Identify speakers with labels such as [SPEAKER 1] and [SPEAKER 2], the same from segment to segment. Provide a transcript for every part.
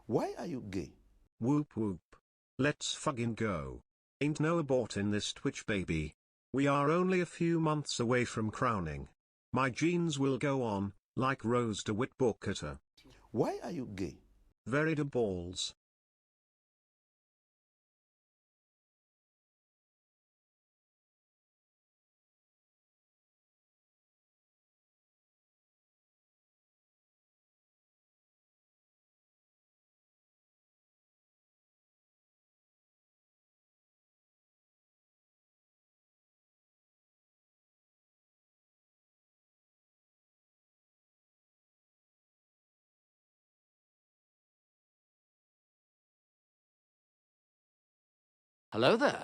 [SPEAKER 1] Why are you gay?
[SPEAKER 2] Whoop whoop. Let's fucking go. Ain't no abort in this Twitch baby. We are only a few months away from crowning. My genes will go on, like Rose DeWitt Booker.
[SPEAKER 1] Why are you gay?
[SPEAKER 2] Very da balls.
[SPEAKER 3] Hello there.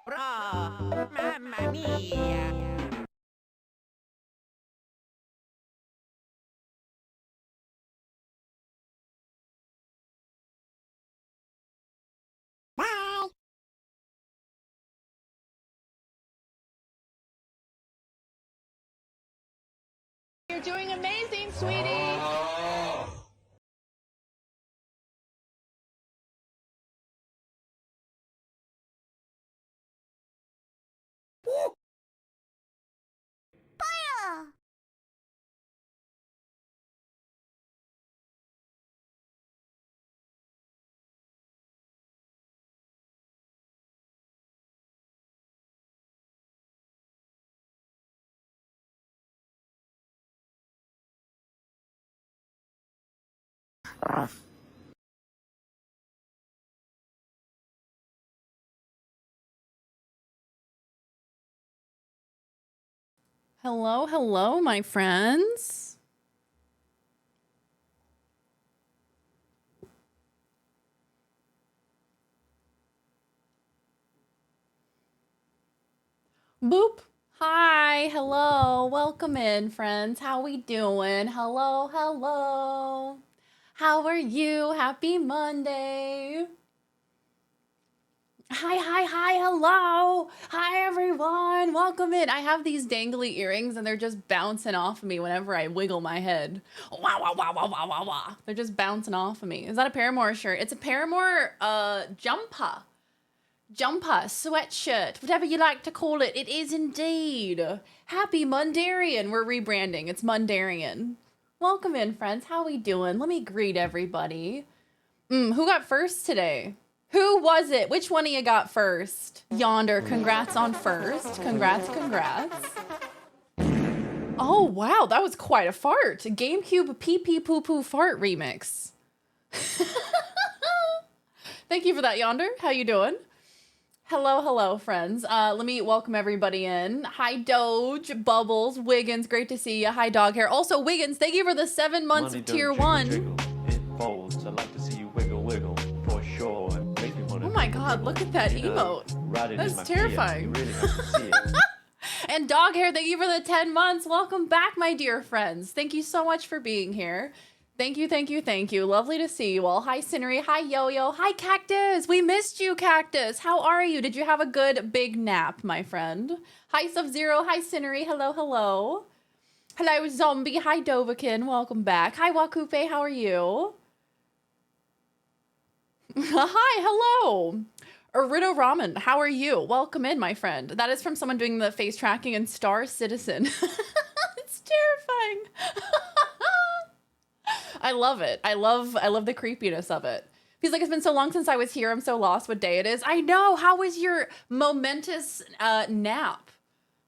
[SPEAKER 4] Bro, mamma mia. Bye.
[SPEAKER 5] You're doing amazing, sweetie.
[SPEAKER 4] Fire!
[SPEAKER 5] Hello, hello, my friends. Boop. Hi, hello, welcome in, friends. How we doing? Hello, hello. How are you? Happy Monday. Hi, hello. Hi, everyone. Welcome in. I have these dangly earrings and they're just bouncing off of me whenever I wiggle my head. Wah, wah, wah, wah, wah, wah, wah. They're just bouncing off of me. Is that a Paramore shirt? It's a Paramore jumper. Jumper, sweatshirt, whatever you like to call it. It is indeed. Happy Mundarian. We're rebranding. It's Mundarian. Welcome in, friends. How we doing? Let me greet everybody. Who got first today? Who was it? Which one of you got first? Yonder, congrats on first. Congrats. Oh, wow, that was quite a fart. GameCube pee-pee poo-poo fart remix. Thank you for that, Yonder. How you doing? Hello, friends. Let me welcome everybody in. Hi, Doge, Bubbles, Wiggins, great to see you. Hi, Dog Hair. Also, Wiggins, thank you for the 7 months of tier 1.
[SPEAKER 6] It folds. I like to see you wiggle for sure.
[SPEAKER 5] Oh my god, look at that emote. That's terrifying.
[SPEAKER 6] You really have to see it.
[SPEAKER 5] And Dog Hair, thank you for the 10 months. Welcome back, my dear friends. Thank you so much for being here. Thank you. Lovely to see you all. Hi, Cinery. Hi, Yo-Yo. Hi, Cactus. We missed you, Cactus. How are you? Did you have a good big nap, my friend? Hi, Sub-Zero. Hi, Cinery. Hello. Hello, Zombie. Hi, Dovakin. Welcome back. Hi, Wakupe. How are you? Hi, hello. Arido Ramen. How are you? Welcome in, my friend. That is from someone doing the face tracking in Star Citizen. It's terrifying. I love it. I love the creepiness of it. He's like, it's been so long since I was here. I'm so lost what day it is. I know. How was your momentous nap?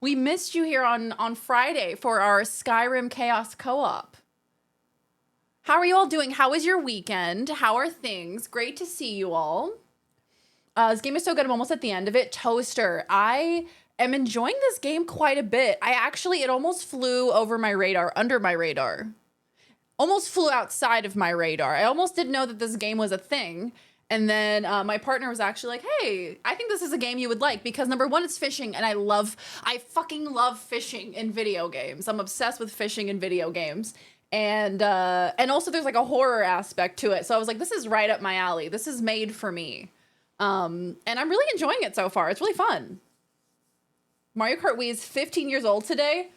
[SPEAKER 5] We missed you here on Friday for our Skyrim Chaos Co-op. How are you all doing? How was your weekend? How are things? Great to see you all. This game is so good. I'm almost at the end of it. Toaster. I am enjoying this game quite a bit. It almost flew over my radar, under my radar. Almost flew outside of my radar. I almost didn't know that this game was a thing. And then my partner was actually like, hey, I think this is a game you would like because number one, it's fishing. And I fucking love fishing in video games. I'm obsessed with fishing in video games. And also there's like a horror aspect to it. So I was like, this is right up my alley. This is made for me. And I'm really enjoying it so far. It's really fun. Mario Kart Wii is 15 years old today.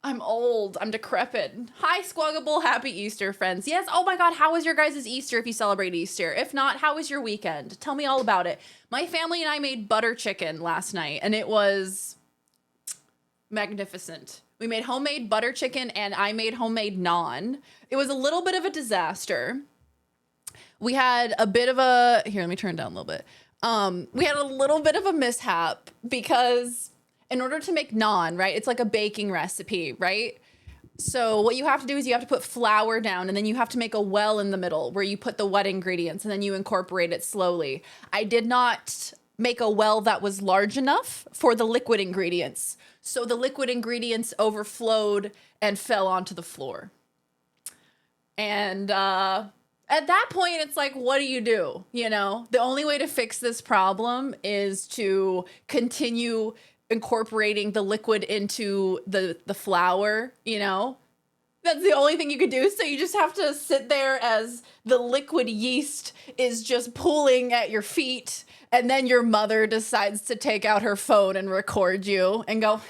[SPEAKER 5] I'm old. I'm decrepit. Hi, Squaggable. Happy Easter, friends. Yes. Oh my God. How was your guys' Easter if you celebrate Easter? If not, how was your weekend? Tell me all about it. My family and I made butter chicken last night, and it was magnificent. We made homemade butter chicken, and I made homemade naan. It was a little bit of a disaster. We had a bit of a... Here, let me turn it down a little bit. We had a little bit of a mishap because... in order to make naan, right? It's like a baking recipe, right? So what you have to do is you have to put flour down and then you have to make a well in the middle where you put the wet ingredients and then you incorporate it slowly. I did not make a well that was large enough for the liquid ingredients. So the liquid ingredients overflowed and fell onto the floor. And at that point, it's like, what do you do? You know, the only way to fix this problem is to continue incorporating the liquid into the flour, you know? That's the only thing you could do. So you just have to sit there as the liquid yeast is just pulling at your feet. And then your mother decides to take out her phone and record you and go,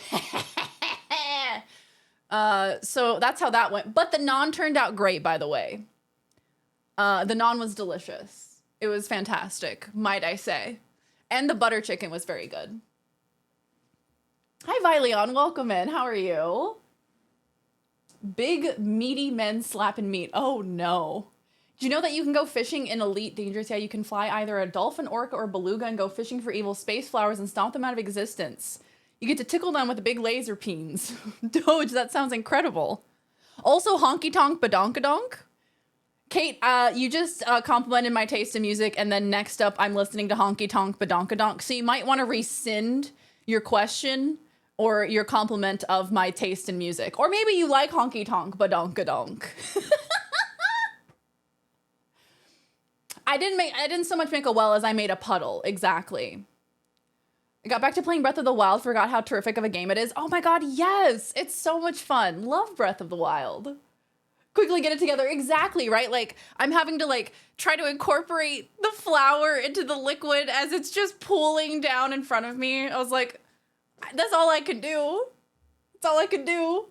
[SPEAKER 5] so that's how that went. But the naan turned out great, by the way. The naan was delicious. It was fantastic, might I say. And the butter chicken was very good. Hi, Vileon. Welcome in. How are you? Big, meaty men slapping meat. Oh, no. Do you know that you can go fishing in Elite Dangerous? Yeah, you can fly either a dolphin, orca, or beluga and go fishing for evil space flowers and stomp them out of existence. You get to tickle them with the big laser peens. Doge, that sounds incredible. Also, honky tonk badonkadonk. Kate, you just complimented my taste in music, and then next up, I'm listening to honky tonk badonkadonk. So you might want to rescind your question or your compliment of my taste in music. Or maybe you like honky tonk badonkadonk. I didn't so much make a well as I made a puddle, exactly. I got back to playing Breath of the Wild, forgot how terrific of a game it is. Oh my god, yes! It's so much fun. Love Breath of the Wild. Quickly get it together. Exactly, right? Like, I'm having to, like, try to incorporate the flour into the liquid as it's just pooling down in front of me. I was like, that's all I could do. That's all I could do.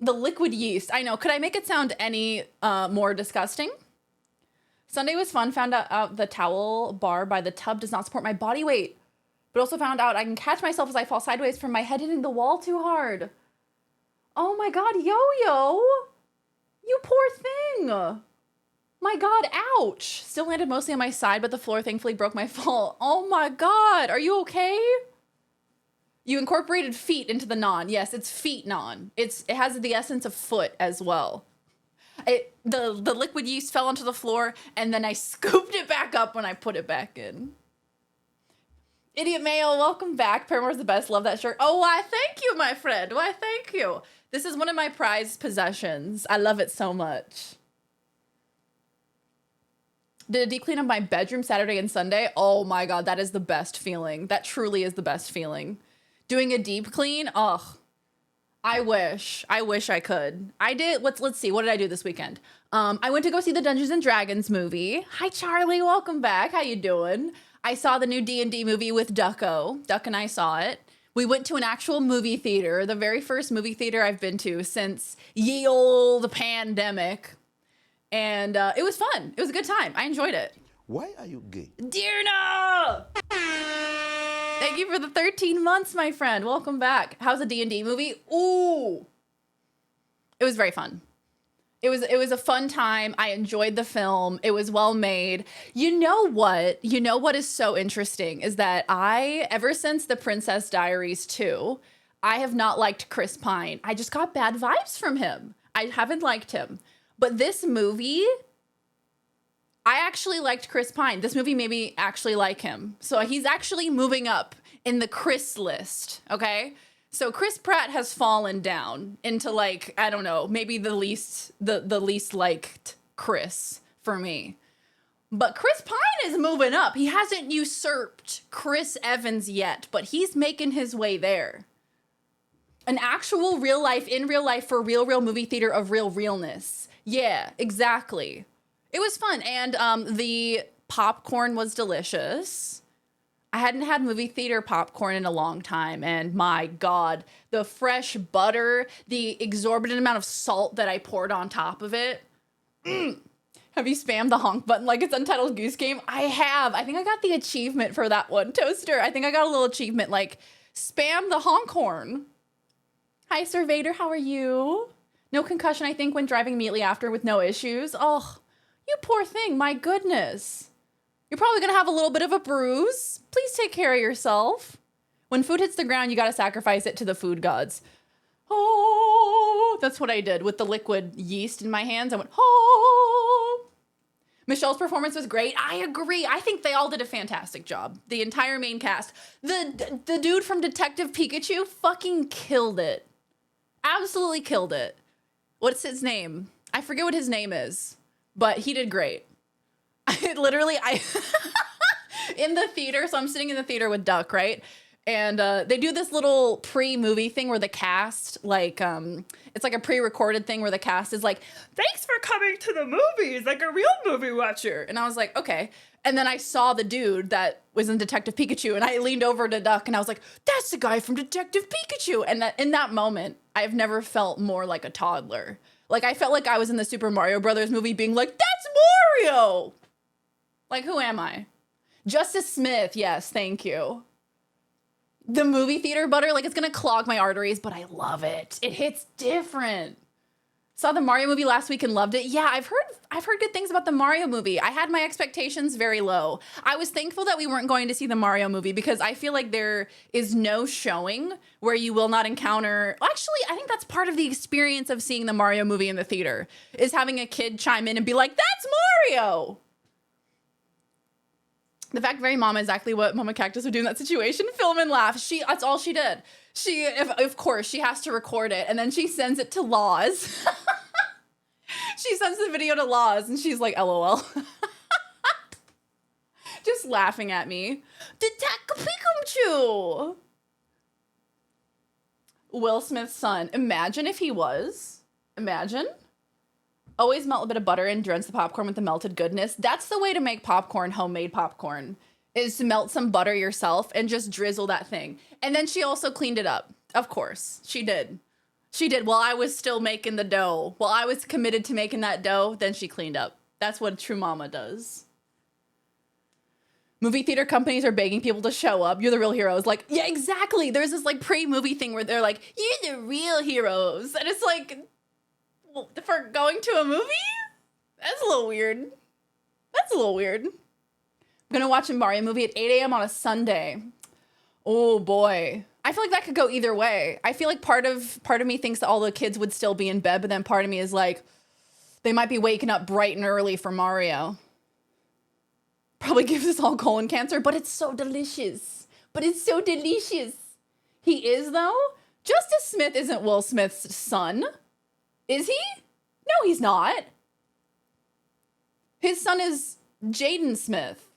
[SPEAKER 5] The liquid yeast. I know. Could I make it sound any more disgusting? Sunday was fun. Found out the towel bar by the tub does not support my body weight. But also found out I can catch myself as I fall sideways from my head hitting the wall too hard. Oh my god, Yo-Yo! You poor thing! My god, ouch! Still landed mostly on my side, but the floor thankfully broke my fall. Oh my god, are you okay? You incorporated feet into the non. Yes, it's feet non. It has the essence of foot as well. The liquid yeast fell onto the floor, and then I scooped it back up when I put it back in. Idiot Mayo, welcome back. Paramore's the best. Love that shirt. Oh, why, thank you, my friend. Why, thank you. This is one of my prized possessions. I love it so much. Did a deep clean of my bedroom Saturday and Sunday. Oh my god, that is the best feeling. That truly is the best feeling. Doing a deep clean, ugh. I wish I could. I did, let's see, what did I do this weekend? I went to go see the Dungeons and Dragons movie. Hi, Charlie, welcome back. How you doing? I saw the new D&D movie with Ducko. Duck and I saw it. We went to an actual movie theater, the very first movie theater I've been to since ye old pandemic. And it was fun. It was a good time. I enjoyed it.
[SPEAKER 1] Why are you gay?
[SPEAKER 5] Dearna! Thank you for the 13 months, my friend. Welcome back. How's the D&D movie? Ooh. It was very fun. It was a fun time. I enjoyed the film. It was well made. You know what? You know what is so interesting is that ever since The Princess Diaries 2, I have not liked Chris Pine. I just got bad vibes from him. I haven't liked him. But this movie, I actually liked Chris Pine. This movie made me actually like him. So he's actually moving up in the Chris list, okay? So Chris Pratt has fallen down into, like, I don't know, maybe the least liked Chris for me. But Chris Pine is moving up. He hasn't usurped Chris Evans yet, but he's making his way there. An actual real life, in real life, for real movie theater of real realness. Yeah, exactly. It was fun. And the popcorn was delicious. I hadn't had movie theater popcorn in a long time, and my God, the fresh butter, the exorbitant amount of salt that I poured on top of it. Have you spammed the honk button like it's Untitled Goose Game? I have. I think I got the achievement for that one, Toaster. I think I got a little achievement like spam the honk horn. Hi, Sir Vader. How are you? No concussion, I think, when driving immediately after with no issues. Oh, you poor thing. My goodness. You're probably going to have a little bit of a bruise. Please take care of yourself. When food hits the ground, you got to sacrifice it to the food gods. Oh, that's what I did with the liquid yeast in my hands. I went, oh. Michelle's performance was great. I agree. I think they all did a fantastic job. The entire main cast. The dude from Detective Pikachu fucking killed it. Absolutely killed it. What's his name? I forget what his name is, but he did great. I in the theater, so I'm sitting in the theater with Duck, right? And they do this little pre-movie thing where the cast, like, it's like a pre-recorded thing where the cast is like, thanks for coming to the movies, like a real movie watcher. And I was like, okay. And then I saw the dude that was in Detective Pikachu, and I leaned over to Duck, and I was like, that's the guy from Detective Pikachu. And that in that moment, I've never felt more like a toddler. Like, I felt like I was in the Super Mario Brothers movie being like, that's Mario! Like, who am I? Justice Smith, yes, thank you. The movie theater butter, like, it's gonna clog my arteries, but I love it. It hits different. Saw the Mario movie last week and loved it. Yeah, I've heard good things about the Mario movie. I had my expectations very low. I was thankful that we weren't going to see the Mario movie because I feel like there is no showing where you will not encounter. Actually, I think that's part of the experience of seeing the Mario movie in the theater is having a kid chime in and be like, "That's Mario." The fact Very Mama is exactly what Mama Cactus would do in that situation. Film and laugh. That's all she did. Of course, she has to record it, and then she sends it to Laws. She sends the video to Laws, and she's like, LOL. Just laughing at me. Detective about you? Will Smith's son. Imagine if he was. Imagine. Always melt a bit of butter and drench the popcorn with the melted goodness. That's the way to make popcorn, homemade popcorn, is to melt some butter yourself and just drizzle that thing. And then she also cleaned it up. Of course, she did. She did. While I was still making the dough, while I was committed to making that dough, then she cleaned up. That's what a true mama does. Movie theater companies are begging people to show up. You're the real heroes. Like, yeah, exactly. There's this like pre-movie thing where they're like, you're the real heroes. And it's like, well, for going to a movie? That's a little weird. That's a little weird. I'm gonna watch a Mario movie at 8 a.m. on a Sunday. Oh boy. I feel like that could go either way. I feel like part of me thinks that all the kids would still be in bed, but then part of me is like, they might be waking up bright and early for Mario. Probably gives us all colon cancer, but it's so delicious. But it's so delicious. He is, though. Justice Smith isn't Will Smith's son. Is he? No, he's not. His son is Jaden Smith.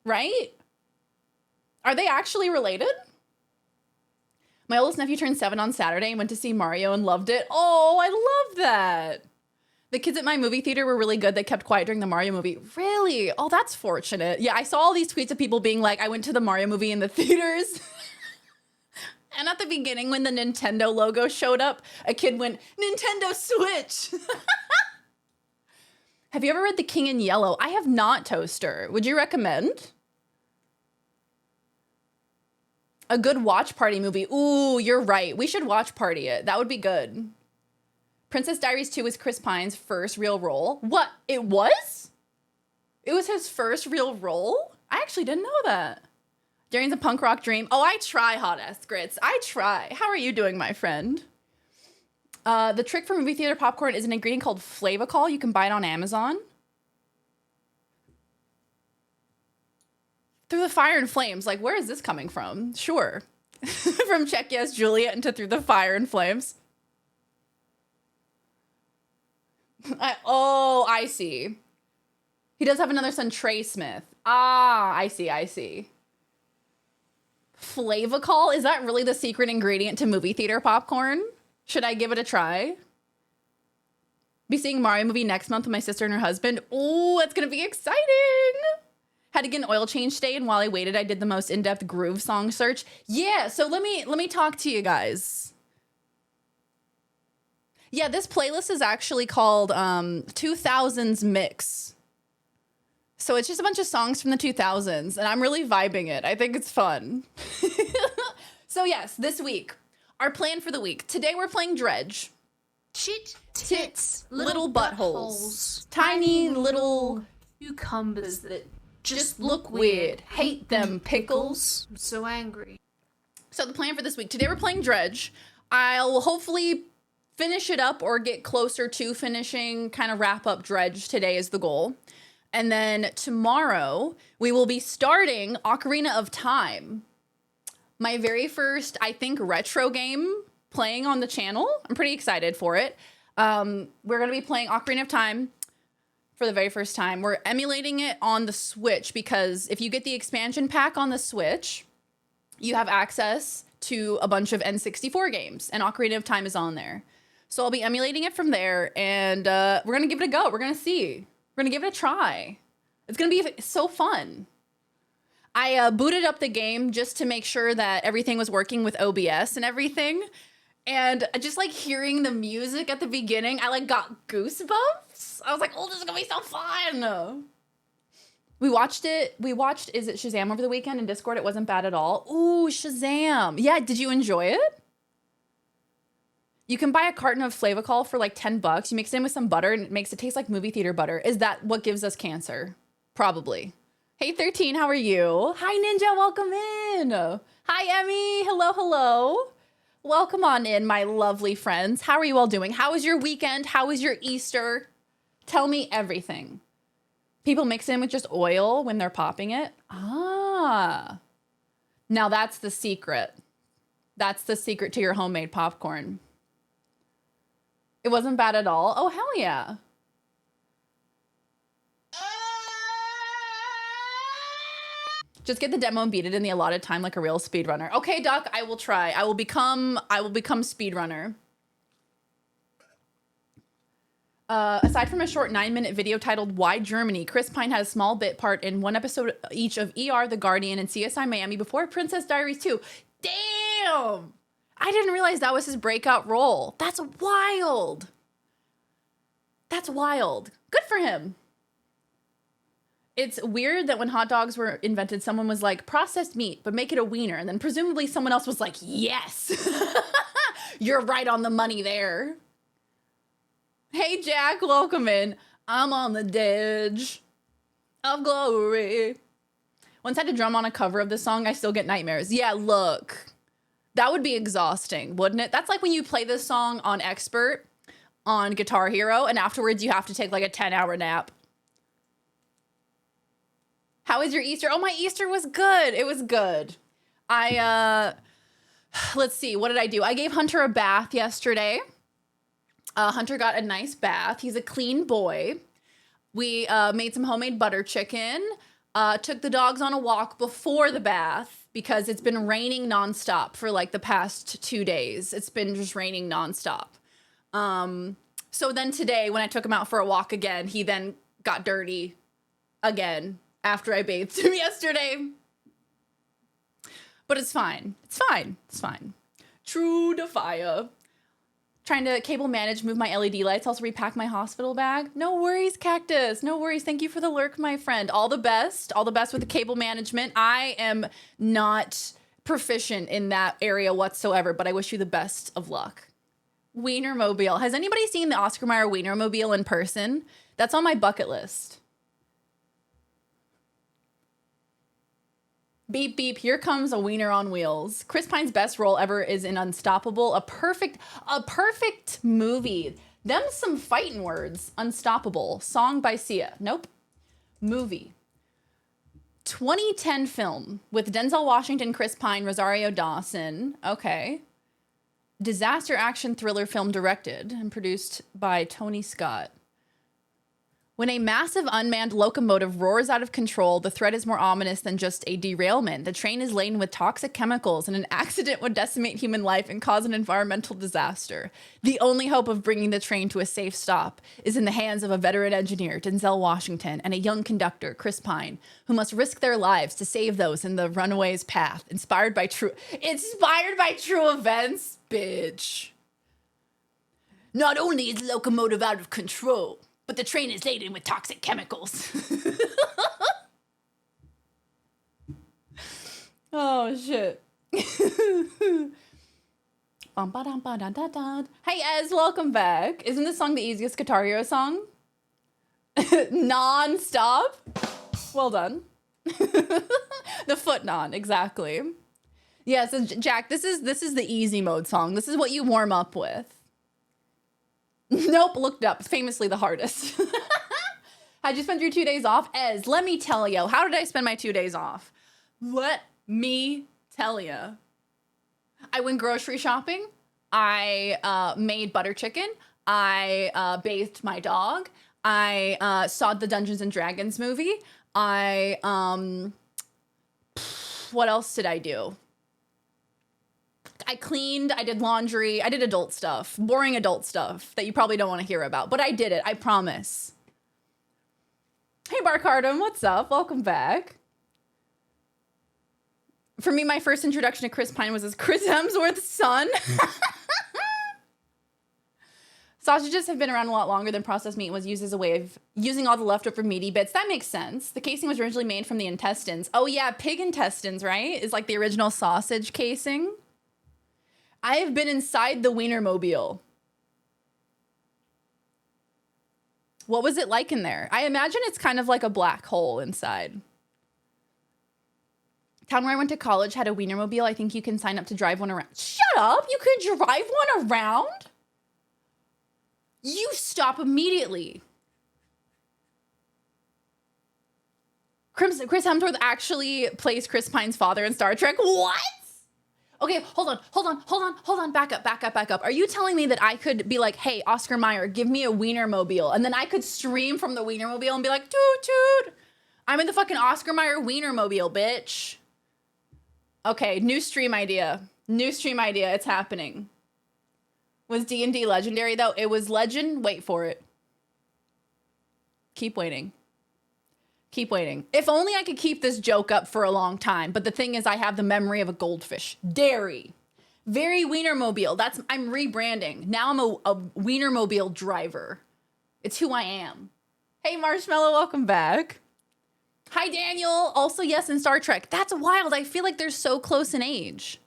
[SPEAKER 5] Right? Are they actually related? My oldest nephew turned 7 on Saturday and went to see Mario and loved it. Oh, I love that. The kids at my movie theater were really good. They kept quiet during the Mario movie. Really? Oh, that's fortunate. Yeah, I saw all these tweets of people being like, I went to the Mario movie in the theaters. And at the beginning, when the Nintendo logo showed up, a kid went, Nintendo Switch. Have you ever read The King in Yellow? I have not, Toaster. Would you recommend? A good watch party movie. Ooh, you're right. We should watch party it. That would be good. Princess Diaries 2 was Chris Pine's first real role. What? It was? It was his first real role? I actually didn't know that. Darian's a punk rock dream. Oh, I try, Hot Ass Grits. I try. How are you doing, my friend? The trick for movie theater popcorn is an ingredient called Flavacol. You can buy it on Amazon. Through the Fire and Flames. Like, where is this coming from? Sure. From Check Yes, Juliet into Through the Fire and Flames. I see. He does have another son, Trey Smith. Ah, I see. Flavacol? Is that really the secret ingredient to movie theater popcorn? Should I give it a try? Be seeing Mario movie next month with my sister and her husband. Oh, that's gonna be exciting. Had to get an oil change today, and while I waited, I did the most in-depth groove song search. Yeah, so let me talk to you guys. Yeah, this playlist is actually called 2000s Mix. So it's just a bunch of songs from the 2000s, and I'm really vibing it. I think it's fun. So yes, this week, our plan for the week. Today we're playing Dredge.
[SPEAKER 7] Shit, tits,
[SPEAKER 5] little buttholes. Tiny little
[SPEAKER 7] cucumbers that
[SPEAKER 5] just look weird. Hate them pickles.
[SPEAKER 7] I'm so angry.
[SPEAKER 5] So the plan for this week. Today we're playing Dredge. I'll hopefully finish it up or get closer to finishing, kind of wrap up Dredge today is the goal. And then tomorrow we will be starting Ocarina of Time. My very first, I think, retro game playing on the channel. I'm pretty excited for it. We're going to be playing Ocarina of Time for the very first time. We're emulating it on the Switch because if you get the expansion pack on the Switch, you have access to a bunch of N64 games, and Ocarina of Time is on there. So I'll be emulating it from there, and we're going to give it a go. We're going to see. We're going to give it a try. It's going to be so fun. I booted up the game just to make sure that everything was working with OBS and everything. And just like hearing the music at the beginning, I like got goosebumps. I was like, oh, this is going to be so fun. We watched, is it Shazam over the weekend in Discord? It wasn't bad at all. Ooh, Shazam. Yeah, did you enjoy it? You can buy a carton of Flavacol for like $10. You mix it in with some butter and it makes it taste like movie theater butter. Is that what gives us cancer? Probably. Hey, 13, how are you? Hi, Ninja, welcome in. Hi, Emmy. Hello, hello. Welcome on in, my lovely friends. How are you all doing? How was your weekend? How was your Easter? Tell me everything. People mix it in with just oil when they're popping it. Ah. Now that's the secret. That's the secret to your homemade popcorn. It wasn't bad at all. Oh, hell yeah. Just get the demo and beat it in the allotted time like a real speedrunner. Okay, Doc, I will try. I will become speedrunner. Aside from a short 9-minute video titled Why Germany, Chris Pine had a small bit part in one episode each of ER, The Guardian, and CSI Miami before Princess Diaries 2. Damn! I didn't realize that was his breakout role. That's wild. That's wild. Good for him. It's weird that when hot dogs were invented, someone was like, processed meat, but make it a wiener. And then presumably someone else was like, yes, you're right on the money there. Hey, Jack, welcome in. I'm on the Dredge of glory. Once I had to drum on a cover of this song, I still get nightmares. Yeah, look, that would be exhausting, wouldn't it? That's like when you play this song on Expert on Guitar Hero, and afterwards you have to take like a 10-hour nap. How was your Easter? Oh, my Easter was good. It was good. Let's see, what did I do? I gave Hunter a bath yesterday. Hunter got a nice bath. He's a clean boy. We made some homemade butter chicken. Took the dogs on a walk before the bath because it's been raining nonstop for like the past 2 days. It's been just raining nonstop. So then today when I took him out for a walk again, he then got dirty again after I bathed him yesterday. But it's fine. It's fine. It's fine. True to fire. Trying to cable manage, move my LED lights, also repack my hospital bag. No worries, Cactus. No worries. Thank you for the lurk, my friend. All the best. All the best with the cable management. I am not proficient in that area whatsoever, but I wish you the best of luck. Wienermobile. Has anybody seen the Oscar Mayer Wienermobile in person? That's on my bucket list. Beep, beep, here comes a wiener on wheels. Chris Pine's best role ever is in Unstoppable, a perfect movie. Them some fighting words. Unstoppable, song by Sia. Nope. Movie. 2010 film with Denzel Washington, Chris Pine, Rosario Dawson. Okay. Disaster action thriller film directed and produced by Tony Scott. When a massive unmanned locomotive roars out of control, the threat is more ominous than just a derailment. The train is laden with toxic chemicals, and an accident would decimate human life and cause an environmental disaster. The only hope of bringing the train to a safe stop is in the hands of a veteran engineer, Denzel Washington, and a young conductor, Chris Pine, who must risk their lives to save those in the runaway's path. Inspired by true events, bitch. Not only is the locomotive out of control, but the train is laden with toxic chemicals. Oh, shit. Hey, Ez, welcome back. Isn't this song the easiest Guitar Hero song? Non-stop? Well done. The foot non, exactly. Yeah, so Jack, this is the easy mode song. This is what you warm up with. Nope, looked up. Famously the hardest. How'd you spend your 2 days off? Ez, let me tell you. How did I spend my 2 days off? Let me tell you. I went grocery shopping. I made butter chicken. I bathed my dog. I saw the Dungeons and Dragons movie. What else did I do? I cleaned, I did laundry, I did adult stuff, boring adult stuff that you probably don't want to hear about, but I did it, I promise. Hey, Barcardum, what's up? Welcome back. For me, my first introduction to Chris Pine was as Chris Hemsworth's son. Sausages have been around a lot longer than processed meat was used as a way of using all the leftover meaty bits. That makes sense. The casing was originally made from the intestines. Oh yeah, pig intestines, right? Is like the original sausage casing. I have been inside the Wienermobile. What was it like in there? I imagine it's kind of like a black hole inside. Town where I went to college had a Wienermobile. I think you can sign up to drive one around. Shut up! You could drive one around? You stop immediately. Chris Hemsworth actually plays Chris Pine's father in Star Trek. What? Okay, hold on. Back up. Are you telling me that I could be like, hey, Oscar Mayer, give me a Wienermobile, and then I could stream from the Wienermobile and be like, toot toot. I'm in the fucking Oscar Mayer Wienermobile, bitch. Okay, new stream idea. New stream idea. It's happening. Was D&D legendary, though? It was legend. Wait for it. Keep waiting. Keep waiting. If only I could keep this joke up for a long time. But the thing is, I have the memory of a goldfish. Dairy. Very Wienermobile. I'm rebranding. Now I'm a Wienermobile driver. It's who I am. Hey, Marshmallow, welcome back. Hi, Daniel. Also, yes, in Star Trek. That's wild. I feel like they're so close in age.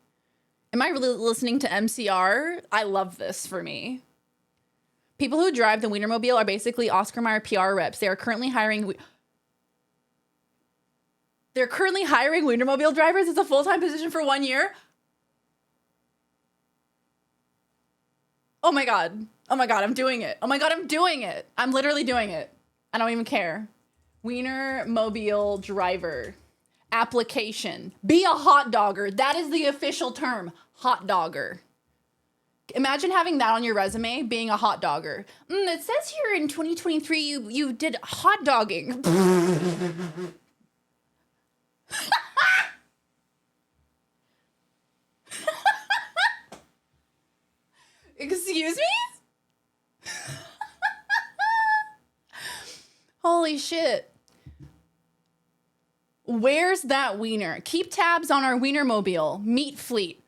[SPEAKER 5] Am I really listening to MCR? I love this for me. People who drive the Wienermobile are basically Oscar Mayer PR reps. They are currently hiring... They're currently hiring Wienermobile drivers. It's a full-time position for 1 year. Oh my God. Oh my God, I'm doing it. Oh my God, I'm doing it. I'm literally doing it. I don't even care. Wienermobile driver. Application. Be a hot dogger. That is the official term. Hot dogger. Imagine having that on your resume, being a hot dogger. It says here in 2023 you did hot dogging. Excuse me? Holy shit. Where's that wiener? Keep tabs on our Wienermobile. Meat Fleet.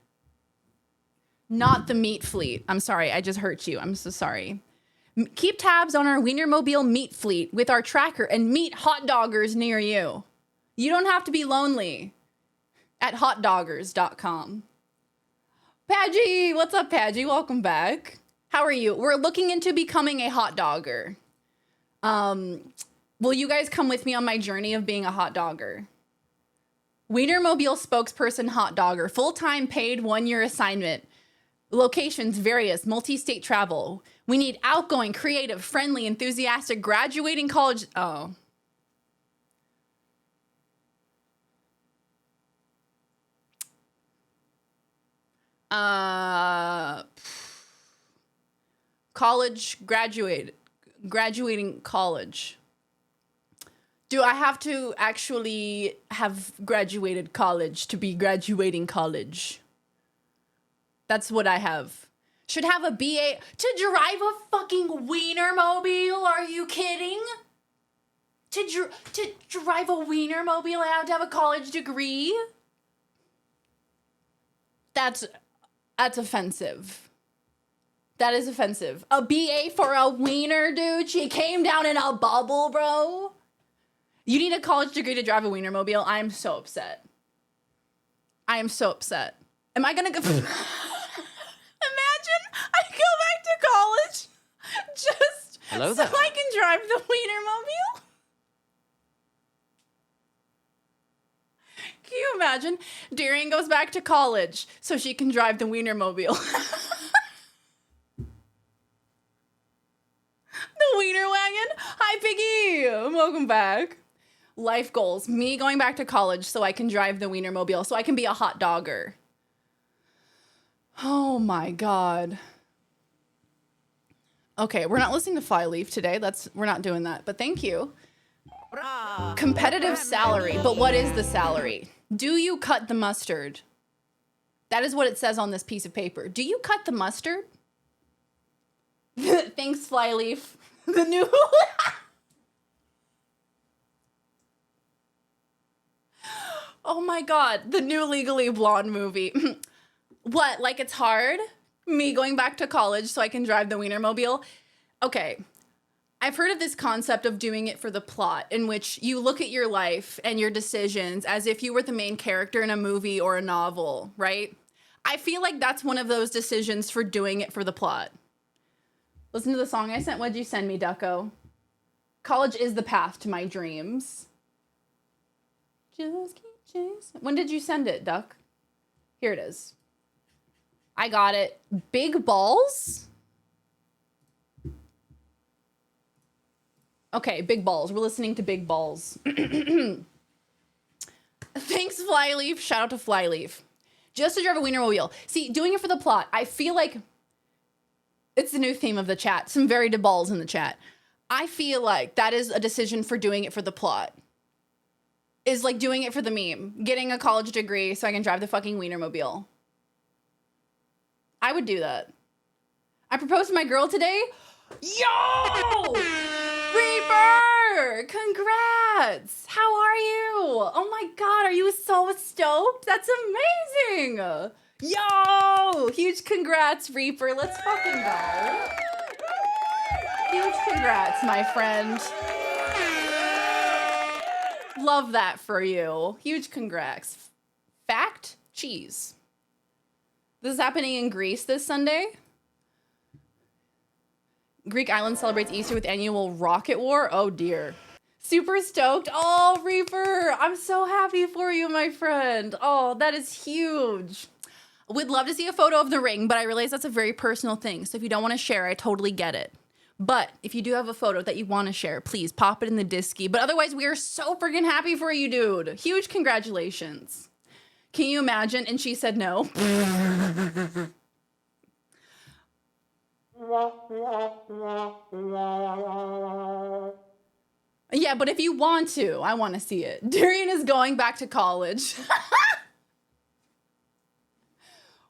[SPEAKER 5] Not the Meat Fleet. I'm sorry, I just hurt you. I'm so sorry. Keep tabs on our Wienermobile Meat Fleet with our tracker and meet hot doggers near you. You don't have to be lonely at hotdoggers.com. Padgy, what's up, Padgy? Welcome back. How are you? We're looking into becoming a hot dogger. Will you guys come with me on my journey of being a hot dogger? Wienermobile spokesperson hot dogger. Full-time paid 1-year assignment. Locations various. Multi-state travel. We need outgoing, creative, friendly, enthusiastic, graduating college... Oh. College graduating college. Do I have to actually have graduated college to be graduating college? That's what I have. Should have a BA to drive a fucking Wienermobile? Are you kidding? To drive a Wienermobile, I have to have a college degree? That's offensive. That is offensive. A BA for a wiener, dude? She came down in a bubble, bro. You need a college degree to drive a Wienermobile? I am so upset. I am so upset. Am I gonna go... Imagine I go back to college just
[SPEAKER 3] Hello
[SPEAKER 5] so
[SPEAKER 3] there.
[SPEAKER 5] I can drive the Wienermobile? Can you imagine? Darian goes back to college so she can drive the Wienermobile. The Wiener Wagon. Hi, Piggy. Welcome back. Life goals. Me going back to college so I can drive the Wienermobile, so I can be a hot dogger. Oh my God. Okay, we're not listening to Flyleaf today. We're not doing that, but thank you. Competitive salary. But what is the salary? Do you cut the mustard? That is what it says on this piece of paper. Do you cut the mustard? Thanks, Flyleaf. The new... Oh my God, the new Legally Blonde movie. What, like it's hard? Me going back to college so I can drive the Wienermobile? Okay, I've heard of this concept of doing it for the plot, in which you look at your life and your decisions as if you were the main character in a movie or a novel, right? I feel like that's one of those decisions for doing it for the plot. Listen to the song I sent. What'd you send me, Ducko? College is the path to my dreams. Just keep chasing. When did you send it, Duck? Here it is. I got it. Big balls? Okay, big balls. We're listening to big balls. Thanks, Flyleaf. Shout out to Flyleaf. Just to drive a Wienermobile. See, doing it for the plot. I feel like it's the new theme of the chat. Some very balls in the chat. I feel like that is a decision for doing it for the plot. is like doing it for the meme, getting a college degree so I can drive the fucking Wienermobile. I would do that. I proposed to my girl today. Yo! Reaper! Congrats! How are you? Oh my god, are you so stoked? That's amazing! Yo! Huge congrats, Reaper. Let's fucking go. Huge congrats, my friend. Love that for you. Huge congrats. Fact? Cheese. This is happening in Greece this Sunday. Greek island celebrates Easter with annual rocket war. Oh dear. Super stoked. Oh, Reaper. I'm so happy for you, my friend. Oh, that is huge. We'd love to see a photo of the ring, but I realize that's a very personal thing. So if you don't want to share, I totally get it. But if you do have a photo that you want to share, please pop it in the Disky. But otherwise, we are so freaking happy for you, dude. Huge congratulations. Can you imagine? And she said no. Yeah, but if you want to, I want to see it. Darian is going back to college.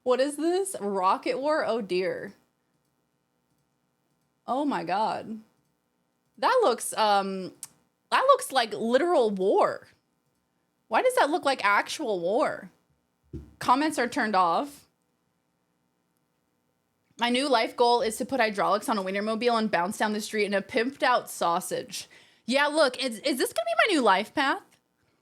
[SPEAKER 5] What is this? Rocket war? Oh dear. Oh my god. That looks like literal war. Why does that look like actual war? Comments are turned off. My new life goal is to put hydraulics on a Wienermobile and bounce down the street in a pimped out sausage. Yeah, look, is this gonna be my new life path?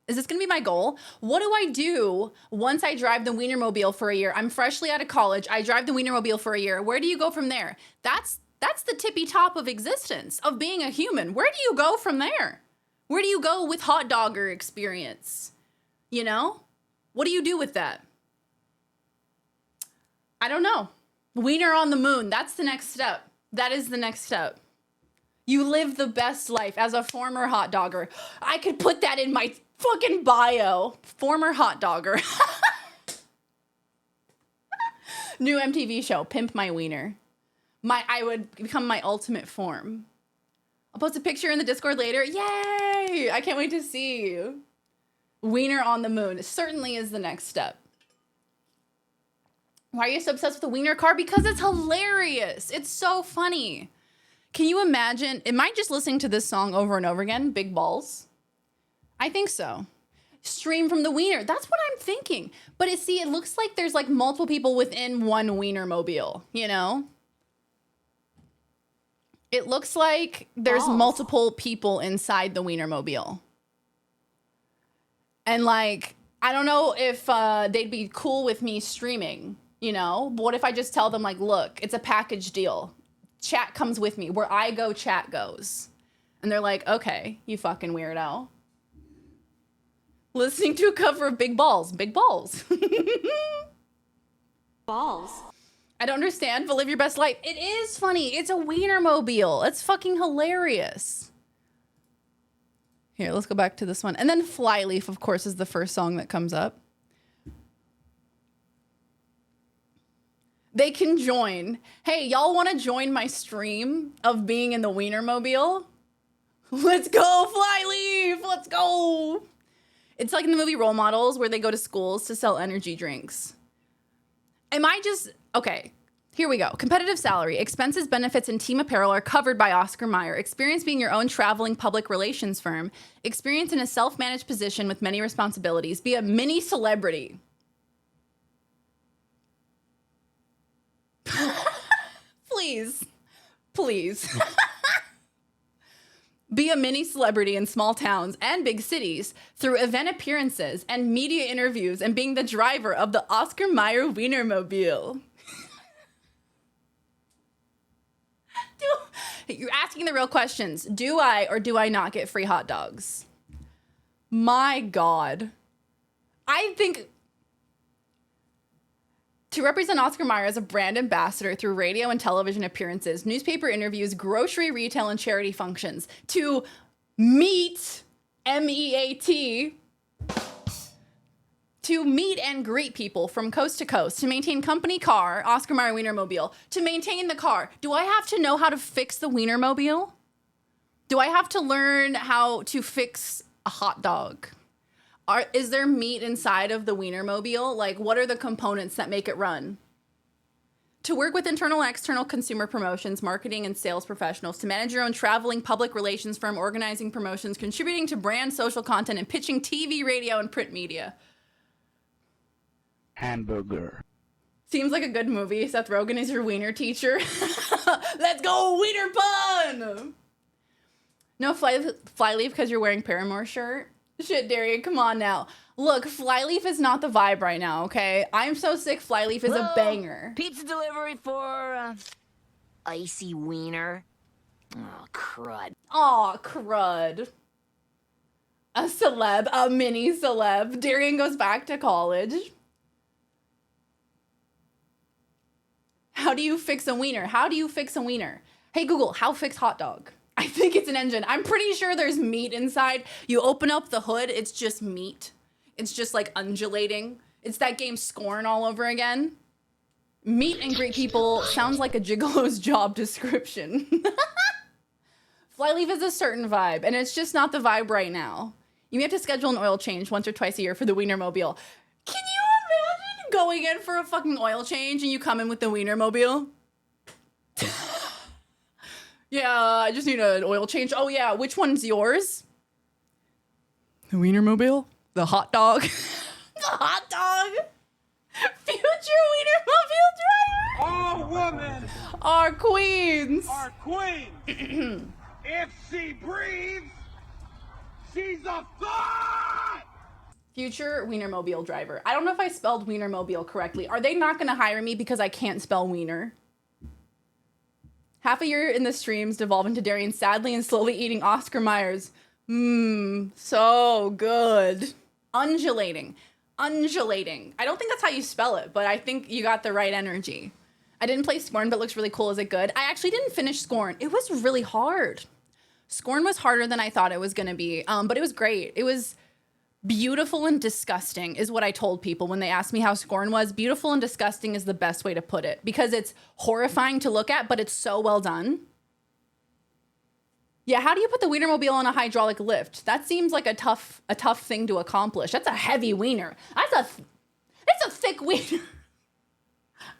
[SPEAKER 5] Is this gonna be my goal? What do I do once I drive the Wienermobile for a year? I'm freshly out of college. I drive the Wienermobile for a year. Where do you go from there? That's the tippy top of existence, of being a human. Where do you go from there? Where do you go with hot dogger experience? You know? What do you do with that? I don't know. Wiener on the moon. That's the next step. That is the next step. You live the best life as a former hot dogger. I could put that in my fucking bio. Former hot dogger. New MTV show, Pimp My Wiener. I would become my ultimate form. I'll post a picture in the Discord later. Yay! I can't wait to see you. Wiener on the moon certainly is the next step. Why are you so obsessed with the wiener car? Because it's hilarious. It's so funny. Can you imagine? Am I just listening to this song over and over again? Big balls? I think so. Stream from the wiener. That's what I'm thinking. But it looks like there's like multiple people within one Wienermobile, you know? It looks like there's multiple people inside the Wienermobile. And like, I don't know if they'd be cool with me streaming, you know? But what if I just tell them like, look, it's a package deal. Chat comes with me. Where I go, chat goes. And they're like, okay, you fucking weirdo. Listening to a cover of Big Balls. Big Balls.
[SPEAKER 7] Balls.
[SPEAKER 5] I don't understand, but live your best life. It is funny. It's a Wienermobile. It's fucking hilarious. Here, let's go back to this one. And then Flyleaf, of course, is the first song that comes up. They can join. Hey, y'all want to join my stream of being in the Wienermobile? Let's go, Flyleaf! Let's go! It's like in the movie Role Models where they go to schools to sell energy drinks. Okay, here we go. Competitive salary, expenses, benefits, and team apparel are covered by Oscar Mayer. Experience being your own traveling public relations firm. Experience in a self-managed position with many responsibilities. Be a mini celebrity. Please. Be a mini celebrity in small towns and big cities through event appearances and media interviews and being the driver of the Oscar Mayer Wienermobile. You're asking the real questions. Do I or do I not get free hot dogs? My God. I think to represent Oscar Mayer as a brand ambassador through radio and television appearances, newspaper interviews, grocery, retail, and charity functions, to meet, M-E-A-T, to meet and greet people from coast to coast, to maintain company car, Oscar Mayer Wienermobile, to maintain the car. Do I have to know how to fix the Wienermobile? Do I have to learn how to fix a hot dog? Is there meat inside of the Wienermobile? Like, what are the components that make it run? To work with internal and external consumer promotions, marketing, and sales professionals, to manage your own traveling public relations firm, organizing promotions, contributing to brand social content, and pitching TV, radio, and print media.
[SPEAKER 8] Hamburger.
[SPEAKER 5] Seems like a good movie. Seth Rogen is your wiener teacher. Let's go, wiener pun! No flyleaf because you're wearing Paramore shirt? Shit, Darian, come on now. Look, Flyleaf is not the vibe right now, okay? I'm so sick Flyleaf is a banger.
[SPEAKER 9] Pizza delivery for, icy wiener. Oh, crud.
[SPEAKER 5] Aw, crud. A celeb, a mini celeb. Darian goes back to college. How do you fix a wiener? How do you fix a wiener? Hey, Google, how fix hot dog? I think it's an engine. I'm pretty sure there's meat inside. You open up the hood, it's just meat. It's just like undulating. It's that game Scorn all over again. Meet and greet people sounds like a gigolo's job description. Flyleaf is a certain vibe, and it's just not the vibe right now. You may have to schedule an oil change once or twice a year for the Wienermobile. Can you imagine going in for a fucking oil change and you come in with the Wienermobile? Yeah, I just need an oil change. Oh yeah, which one's yours? The Wienermobile? The hot dog? The hot dog? Future Wienermobile driver?
[SPEAKER 10] Our woman,
[SPEAKER 5] Our queens.
[SPEAKER 10] our queen. If she breathes, she's a thought.
[SPEAKER 5] Future Wienermobile driver. I don't know if I spelled Wienermobile correctly. Are they not going to hire me because I can't spell wiener? Half a year in the streams devolve into Darian sadly and slowly eating Oscar Myers. So good. Undulating. Undulating. I don't think that's how you spell it, but I think you got the right energy. I didn't play Scorn, but it looks really cool. Is it good? I actually didn't finish Scorn. It was really hard. Scorn was harder than I thought it was going to be, but it was great. It was beautiful and disgusting is what I told people when they asked me how Scorn was. Beautiful and disgusting is the best way to put it because it's horrifying to look at, but it's so well done. Yeah, how do you put the Wienermobile on a hydraulic lift? That seems like a tough thing to accomplish. That's a heavy wiener. It's a thick wiener.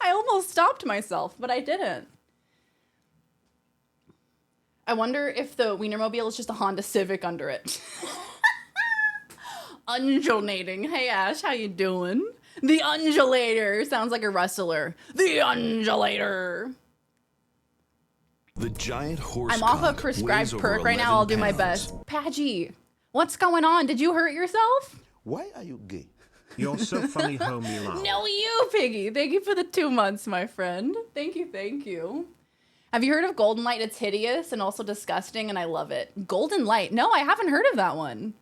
[SPEAKER 5] I almost stopped myself, but I didn't. I wonder if the Wienermobile is just a Honda Civic under it. Undulating. Hey Ash, how you doing? The undulator sounds like a wrestler. The undulator.
[SPEAKER 11] The giant horse.
[SPEAKER 5] I'm off a
[SPEAKER 11] cock
[SPEAKER 5] prescribed
[SPEAKER 11] weighs
[SPEAKER 5] perk
[SPEAKER 11] over
[SPEAKER 5] right now. I'll
[SPEAKER 11] 11
[SPEAKER 5] do my
[SPEAKER 11] pounds.
[SPEAKER 5] best. Padgy, what's going on? Did you hurt yourself?
[SPEAKER 1] Why are you gay?
[SPEAKER 2] You're so funny, homie love.
[SPEAKER 5] No, you, Piggy. Thank you for the 2 months, my friend. Thank you, thank you. Have you heard of Golden Light? It's hideous and also disgusting, and I love it. Golden Light? No, I haven't heard of that one.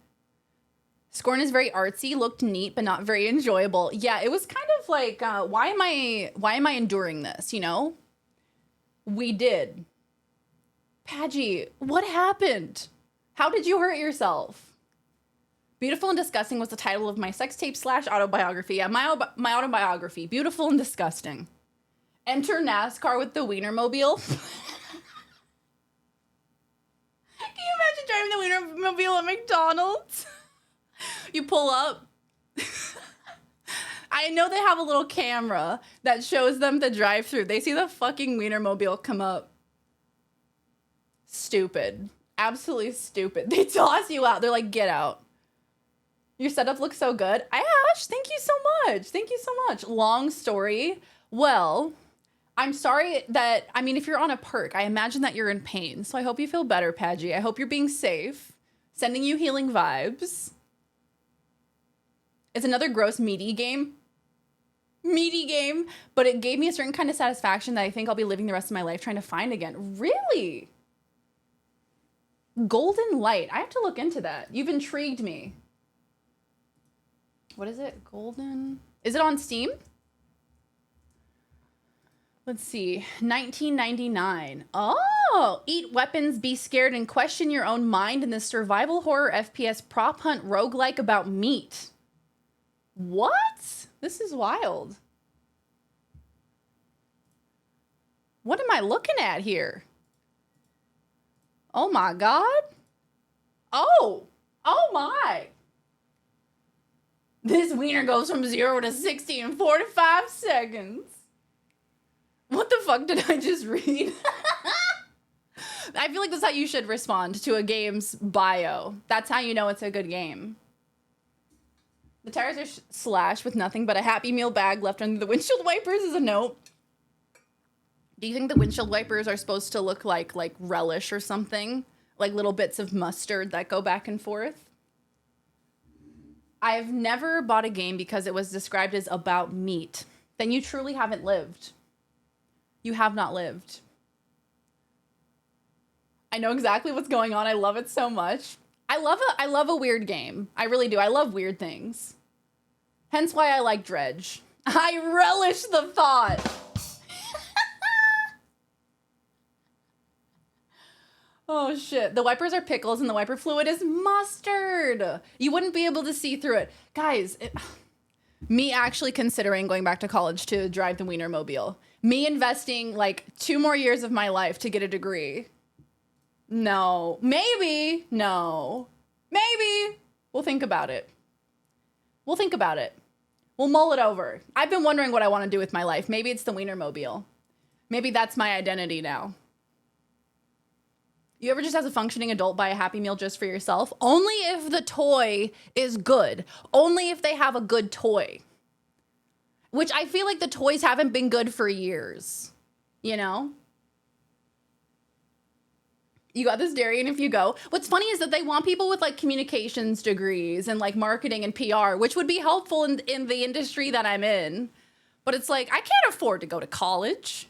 [SPEAKER 5] Scorn is very artsy, looked neat, but not very enjoyable. Yeah, it was kind of like, why am I enduring this, you know? We did. Padgy, what happened? How did you hurt yourself? Beautiful and Disgusting was the title of my sex tape / autobiography. Yeah, my autobiography. Beautiful and Disgusting. Enter NASCAR with the Wienermobile. Can you imagine driving the Wienermobile at McDonald's? You pull up. I know they have a little camera that shows them the drive-thru. They see the fucking Wienermobile come up. Stupid. Absolutely stupid. They toss you out. They're like, get out. Your setup looks so good. Ash, thank you so much. Thank you so much. Long story. Well, I'm sorry that, I mean, if you're on a perk, I imagine that you're in pain. So I hope you feel better, Padgy. I hope you're being safe. Sending you healing vibes. It's another gross meaty game. Meaty game. But it gave me a certain kind of satisfaction that I think I'll be living the rest of my life trying to find again. Really? Golden Light. I have to look into that. You've intrigued me. What is it? Golden? Is it on Steam? Let's see. 1999. Oh! Eat weapons, be scared, and question your own mind in this survival horror FPS prop hunt roguelike about meat. What? This is wild. What am I looking at here? Oh my god. Oh! Oh my! This wiener goes from 0 to 60 in 45 seconds. What the fuck did I just read? I feel like that's how you should respond to a game's bio. That's how you know it's a good game. The tires are slashed with nothing but a Happy Meal bag left under the windshield wipers is a note. Do you think the windshield wipers are supposed to look like relish or something? Like little bits of mustard that go back and forth? I've never bought a game because it was described as about meat. Then you truly haven't lived. You have not lived. I know exactly what's going on. I love it so much. I love a weird game. I really do. I love weird things. Hence why I like Dredge. I relish the thought. Oh shit. The wipers are pickles and the wiper fluid is mustard. You wouldn't be able to see through it. Guys, me actually considering going back to college to drive the Wienermobile. Me investing like 2 more years of my life to get a degree. No. Maybe. No. Maybe. We'll think about it. We'll think about it. We'll mull it over. I've been wondering what I want to do with my life. Maybe it's the Wienermobile. Maybe that's my identity now. You ever just as a functioning adult buy a Happy Meal just for yourself? Only if the toy is good. Only if they have a good toy. Which I feel like the toys haven't been good for years. You know? You got this, Darian, if you go. What's funny is that they want people with like communications degrees and like marketing and PR, which would be helpful in the industry that I'm in. But it's like, I can't afford to go to college.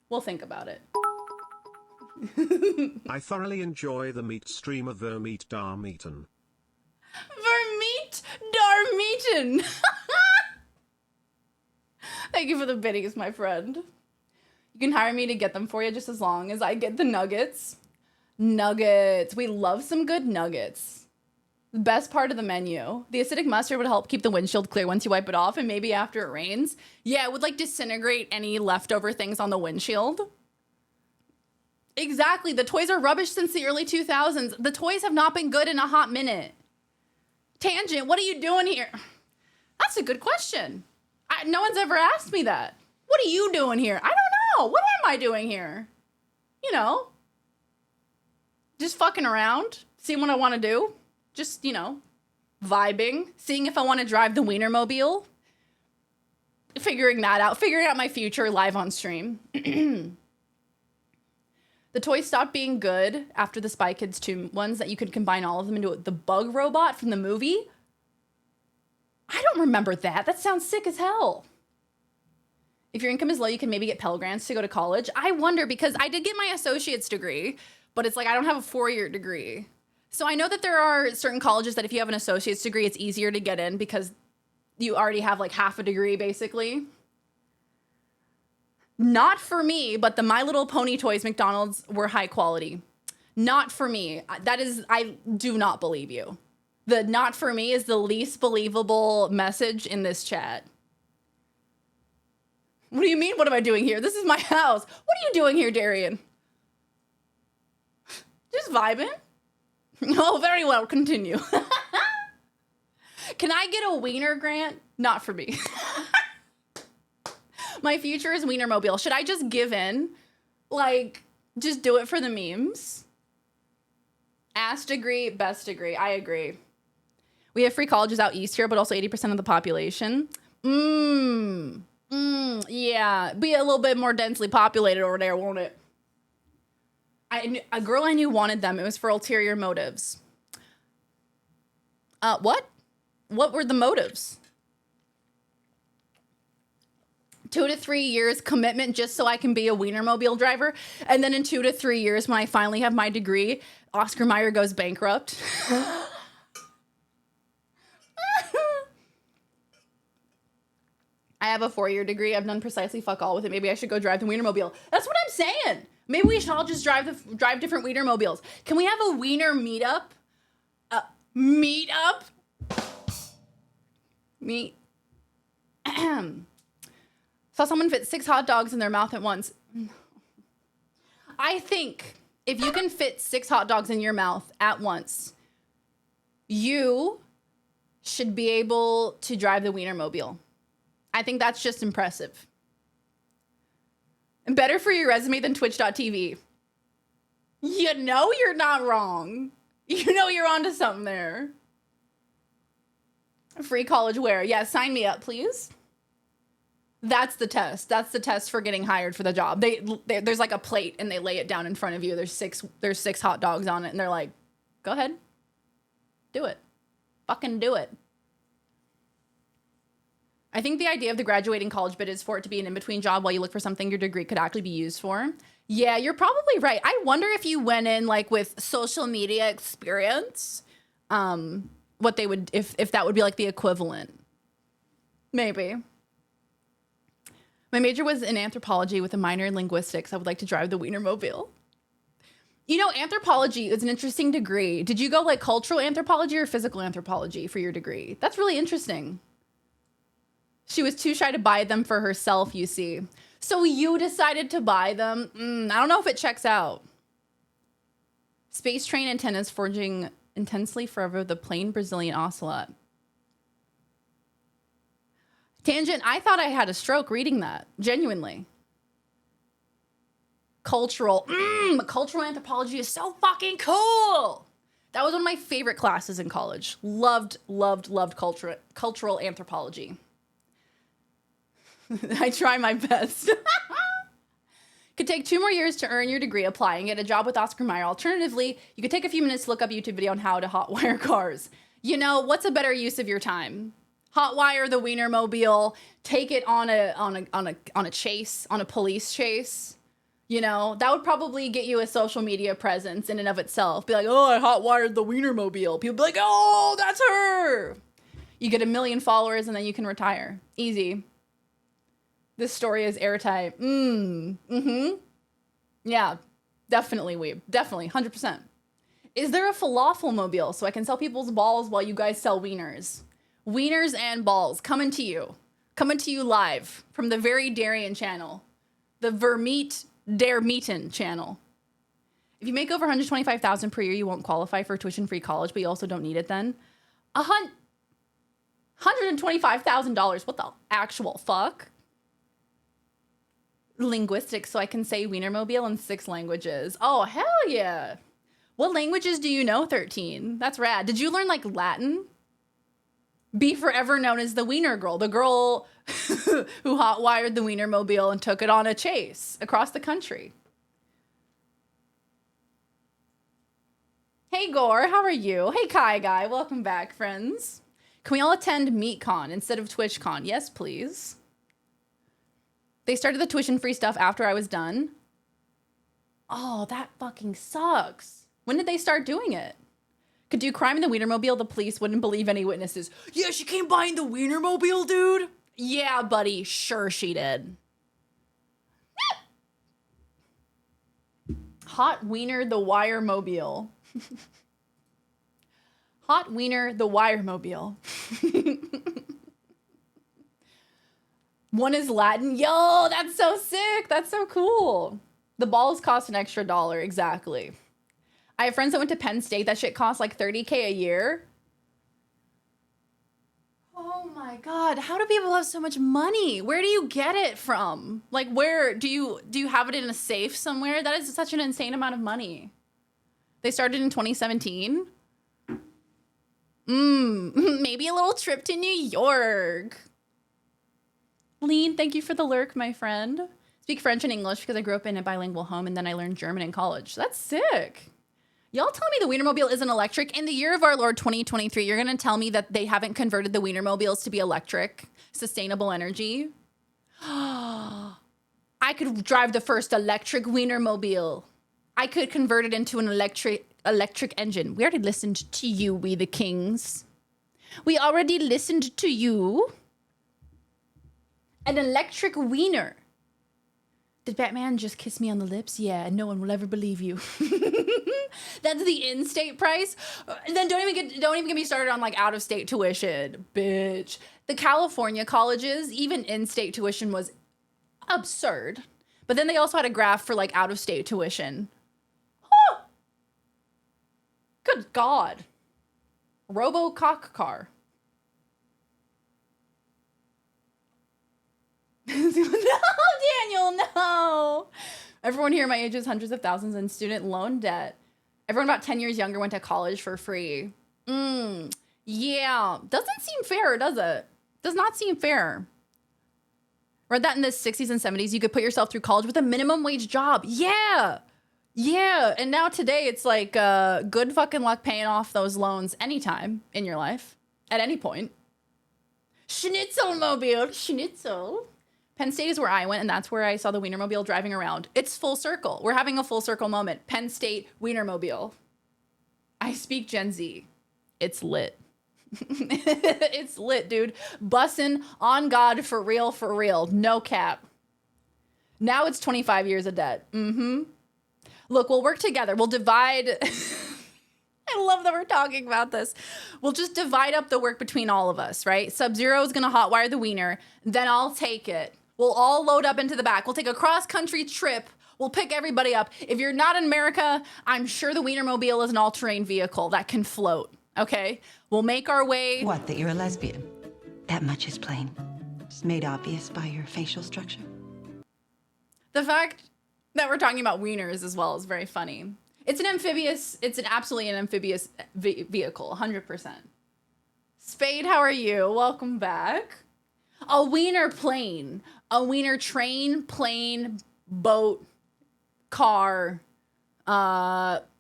[SPEAKER 5] We'll think about it.
[SPEAKER 2] I thoroughly enjoy the meat stream of VeryDarian.
[SPEAKER 5] VeryDarian. Thank you for the biddies, my friend. You can hire me to get them for you just as long as I get the nuggets. Nuggets. We love some good nuggets. The best part of the menu. The acidic mustard would help keep the windshield clear once you wipe it off and maybe after it rains. Yeah, it would like disintegrate any leftover things on the windshield. Exactly. The toys are rubbish since the early 2000s. The toys have not been good in a hot minute. Tangent, what are you doing here? That's a good question. No one's ever asked me that. What are you doing here? I don't know. What am I doing here? You know, just fucking around, seeing what I want to do. Just, you know, vibing, seeing if I want to drive the Wienermobile. Figuring that out. Figuring out my future live on stream. The toys stopped being good after the Spy Kids 2 ones that you could combine all of them into the bug robot from the movie. I don't remember that. That sounds sick as hell. If your income is low, you can maybe get Pell Grants to go to college. I wonder because I did get my associate's degree, but it's like I don't have a 4-year degree. So I know that there are certain colleges that if you have an associate's degree, it's easier to get in because you already have like half a degree basically. Not for me, but the My Little Pony toys McDonald's were high quality. Not for me. That is, I do not believe you. The not for me is the least believable message in this chat. What do you mean? What am I doing here? This is my house. What are you doing here, Darian? Just vibing? Oh, very well. Continue. Can I get a wiener grant? Not for me. My future is Wienermobile. Should I just give in? Like, just do it for the memes? Ass degree, best degree. I agree. We have free colleges out east here, but also 80% of the population. Yeah. Be a little bit more densely populated over there, won't it? A girl I knew wanted them. It was for ulterior motives. What? What were the motives? 2 to 3 years commitment just so I can be a Wienermobile driver. And then in 2 to 3 years, when I finally have my degree, Oscar Mayer goes bankrupt. I have a 4-year degree. I've done precisely fuck all with it. Maybe I should go drive the Wienermobile. That's what I'm saying. Maybe we should all just drive different Wienermobiles. Can we have a Wiener meetup? Meetup? Saw someone fit 6 hot dogs in their mouth at once. I think if you can fit 6 hot dogs in your mouth at once, you should be able to drive the Wienermobile. I think that's just impressive. And better for your resume than Twitch.tv. You know you're not wrong. You know you're onto something there. Free college wear. Yeah, sign me up, please. That's the test. That's the test for getting hired for the job. There's like a plate and they lay it down in front of you. There's six hot dogs on it and they're like, go ahead. Do it. Fucking do it. I think the idea of the graduating college bit is for it to be an in-between job while you look for something your degree could actually be used for. Yeah, you're probably right. I wonder if you went in like with social media experience, what they would, if that would be like the equivalent. Maybe. My major was in anthropology with a minor in linguistics. I would like to drive the Wienermobile. You know, anthropology is an interesting degree. Did you go like cultural anthropology or physical anthropology for your degree? That's really interesting. She was too shy to buy them for herself, you see. So you decided to buy them? I don't know if it checks out. Space train antennas forging intensely forever the plain Brazilian ocelot. Tangent, I thought I had a stroke reading that. Genuinely. Cultural anthropology is so fucking cool. That was one of my favorite classes in college. Loved cultural anthropology. I try my best. Could take 2 more years to earn your degree, apply, and get a job with Oscar Mayer. Alternatively, you could take a few minutes to look up a YouTube video on how to hotwire cars. You know, what's a better use of your time? Hotwire the Wienermobile, take it on a chase, on a police chase. You know, that would probably get you a social media presence in and of itself. Be like, oh, I hotwired the Wienermobile. People be like, oh, that's her. You get 1 million followers and then you can retire. Easy. This story is airtight. Yeah, definitely weeb. Definitely, 100%. Is there a falafel mobile so I can sell people's balls while you guys sell wieners? Wieners and balls coming to you. Coming to you live from the VeryDarian channel. The Vermeet Der Meeten channel. If you make over $125,000 per year, you won't qualify for tuition-free college, but you also don't need it then. $125,000. What the actual fuck? Linguistics, so I can say Wienermobile in 6 languages. Oh, hell yeah. What languages do you know, 13? That's rad. Did you learn like Latin? Be forever known as the Wiener Girl, the girl who hotwired the Wienermobile and took it on a chase across the country. Hey Gore, how are you? Hey Kai Guy, welcome back, friends. Can we all attend MeetCon instead of TwitchCon? Yes, please. They started the tuition-free stuff after I was done. Oh, that fucking sucks. When did they start doing it? Could do crime in the Wienermobile, the police wouldn't believe any witnesses. Yeah, she came by in the Wienermobile, dude. Yeah, buddy, sure she did. Hot Wiener the Wiremobile. Hot Wiener the Wiremobile. One is Latin. Yo, that's so sick. That's so cool. The balls cost an extra $1. Exactly. I have friends that went to Penn State. That shit costs like $30K a year. Oh my God. How do people have so much money? Where do you get it from? Like, where do you have it in a safe somewhere? That is such an insane amount of money. They started in 2017. Maybe a little trip to New York. Lean, thank you for the lurk, my friend. Speak French and English because I grew up in a bilingual home and then I learned German in college. That's sick. Y'all tell me the Wienermobile isn't electric. In the year of our Lord 2023, you're going to tell me that they haven't converted the Wienermobiles to be electric, sustainable energy? I could drive the first electric Wienermobile. I could convert it into an electric engine. We already listened to you, we the kings. We already listened to you. An electric wiener. Did Batman just kiss me on the lips? Yeah, and no one will ever believe you. That's the in-state price. Then don't even get me started on like out-of-state tuition, bitch. The California colleges, even in-state tuition was absurd. But then they also had a graph for like out-of-state tuition. Huh. Good God. Robo-cock car. No, Daniel, no. Everyone here my age is hundreds of thousands in student loan debt. Everyone about 10 years younger went to college for free. Yeah. Doesn't seem fair, does it? Does not seem fair. Read that in the 60s and 70s. You could put yourself through college with a minimum wage job. Yeah. Yeah. And now today it's like good fucking luck paying off those loans anytime in your life. At any point. Schnitzelmobile. Schnitzel. Penn State is where I went, and that's where I saw the Wienermobile driving around. It's full circle. We're having a full circle moment. Penn State, Wienermobile. I speak Gen Z. It's lit. It's lit, dude. Bussin' on God for real, for real. No cap. Now it's 25 years of debt. Look, we'll work together. We'll divide. I love that we're talking about this. We'll just divide up the work between all of us, right? Sub-Zero is going to hotwire the wiener. Then I'll take it. We'll all load up into the back. We'll take a cross-country trip. We'll pick everybody up. If you're not in America, I'm sure the Wienermobile is an all-terrain vehicle that can float, okay? We'll make our way.
[SPEAKER 8] What, that you're a lesbian? That much is plain. It's made obvious by your facial structure.
[SPEAKER 5] The fact that we're talking about wieners as well is very funny. It's absolutely an amphibious vehicle, 100%. Spade, how are you? Welcome back. A wiener plane, a wiener train, plane, boat, car,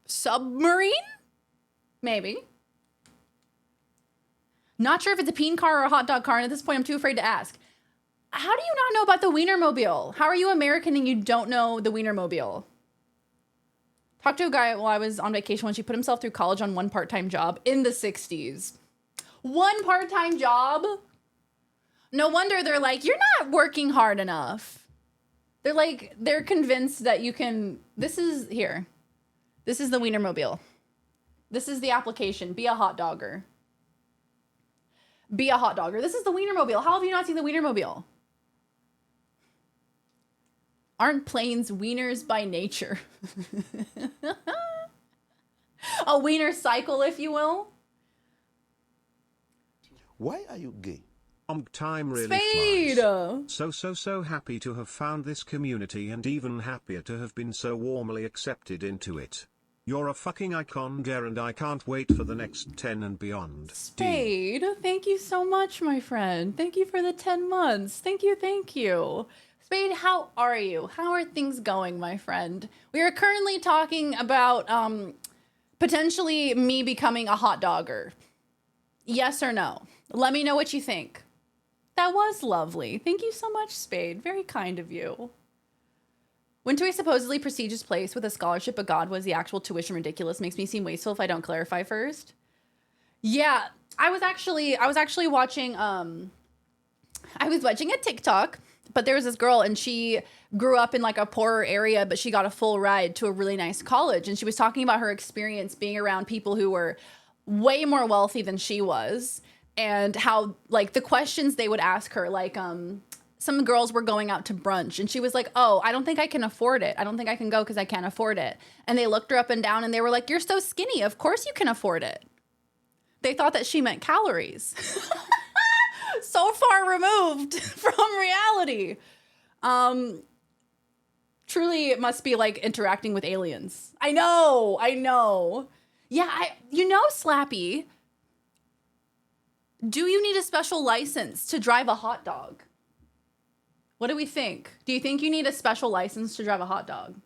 [SPEAKER 5] submarine? Maybe. Not sure if it's a peen car or a hot dog car, and at this point I'm too afraid to ask. How do you not know about the Wienermobile? How are you American and you don't know the Wienermobile? Talked to a guy while I was on vacation when he put himself through college on one part-time job in the 60s. One part-time job? No wonder they're like, you're not working hard enough. They're convinced that you can, this is the Wienermobile. This is the application. Be a hot dogger. Be a hot dogger. This is the Wienermobile. How have you not seen the Wienermobile? Aren't planes wieners by nature? A wiener cycle, if you will.
[SPEAKER 1] Why are you gay?
[SPEAKER 2] Time really
[SPEAKER 5] Spade.
[SPEAKER 2] Flies. So happy to have found this community and even happier to have been so warmly accepted into it. You're a fucking icon, Dare, and I can't wait for the next 10 and beyond.
[SPEAKER 5] Spade, thank you so much, my friend. Thank you for the 10 months. Thank you, thank you. Spade, how are you? How are things going, my friend? We are currently talking about potentially me becoming a hot dogger. Yes or no? Let me know what you think. That was lovely. Thank you so much, Spade. Very kind of you. Went to a supposedly prestigious place with a scholarship, but God, was the actual tuition ridiculous? Makes me seem wasteful if I don't clarify first. Yeah, I was actually watching a TikTok, but there was this girl and she grew up in like a poorer area, but she got a full ride to a really nice college. And she was talking about her experience being around people who were way more wealthy than she was, and how like the questions they would ask her, like some girls were going out to brunch and she was like, oh, I don't think I can afford it. I don't think I can go because I can't afford it. And they looked her up and down and they were like, you're so skinny. Of course you can afford it. They thought that she meant calories. So far removed from reality. Truly, it must be like interacting with aliens. I know. Yeah, Slappy, do you need a special license to drive a hot dog? What do we think? Do you think you need a special license to drive a hot dog?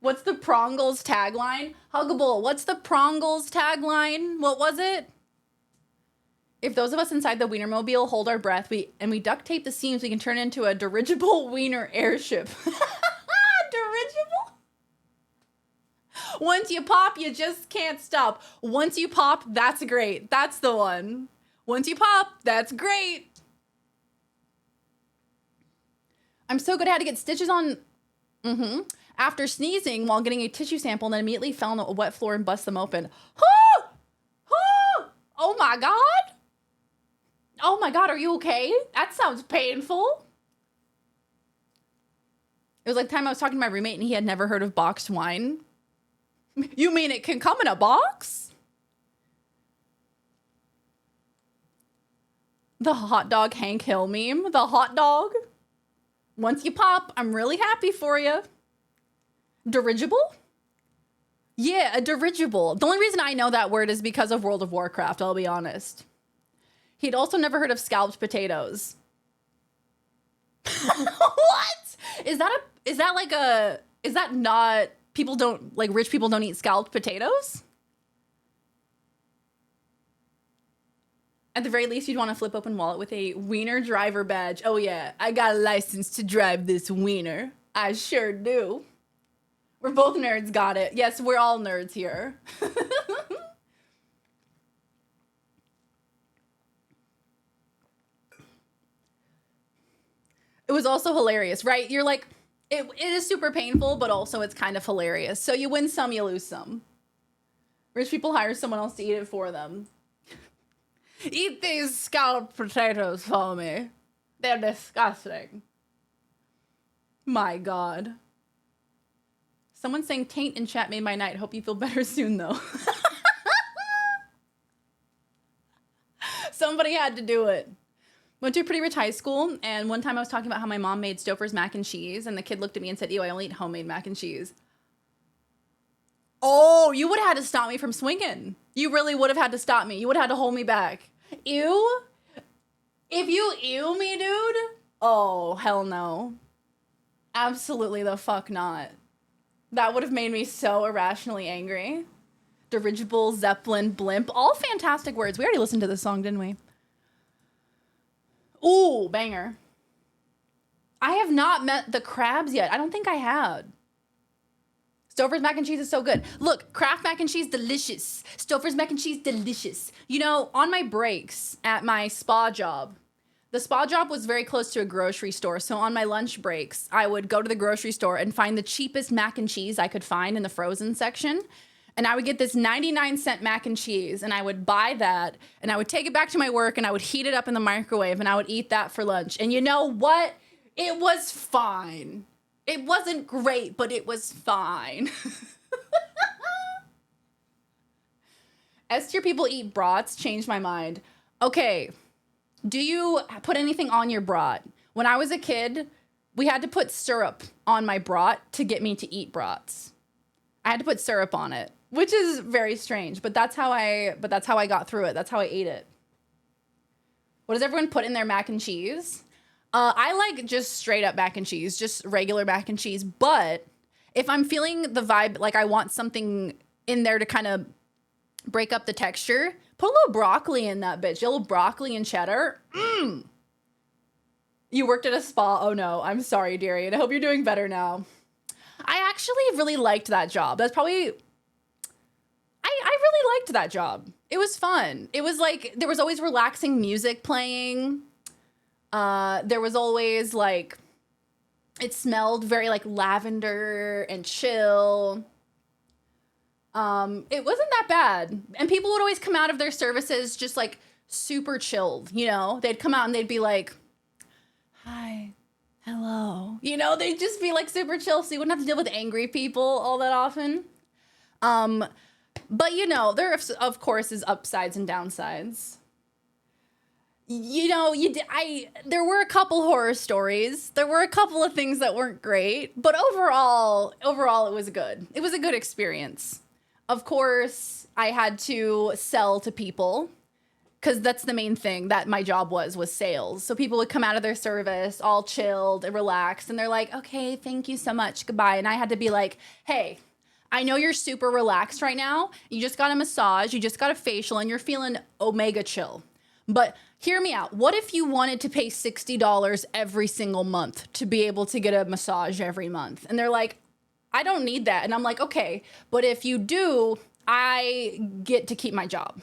[SPEAKER 5] What's the Prongles tagline? Huggable, what's the Prongles tagline? What was it? If those of us inside the Wienermobile hold our breath and we duct tape the seams, we can turn it into a dirigible wiener airship. Dirigible? Once you pop, you just can't stop. Once you pop, that's great. That's the one. Once you pop, that's great. I'm so good I had to get stitches on after sneezing while getting a tissue sample and then immediately fell on a wet floor and bust them open. Oh my God. Oh my God, are you okay? That sounds painful. It was like the time I was talking to my roommate and he had never heard of boxed wine. You mean it can come in a box? The hot dog Hank Hill meme. The hot dog. Once you pop, I'm really happy for you. Dirigible? Yeah, a dirigible. The only reason I know that word is because of World of Warcraft, I'll be honest. He'd also never heard of scalloped potatoes. What? Is that not, people don't, like rich people don't eat scalloped potatoes? At the very least, you'd want to flip open wallet with a wiener driver badge. Oh yeah, I got a license to drive this wiener. I sure do. We're both nerds, got it. Yes, we're all nerds here. It was also hilarious, right? You're like, it is super painful, but also it's kind of hilarious. So you win some, you lose some. Rich people hire someone else to eat it for them. Eat these scalloped potatoes for me. They're disgusting. My God. Someone saying taint in chat made my night. Hope you feel better soon, though. Somebody had to do it. Went to a pretty rich high school, and one time I was talking about how my mom made Stouffer's mac and cheese, and the kid looked at me and said, ew, I only eat homemade mac and cheese. Oh, you would have had to stop me from swinging. You really would have had to stop me. You would have had to hold me back. Ew? If you ew me, dude? Oh, hell no. Absolutely the fuck not. That would have made me so irrationally angry. Dirigible, Zeppelin, blimp, all fantastic words. We already listened to this song, didn't we? Ooh, banger. I have not met the crabs yet. I don't think I had. Stouffer's mac and cheese is so good. Look, Kraft mac and cheese, delicious. Stouffer's mac and cheese, delicious. You know, on my breaks at my spa job, the spa job was very close to a grocery store. So on my lunch breaks, I would go to the grocery store and find the cheapest mac and cheese I could find in the frozen section. And I would get this 99-cent mac and cheese, and I would buy that, and I would take it back to my work, and I would heat it up in the microwave, and I would eat that for lunch. And you know what? It was fine. It wasn't great, but it was fine. S-tier people eat brats. Changed my mind. Okay. Do you put anything on your brat? When I was a kid, we had to put syrup on my brat to get me to eat brats. I had to put syrup on it, which is very strange, but that's how I got through it. That's how I ate it. What does everyone put in their mac and cheese? I like just straight up mac and cheese, just regular mac and cheese. But if I'm feeling the vibe, like I want something in there to kind of break up the texture, put a little broccoli in that bitch. A little broccoli and cheddar. Mmm. You worked at a spa. Oh no, I'm sorry, Darian. I hope you're doing better now. I actually really liked that job. That's probably, I really liked that job. It was fun. It was like, there was always relaxing music playing. There was always like, it smelled very like lavender and chill. It wasn't that bad. And people would always come out of their services just like super chilled, you know? They'd come out and they'd be like, hi, hello. You know, they'd just be like super chill, so you wouldn't have to deal with angry people all that often. But you know, there of course is upsides and downsides. You know, there were a couple horror stories. There were a couple of things that weren't great, but overall it was good. It was a good experience. Of course, I had to sell to people because that's the main thing that my job was sales. So people would come out of their service all chilled and relaxed, and they're like, okay, thank you so much, goodbye. And I had to be like, hey, I know you're super relaxed right now. You just got a massage, you just got a facial, and you're feeling omega chill. But hear me out. What if you wanted to pay $60 every single month to be able to get a massage every month? And they're like, I don't need that. And I'm like, okay, but if you do, I get to keep my job.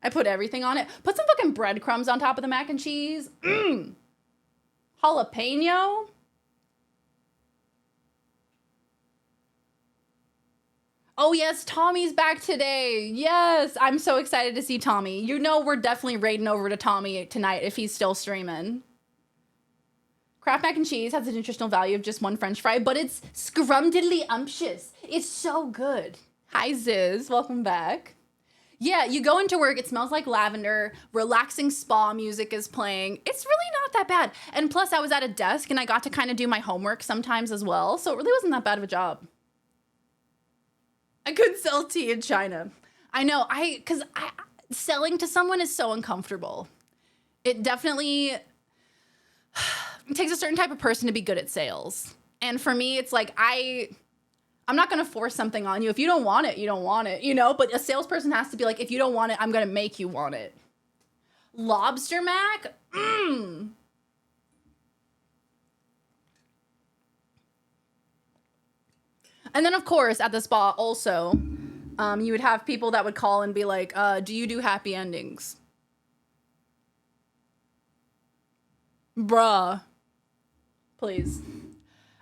[SPEAKER 5] I put everything on it. Put some fucking breadcrumbs on top of the mac and cheese. Mmm. Jalapeno. Oh yes, Tommy's back today. Yes, I'm so excited to see Tommy. You know we're definitely raiding over to Tommy tonight if he's still streaming. Kraft mac and cheese has an nutritional value of just one french fry, but it's scrumdiddly umptious. It's so good. Hi Ziz, welcome back. Yeah, you go into work, it smells like lavender, relaxing spa music is playing. It's really not that bad. And plus I was at a desk and I got to kind of do my homework sometimes as well. So it really wasn't that bad of a job. I could sell tea in China. I know, because selling to someone is so uncomfortable. It definitely it takes a certain type of person to be good at sales. And for me, it's like, I'm not going to force something on you. If you don't want it, you don't want it, you know? But a salesperson has to be like, if you don't want it, I'm going to make you want it. Lobster mac? Mmm. And then, of course, at the spa also, you would have people that would call and be like, do you do happy endings? Bruh. Please.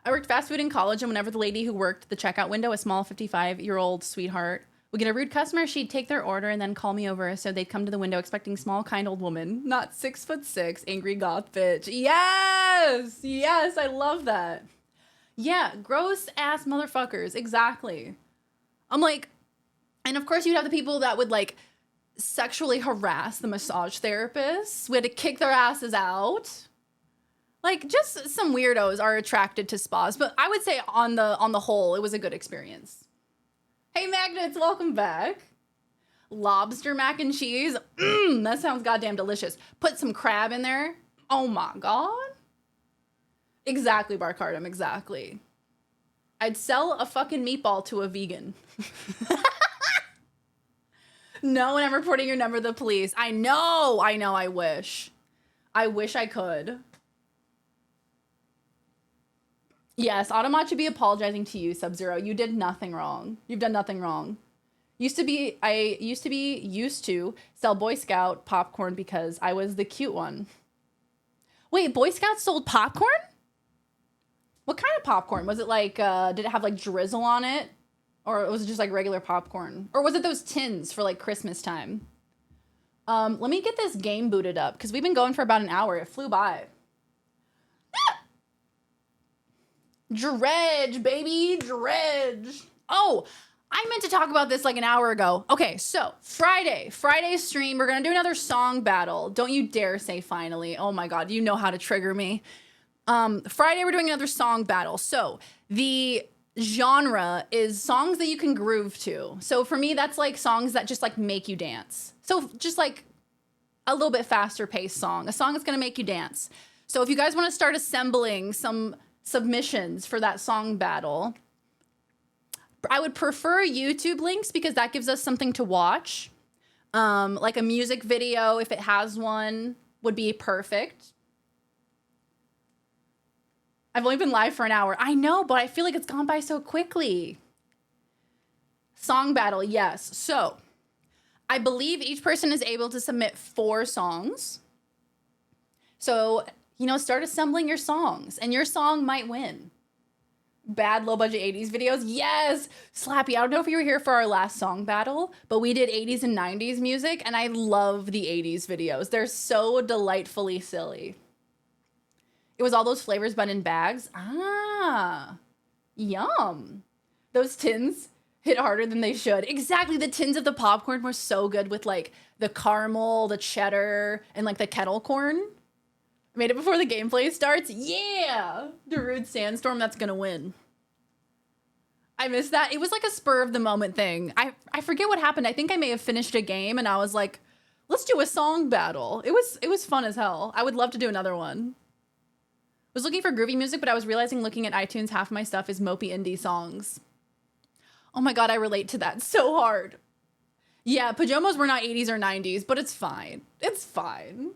[SPEAKER 5] I worked fast food in college, and whenever the lady who worked the checkout window, a small 55-year-old sweetheart, would get a rude customer, she'd take their order and then call me over, so they'd come to the window expecting small, kind old woman, not 6'6", angry goth bitch. Yes! Yes, I love that. Yeah, gross ass motherfuckers, exactly. I'm like, and of course you'd have the people that would like sexually harass the massage therapists. We had to kick their asses out. Like, just some weirdos are attracted to spas, but I would say on the whole, it was a good experience. Hey Magnets, welcome back. Lobster mac and cheese. That sounds goddamn delicious. Put some crab in there. Oh my God. Exactly, Barcardum, exactly. I'd sell a fucking meatball to a vegan. No, and I'm reporting your number to the police. I know, I wish. I wish I could. Yes, Automat should be apologizing to you, Sub-Zero. You did nothing wrong. You've done nothing wrong. I used to sell Boy Scout popcorn because I was the cute one. Wait, Boy Scouts sold popcorn? What kind of popcorn? Was it like, did it have like drizzle on it? Or was it just like regular popcorn? Or was it those tins for like Christmas time? Let me get this game booted up because we've been going for about an hour. It flew by. Dredge, baby, Dredge. Oh, I meant to talk about this like an hour ago. Okay, so Friday stream, we're gonna do another song battle. Don't you dare say finally. Oh my God, you know how to trigger me. Friday, we're doing another song battle. So the genre is songs that you can groove to. So for me, that's like songs that just like make you dance. So just like a little bit faster paced song, a song that's gonna make you dance. So if you guys wanna start assembling some submissions for that song battle, I would prefer YouTube links because that gives us something to watch. Like a music video, if it has one, would be perfect. I've only been live for an hour. I know, but I feel like it's gone by so quickly. Song battle, yes. So I believe each person is able to submit 4 songs. So, you know, start assembling your songs and your song might win. Bad low budget 80s videos. Yes. Slappy. I don't know if you were here for our last song battle, but we did 80s and 90s music and I love the 80s videos. They're so delightfully silly. It was all those flavors but in bags. Ah, yum. Those tins hit harder than they should. Exactly. The tins of the popcorn were so good with like the caramel, the cheddar, and like the kettle corn. I made it before the gameplay starts. Yeah. Darude Sandstorm, that's gonna win. I missed that. It was like a spur of the moment thing. I forget what happened. I think I may have finished a game and I was like, let's do a song battle. It was fun as hell. I would love to do another one. I was looking for groovy music, but I was realizing looking at iTunes, half of my stuff is mopey indie songs. Oh my God, I relate to that so hard. Yeah, pajamas were not 80s or 90s, but it's fine. It's fine.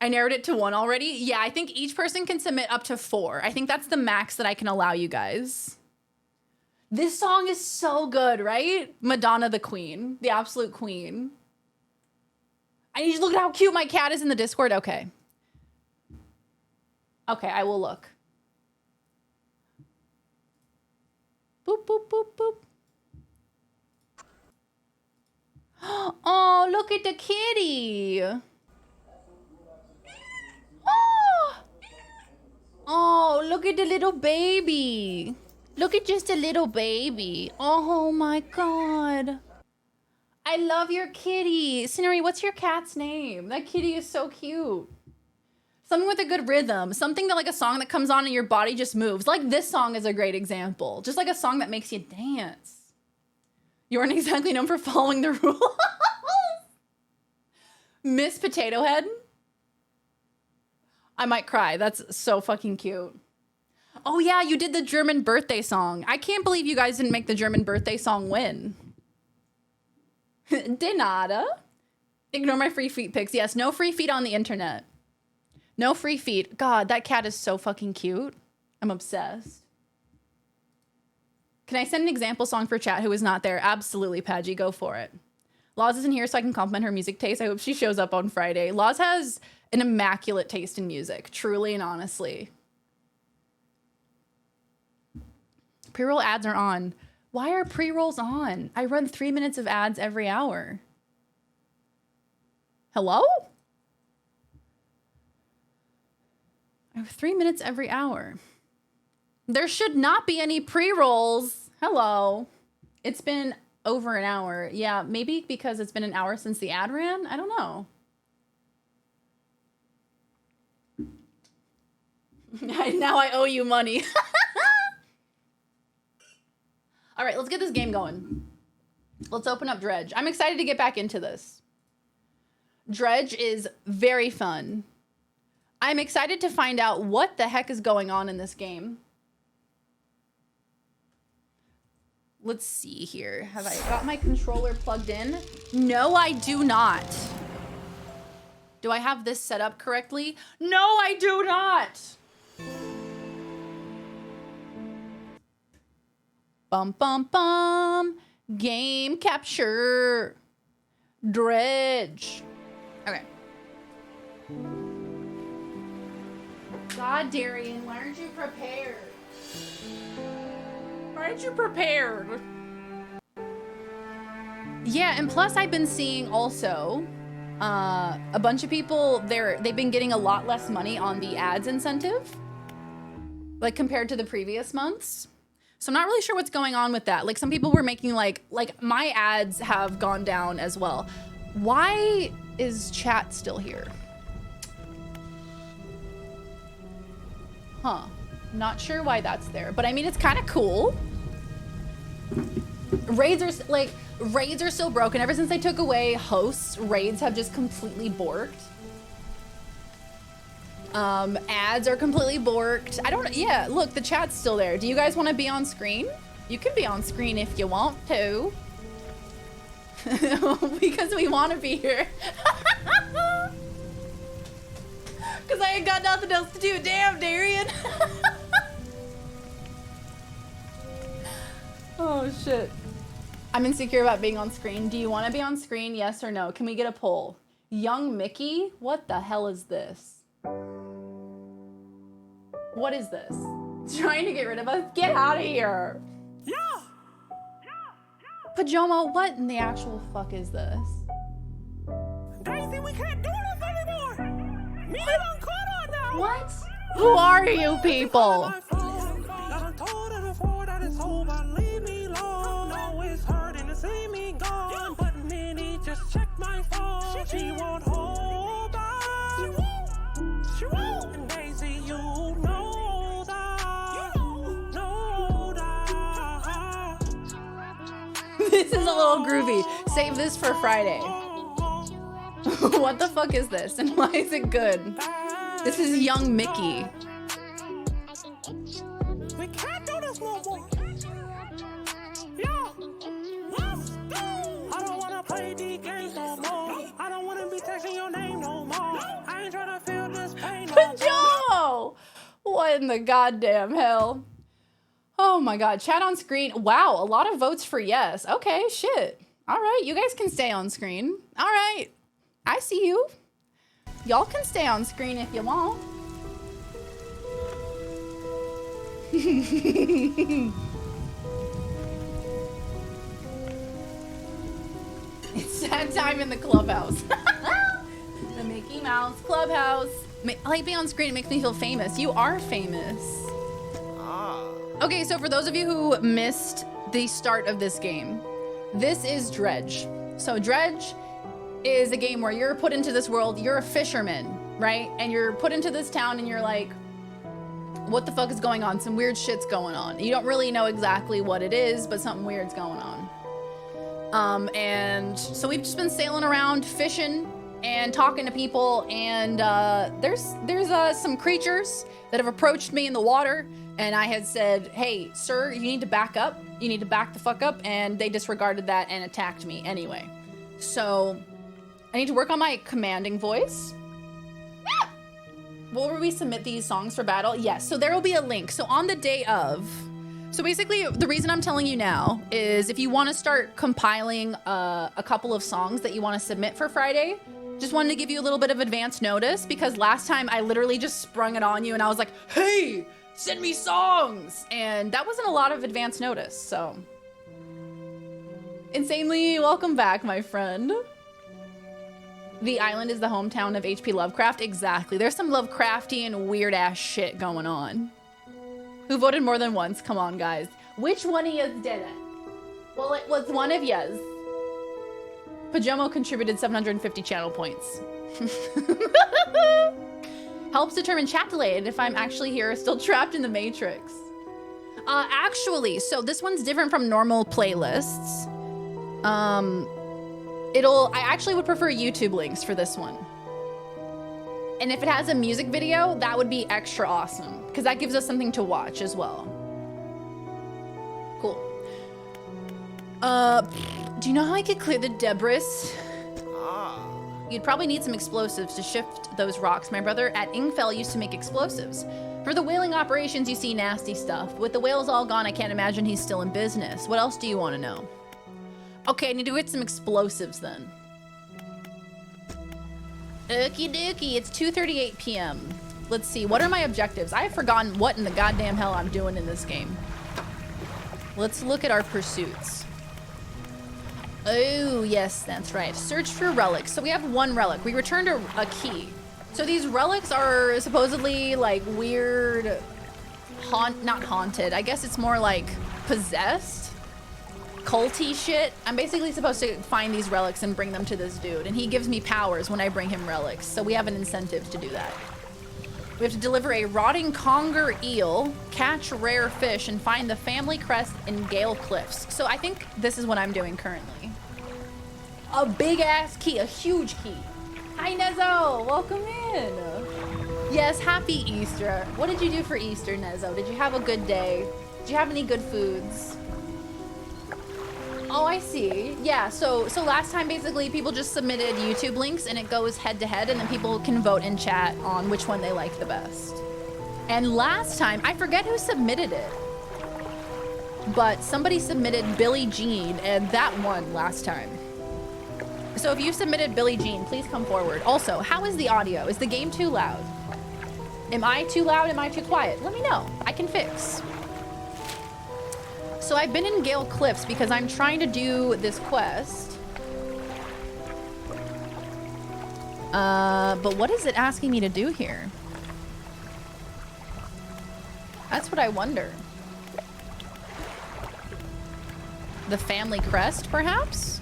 [SPEAKER 5] I narrowed it to 1 already. Yeah, I think each person can submit up to 4. I think that's the max that I can allow you guys. This song is so good, right? Madonna the Queen, the absolute queen. I need you to look at how cute my cat is in the Discord. Okay. Okay, I will look. Boop, boop, boop, boop. Oh, look at the kitty. Oh, look at the little baby. Look at just a little baby. Oh my God. I love your kitty. Cineri, what's your cat's name? That kitty is so cute. Something with a good rhythm. Something that like a song that comes on and your body just moves. Like this song is a great example. Just like a song that makes you dance. You aren't exactly known for following the rules. Miss Potato Head. I might cry. That's so fucking cute. Oh yeah, you did the German birthday song. I can't believe you guys didn't make the German birthday song win. De nada. Ignore my free feet pics. Yes, no free feet on the internet. No free feet. God, that cat is so fucking cute. I'm obsessed. Can I send an example song for chat who is not there? Absolutely, Padgy. Go for it. Laws isn't here so I can compliment her music taste. I hope she shows up on Friday. Laws has an immaculate taste in music, truly and honestly. Pre-roll ads are on. Why are pre-rolls on? I run 3 minutes of ads every hour. Hello? I have 3 minutes every hour. There should not be any pre-rolls. Hello. It's been over an hour. Yeah, maybe because it's been an hour since the ad ran. I don't know. Now I owe you money. All right, let's get this game going. Let's open up Dredge. I'm excited to get back into this. Dredge is very fun. I'm excited to find out what the heck is going on in this game. Let's see here. Have I got my controller plugged in? No, I do not. Do I have this set up correctly? No, I do not. Bum, bum, bum. Game capture. Dredge. Okay. God, Darian, why aren't you prepared? Why aren't you prepared? Yeah, and plus I've been seeing also a bunch of people, they've been getting a lot less money on the ads incentive, like compared to the previous months. So I'm not really sure what's going on with that. Like some people were making like my ads have gone down as well. Why is chat still here? Huh. Not sure why that's there, but I mean, it's kind of cool. Raids are so broken. Ever since they took away hosts, raids have just completely borked. Ads are completely borked. Yeah, look, the chat's still there. Do you guys want to be on screen? You can be on screen if you want to. Because we want to be here. Because I ain't got nothing else to do. Damn, Darian. Oh, shit. I'm insecure about being on screen. Do you want to be on screen? Yes or no? Can we get a poll? Young Mickey? What the hell is this? What is this? Trying to get rid of us? Get out of here. Yeah. Pajama, what in the actual fuck is this?
[SPEAKER 10] Daisy, we can't do this anymore. Me and caught on now.
[SPEAKER 5] What? Who are you people?
[SPEAKER 10] She won't hold on. She won't. And Daisy, you know that. Know that.
[SPEAKER 5] This is a little groovy. Save this for Friday. What the fuck is this? And why is it good? This is Young Mickey.
[SPEAKER 10] We can't do this no more. Yeah. Let's go. I don't wanna play these games no more. I don't wanna be texting your name no more. I ain't trying to feel this pain no more.
[SPEAKER 5] Joe! What in the goddamn hell? Oh my god, chat on screen. Wow, a lot of votes for yes. Okay, shit. All right, you guys can stay on screen. All right, I see you. Y'all can stay on screen if you want. It's that time in the clubhouse. The Mickey Mouse Clubhouse. I like being on screen. It makes me feel famous. You are famous. Okay, so for those of you who missed the start of this game, this is Dredge. So Dredge is a game where you're put into this world, you're a fisherman, right? And you're put into this town and you're like, what the fuck is going on? Some weird shit's going on. You don't really know exactly what it is, but something weird's going on. And so we've just been sailing around, fishing and talking to people, and there's some creatures that have approached me in the water, and I had said, hey, sir, you need to back up. You need to back the fuck up, and they disregarded that and attacked me anyway. So I need to work on my commanding voice. Will we submit these songs for battle? Yes, so there will be a link. So on the day of, so basically the reason I'm telling you now is if you want to start compiling a couple of songs that you want to submit for Friday, just wanted to give you a little bit of advance notice, because last time I literally just sprung it on you and I was like, hey, send me songs. And that wasn't a lot of advance notice, so. Insanely, welcome back, my friend. The island is the hometown of H.P. Lovecraft. Exactly. There's some Lovecraftian weird ass shit going on. Who voted more than once? Come on, guys. Which one of yous did it? Well, it was one of yous. Pajomo contributed 750 channel points. Helps determine chat delay and if I'm actually here or still trapped in the Matrix. Actually, so this one's different from normal playlists. I actually would prefer YouTube links for this one. And if it has a music video, that would be extra awesome, because that gives us something to watch as well. Cool. Do you know how I could clear the debris? You'd probably need some explosives to shift those rocks. My brother at Ingfell used to make explosives. For the whaling operations, you see nasty stuff. With the whales all gone, I can't imagine he's still in business. What else do you want to know? Okay, I need to get some explosives then. Okie dokie, it's 2:38 p.m. Let's see, what are my objectives? I have forgotten what in the goddamn hell I'm doing in this game. Let's look at our pursuits. Oh, yes, that's right. Search for relics. So we have one relic. We returned a key. So these relics are supposedly like weird, not haunted. I guess it's more like possessed, culty shit. I'm basically supposed to find these relics and bring them to this dude. And he gives me powers when I bring him relics. So we have an incentive to do that. We have to deliver a rotting conger eel, catch rare fish, and find the family crest in Gale Cliffs. So I think this is what I'm doing currently. A big ass key, a huge key. Hi Nezo, welcome in. Yes, happy Easter. What did you do for Easter, Nezo? Did you have a good day? Did you have any good foods? Oh, I see. Yeah, so last time basically people just submitted YouTube links and it goes head to head and then people can vote in chat on which one they like the best. And last time, I forget who submitted it, but somebody submitted Billie Jean and that won last time. So if you submitted Billie Jean, please come forward. Also, how is the audio? Is the game too loud? Am I too loud? Am I too quiet? Let me know. I can fix. So I've been in Gale Cliffs because I'm trying to do this quest. But what is it asking me to do here? That's what I wonder. The family crest, perhaps?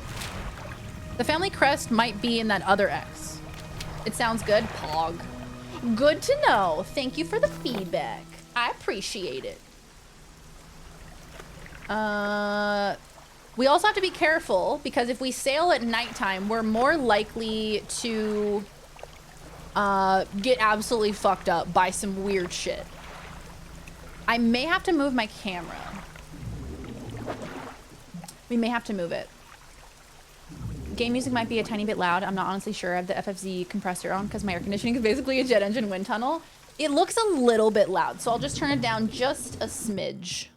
[SPEAKER 5] The family crest might be in that other X. It sounds good. Pog. Good to know. Thank you for the feedback. I appreciate it. We also have to be careful because if we sail at nighttime, we're more likely to get absolutely fucked up by some weird shit. I may have to move my camera. We may have to move it. Game music might be a tiny bit loud. I'm not honestly sure. I have the FFZ compressor on because my air conditioning is basically a jet engine wind tunnel. It looks a little bit loud, so I'll just turn it down just a smidge.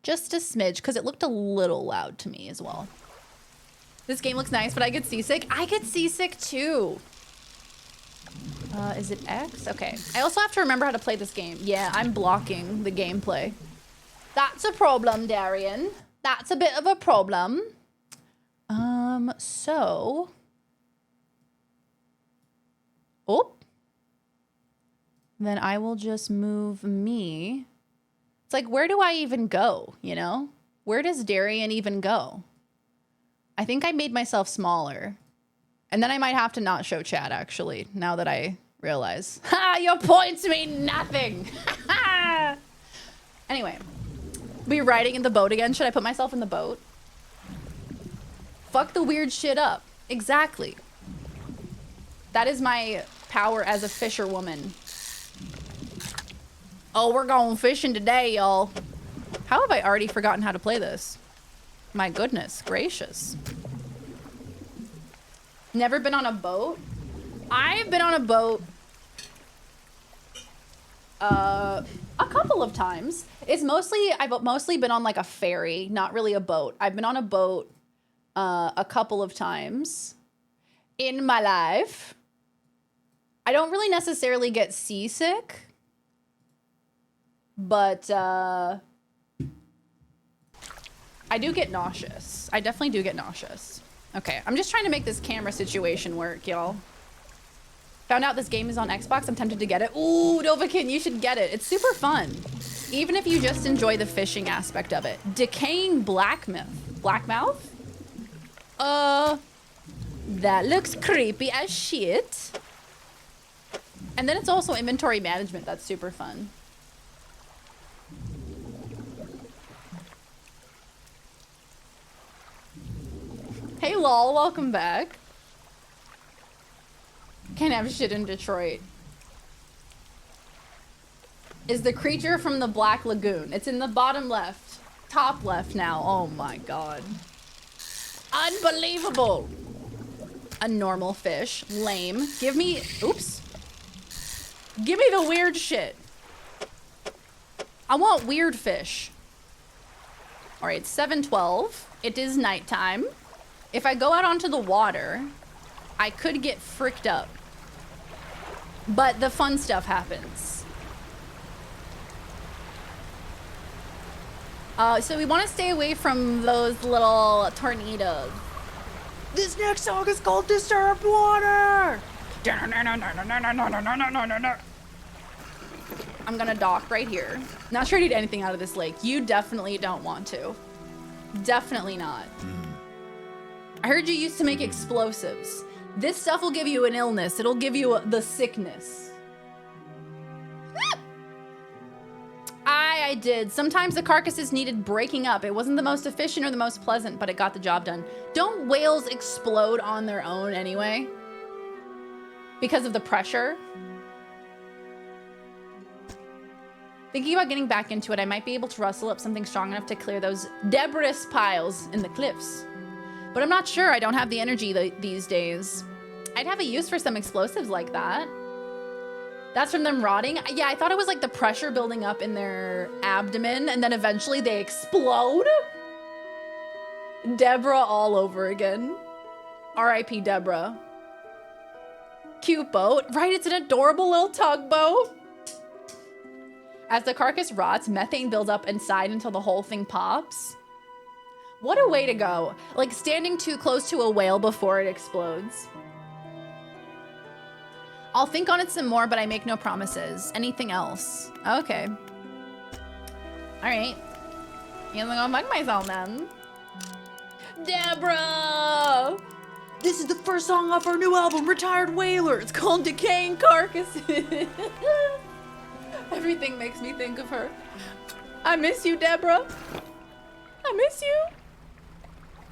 [SPEAKER 5] Just a smidge, because it looked a little loud to me as well. This game looks nice, but I get seasick. I get seasick too. Is it X? Okay. I also have to remember how to play this game. Yeah, I'm blocking the gameplay. That's a problem, Darian. That's a bit of a problem. So. Oh. Then I will just move me. It's like, where do I even go, you know? Where does Darian even go? I think I made myself smaller. And then I might have to not show chat, actually, now that I realize. Ha! Your points mean nothing! Anyway. Be riding in the boat again. Should I put myself in the boat? Fuck the weird shit up. Exactly. That is my power as a fisherwoman. Oh, we're going fishing today, y'all. How have I already forgotten how to play this? My goodness gracious. Never been on a boat? I've been on a boat a couple of times. I've mostly been on like a ferry, not really a boat. I've been on a boat a couple of times in my life. I don't really necessarily get seasick, but I do get nauseous. I definitely do get nauseous. Okay, I'm just trying to make this camera situation work, y'all. Found out this game is on Xbox. I'm tempted to get it. Ooh, Novakin, you should get it. It's super fun. Even if you just enjoy the fishing aspect of it. Decaying Blackmouth? That looks creepy as shit. And then it's also inventory management. That's super fun. Hey lol, welcome back. Can't have shit in Detroit. Is the creature from the Black Lagoon. It's in the bottom left. Top left now. Oh my god. Unbelievable. A normal fish. Lame. Give me... Oops. Give me the weird shit. I want weird fish. Alright, 7:12. It is nighttime. If I go out onto the water, I could get fricked up. But the fun stuff happens. So we want to stay away from those little tornadoes. This next song is called Disturbed Water. I'm gonna dock right here. Not sure to eat anything out of this lake. You definitely don't want to. Definitely not. I heard you used to make explosives. This stuff will give you an illness. It'll give you the sickness. I did. Sometimes the carcasses needed breaking up. It wasn't the most efficient or the most pleasant, but it got the job done. Don't whales explode on their own anyway? Because of the pressure? Thinking about getting back into it, I might be able to rustle up something strong enough to clear those debris piles in the cliffs. But I'm not sure. I don't have the energy these days. I'd have a use for some explosives like that. That's from them rotting? Yeah, I thought it was like the pressure building up in their abdomen and then eventually they explode. Deborah all over again. R.I.P. Deborah. Cute boat. Right, it's an adorable little tugboat. As the carcass rots, methane builds up inside until the whole thing pops. What a way to go. Like standing too close to a whale before it explodes. I'll think on it some more, but I make no promises. Anything else? Okay. All right. I'm gonna fuck myself then. Deborah! This is the first song off our new album, Retired Whaler. It's called Decaying Carcasses. Everything makes me think of her. I miss you, Deborah. I miss you.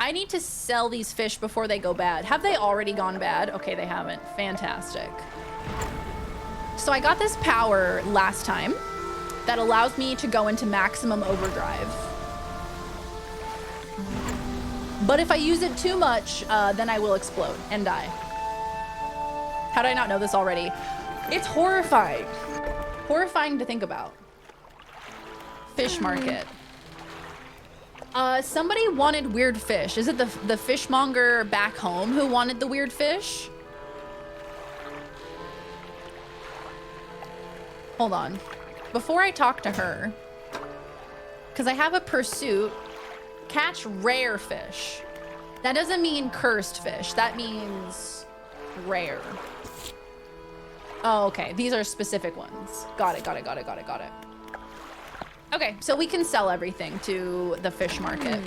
[SPEAKER 5] I need to sell these fish before they go bad. Have they already gone bad? Okay, they haven't. Fantastic. So I got this power last time that allows me to go into maximum overdrive. But if I use it too much, then I will explode and die. How did I not know this already? It's horrifying. Horrifying to think about. Fish market. Somebody wanted weird fish. Is it the fishmonger back home who wanted the weird fish? Hold on. Before I talk to her, because I have a pursuit, catch rare fish. That doesn't mean cursed fish. That means rare. Oh, okay. These are specific ones. Got it, got it, got it, got it, got it. Okay, so we can sell everything to the fish market.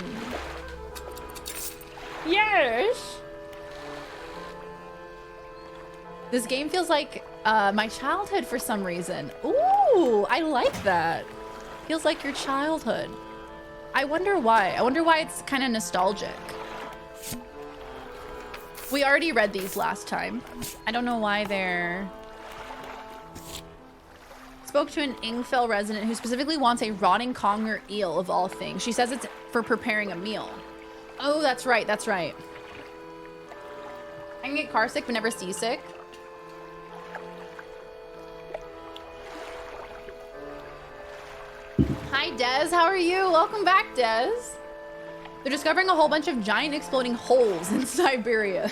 [SPEAKER 5] Yes. This game feels like my childhood for some reason. Ooh, I like that. Feels like your childhood. I wonder why. I wonder why it's kind of nostalgic. We already read these last time. I don't know why they're... Spoke to an Ingfell resident who specifically wants a rotting conger eel of all things. She says it's for preparing a meal. Oh, that's right. That's right. I can get car sick but never seasick. Hi, Des. How are you? Welcome back, Des. They're discovering a whole bunch of giant exploding holes in Siberia.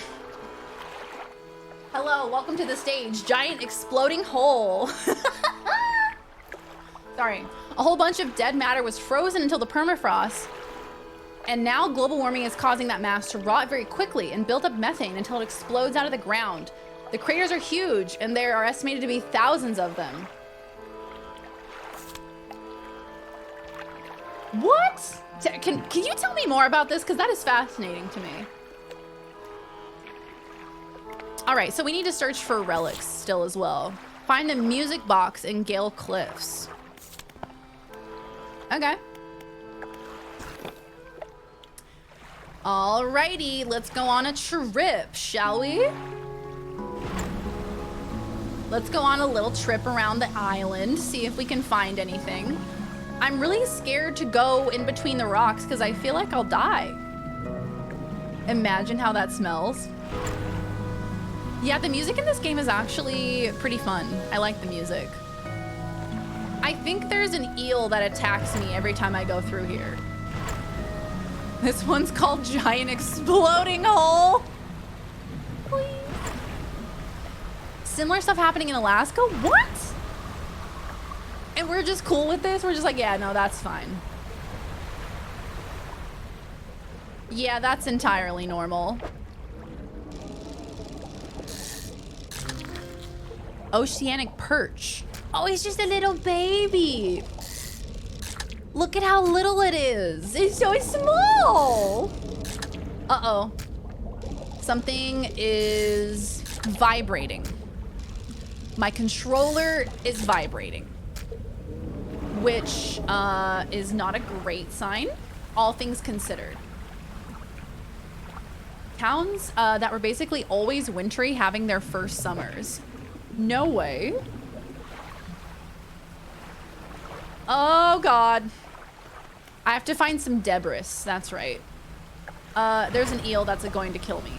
[SPEAKER 5] Hello, welcome to the stage. Giant exploding hole. Sorry. A whole bunch of dead matter was frozen until the permafrost. And now global warming is causing that mass to rot very quickly and build up methane until it explodes out of the ground. The craters are huge, and there are estimated to be thousands of them. What? Can you tell me more about this? Because that is fascinating to me. All right, so we need to search for relics still as well. Find the music box in Gale Cliffs. Okay. Alrighty, let's go on a trip, shall we? Let's go on a little trip around the island, see if we can find anything. I'm really scared to go in between the rocks because I feel like I'll die. Imagine how that smells. Yeah, the music in this game is actually pretty fun. I like the music. I think there's an eel that attacks me every time I go through here. This one's called Giant Exploding Hole. Please. Similar stuff happening in Alaska? What? And we're just cool with this? We're just like, yeah, no, that's fine. Yeah, that's entirely normal. Oceanic perch. Oh, he's just a little baby. Look at how little it is. It's so small. Uh-oh. Something is vibrating. My controller is vibrating, which is not a great sign, all things considered. Towns that were basically always wintry having their first summers. No way. Oh God. I have to find some debris, that's right. There's an eel that's going to kill me.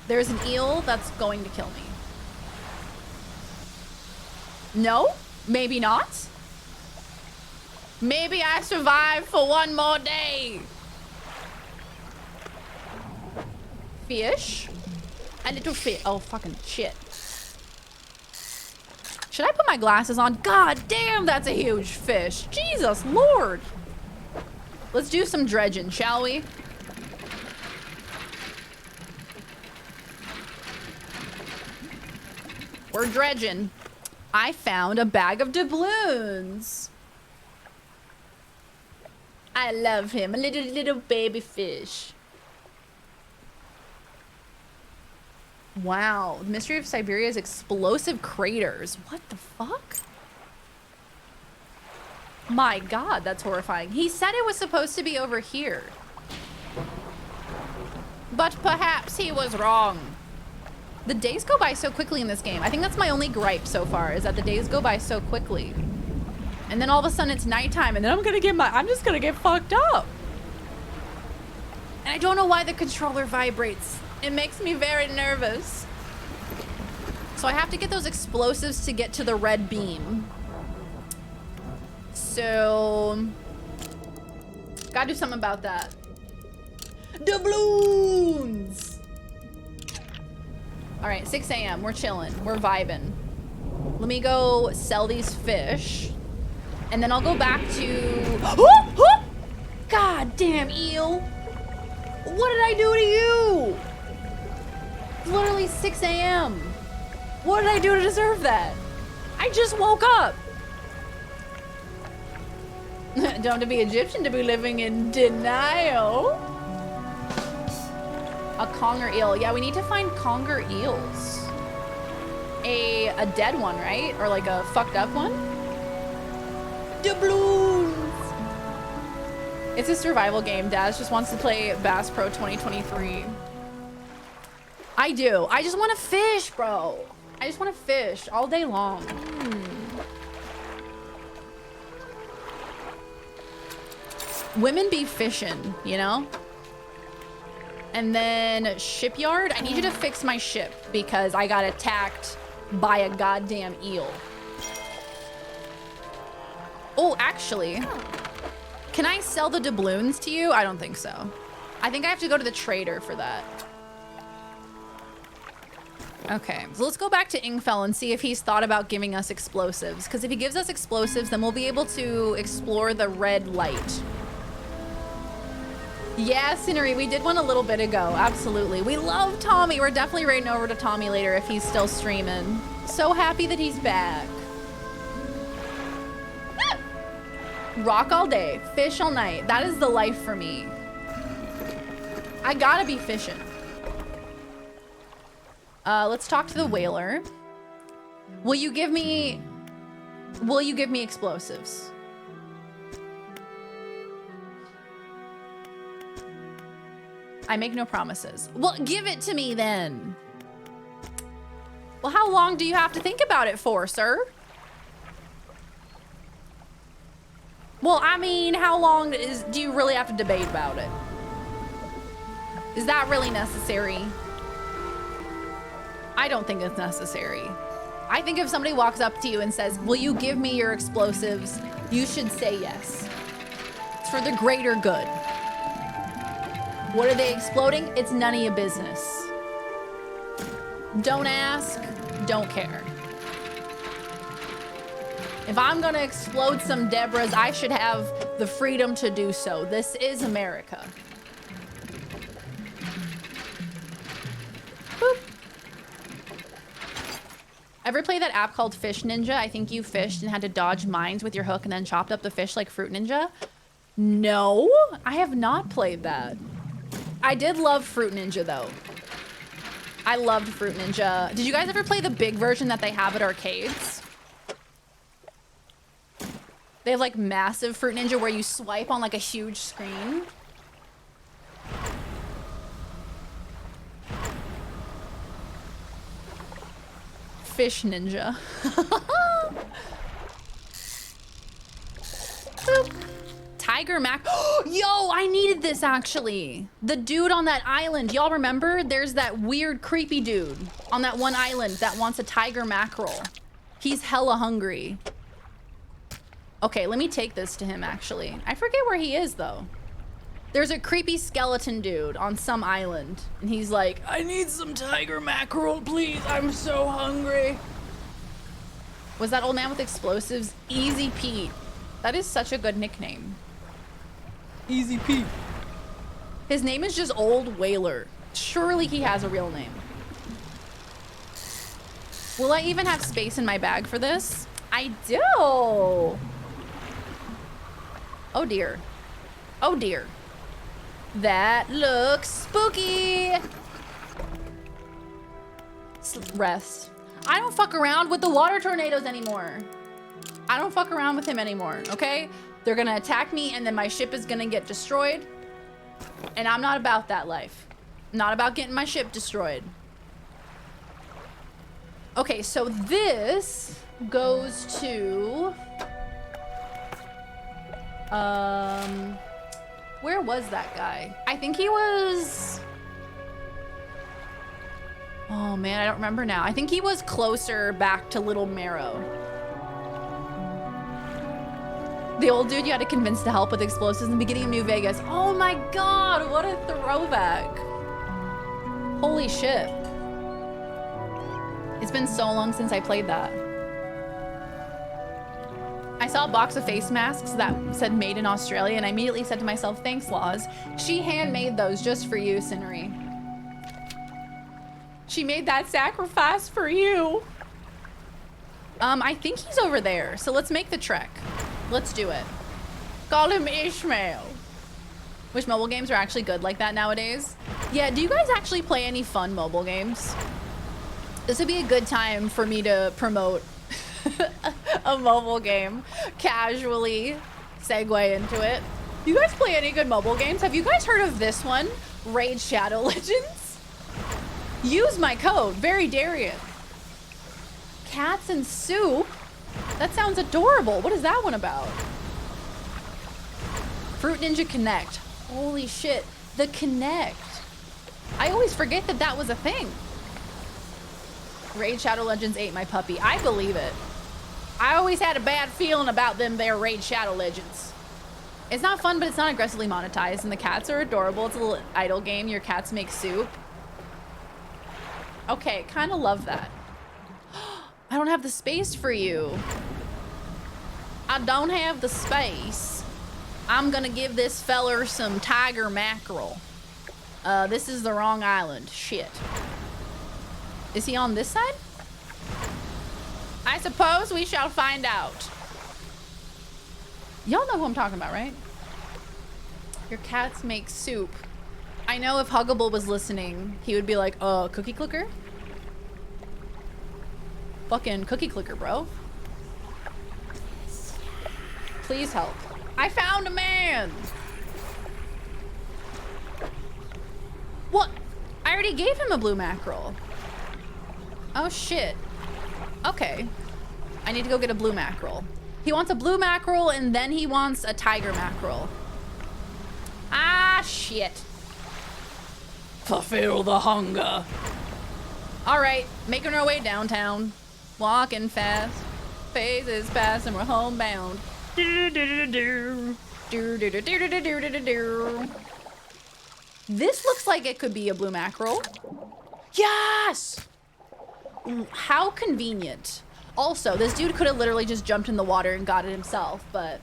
[SPEAKER 5] There's an eel that's going to kill me. No, maybe not. Maybe I survive for one more day. Fish. A little fish. Oh, fucking shit. Should I put my glasses on? God damn, that's a huge fish. Jesus Lord. Let's do some dredging, shall we? We're dredging. I found a bag of doubloons. I love him. A little baby fish. Wow. The mystery of Siberia's explosive craters. What the fuck? My God, that's horrifying. He said it was supposed to be over here. But perhaps he was wrong. The days go by so quickly in this game. I think that's my only gripe so far, is that the days go by so quickly. And then all of a sudden it's nighttime, and then I'm just gonna get fucked up. And I don't know why the controller vibrates. It makes me very nervous. So I have to get those explosives to get to the red beam. So gotta do something about that. Doubloons! All right, 6 a.m. We're chilling. We're vibing. Let me go sell these fish. And then I'll go back to... God damn, eel. What did I do to you? It's literally 6 a.m. What did I do to deserve that? I just woke up. Don't have to be Egyptian to be living in denial. A conger eel. Yeah, we need to find conger eels. A dead one, right? Or like a fucked up one? Doubloons! It's a survival game. Daz just wants to play Bass Pro 2023. I do. I just want to fish, bro. I just want to fish all day long. Women be fishing, you know? And then shipyard. I need you to fix my ship because I got attacked by a goddamn eel. Oh, actually, can I sell the doubloons to you? I don't think so. I think I have to go to the trader for that. Okay, so let's go back to Ingfell and see if he's thought about giving us explosives. Because if he gives us explosives, then we'll be able to explore the red light. Yeah, Cinery, we did one a little bit ago. Absolutely. We love Tommy. We're definitely raiding over to Tommy later if he's still streaming. So happy that he's back. Ah! Rock all day, fish all night. That is the life for me. I gotta be fishing. Let's talk to the whaler. Will you give me explosives? I make no promises. Well, give it to me then. Well, how long do you have to think about it for, sir? Well, I mean, how long do you really have to debate about it? Is that really necessary? I don't think it's necessary. I think if somebody walks up to you and says, will you give me your explosives? You should say yes. It's for the greater good. What are they exploding? It's none of your business. Don't ask, don't care. If I'm gonna explode some Debras, I should have the freedom to do so. This is America. Boop. Ever play that app called Fish Ninja? I think you fished and had to dodge mines with your hook and then chopped up the fish like Fruit Ninja. No, I have not played that. I did love Fruit Ninja though. I loved Fruit Ninja. Did you guys ever play the big version that they have at arcades? They have like massive Fruit Ninja where you swipe on like a huge screen. Fish Ninja. Boop. Tiger Mac. Yo, I needed this actually. The dude on that island, y'all remember? There's that weird creepy dude on that one island that wants a tiger mackerel. He's hella hungry. Okay, let me take this to him actually. I forget where he is though. There's a creepy skeleton dude on some island and he's like, I need some tiger mackerel, please. I'm so hungry. Was that old man with explosives? Easy Pete. That is such a good nickname. Easy Pete. His name is just Old Whaler. Surely he has a real name. Will I even have space in my bag for this? I do. Oh dear. Oh dear. That looks spooky. Rest. I don't fuck around with the water tornadoes anymore. I don't fuck around with him anymore, okay? They're gonna attack me and then my ship is gonna get destroyed. And I'm not about that life. I'm not about getting my ship destroyed. Okay, so this goes to... where was that guy? I think he was... Oh man, I don't remember now. I think he was closer back to Little Marrow. The old dude you had to convince to help with explosives in the beginning of New Vegas. Oh my God, what a throwback. Holy shit. It's been so long since I played that. I saw a box of face masks that said made in Australia and I immediately said to myself, thanks, Laws. She handmade those just for you, Cinery. She made that sacrifice for you. I think he's over there, so let's make the trek. Let's do it. Call him Ishmael. Wish mobile games are actually good like that nowadays. Yeah, do you guys actually play any fun mobile games? This would be a good time for me to promote a mobile game. Casually segue into it. You guys play any good mobile games? Have you guys heard of this one? Raid Shadow Legends? Use my code, VeryDarian. Cats and soup? That sounds adorable. What is that one about? Fruit Ninja Connect. Holy shit. The Connect. I always forget that that was a thing. Raid Shadow Legends ate my puppy. I believe it. I always had a bad feeling about them there Raid Shadow Legends. It's not fun, but it's not aggressively monetized, and the cats are adorable. It's a little idle game. Your cats make soup. Okay, kind of love that. I don't have the space for you. I don't have the space. I'm gonna give this feller some tiger mackerel. This is the wrong island. Shit. Is he on this side? I suppose we shall find out. Y'all know who I'm talking about, right? Your cats make soup. I know if Huggable was listening, he would be like, cookie clicker? Fucking cookie clicker, bro. Please help. I found a man! What? I already gave him a blue mackerel. Oh shit. Okay. I need to go get a blue mackerel. He wants a blue mackerel and then he wants a tiger mackerel. Ah, shit. Fulfill the hunger. All right, making our way downtown. Walking fast. Phases pass and we're homebound. This looks like it could be a blue mackerel. Yes! How convenient. Also, this dude could have literally just jumped in the water and got it himself, but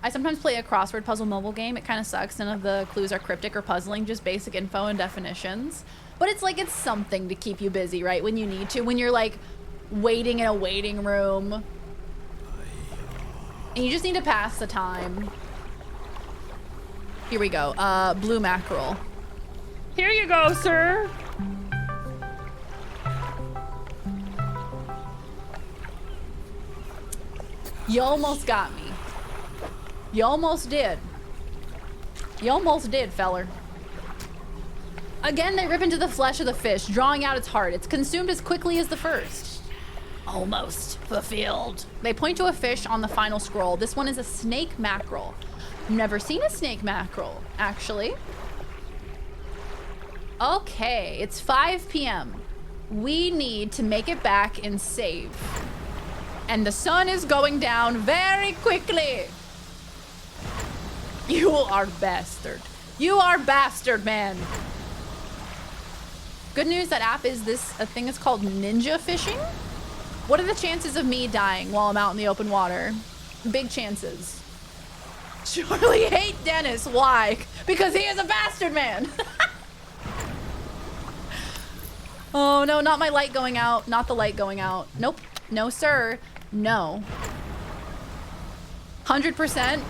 [SPEAKER 5] I sometimes play a crossword puzzle mobile game. It kind of sucks. None of the clues are cryptic or puzzling, just basic info and definitions. But it's like it's something to keep you busy, right? When you need to, when you're like waiting in a waiting room and you just need to pass the time. Here we go. Blue mackerel. Here you go, sir. You almost got me. You almost did. You almost did, feller. Again, they rip into the flesh of the fish, drawing out its heart. It's consumed as quickly as the first. Almost fulfilled. They point to a fish on the final scroll. This one is a snake mackerel. Never seen a snake mackerel, actually. Okay, it's 5 p.m. We need to make it back and save. And the sun is going down very quickly. You are bastard. You are bastard, man. Good news, that app is a thing is called ninja fishing. What are the chances of me dying while I'm out in the open water? Big chances. Surely hate Dennis. Why? Because he is a bastard, man. Oh no, not my light going out. Not the light going out. Nope. No, sir. No. 100%.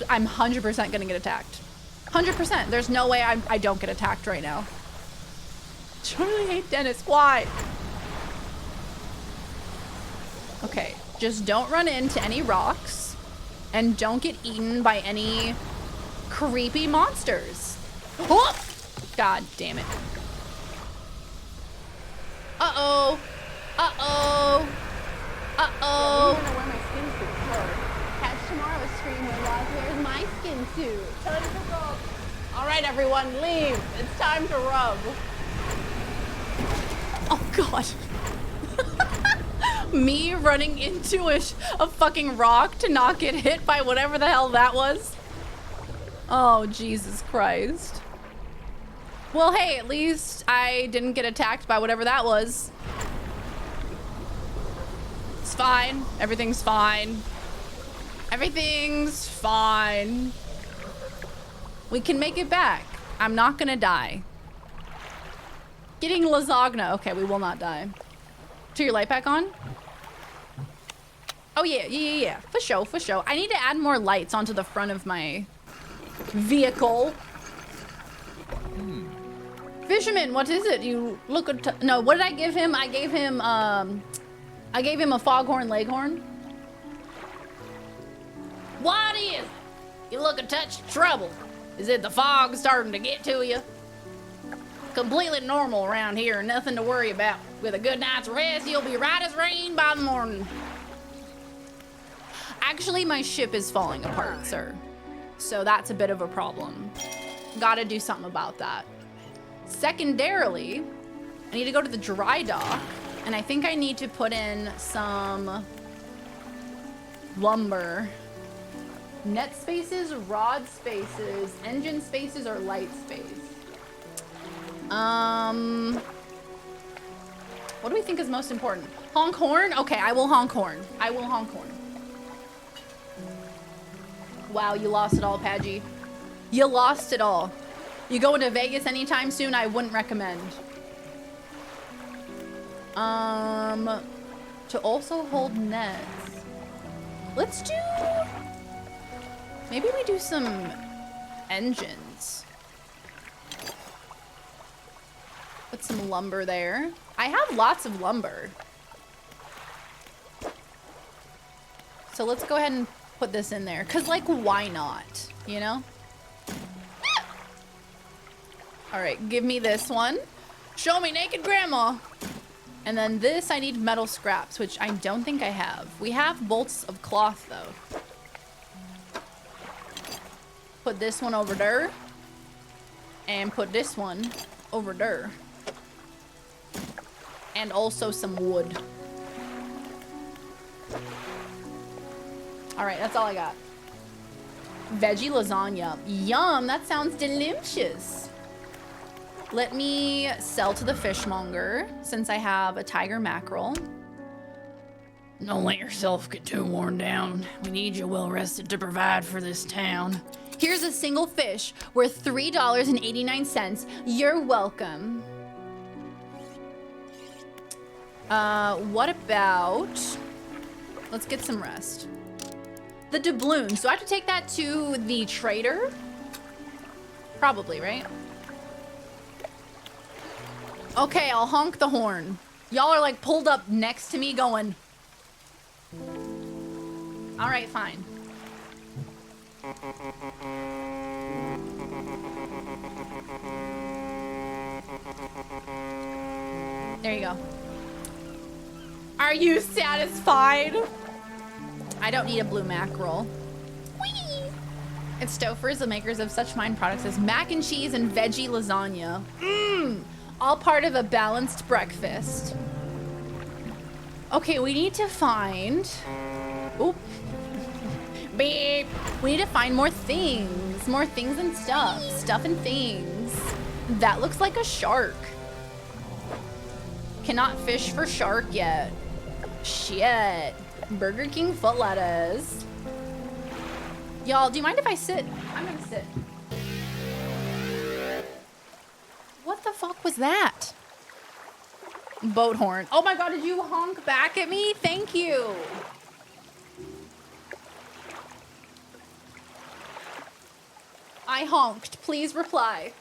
[SPEAKER 5] I'm 100% gonna get attacked. 100%. There's no way I don't get attacked right now. Truly hate Dennis. Why? Okay. Just don't run into any rocks and don't get eaten by any creepy monsters. Oh! God damn it. Uh-oh. Uh-oh. Uh-oh.
[SPEAKER 12] I'm gonna wear my skin suit. So, catch tomorrow's stream where Roz wears my skin suit. Time to rub. All right, everyone, leave. It's time to rub.
[SPEAKER 5] Oh, God. Me running into a fucking rock to not get hit by whatever the hell that was. Oh, Jesus Christ. Well, hey, at least I didn't get attacked by whatever that was. It's fine. Everything's fine. Everything's fine. We can make it back. I'm not gonna die. Getting lasagna. Okay, we will not die. Turn your light back on. Oh yeah. For sure. I need to add more lights onto the front of my vehicle. Fisherman, what is it? You look at no, what did I give him? I gave him a foghorn leghorn. What is it? You look a touch troubled. Is it the fog starting to get to you? Completely normal around here, nothing to worry about. With a good night's rest, you'll be right as rain by the morning. Actually, my ship is falling apart, sir. So that's a bit of a problem. Gotta do something about that. Secondarily, I need to go to the dry dock, and I think I need to put in some lumber. Net spaces, rod spaces, engine spaces, or light space? What do we think is most important? Honk horn? Okay, I will honk horn. Wow, you lost it all, Padgy. You lost it all. You going to Vegas anytime soon? I wouldn't recommend. To also hold nets. Let's do... Maybe we do some engines. Put some lumber there. I have lots of lumber. So let's go ahead and put this in there. Cause like, why not? You know? All right, give me this one. Show me naked grandma. And then this, I need metal scraps, which I don't think I have. We have bolts of cloth though. Put this one over there. And put this one over there. And also some wood. All right, that's all I got. Veggie lasagna. Yum, that sounds delicious. Let me sell to the fishmonger since I have a tiger mackerel. Don't let yourself get too worn down. We need you well rested to provide for this town. Here's a single fish worth $3.89. You're welcome. What about... Let's get some rest. The doubloons. Do I have to take that to the trader? Probably, right? Okay, I'll honk the horn. Y'all are like pulled up next to me going... All right, fine. There you go. Are you satisfied? I don't need a blue mackerel. Whee! It's Stouffer's, the makers of such fine products as mac and cheese and veggie lasagna. Mmm! All part of a balanced breakfast. Okay, we need to find... Oop. Beep. We need to find more things. More things and stuff. Stuff and things. That looks like a shark. Cannot fish for shark yet. Shit. Burger King foot lettuce. Y'all, do you mind if I sit? I'm gonna sit. What the fuck was that? Boat horn. Oh my god, did you honk back at me? Thank you. I honked. Please reply.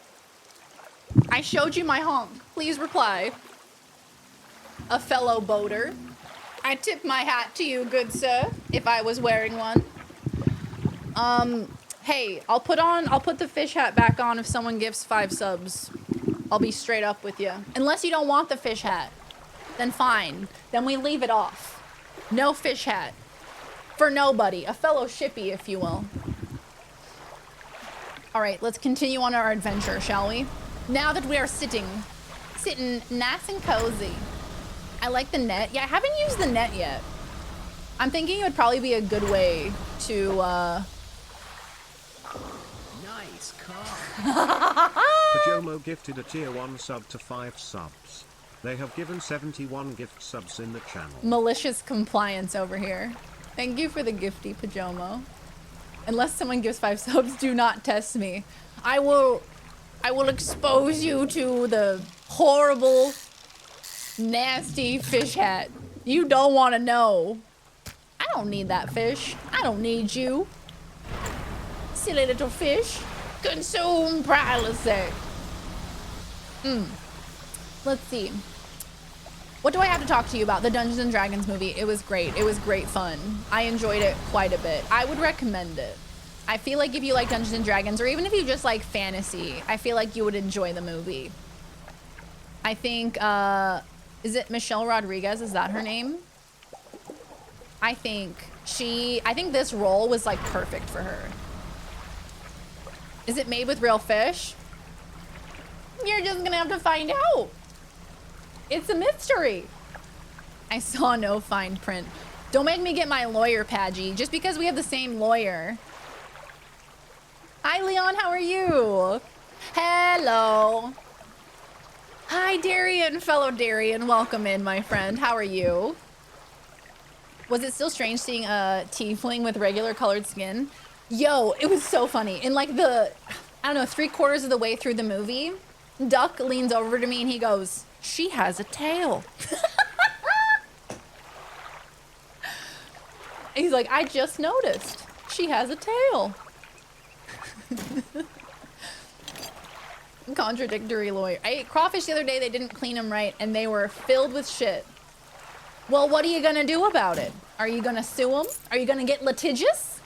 [SPEAKER 5] I showed you my honk. Please reply. A fellow boater. I tip my hat to you, good sir, if I was wearing one. Hey, I'll put the fish hat back on if someone gives 5 subs. I'll be straight up with you. Unless you don't want the fish hat, then fine. Then we leave it off. No fish hat. For nobody. A fellow shippy, if you will. All right, let's continue on our adventure, shall we? Now that we are sitting nice and cozy. I like the net. Yeah, I haven't used the net yet. I'm thinking it would probably be a good way to,
[SPEAKER 2] Nice car. Pajomo gifted a tier 1 sub to 5 subs. They have given 71 gift subs in the channel.
[SPEAKER 5] Malicious compliance over here. Thank you for the gifty, Pajomo. Unless someone gives 5 subs, do not test me. I will expose you to the horrible, nasty fish hat. You don't want to know. I don't need that fish. I don't need you. Silly little fish. Consume privacy. Let's see. What do I have to talk to you about? The Dungeons and Dragons movie. It was great. It was great fun. I enjoyed it quite a bit. I would recommend it. I feel like if you like Dungeons and Dragons, or even if you just like fantasy, I feel like you would enjoy the movie. I think, is it Michelle Rodriguez? Is that her name? I think this role was like perfect for her. Is it made with real fish? You're just gonna have to find out. It's a mystery. I saw no fine print. Don't make me get my lawyer, Padgy, just because we have the same lawyer. Hi, Leon, how are you? Hello. Hi, Darian, fellow Darian. Welcome in, my friend. How are you? Was it still strange seeing a tiefling with regular colored skin? Yo, it was so funny. In like the, I don't know, 3/4 of the way through the movie, Duck leans over to me and he goes, "She has a tail." He's like, "I just noticed. She has a tail." Contradictory lawyer. I ate crawfish the other day. They didn't clean them right and they were filled with shit. Well, what are you gonna do about it? Are you gonna sue them? Are you gonna get litigious?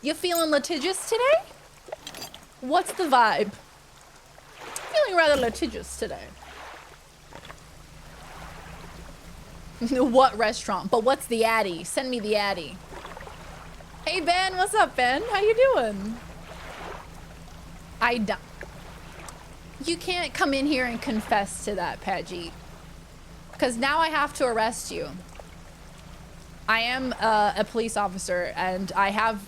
[SPEAKER 5] You feeling litigious today? What's the vibe? Feeling rather litigious today. What restaurant? But what's the addy? Send me the addy. Hey Ben, what's up, Ben? How you doing? You can't come in here and confess to that, Padgy. Because now I have to arrest you. I am a police officer, and I have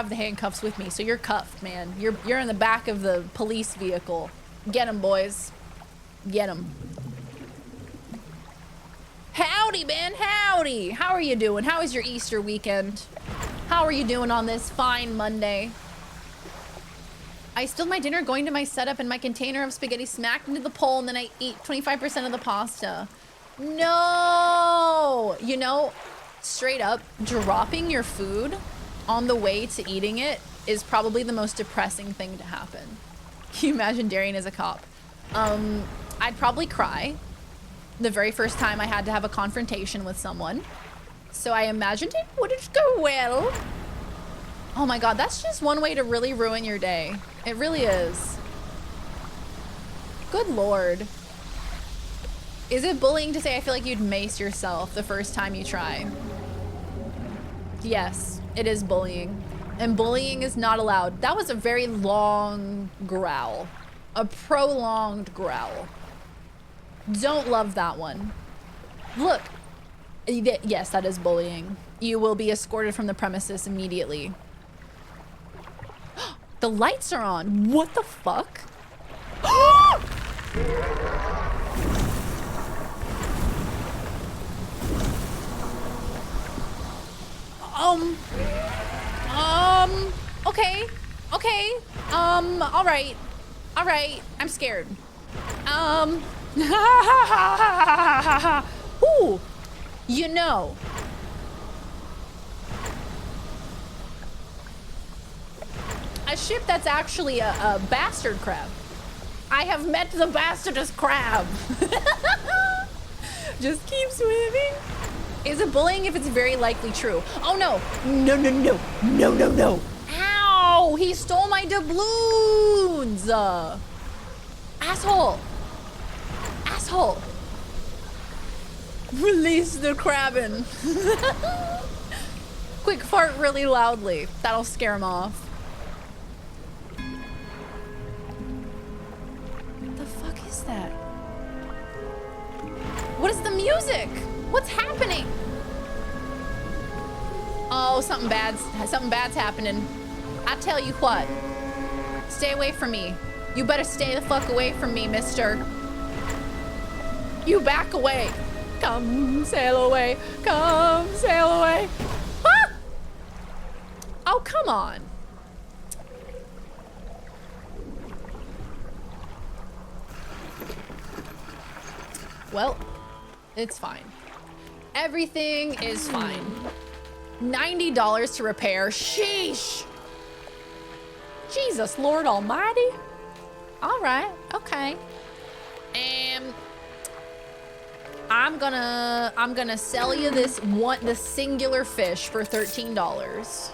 [SPEAKER 5] the handcuffs with me, so you're cuffed, man. You're in the back of the police vehicle. Get 'em, boys. Get 'em. Howdy, Ben. Howdy. How are you doing? How is your Easter weekend? How are you doing on this fine Monday? I spilled my dinner going to my setup, and my container of spaghetti smacked into the pole, and then I eat 25% of the pasta. No! You know, straight up, dropping your food on the way to eating it is probably the most depressing thing to happen. Can you imagine Darian as a cop? I'd probably cry the very first time I had to have a confrontation with someone. So I imagined it wouldn't go well. Oh my God, that's just one way to really ruin your day. It really is. Good Lord. Is it bullying to say I feel like you'd mace yourself the first time you try? Yes, it is bullying. And bullying is not allowed. That was a very long growl. A prolonged growl. Don't love that one. Look. Yes, that is bullying. You will be escorted from the premises immediately. The lights are on. What the fuck? Okay. All right. I'm scared. Ooh, you know. A ship that's actually a bastard crab. I have met the bastardest crab. Just keep swimming. Is it bullying if it's very likely true? Oh no. No. Ow! He stole my doubloons! Asshole! Release the crabbin. Quick fart really loudly. That'll scare him off. What the fuck is that? What is the music? What's happening? Oh, something bad's happening. I tell you what. Stay away from me. You better stay the fuck away from me, mister. You back away. Come sail away. Come sail away. Ah! Oh, come on. Well, it's fine. Everything is fine. $90 to repair. Sheesh. Jesus, Lord Almighty. All right, okay. And I'm gonna sell you this singular fish for $13.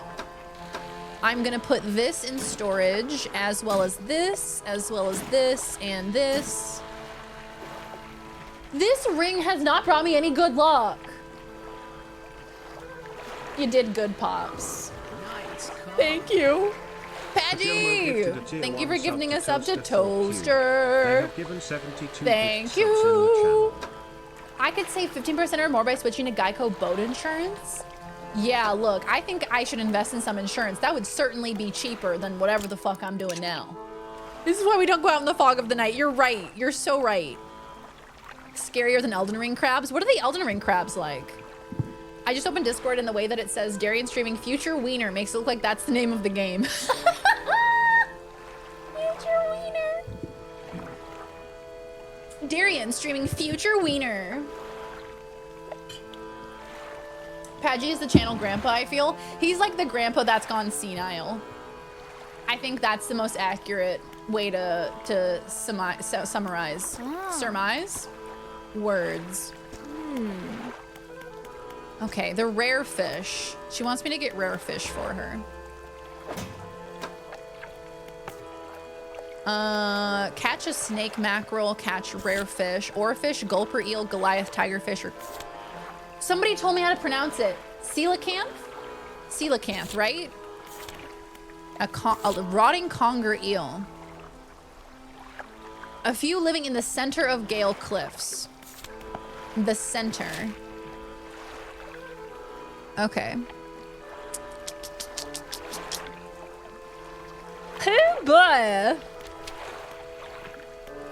[SPEAKER 5] I'm gonna put this in storage, as well as this, and this. This ring has not brought me any good luck. You did good, Pops. Thank you. Padgy! Thank you for giving us up to Toaster. Thank you. I could save 15% or more by switching to Geico boat insurance. Yeah, look, I think I should invest in some insurance. That would certainly be cheaper than whatever the fuck I'm doing now. This is why we don't go out in the fog of the night. You're right. You're so right. Scarier than Elden Ring crabs? What are the Elden Ring crabs like? I just opened Discord and the way that it says Darian streaming Future Wiener makes it look like that's the name of the game. Future Wiener. Darian streaming Future Wiener. Padgy is the channel grandpa, I feel. He's like the grandpa that's gone senile. I think that's the most accurate way to summarize. Surmise? Words. Okay, the rare fish. She wants me to get rare fish for her. Catch a snake mackerel, catch rare fish, oarfish, gulper eel, Goliath, tigerfish, or... Somebody told me how to pronounce it. Coelacanth? Coelacanth, right? A rotting conger eel. A few living in the center of Gale Cliffs. The center. Okay. Oh boy.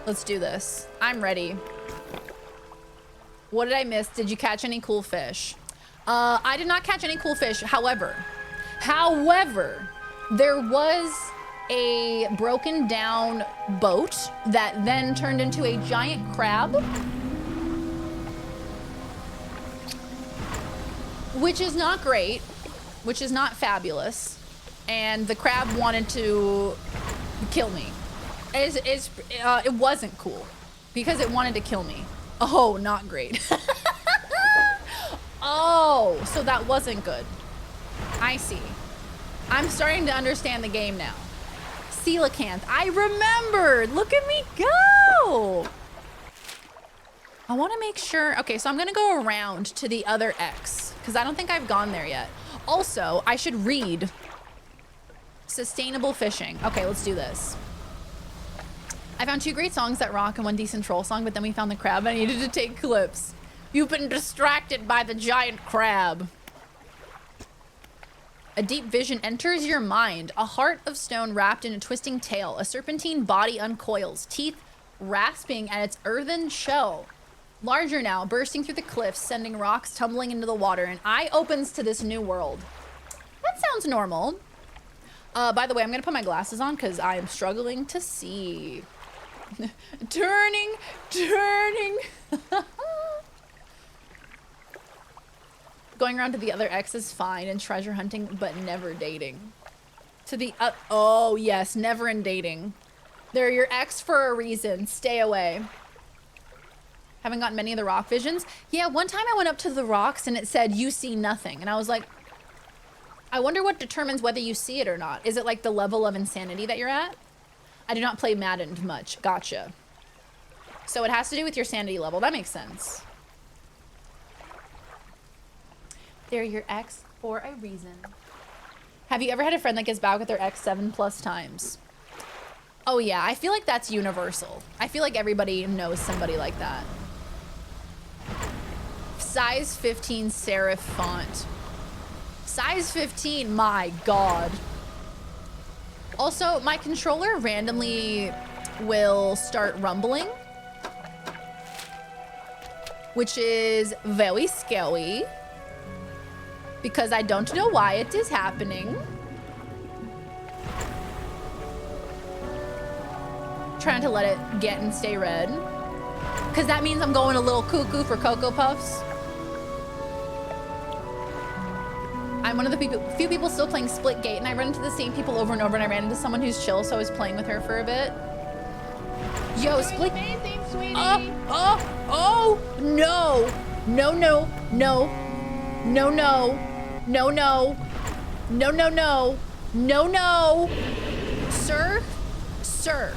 [SPEAKER 5] Let's do this. I'm ready. What did I miss? Did you catch any cool fish? I did not catch any cool fish. However, there was a broken down boat that then turned into a giant crab, which is not great, which is not fabulous. And the crab wanted to kill me. It wasn't cool because it wanted to kill me. Oh, not great. Oh, so that wasn't good. I see. I'm starting to understand the game now. Coelacanth. I remembered. Look at me go. I want to make sure. Okay, so I'm going to go around to the other X because I don't think I've gone there yet. Also, I should read sustainable fishing. Okay, let's do this. I found 2 great songs that rock and 1 decent troll song, but then we found the crab and I needed to take clips. You've been distracted by the giant crab. A deep vision enters your mind. A heart of stone wrapped in a twisting tail. A serpentine body uncoils, teeth rasping at its earthen shell. Larger now, bursting through the cliffs, sending rocks tumbling into the water. An eye opens to this new world. That sounds normal. By the way, I'm gonna put my glasses on because I am struggling to see. Turning. Going around to the other X is fine and treasure hunting, but never dating. To the oh yes, never in dating. They're your ex for a reason. Stay away. Haven't gotten many of the rock visions. Yeah, one time I went up to the rocks and it said, you see nothing. And I was like, I wonder what determines whether you see it or not. Is it like the level of insanity that you're at? I do not play Madden much. Gotcha. So it has to do with your sanity level. That makes sense. They're your ex for a reason. Have you ever had a friend that gets back with their ex 7+ times? Oh yeah, I feel like that's universal. I feel like everybody knows somebody like that. Size 15 serif font. Size 15, my god. Also, my controller randomly will start rumbling, which is very scary because I don't know why it is happening. Trying to let it get and stay red because that means I'm going a little cuckoo for Cocoa Puffs. I'm one of the few people still playing Splitgate, and I run into the same people over and over, and I ran into someone who's chill, so I was playing with her for a bit. Yo, Split.
[SPEAKER 12] Amazing, sweetie.
[SPEAKER 5] Oh, no. No, no, no. No, no. No, no. No, no, no. No, no. Sir? Sir.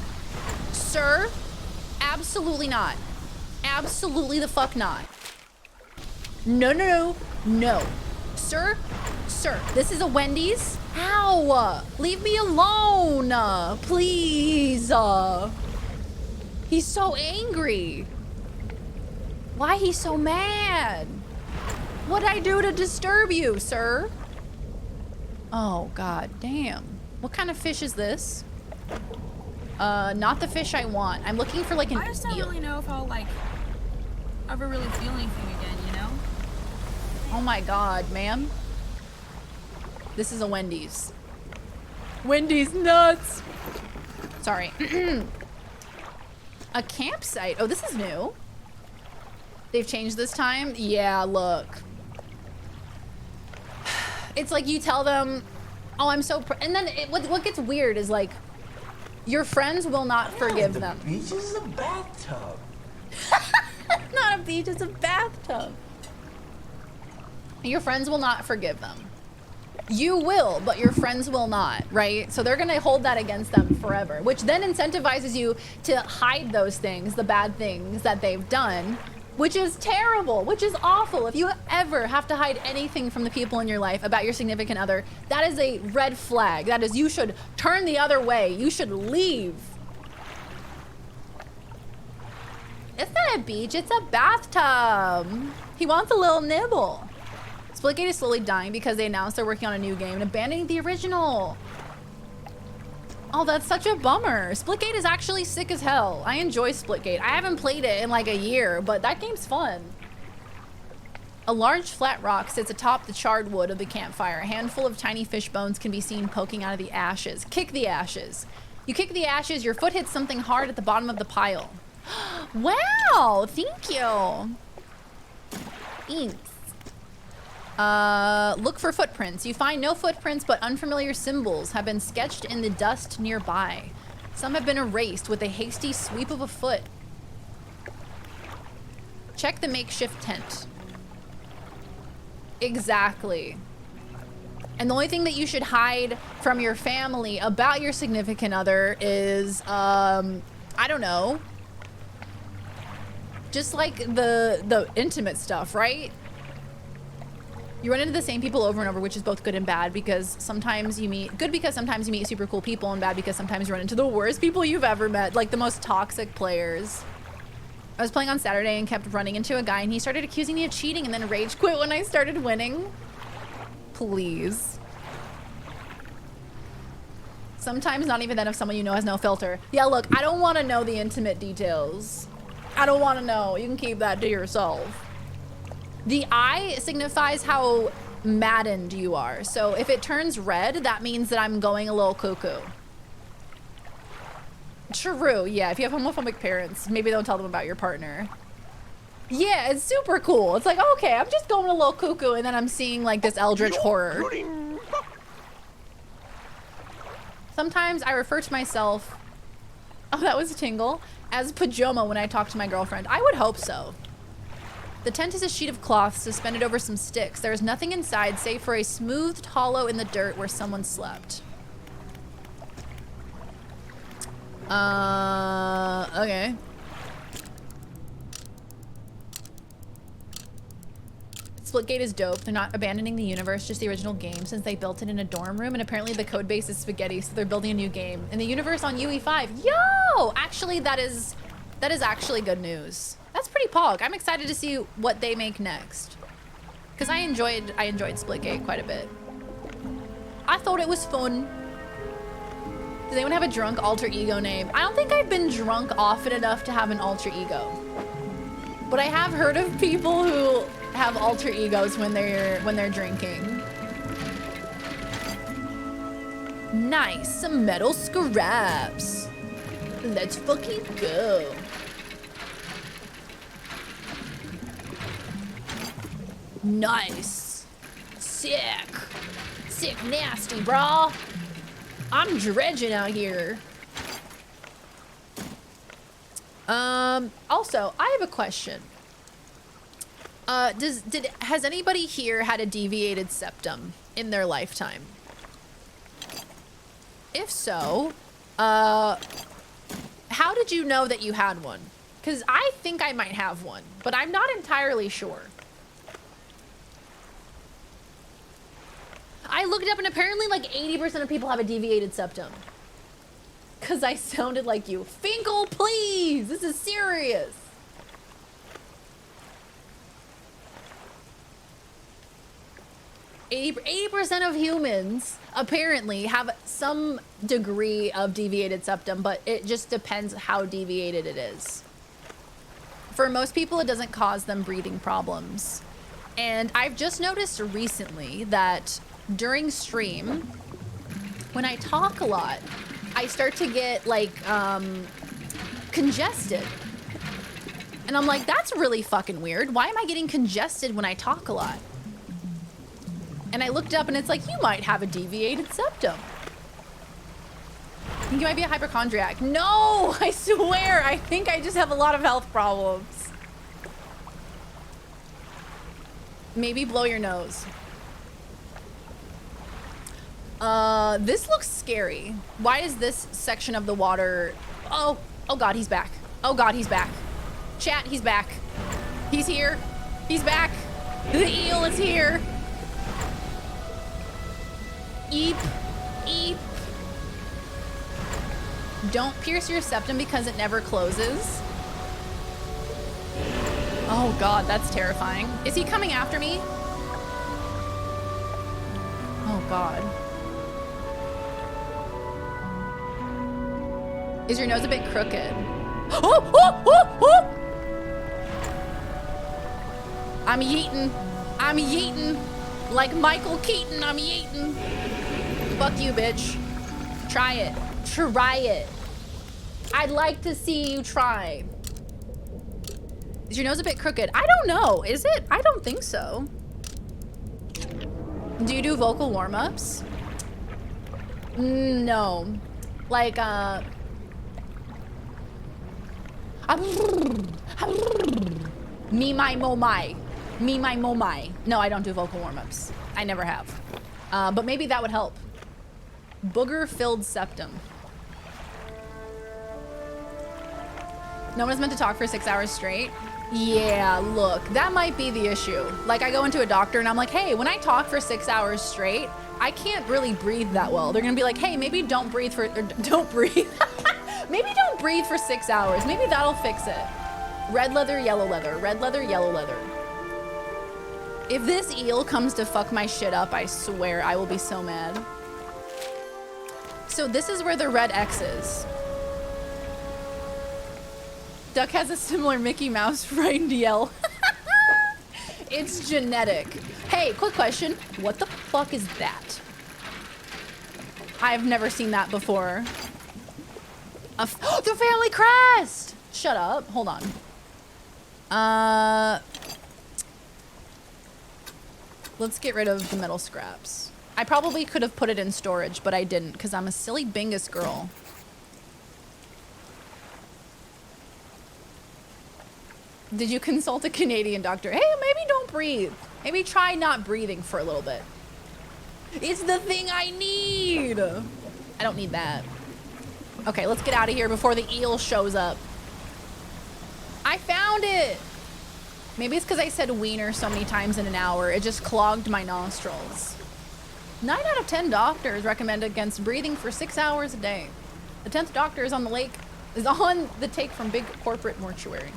[SPEAKER 5] Sir? Absolutely not. Absolutely the fuck not. No, no, no. No. Sir? Sir, this is a Wendy's? Ow! Leave me alone! Please! He's so angry. Why he's so mad? What'd I do to disturb you, sir? Oh, god damn. What kind of fish is this? Not the fish I want. I'm looking for like an eel.
[SPEAKER 13] I just don't really know if I'll like ever really feel anything again, you know?
[SPEAKER 5] Oh my god, ma'am. This is a Wendy's. Wendy's nuts. Sorry. A campsite. Oh, this is new. They've changed this time. Yeah, look. It's like you tell them, oh, I'm so and then what gets weird is like your friends will not forgive them.
[SPEAKER 14] The beach is a bathtub.
[SPEAKER 5] Not a beach, it's a bathtub. Your friends will not forgive them. You will, but your friends will not, right? So they're gonna hold that against them forever, which then incentivizes you to hide those things, the bad things that they've done, which is terrible, which is awful. If you ever have to hide anything from the people in your life about your significant other, that is a red flag. That is, you should turn the other way. You should leave. It's not a beach, it's a bathtub. He wants a little nibble. Splitgate is slowly dying because they announced they're working on a new game and abandoning the original. Oh, that's such a bummer. Splitgate is actually sick as hell. I enjoy Splitgate. I haven't played it in like a year, but that game's fun. A large flat rock sits atop the charred wood of the campfire. A handful of tiny fish bones can be seen poking out of the ashes. Kick the ashes. You kick the ashes, your foot hits something hard at the bottom of the pile. Wow, thank you. Thanks. Look for footprints. You find no footprints, but unfamiliar symbols have been sketched in the dust nearby. Some have been erased with a hasty sweep of a foot. Check the makeshift tent. Exactly. And the only thing that you should hide from your family about your significant other is, I don't know, just like the intimate stuff, right? You run into the same people over and over, which is both good and bad, because sometimes you meet, good because sometimes you meet super cool people, and bad because sometimes you run into the worst people you've ever met, like the most toxic players. I was playing on Saturday and kept running into a guy, and he started accusing me of cheating and then rage quit when I started winning. Please. Sometimes not even then if someone you know has no filter. Yeah, look, I don't want to know the intimate details. I don't want to know. You can keep that to yourself. The eye signifies how maddened you are. So if it turns red, that means that I'm going a little cuckoo. True, yeah. If you have homophobic parents, maybe don't tell them about your partner. Yeah, it's super cool. It's like, okay, I'm just going a little cuckoo, and then I'm seeing like this eldritch horror. Sometimes I refer to myself, oh, that was a tingle, as pajama when I talk to my girlfriend. I would hope so. The tent is a sheet of cloth suspended over some sticks. There is nothing inside save for a smoothed hollow in the dirt where someone slept. Okay. Splitgate is dope. They're not abandoning the universe, just the original game, since they built it in a dorm room, and apparently the code base is spaghetti, so they're building a new game. And the universe on UE5. Yo! Actually, that is actually good news. That's pretty pog. I'm excited to see what they make next. Because I enjoyed Splitgate quite a bit. I thought it was fun. Does anyone have a drunk alter ego name? I don't think I've been drunk often enough to have an alter ego. But I have heard of people who have alter egos when they're drinking. Nice, some metal scraps. Let's fucking go. Nice. Sick. Sick nasty, brah. I'm dredging out here. Also, I have a question. Has anybody here had a deviated septum in their lifetime? If so, how did you know that you had one? Because I think I might have one, but I'm not entirely sure. I looked it up and apparently like 80% of people have a deviated septum. Because I sounded like you. Finkel, please! This is serious. Eighty percent of humans apparently have some degree of deviated septum, but it just depends how deviated it is. For most people, it doesn't cause them breathing problems. And I've just noticed recently that during stream, when I talk a lot, I start to get like congested. And I'm like, that's really fucking weird. Why am I getting congested when I talk a lot? And I looked up and it's like, you might have a deviated septum. I think you might be a hypochondriac. No, I swear. I think I just have a lot of health problems. Maybe blow your nose. This looks scary. Why is this section of the water? Oh God, he's back. Oh God, he's back. Chat, he's back. He's here. He's back. The eel is here. Eep, eep. Don't pierce your septum because it never closes. Oh God, that's terrifying. Is he coming after me? Oh God. Is your nose a bit crooked? Oh! I'm yeeting. I'm yeeting. Like Michael Keaton, I'm yeeting. Fuck you, bitch. Try it. Try it. I'd like to see you try. Is your nose a bit crooked? I don't know. Is it? I don't think so. Do you do vocal warm-ups? No. Like, me, my, mo, my. Me, my, mo, my. No, I don't do vocal warm-ups. I never have. But maybe that would help. Booger-filled septum. No one is meant to talk for 6 hours straight. Yeah, look, that might be the issue. Like, I go into a doctor and I'm like, hey, when I talk for 6 hours straight, I can't really breathe that well. They're gonna be like, hey, maybe don't breathe for, or don't breathe. Maybe don't breathe for 6 hours. Maybe that'll fix it. Red leather, yellow leather. Red leather, yellow leather. If this eel comes to fuck my shit up, I swear I will be so mad. So this is where the red X is. Duck has a similar Mickey Mouse frightened yell. It's genetic. Hey, quick question. What the fuck is that? I've never seen that before. The family crest! Shut up. Hold on. Let's get rid of the metal scraps. I probably could have put it in storage, but I didn't because I'm a silly bingus girl. Did you consult a Canadian doctor? Hey, maybe don't breathe. Maybe try not breathing for a little bit. It's the thing I need. I don't need that. Okay, let's get out of here before the eel shows up. I found it. Maybe it's because I said wiener so many times in an hour. It just clogged my nostrils. 9 out of 10 doctors recommend against breathing for 6 hours a day. The 10th doctor is on the take from big corporate mortuary.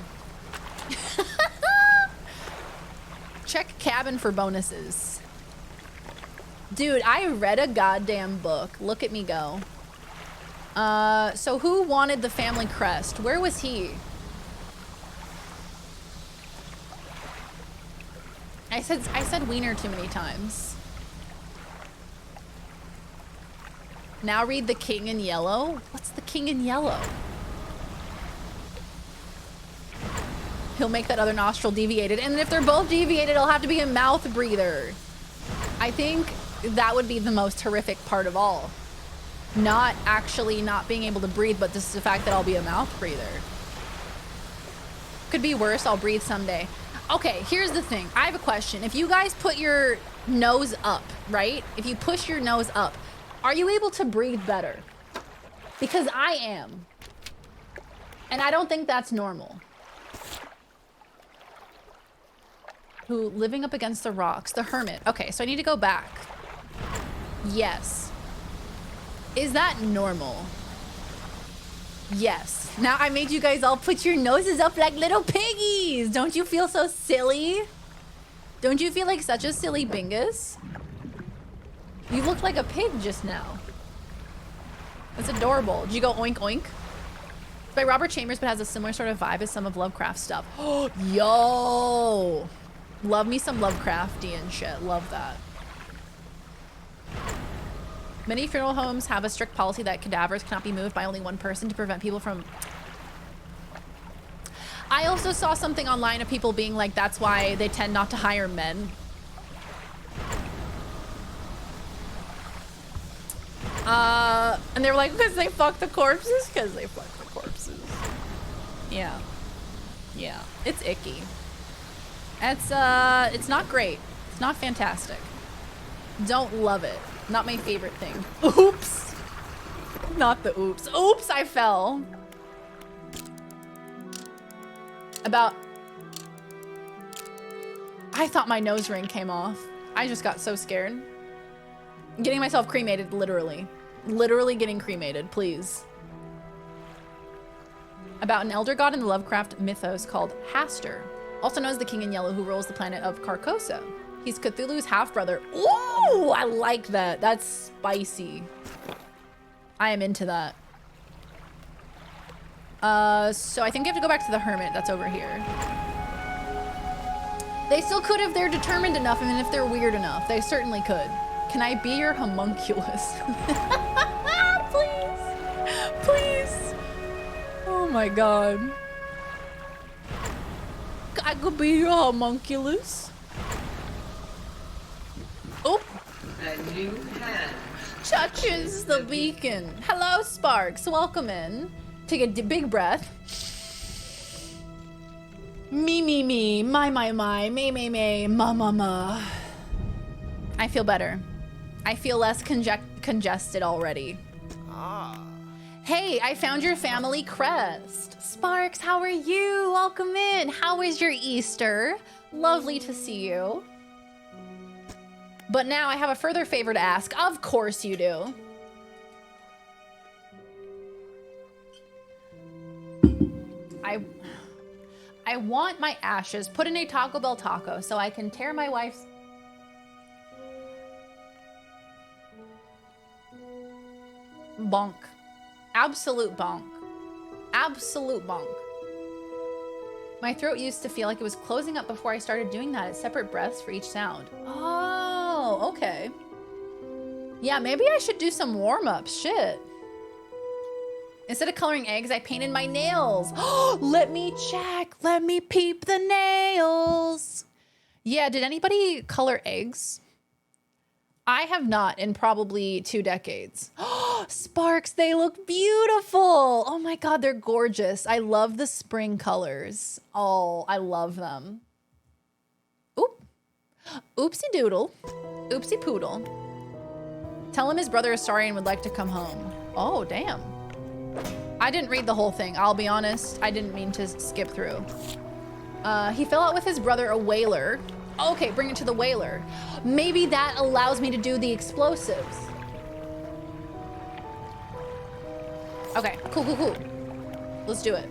[SPEAKER 5] Check cabin for bonuses. Dude, I read a goddamn book. Look at me go. So who wanted the family crest? Where was he? I said wiener too many times. Now read the king in yellow. What's the king in yellow? He'll make that other nostril deviated. And if they're both deviated, it'll have to be a mouth breather. I think that would be the most horrific part of all. Not actually not being able to breathe, but just the fact that I'll be a mouth breather. Could be worse, I'll breathe someday. Okay, here's the thing. I have a question. If you guys put your nose up, right? If you push your nose up, are you able to breathe better? Because I am. And I don't think that's normal. Who, living up against the rocks, the hermit. Okay, so I need to go back. Yes. Is that normal? Yes. Now I made you guys all put your noses up like little piggies. Don't you feel so silly? Don't you feel like such a silly bingus? You looked like a pig just now. That's adorable. Did you go oink oink? It's by Robert Chambers, but has a similar sort of vibe as some of Lovecraft's stuff. Oh, yo. Love me some Lovecraftian shit. Love that. Many funeral homes have a strict policy that cadavers cannot be moved by only one person to prevent people from... I also saw something online of people being like, that's why they tend not to hire men. And they were like, because they fuck the corpses? Because they fuck the corpses. Yeah. Yeah. It's icky. It's not great. It's not fantastic. Don't love it. Not my favorite thing. Oops. Not the oops. Oops, I fell. I thought my nose ring came off. I just got so scared. I'm getting myself cremated, literally. Literally getting cremated, please. About an elder god in the Lovecraft mythos called Hastur, also known as the King in Yellow, who rules the planet of Carcosa. He's Cthulhu's half-brother. Ooh, I like that. That's spicy. I am into that. So I think you have to go back to the hermit that's over here. They still could if they're determined enough, and if they're weird enough. They certainly could. Can I be your homunculus? Please. Please. Oh my god. I could be your homunculus. Oh.
[SPEAKER 14] A new hand.
[SPEAKER 5] Touches the beacon. Hello, Sparks. Welcome in. Take a big breath. Me, my, may, ma. I feel better. I feel less congested already. Hey, I found your family crest. Sparks, how are you? Welcome in. How was your Easter? Lovely to see you. But now I have a further favor to ask. Of course you do. I want my ashes put in a Taco Bell taco so I can tear my wife's... Bonk. Absolute bonk. Absolute bonk. My throat used to feel like it was closing up before I started doing that at separate breaths for each sound. Oh, okay. Yeah, maybe I should do some warm-ups. Shit. Instead of coloring eggs, I painted my nails. Let me check. Let me peep the nails. Yeah, did anybody color eggs? I have not in probably 2 decades. Sparks, they look beautiful. Oh my god, they're gorgeous. I love the spring colors. Oh, I love them. Oop. Oopsie doodle. Oopsie poodle. Tell him his brother is sorry and would like to come home. Oh, damn. I didn't read the whole thing. I'll be honest. I didn't mean to skip through. He fell out with his brother, a whaler. Okay, bring it to the whaler. Maybe that allows me to do the explosives. Okay, cool. Let's do it.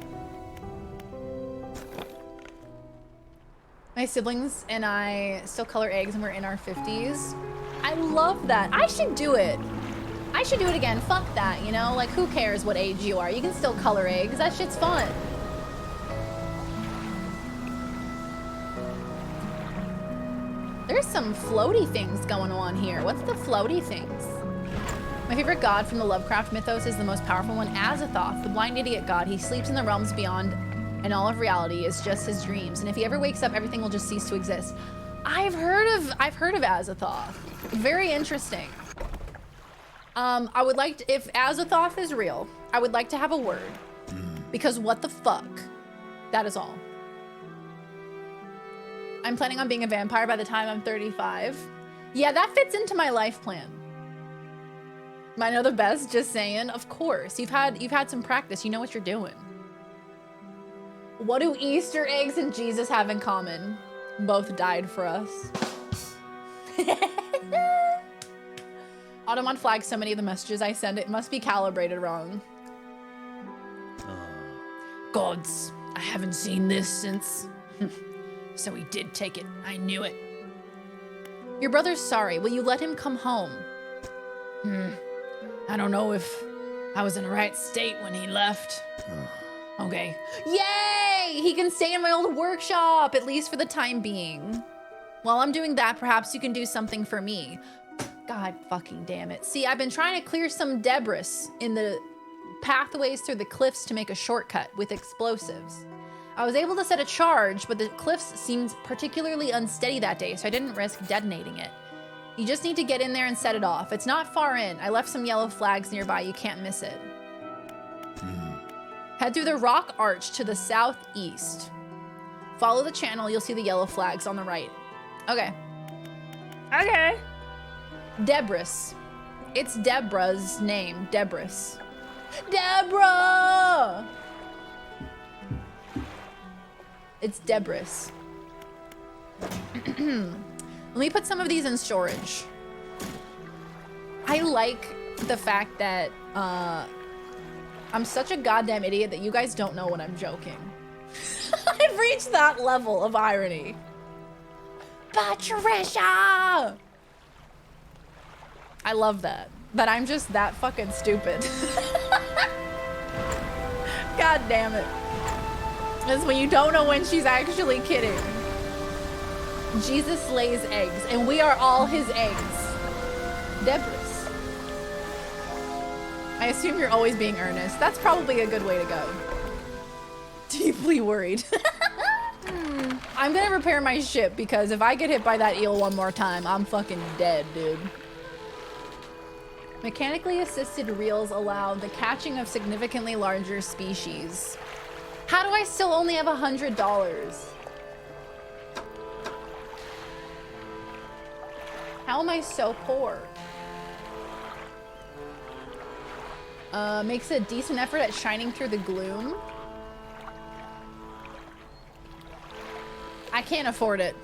[SPEAKER 5] My siblings and I still color eggs and we're in our 50s. I love that. I should do it. I should do it again. Fuck that, you know? Like, who cares what age you are? You can still color eggs. That shit's fun. There's some floaty things going on here. What's the floaty things? My favorite god from the Lovecraft mythos is the most powerful one, Azathoth, the blind idiot god. He sleeps in the realms beyond, and all of reality is just his dreams. And if he ever wakes up, everything will just cease to exist. I've heard of Azathoth. Very interesting. I would like to, if Azathoth is real, I would like to have a word. Because what the fuck? That is all. I'm planning on being a vampire by the time I'm 35. Yeah, that fits into my life plan. I know the best, just saying. Of course. You've had some practice. You know what you're doing. What do Easter eggs and Jesus have in common? Both died for us. Automon flags so many of the messages I send. It must be calibrated wrong. Gods, I haven't seen this since... So he did take it. I knew it. Your brother's sorry. Will you let him come home? I don't know if I was in the right state when he left. Okay. Yay! He can stay in my old workshop, at least for the time being. While I'm doing that, perhaps you can do something for me. God fucking damn it. See, I've been trying to clear some debris in the pathways through the cliffs to make a shortcut with explosives. I was able to set a charge, but the cliffs seemed particularly unsteady that day, so I didn't risk detonating it. You just need to get in there and set it off. It's not far in. I left some yellow flags nearby. You can't miss it. Head through the rock arch to the southeast. Follow the channel. You'll see the yellow flags on the right. Okay. Okay. Debris. It's Deborah's name. Debris. Deborah! It's Debris. Let me put some of these in storage. I like the fact that I'm such a goddamn idiot that you guys don't know when I'm joking. I've reached that level of irony. Patricia! I love that. That I'm just that fucking stupid. God damn it. It's when you don't know when she's actually kidding. Jesus lays eggs, and we are all his eggs. Debris. I assume you're always being earnest. That's probably a good way to go. Deeply worried. I'm gonna repair my ship because if I get hit by that eel one more time, I'm fucking dead, dude. Mechanically assisted reels allow the catching of significantly larger species. How do I still only have $100? How am I so poor? Makes a decent effort at shining through the gloom. I can't afford it.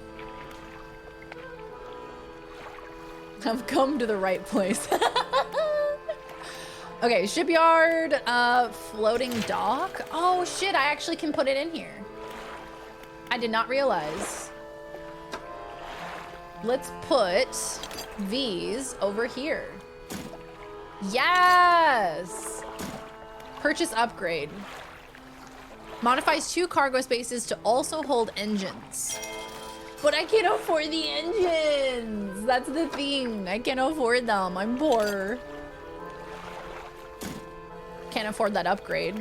[SPEAKER 5] I've come to the right place. Okay, shipyard, floating dock. Oh shit, I actually can put it in here. I did not realize. Let's put these over here. Yes! Purchase upgrade. Modifies 2 cargo spaces to also hold engines. But I can't afford the engines. That's the thing. I can't afford them. I'm poor. Can't afford that upgrade.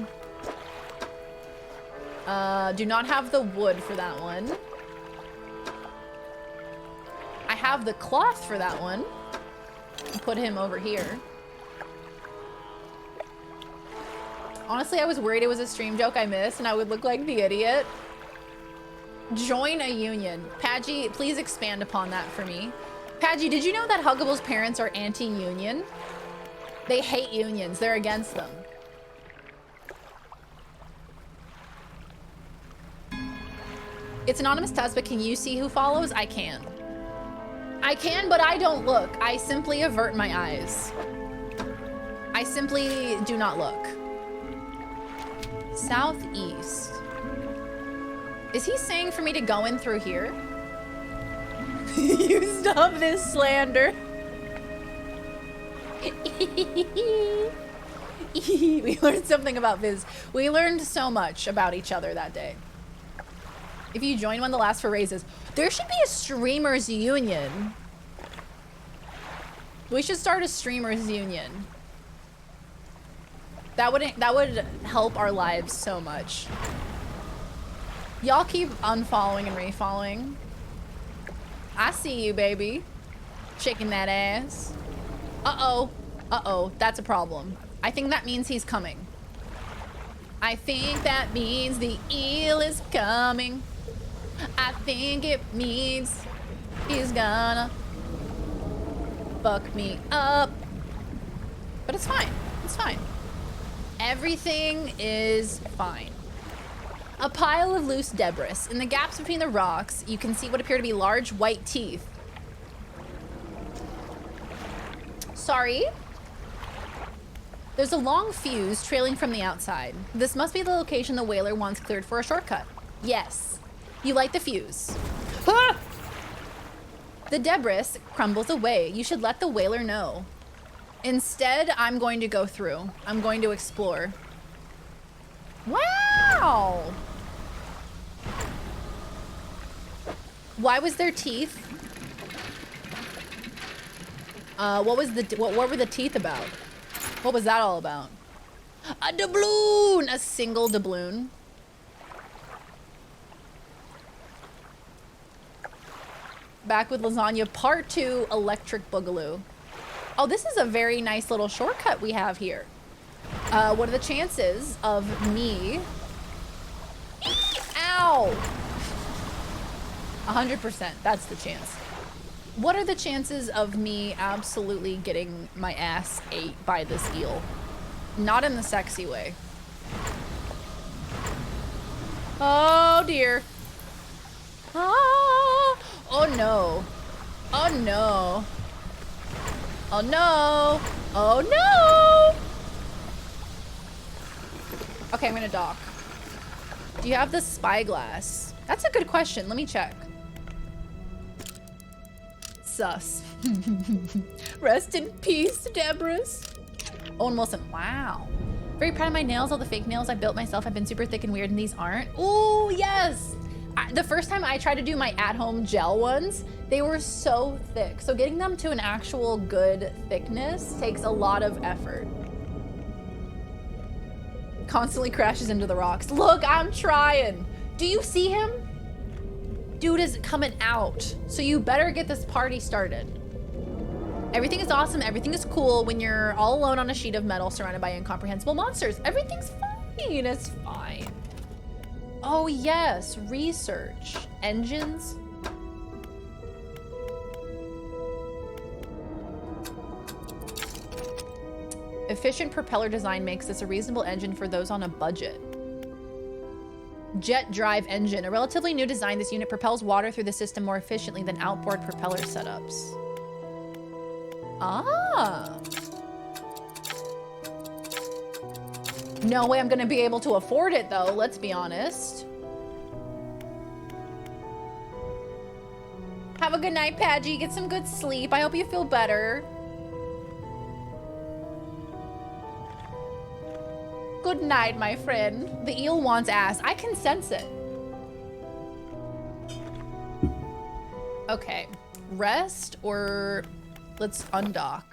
[SPEAKER 5] Do not have the wood for that one. I have the cloth for that one. Put him over here. Honestly, I was worried it was a stream joke I missed and I would look like the idiot. Join a union. Padgy, please expand upon that for me. Padgy, did you know that Huggable's parents are anti-union? They hate unions. They're against them. It's anonymous test, but can you see who follows? I can. I can, but I don't look. I simply avert my eyes. I simply do not look. Southeast. Is he saying for me to go in through here? You stop this slander. We learned something about Viz. We learned so much about each other that day. If you join one, they'll ask for raises. There should be a streamers union. We should start a streamers union. That would help our lives so much. Y'all keep unfollowing and refollowing. I see you, baby. Shaking that ass. Uh-oh. Uh-oh. That's a problem. I think that means he's coming. I think that means the eel is coming. I think it means he's gonna fuck me up. But it's fine. It's fine. Everything is fine. A pile of loose debris. In the gaps between the rocks, you can see what appear to be large white teeth. Sorry. There's a long fuse trailing from the outside. This must be the location the whaler wants cleared for a shortcut. Yes. You light the fuse. Ah! The debris crumbles away. You should let the whaler know. Instead, I'm going to go through. I'm going to explore. Wow! Why was there teeth? What were the teeth about? What was that all about? A doubloon! A single doubloon. Back with lasagna, part 2, electric boogaloo. Oh, this is a very nice little shortcut we have here. What are the chances of me? Ow! 100%, that's the chance. What are the chances of me absolutely getting my ass ate by this eel? Not in the sexy way. Oh dear. Oh, oh no. Oh no. Oh no. Oh no. Okay, I'm gonna dock. Do you have the spyglass? That's a good question. Let me check. Sus. Rest in peace, Debris. Owen Wilson. Wow. Very proud of my nails. All the fake nails I built myself have been super thick and weird, and these aren't. Ooh, yes. The first time I tried to do my at-home gel ones, they were so thick. So getting them to an actual good thickness takes a lot of effort. Constantly crashes into the rocks. Look, I'm trying. Do you see him? Dude is coming out. So you better get this party started. Everything is awesome. Everything is cool when you're all alone on a sheet of metal surrounded by incomprehensible monsters. Everything's fine. It's fine. Oh yes, research. Engines. Efficient propeller design makes this a reasonable engine for those on a budget. Jet drive engine. A relatively new design, this unit propels water through the system more efficiently than outboard propeller setups. Ah. No way I'm gonna be able to afford it though, let's be honest. Have a good night, Padgy. Get some good sleep. I hope you feel better. Good night, my friend. The eel wants ass. I can sense it. Okay. Rest or let's undock.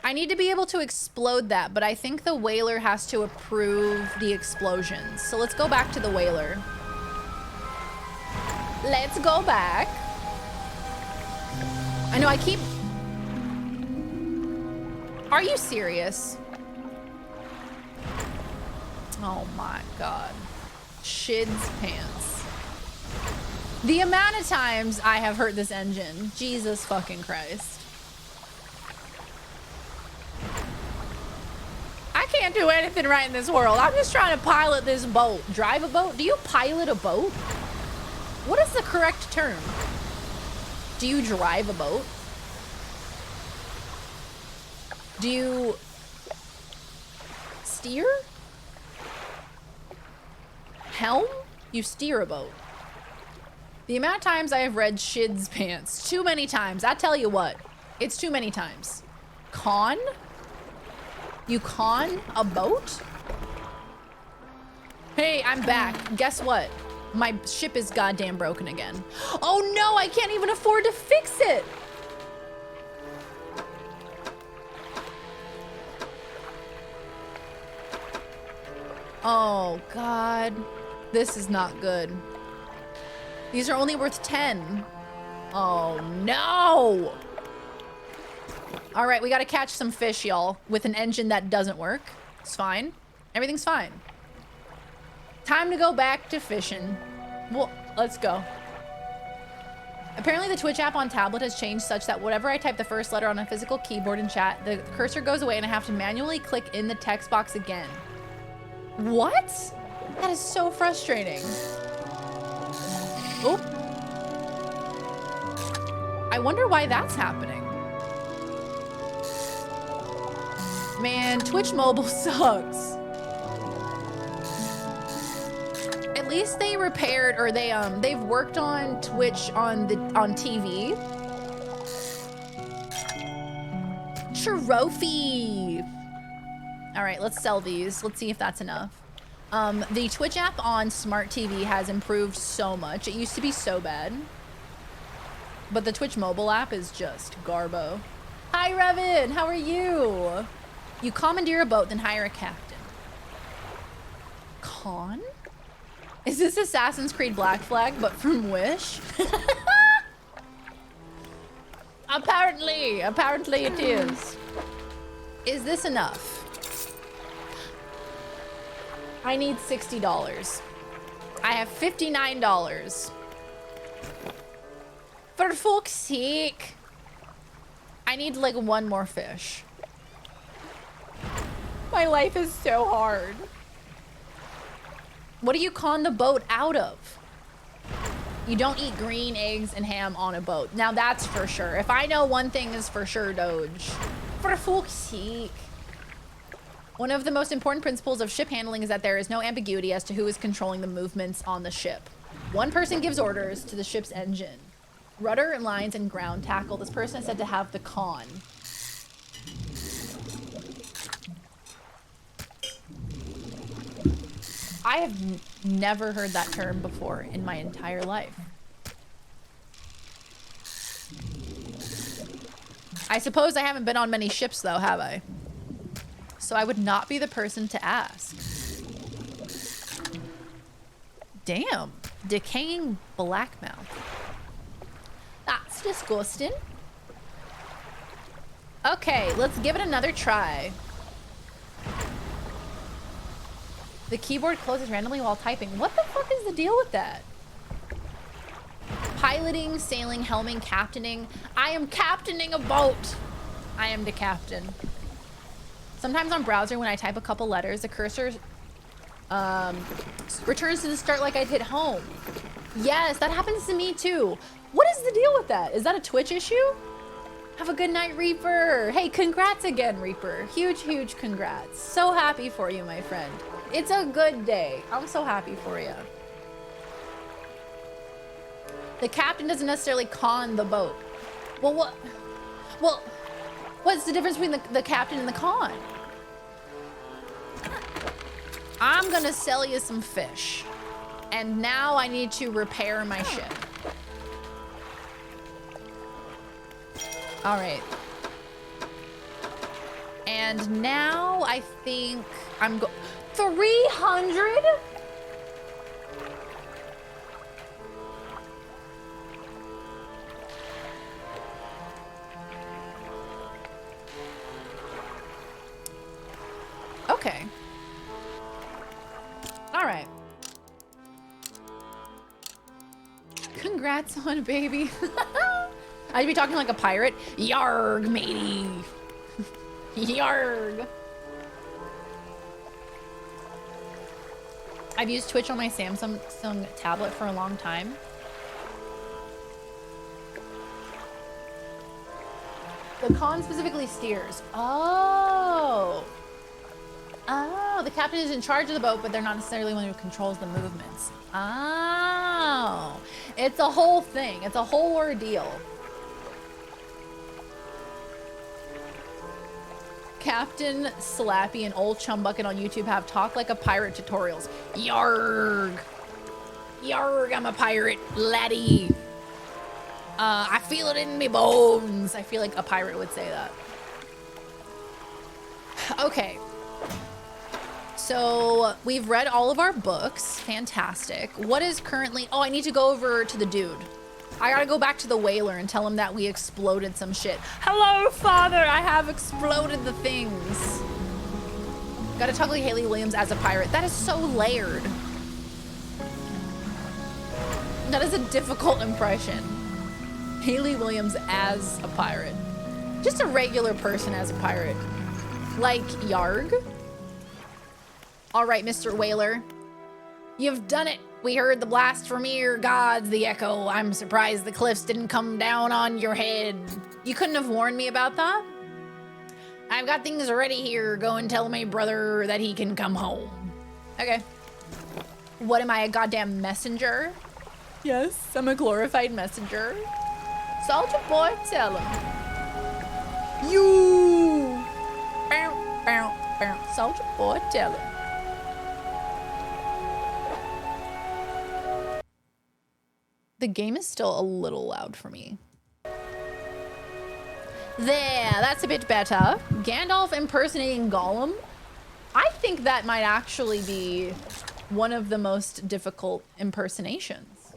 [SPEAKER 5] I need to be able to explode that, but I think the whaler has to approve the explosions. So let's go back to the whaler. Let's go back. I know I keep... Are you serious? Oh my God. Shid's pants. The amount of times I have hurt this engine. Jesus fucking Christ. I can't do anything right in this world. I'm just trying to pilot this boat. Drive a boat? Do you pilot a boat? What is the correct term? Do you drive a boat? Do you steer? Helm? You steer a boat. The amount of times I have read Shid's pants, too many times. I tell you what, it's too many times. Con? You con a boat? Hey, I'm back. Guess what? My ship is goddamn broken again. Oh no, I can't even afford to fix it. Oh God, this is not good. These are only worth 10. Oh, no. All right, we got to catch some fish, y'all, with an engine that doesn't work. It's fine. Everything's fine. Time to go back to fishing. Well, let's go. Apparently the Twitch app on tablet has changed such that whenever I type the first letter on a physical keyboard in chat, the cursor goes away and I have to manually click in the text box again. What? That is so frustrating. Oop. I wonder why that's happening. Man, Twitch mobile sucks. At least they repaired, or they've worked on Twitch on TV. Trophy. All right, let's sell these. Let's see if that's enough. The Twitch app on smart TV has improved so much. It used to be so bad, but the Twitch mobile app is just garbo. Hi, Revin. How are you? You commandeer a boat, then hire a captain. Con? Is this Assassin's Creed Black Flag, but from Wish? Apparently it is. Is this enough? I need $60. I have $59. For fuck's sake. I need like one more fish. My life is so hard. What do you con the boat out of? You don't eat green eggs and ham on a boat. Now that's for sure. If I know one thing is for sure, Doge. For fuck's sake. One of the most important principles of ship handling is that there is no ambiguity as to who is controlling the movements on the ship. One person gives orders to the ship's engine. Rudder and lines and ground tackle. This person is said to have the con. I have never heard that term before in my entire life. I suppose I haven't been on many ships though, have I? So I would not be the person to ask. Damn, decaying blackmouth. That's disgusting. Okay, let's give it another try. The keyboard closes randomly while typing. What the fuck is the deal with that? Piloting, sailing, helming, captaining. I am captaining a boat. I am the captain. Sometimes on browser, when I type a couple letters, the cursor returns to the start like I'd hit home. Yes, that happens to me too. What is the deal with that? Is that a Twitch issue? Have a good night, Reaper. Hey, congrats again, Reaper. Huge, huge congrats. So happy for you, my friend. It's a good day. I'm so happy for you. The captain doesn't necessarily con the boat. Well, what's the difference between the captain and the con? I'm gonna sell you some fish. And now I need to repair my ship. All right. And now I think I'm 300? Okay. All right. Congrats on baby. I'd be talking like a pirate. Yarg, matey. Yarg. I've used Twitch on my Samsung tablet for a long time. The con specifically steers. Oh. Oh, the captain is in charge of the boat, but they're not necessarily one who controls the movements. Oh. It's a whole thing. It's a whole ordeal. Captain Slappy and Old Chumbucket on YouTube have Talk Like a Pirate tutorials. Yarg. Yarg, I'm a pirate, laddie. I feel it in me bones. I feel like a pirate would say that. Okay. So we've read all of our books. Fantastic. What is currently... Oh, I need to go over to the dude. I gotta go back to the whaler and tell him that we exploded some shit. Hello, father, I have exploded the things. Gotta tugly Haley Williams as a pirate. That is so layered. That is a difficult impression. Haley Williams as a pirate. Just a regular person as a pirate. Like Yarg. All right, Mr. Whaler. You've done it. We heard the blast from your gods, the echo. I'm surprised the cliffs didn't come down on your head. You couldn't have warned me about that? I've got things ready here. Go and tell my brother that he can come home. Okay. What am I, a goddamn messenger? Yes, I'm a glorified messenger. Soldier boy, tell him. You! Bow, bow, bow. Soldier boy, tell him. The game is still a little loud for me. There, that's a bit better. Gandalf impersonating Gollum. I think that might actually be one of the most difficult impersonations.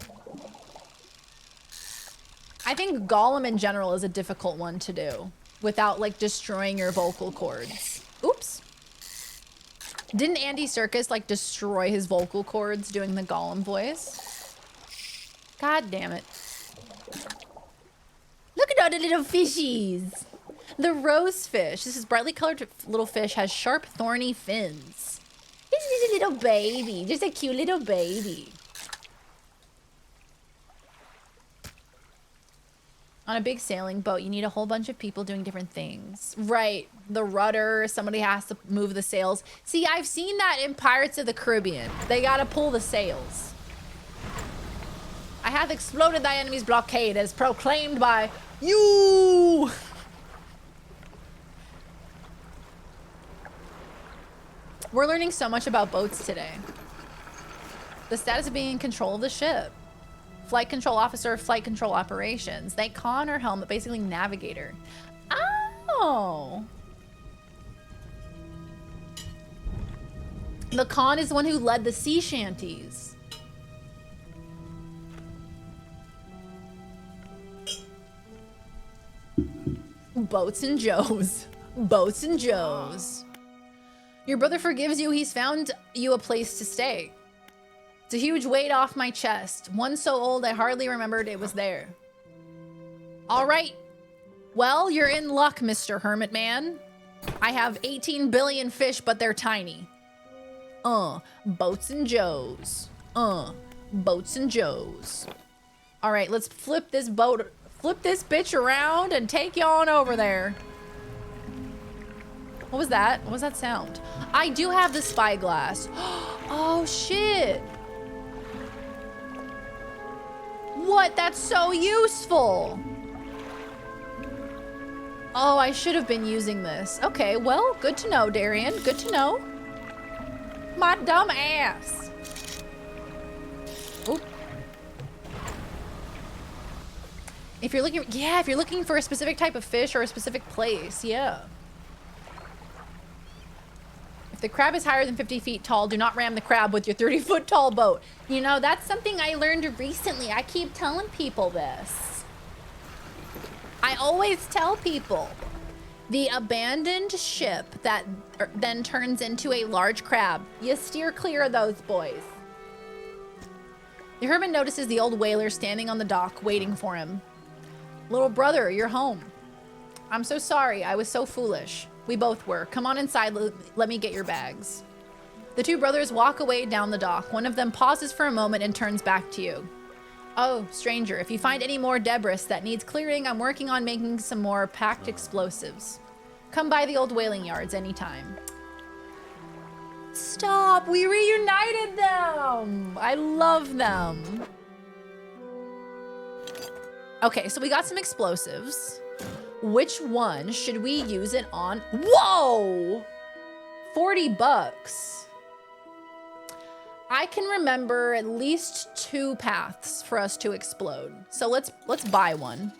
[SPEAKER 5] I think Gollum in general is a difficult one to do without like destroying your vocal cords. Oops. Didn't Andy Serkis like destroy his vocal cords doing the Gollum voice? God damn it. Look at all the little fishies. The rose fish. This is brightly colored little fish, has sharp thorny fins. This is a little baby. Just a cute little baby. On a big sailing boat, you need a whole bunch of people doing different things. Right. The rudder, somebody has to move the sails. See, I've seen that in Pirates of the Caribbean. They gotta pull the sails. I have exploded thy enemy's blockade as proclaimed by you. We're learning so much about boats today. The status of being in control of the ship. Flight control officer, flight control operations. They con or helmet, basically navigator. Oh. The con is the one who led the sea shanties. Boats and Joes. Boats and Joes. Your brother forgives you. He's found you a place to stay. It's a huge weight off my chest. One so old I hardly remembered it was there. All right. Well, you're in luck, Mr. Hermit Man. I have 18 billion fish, but they're tiny. Boats and Joes. Boats and Joes. All right, let's flip this boat. Flip this bitch around and take you on over there. What was that? What was that sound? I do have the spyglass. Oh, shit. What? That's so useful. Oh, I should have been using this. Okay, well, good to know, Darian. Good to know. My dumb ass. Oop. If you're looking, yeah, if you're looking for a specific type of fish or a specific place, yeah. If the crab is higher than 50 feet tall, do not ram the crab with your 30-foot tall boat. You know, that's something I learned recently. I keep telling people this. I always tell people. The abandoned ship that then turns into a large crab. You steer clear of those boys. The hermit notices the old whaler standing on the dock waiting for him. Little brother, you're home. I'm so sorry. I was so foolish. We both were. Come on inside. Let me get your bags. The two brothers walk away down the dock. One of them pauses for a moment and turns back to you. Oh, stranger, if you find any more debris that needs clearing, I'm working on making some more packed explosives. Come by the old whaling yards anytime. Stop. We reunited them. I love them. Okay, so we got some explosives. Which one should we use it on? Whoa! 40 bucks. I can remember at least 2 paths for us to explode. So let's buy one.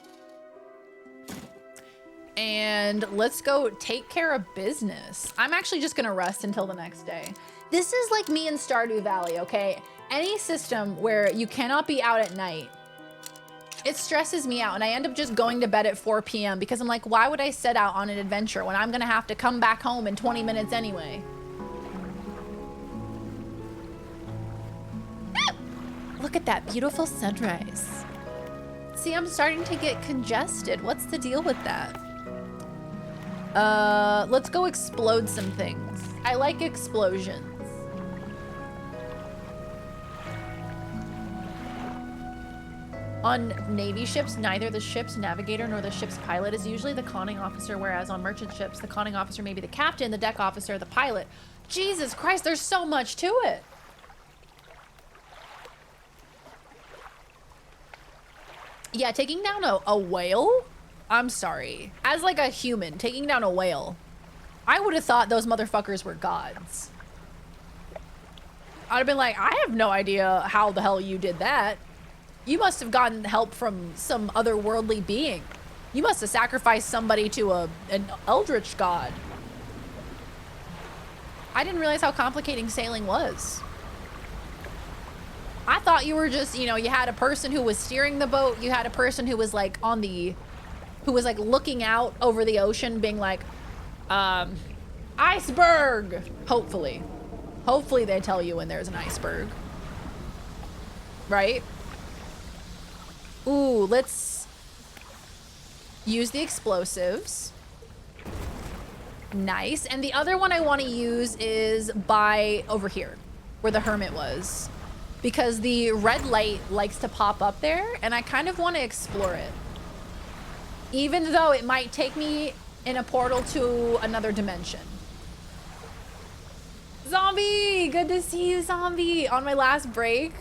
[SPEAKER 5] And let's go take care of business. I'm actually just gonna rest until the next day. This is like me in Stardew Valley, okay? Any system where you cannot be out at night It stresses me out, and I end up just going to bed at 4 p.m. because I'm like, why would I set out on an adventure when I'm gonna have to come back home in 20 minutes anyway? Look at that beautiful sunrise. See, I'm starting to get congested. What's the deal with that? Let's go explode some things. I like explosions. On Navy ships, neither the ship's navigator nor the ship's pilot is usually the conning officer, whereas on merchant ships, the conning officer may be the captain, the deck officer, the pilot. Jesus Christ, there's so much to it. Yeah, taking down a whale? I'm sorry. As like a human, taking down a whale, I would have thought those motherfuckers were gods. I'd have been like, I have no idea how the hell you did that. You must have gotten help from some otherworldly being. You must have sacrificed somebody to an eldritch god. I didn't realize how complicating sailing was. I thought you were just, you know, you had a person who was steering the boat. You had a person who was like on the, who was like looking out over the ocean being like, iceberg, hopefully. Hopefully they tell you when there's an iceberg. Right? Ooh, let's use the explosives. Nice. And the other one I want to use is by over here, where the hermit was. Because the red light likes to pop up there, and I kind of want to explore it. Even though it might take me in a portal to another dimension. Zombie! Good to see you, Zombie! On my last break.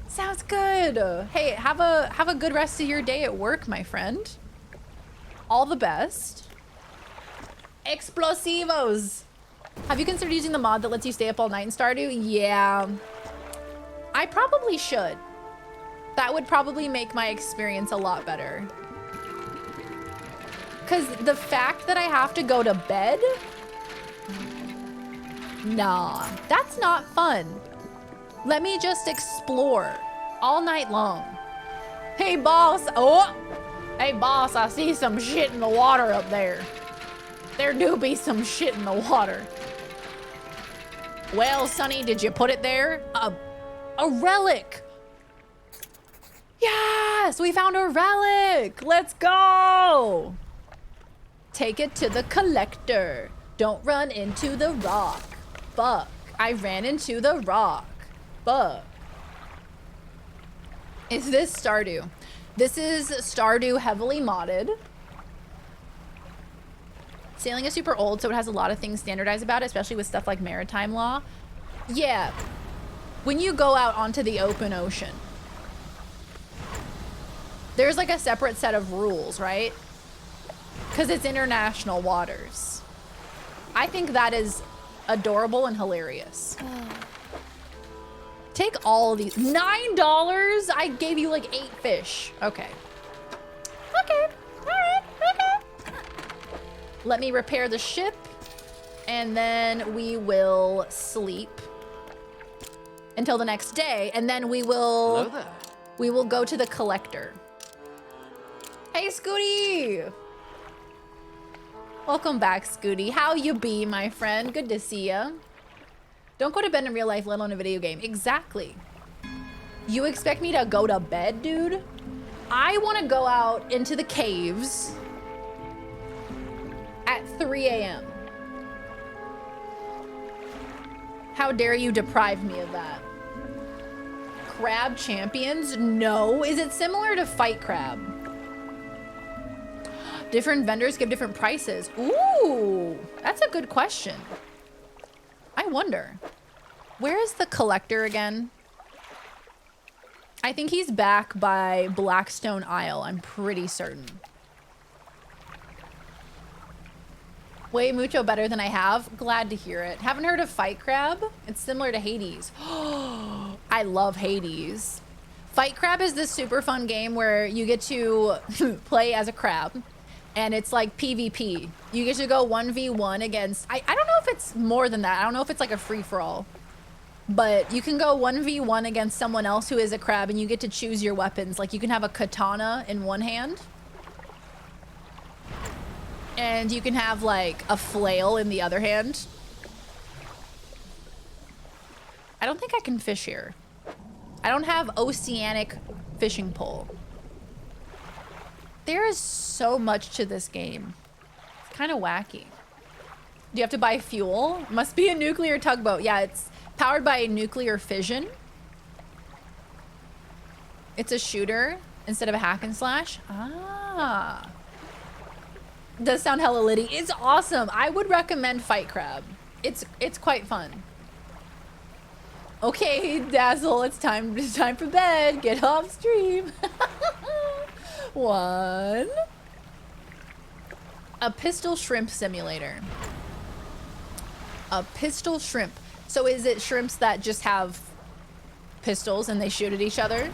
[SPEAKER 5] Sounds good. Hey, have a good rest of your day at work, my friend. All the best. Explosivos. Have you considered using the mod that lets you stay up all night in Stardew? Yeah. I probably should. That would probably make my experience a lot better. Because the fact that I have to go to bed? Nah, that's not fun. Let me just explore all night long. Hey, boss. Oh, hey, boss, I see some shit in the water up there. There do be some shit in the water. Well, Sonny, did you put it there? A relic. Yes, we found a relic. Let's go. Take it to the collector. Don't run into the rock. Fuck, I ran into the rock. Fuck. Is this Stardew? This is Stardew heavily modded. Sailing is super old, so it has a lot of things standardized about it, especially with stuff like maritime law. Yeah. When you go out onto the open ocean, there's like a separate set of rules, right? Because it's international waters. I think that is adorable and hilarious. Take all of these. $9? I gave you like 8 fish. Okay. Okay. All right. Okay. Let me repair the ship, and then we will sleep until the next day, and then we will.
[SPEAKER 3] Hello there.
[SPEAKER 5] We will go to the collector. Hey, Scooty. Welcome back, Scooty. How you be, my friend? Good to see ya. Don't go to bed in real life, let alone a video game. Exactly. You expect me to go to bed, dude? I want to go out into the caves at 3 a.m. How dare you deprive me of that? Crab champions? No. Is it similar to Fight Crab? Different vendors give different prices. Ooh, that's a good question. I wonder. Where is the collector again? I think he's back by Blackstone Isle. I'm pretty certain. Way mucho better than I have. Glad to hear it. Haven't heard of Fight Crab? It's similar to Hades. I love Hades. Fight Crab is this super fun game where you get to play as a crab. And it's like PvP. You get to go 1v1 against... I don't know if it's more than that. I don't know if it's like a free-for-all. But you can go 1v1 against someone else who is a crab and you get to choose your weapons. Like you can have a katana in one hand. And you can have like a flail in the other hand. I don't think I can fish here. I don't have oceanic fishing pole. There is so much to this game. It's kind of wacky. Do you have to buy fuel? Must be a nuclear tugboat. Yeah, it's powered by nuclear fission. It's a shooter instead of a hack and slash. Ah. Does sound hella litty. It's awesome. I would recommend Fight Crab. It's quite fun. Okay, Dazzle, it's time for bed. Get off stream. 1. A pistol shrimp simulator. A pistol shrimp. So is it shrimps that just have pistols and they shoot at each other?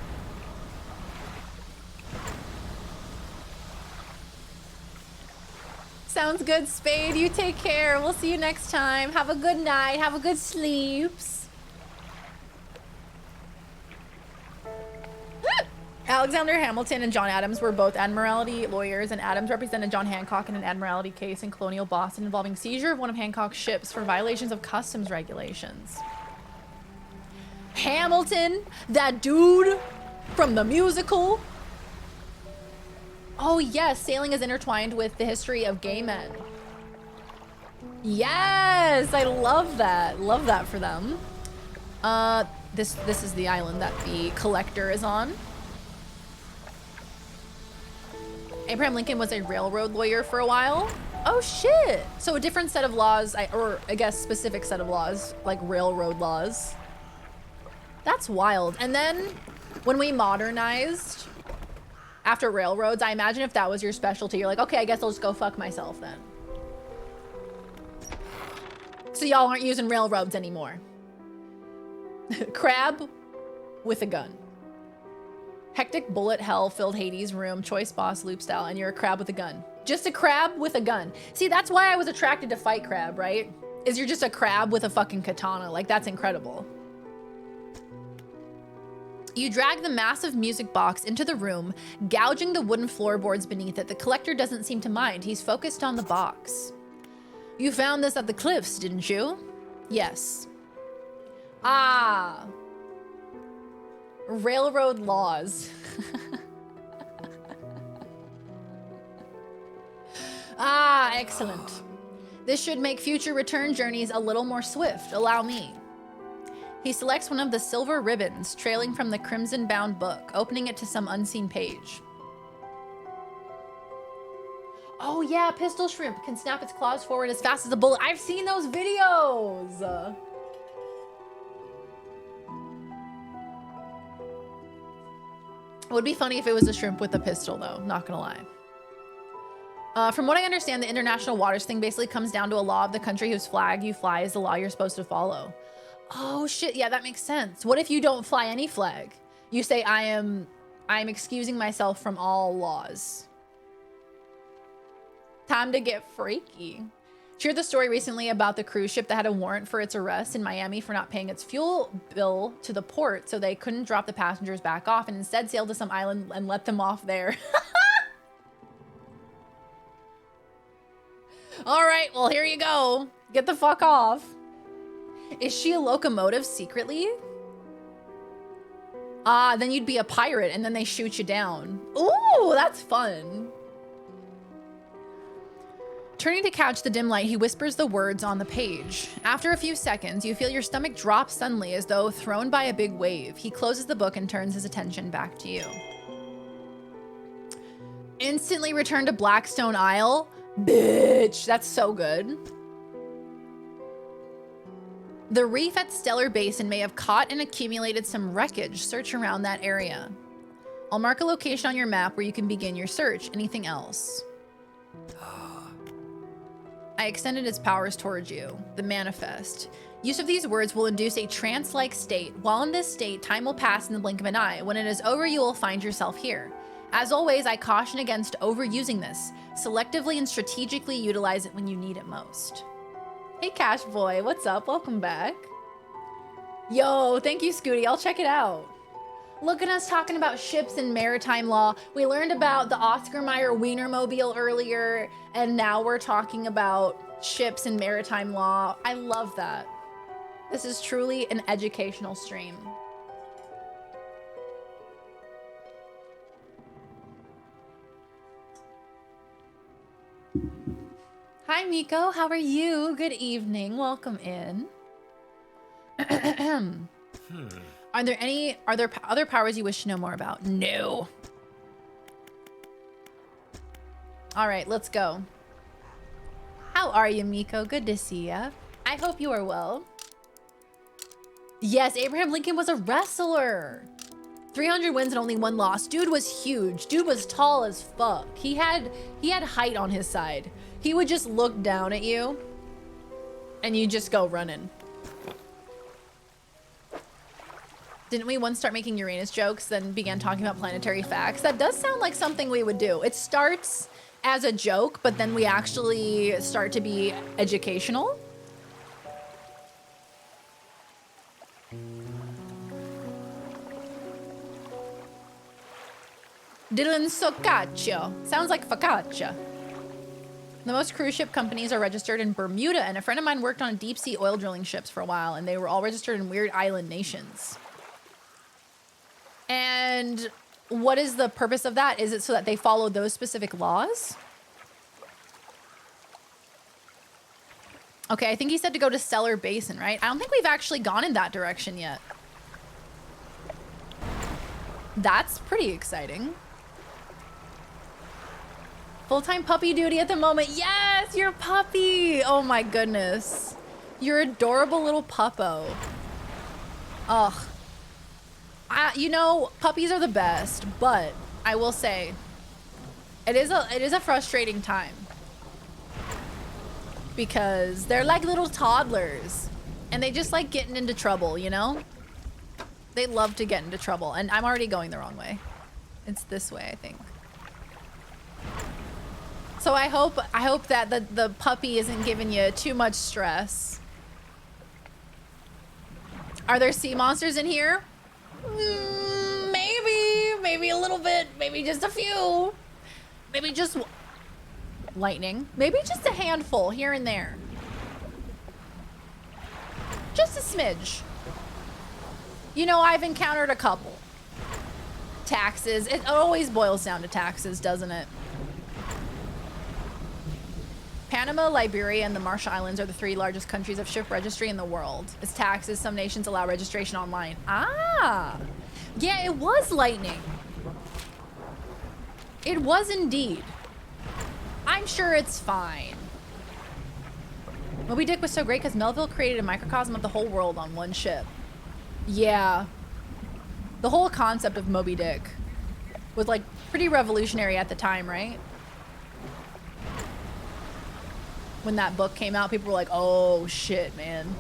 [SPEAKER 5] Sounds good, Spade. You take care. We'll see you next time. Have a good night. Have a good sleeps. Alexander Hamilton and John Adams were both Admiralty lawyers, and Adams represented John Hancock in an Admiralty case in colonial Boston involving seizure of one of Hancock's ships for violations of customs regulations. Hamilton, that dude from the musical. Oh yes, sailing is intertwined with the history of gay men. Yes, I love that. Love that for them. This is the island that the collector is on. Abraham Lincoln was a railroad lawyer for a while. Oh shit. So a different set of laws, or I guess specific set of laws, like railroad laws. That's wild. And then when we modernized after railroads, I imagine if that was your specialty, you're like, okay, I guess I'll just go fuck myself then. So y'all aren't using railroads anymore. Crab with a gun. Hectic bullet hell filled Hades room, choice boss loop style, and you're a crab with a gun. Just a crab with a gun. See, that's why I was attracted to Fight Crab, right? Is you're just a crab with a fucking katana. Like, that's incredible. You drag the massive music box into the room, gouging the wooden floorboards beneath it. The collector doesn't seem to mind. He's focused on the box. You found this at the cliffs, didn't you? Yes. Ah. Railroad laws. Ah, excellent. This should make future return journeys a little more swift. Allow me. He selects one of the silver ribbons trailing from the crimson-bound book, opening it to some unseen page. Oh yeah, pistol shrimp can snap its claws forward as fast as a bullet. I've seen those videos! It would be funny if it was a shrimp with a pistol, though. Not gonna lie. From what I understand, the international waters thing basically comes down to a law of the country whose flag you fly is the law you're supposed to follow. Oh shit, yeah, that makes sense. What if you don't fly any flag? You say, I am excusing myself from all laws. Time to get freaky. Shared the story recently about the cruise ship that had a warrant for its arrest in Miami for not paying its fuel bill to the port, so they couldn't drop the passengers back off and instead sailed to some island and let them off there. All right, well, here you go. Get the fuck off. Is she a locomotive secretly? Ah, then you'd be a pirate and then they shoot you down. Ooh, that's fun. Turning to catch the dim light, he whispers the words on the page. After a few seconds, you feel your stomach drop suddenly as though thrown by a big wave. He closes the book and turns his attention back to you. Instantly return to Blackstone Isle? Bitch, that's so good. The reef at Stellar Basin may have caught and accumulated some wreckage. Search around that area. I'll mark a location on your map where you can begin your search. Anything else? I extended its powers towards you. The manifest. Use of these words will induce a trance-like state. While in this state, time will pass in the blink of an eye. When it is over, you will find yourself here. As always, I caution against overusing this. Selectively and strategically utilize it when you need it most. Hey, Cash Boy, what's up? Welcome back. Yo, thank you, Scooty. I'll check it out. Look at us talking about ships and maritime law. We learned about the Oscar Mayer Wienermobile earlier, and now we're talking about ships and maritime law. I love that. This is truly an educational stream. Hi, Miko. How are you? Good evening. Welcome in. Are there other powers you wish to know more about? No. All right, let's go. How are you, Miko? Good to see ya. I hope you are well. Yes, Abraham Lincoln was a wrestler. 300 wins and only 1 loss. Dude was huge. Dude was tall as fuck. He had height on his side. He would just look down at you and you just go running. Didn't we once start making Uranus jokes, then began talking about planetary facts? That does sound like something we would do. It starts as a joke, but then we actually start to be educational. Dylan Socaccio. Sounds like focaccia. The most cruise ship companies are registered in Bermuda, and a friend of mine worked on deep sea oil drilling ships for a while, and they were all registered in weird island nations. And what is the purpose of that? Is it so that they follow those specific laws? Okay, I think he said to go to Stellar Basin, right? I don't think we've actually gone in that direction yet. That's pretty exciting. Full-time puppy duty at the moment. Yes, your puppy. Oh my goodness. Your adorable little puppo. Ugh. You know, puppies are the best, but I will say it is a frustrating time because they're like little toddlers and they just like getting into trouble, you know? They love to get into trouble, and I'm already going the wrong way. It's this way, I think. So I hope that the puppy isn't giving you too much stress. Are there sea monsters in here? Maybe a little bit, maybe just a few, maybe just lightning, maybe just a handful here and there. Just a smidge. You know, I've encountered a couple. Taxes, it always boils down to taxes, doesn't it? Panama, Liberia, and the Marshall Islands are the 3 largest countries of ship registry in the world. As taxes, some nations allow registration online. Ah, yeah, it was lightning. It was indeed. I'm sure it's fine. Moby Dick was so great because Melville created a microcosm of the whole world on one ship. Yeah. The whole concept of Moby Dick was like pretty revolutionary at the time, right? When that book came out, people were like, oh shit, man.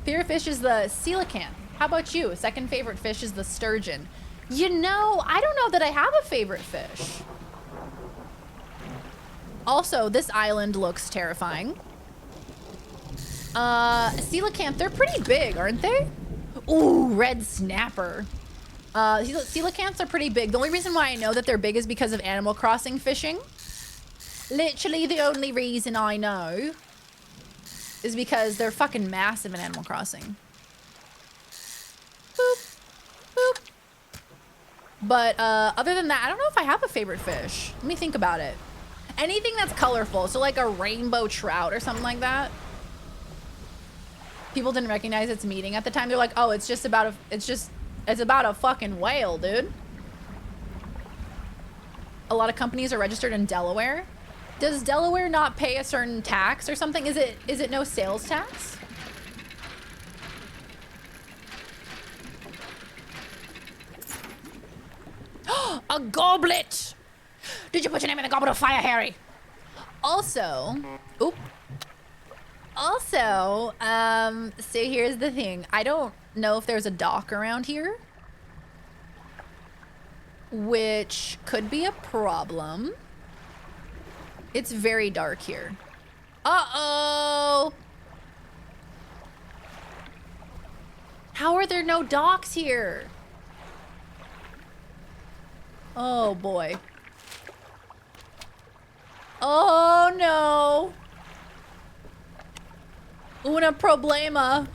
[SPEAKER 5] Favorite fish is the coelacanth. How about you? Second favorite fish is the sturgeon. You know, I don't know that I have a favorite fish. Also, this island looks terrifying. Coelacanth, they're pretty big, aren't they? Ooh, red snapper. Coelacanths are pretty big. The only reason why I know that they're big is because of Animal Crossing fishing. Literally the only reason I know is because they're fucking massive in Animal Crossing. Boop, boop. But other than that, I don't know if I have a favorite fish. Let me think about it. Anything that's colorful, so like a rainbow trout or something like that. People didn't recognize its meaning at the time. They're like, oh, it's about a fucking whale, dude. A lot of companies are registered in Delaware. Does Delaware not pay a certain tax or something? Is it no sales tax? A goblet! Did you put your name in the goblet of fire, Harry? Also, so here's the thing. I don't know if there's a dock around here, which could be a problem. It's very dark here. Uh-oh! How are there no docks here? Oh boy. Oh no. Una problema.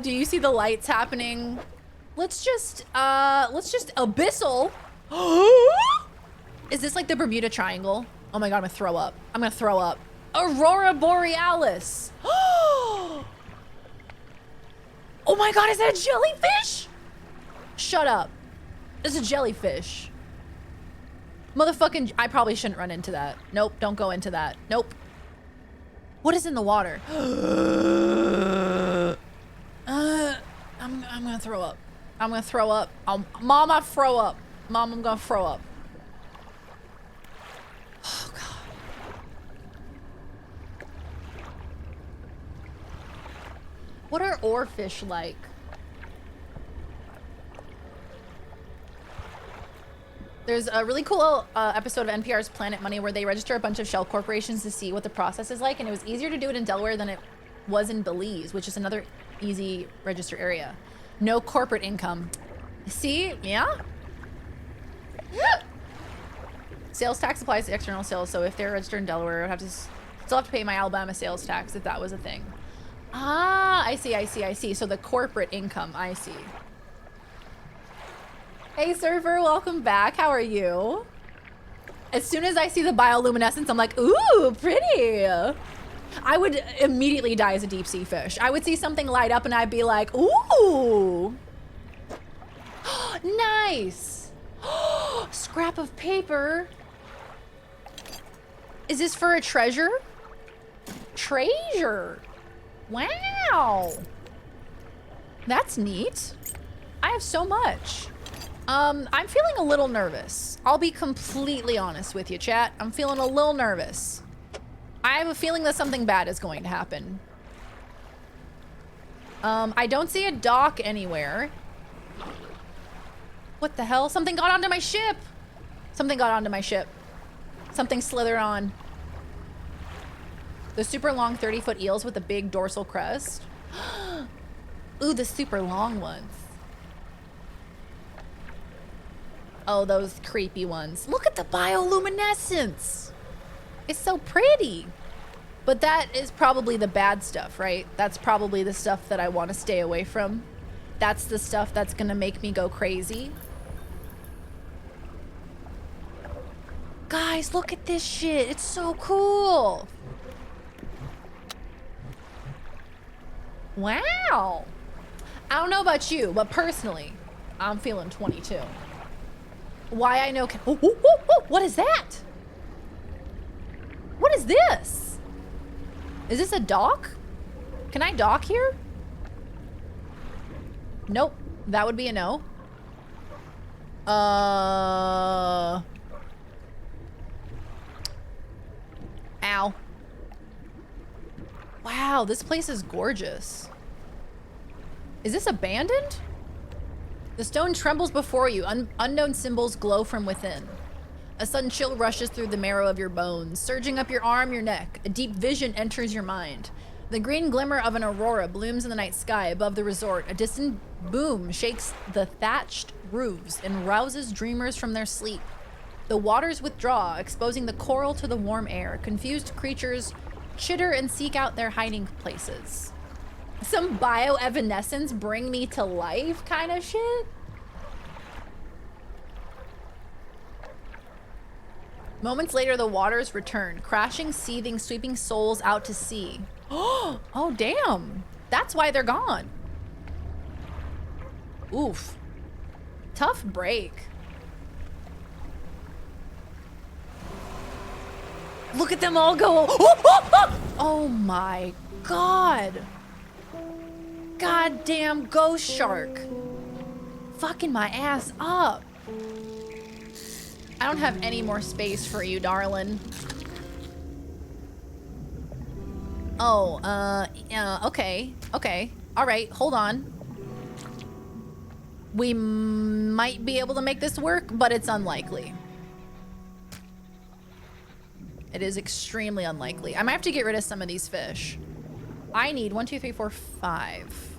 [SPEAKER 5] Do you see the lights happening? Let's just abyssal. Is this like the Bermuda Triangle? Oh my God, I'm gonna throw up. I'm gonna throw up. Aurora Borealis. Oh my God, is that a jellyfish? Shut up. It's a jellyfish. Motherfucking, I probably shouldn't run into that. Nope, don't go into that. Nope. What is in the water? I'm gonna throw up. I'm gonna throw up. Mom, I throw up. Mom, I'm gonna throw up. Oh God. What are oarfish like? There's a really cool episode of NPR's Planet Money where they register a bunch of shell corporations to see what the process is like, and it was easier to do it in Delaware than it was in Belize, which is another easy register area. No corporate income. See? Yeah? Sales tax applies to external sales, so if they're registered in Delaware, I would have to still have to pay my Alabama sales tax if that was a thing. Ah, I see, I see, I see. So the corporate income, I see. Hey Surfer, welcome back. How are you? As soon as I see the bioluminescence, I'm like, ooh, pretty. I would immediately die as a deep sea fish. I would see something light up and I'd be like, ooh. Nice. Scrap of paper. Is this for a treasure? Treasure. Wow. That's neat. I have so much. I'm feeling a little nervous. I'll be completely honest with you, chat. I'm feeling a little nervous. I have a feeling that something bad is going to happen. I don't see a dock anywhere. What the hell? Something got onto my ship. Something got onto my ship. Something slithered on. The super long 30-foot eels with a big dorsal crest. Ooh, the super long ones. Oh, those creepy ones. Look at the bioluminescence. It's so pretty. But that is probably the bad stuff, right? That's probably the stuff that I want to stay away from. That's the stuff that's gonna make me go crazy. Guys, look at this shit. It's so cool. Wow. I don't know about you, but personally, I'm feeling 22. Why I know... what is that? What is this? Is this a dock? Can I dock here? Nope. That would be a no. Ow. Wow, this place is gorgeous. Is this abandoned? The stone trembles before you. Unknown symbols glow from within. A sudden chill rushes through the marrow of your bones, surging up your arm, your neck. A deep vision enters your mind. The green glimmer of an aurora blooms in the night sky above the resort. A distant boom shakes the thatched roofs and rouses dreamers from their sleep. The waters withdraw, exposing the coral to the warm air. Confused creatures chitter and seek out their hiding places. Some bioevanescence bring me to life kind of shit. Moments later, the waters return, crashing, seething, sweeping souls out to sea. Oh, damn. That's why they're gone. Oof. Tough break. Look at them all go. Oh my God. Goddamn ghost shark. Fucking my ass up. I don't have any more space for you, darling. Oh, yeah, okay. Okay. All right, hold on. We might be able to make this work, but it's unlikely. It is extremely unlikely. I might have to get rid of some of these fish. I need 1, 2, 3, 4, 5.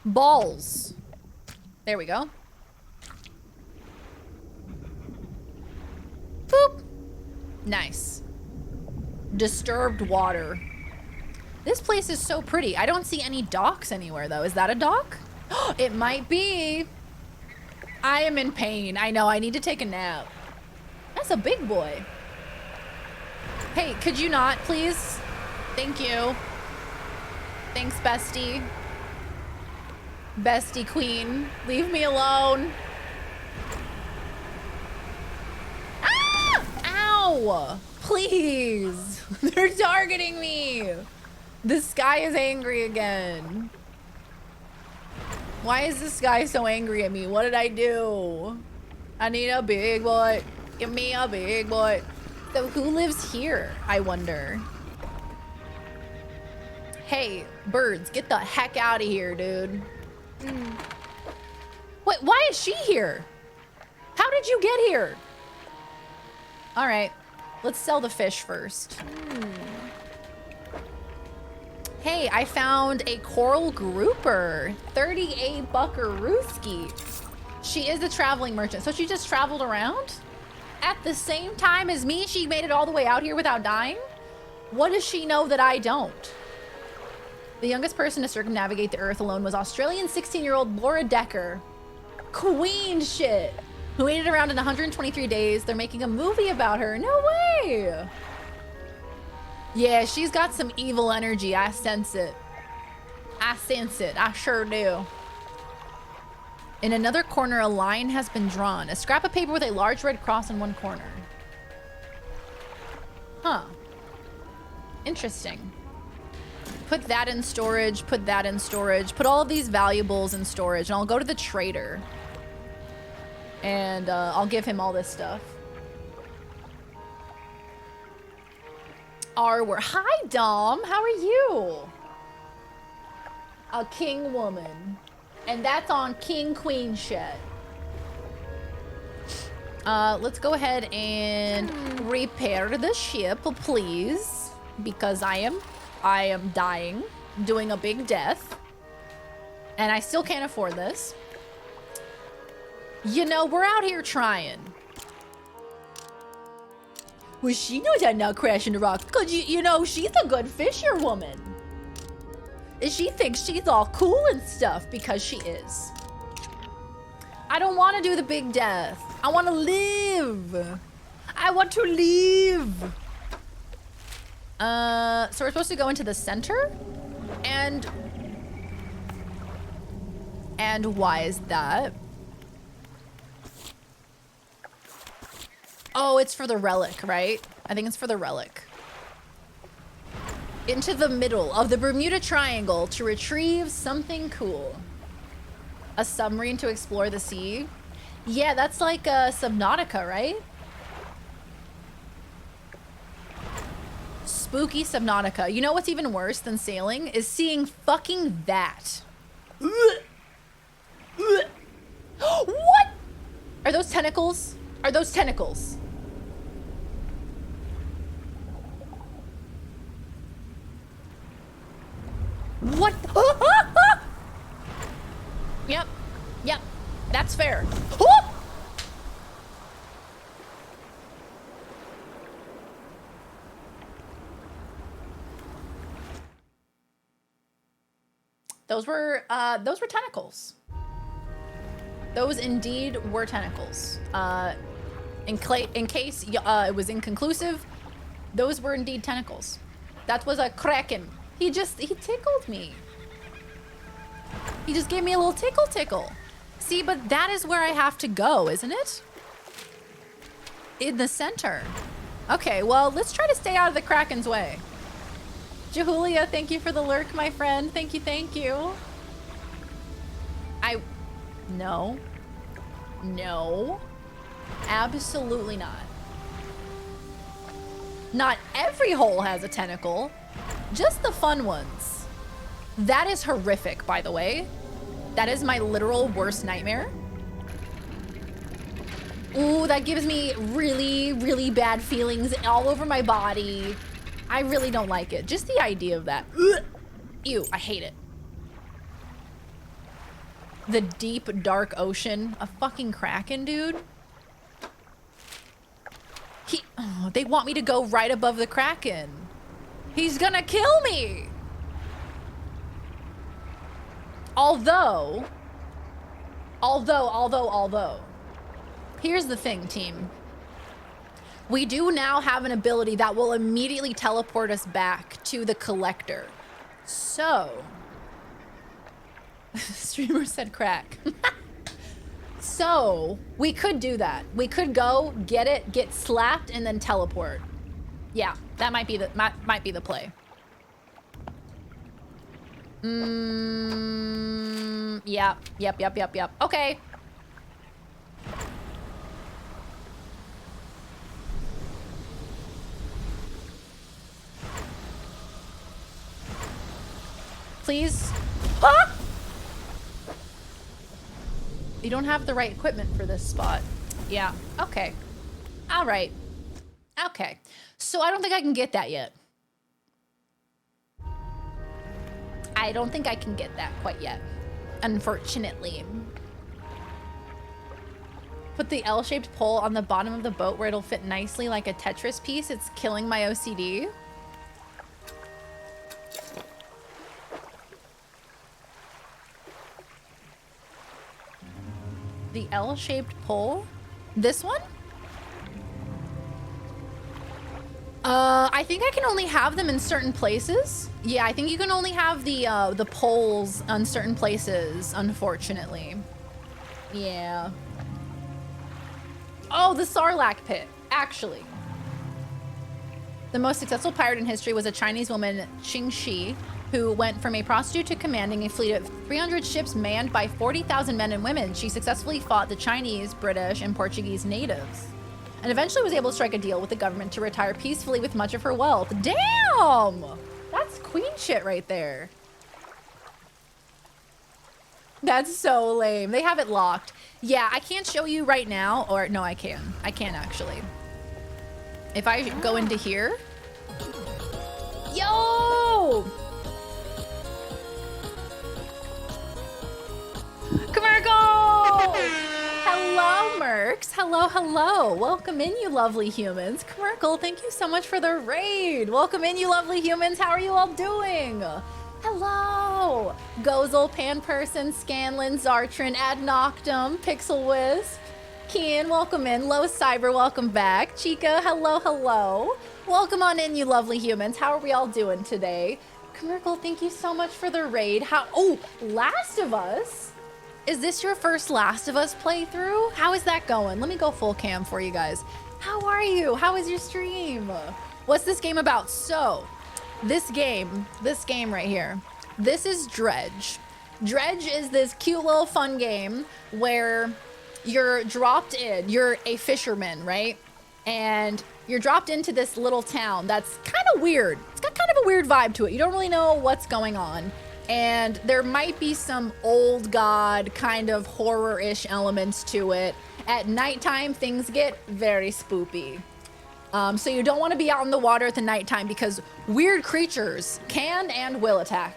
[SPEAKER 5] Balls. There we go. Boop. Nice. Disturbed water. This place is so pretty. I don't see any docks anywhere though. Is that a dock? It might be. I am in pain. I know, I need to take a nap. That's a big boy. Hey, could you not, please? Thank you. Thanks, bestie. Bestie queen. Leave me alone. Ah! Ow! Please. They're targeting me. This guy is angry again. Why is this guy so angry at me? What did I do? I need a big boy. Give me a big boy. So who lives here, I wonder? Hey, birds, get the heck out of here, dude. Wait, why is she here? How did you get here? All right, let's sell the fish first. Hey, I found a coral grouper. 38 buckarooski. She is a traveling merchant, so she just traveled around? At the same time as me, she made it all the way out here without dying? What does she know that I don't? The youngest person to circumnavigate the earth alone was Australian 16-year-old Laura Decker. Queen shit. Who made it around in 123 days. They're making a movie about her. No way. Yeah, she's got some evil energy. I sense it. I sense it. I sure do. In another corner, a line has been drawn. A scrap of paper with a large red cross in one corner. Huh. Interesting. Put that in storage, put that in storage, put all of these valuables in storage, and I'll go to the trader. And I'll give him all this stuff. Hi, Dom. How are you? A king woman. And that's on king queen shit. Let's go ahead and repair the ship, please. Because I am dying, doing a big death. And I still can't afford this. You know, we're out here trying. Well, she knows I'm not crashing the rock. Because, you know, she's a good fisherwoman. And she thinks she's all cool and stuff because she is. I don't want to do the big death. I want to live. I want to live. So we're supposed to go into the center? And why is that? Oh, it's for the relic, right? I think it's for the relic. Into the middle of the Bermuda Triangle to retrieve something cool. A submarine to explore the sea? Yeah, that's like Subnautica, right? Spooky Subnautica. You know what's even worse than sailing? Is seeing fucking that. What? Are those tentacles? Are those tentacles? What? Yep. Yep. That's fair. Those were tentacles. Those indeed were tentacles. In case it was inconclusive, those were indeed tentacles. That was a kraken. He tickled me. He just gave me a little tickle. See, but that is where I have to go, isn't it? In the center. Okay, well, let's try to stay out of the kraken's way. Jahulia, thank you for the lurk, my friend. Thank you, thank you. No. No. Absolutely not. Not every hole has a tentacle. Just the fun ones. That is horrific, by the way. That is my literal worst nightmare. Ooh, that gives me really, really bad feelings all over my body. I really don't like it. Just the idea of that. Ugh. Ew, I hate it. The deep, dark ocean. A fucking kraken, dude. Oh, they want me to go right above the kraken. He's gonna kill me. Although, here's the thing, team. We do now have an ability that will immediately teleport us back to the collector. So, streamer said crack. So, we could do that. We could go, get it, get slapped, and then teleport. Yeah, that might be the play. Yep. Okay. Please. Ah! You don't have the right equipment for this spot. Yeah, okay. All right. Okay. So I don't think I can get that yet. I don't think I can get that quite yet, unfortunately. Put the L-shaped pole on the bottom of the boat where it'll fit nicely like a Tetris piece. It's killing my OCD. The L-shaped pole? This one? I think I can only have them in certain places. Yeah, I think you can only have the poles on certain places, unfortunately. Yeah. Oh, the Sarlacc pit, actually. The most successful pirate in history was a Chinese woman, Qing Shi, who went from a prostitute to commanding a fleet of 300 ships manned by 40,000 men and women. She successfully fought the Chinese, British, and Portuguese natives, and eventually was able to strike a deal with the government to retire peacefully with much of her wealth. Damn! That's queen shit right there. That's so lame. They have it locked. Yeah, I can't show you right now, or no, I can. I can actually. If I go into here. Yo! Commercial! Hello, Mercs. Hello. Welcome in, you lovely humans. Commercial, thank you so much for the raid. Welcome in, you lovely humans. How are you all doing? Hello. Gozel, Panperson, Scanlan, Zartrin, Ad Noctum, Pixel Wisp, Kian, welcome in. Low Cyber, welcome back. Chica, hello. Welcome on in, you lovely humans. How are we all doing today? Commercial, thank you so much for the raid. Oh, Last of Us? Is this your first Last of Us playthrough? How is that going? Let me go full cam for you guys. How are you? How is your stream? What's this game about? So, this game right here, this is Dredge. Dredge is this cute little fun game where you're dropped in. You're a fisherman, right? And you're dropped into this little town that's kind of weird. It's got kind of a weird vibe to it. You don't really know what's going on. And there might be some old god kind of horror-ish elements to it. At nighttime, things get very spoopy. So you don't want to be out in the water at the nighttime because weird creatures can and will attack.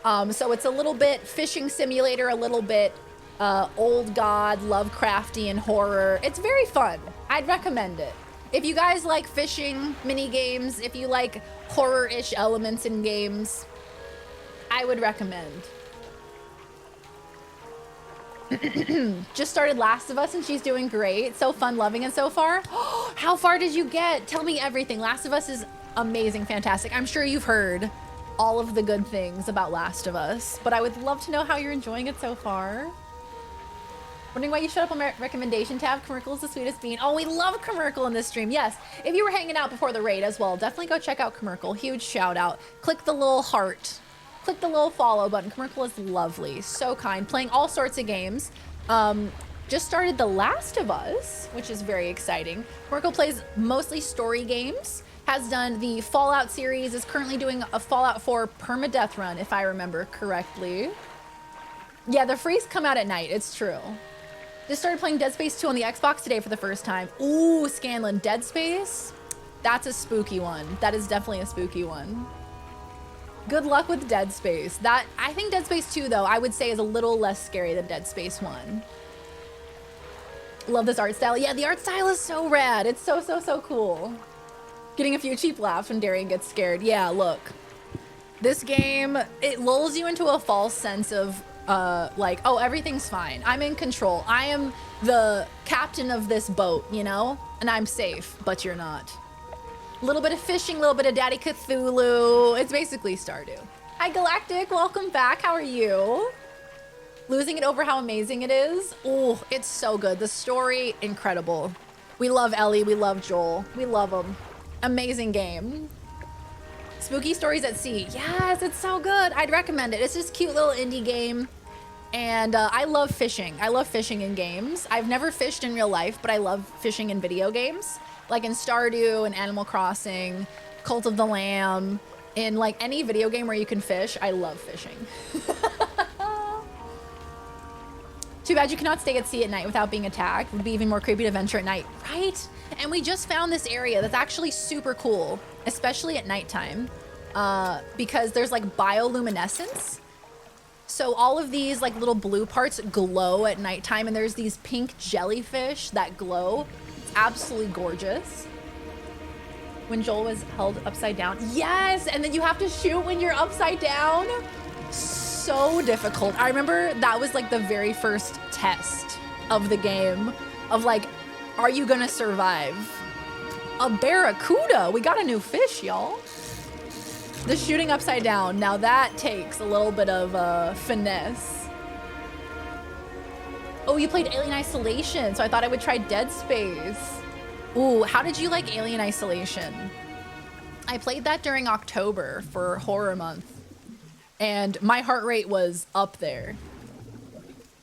[SPEAKER 5] So it's a little bit fishing simulator, a little bit old god, Lovecraftian horror. It's very fun. I'd recommend it. If you guys like fishing mini games, if you like horror-ish elements in games, I would recommend. Just started Last of Us and she's doing great. So fun, loving it so far. How far did you get? Tell me everything. Last of Us is amazing, fantastic. I'm sure you've heard all of the good things about Last of Us, but I would love to know how you're enjoying it so far. Wondering why you showed up on my recommendation tab. Commercial is the sweetest bean. Oh, we love Commercial in this stream. Yes, if you were hanging out before the raid as well, definitely go check out Commercial. Huge shout out. Click the little heart. Click the little follow button. Commercial is lovely, so kind, playing all sorts of games. Just started The Last of Us, which is very exciting. Commercial plays mostly story games. has done the Fallout series, is currently doing a Fallout 4 permadeath run, if I remember correctly. Yeah, the freeze come out at night, it's true. Just started playing Dead Space 2 on the Xbox today for the first time. Ooh, Scanlan, Dead Space? That's a spooky one. That is definitely a spooky one. Good luck with Dead Space. I think Dead Space 2, though, I would say is a little less scary than Dead Space 1. Love this art style. Yeah, the art style is so rad. It's so, so, so cool. Getting a few cheap laughs when Darian gets scared. Yeah, look. This game, it lulls you into a false sense of, like, oh, everything's fine. I'm in control. I am the captain of this boat, you know? And I'm safe, but you're not. A little bit of fishing, a little bit of Daddy Cthulhu. It's basically Stardew. Hi, Galactic. Welcome back. How are you? Losing it over how amazing it is. Oh, it's so good. The story, incredible. We love Ellie. We love Joel. We love them. Amazing game. Spooky Stories at Sea. Yes, it's so good. I'd recommend it. It's this cute little indie game. And I love fishing. I love fishing in games. I've never fished in real life, but I love fishing in video games. Like in Stardew and Animal Crossing, Cult of the Lamb. In like any video game where you can fish, I love fishing. Too bad you cannot stay at sea at night without being attacked. Would be even more creepy to venture at night, right? And we just found this area that's actually super cool, especially at nighttime, because there's like bioluminescence. So all of these like little blue parts glow at nighttime, and there's these pink jellyfish that glow. It's absolutely gorgeous. When Joel was held upside down. Yes, and then you have to shoot when you're upside down. So difficult. I remember that was like the very first test of the game of like, are you gonna survive? A barracuda. We got a new fish, y'all. The shooting upside down. Now that takes a little bit of finesse. Oh, you played Alien Isolation, so I thought I would try Dead Space. Ooh, how did you like Alien Isolation? I played that during October for Horror Month, and my heart rate was up there.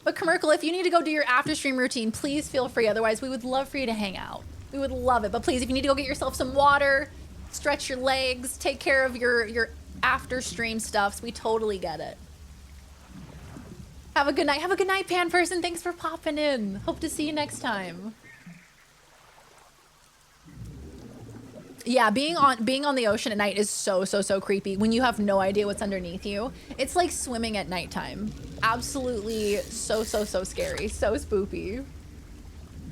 [SPEAKER 5] But Commercial, if you need to go do your after stream routine, please feel free. Otherwise, we would love for you to hang out. We would love it. But please, if you need to go get yourself some water, stretch your legs, take care of your after stream stuffs, we totally get it. Have a good night. Have a good night, Pan Person. Thanks for popping in. Hope to see you next time. Yeah, being on the ocean at night is so creepy when you have no idea what's underneath you. It's like swimming at nighttime. Absolutely so scary, so spoopy.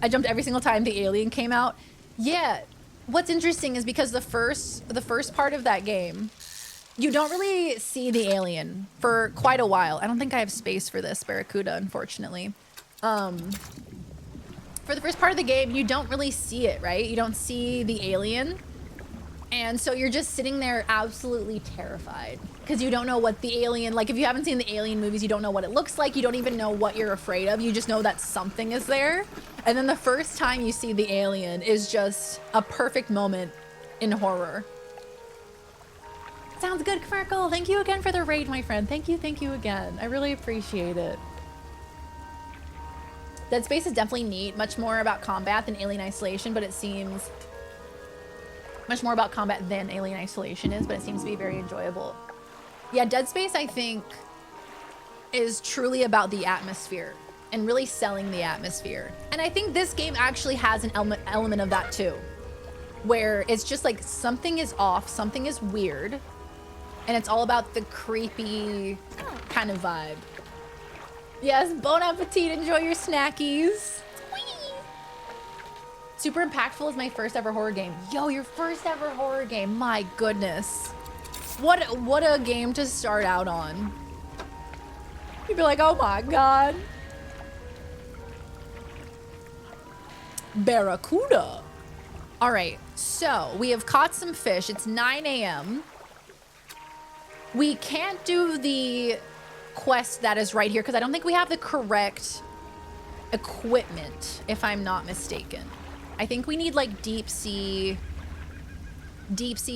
[SPEAKER 5] I jumped every single time the alien came out. Yeah, what's interesting is because the first part of that game, you don't really see the alien for quite a while. I don't think I have space for this barracuda, unfortunately. For the first part of the game, you don't really see it, right? You don't see the alien. And so you're just sitting there absolutely terrified because you don't know what the alien, like if you haven't seen the Alien movies, you don't know what it looks like. You don't even know what you're afraid of. You just know that something is there. And then the first time you see the alien is just a perfect moment in horror. Sounds good, Kmerkle. Thank you again for the raid, my friend. Thank you again. I really appreciate it. Dead Space is definitely neat. Much more about combat than Alien Isolation, but it seems... much more about combat than Alien Isolation is, but it seems to be very enjoyable. Yeah, Dead Space, I think, is truly about the atmosphere and really selling the atmosphere. And I think this game actually has an element of that too, where it's just like something is off, something is weird, and it's all about the creepy kind of vibe. Yes, bon appetit, enjoy your snackies. Super Impactful is my first ever horror game. Yo, your first ever horror game. My goodness. What a game to start out on. You'd be like, oh my God. Barracuda. All right, so we have caught some fish. It's 9 a.m. We can't do the quest that is right here because I don't think we have the correct equipment, if I'm not mistaken. I think we need like deep sea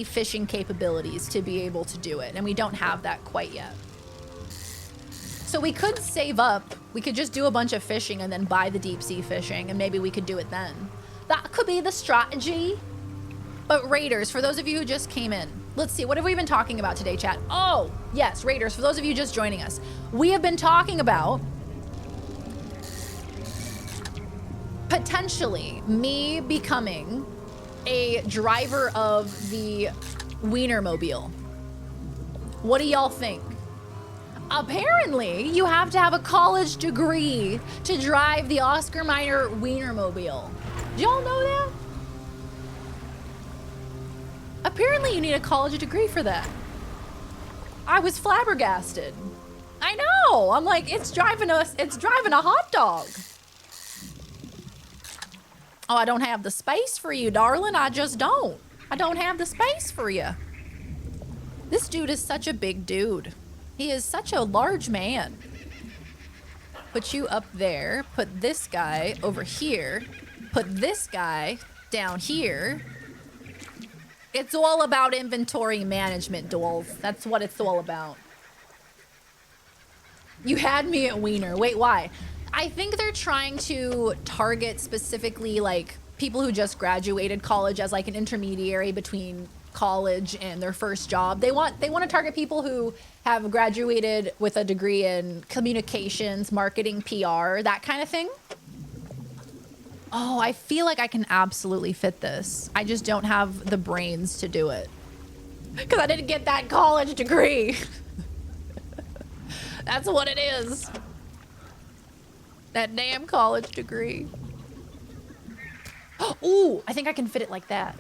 [SPEAKER 5] fishing capabilities to be able to do it, and we don't have that quite yet. So we could save up. We could just do a bunch of fishing and then buy the deep sea fishing, and maybe we could do it then. That could be the strategy. But Raiders, for those of you who just came in, let's see, what have we been talking about today, chat? Oh, yes, Raiders, for those of you just joining us, we have been talking about potentially me becoming a driver of the Wienermobile. What do y'all think? Apparently, you have to have a college degree to drive the Oscar Mayer Wienermobile. Do y'all know that? Apparently, you need a college degree for that. I was flabbergasted. I know. I'm like, it's driving a hot dog. Oh, I don't have the space for you, darling. I just don't. I don't have the space for you. This dude is such a big dude. He is such a large man. Put you up there. Put this guy over here. Put this guy down here. It's all about inventory management, dolls. That's what it's all about. You had me at Wiener. Wait, why? I think they're trying to target specifically like people who just graduated college as like an intermediary between college and their first job. They want to target people who have graduated with a degree in communications, marketing, PR, that kind of thing. Oh, I feel like I can absolutely fit this. I just don't have the brains to do it. Because I didn't get that college degree. That's what it is. That damn college degree. Ooh, I think I can fit it like that.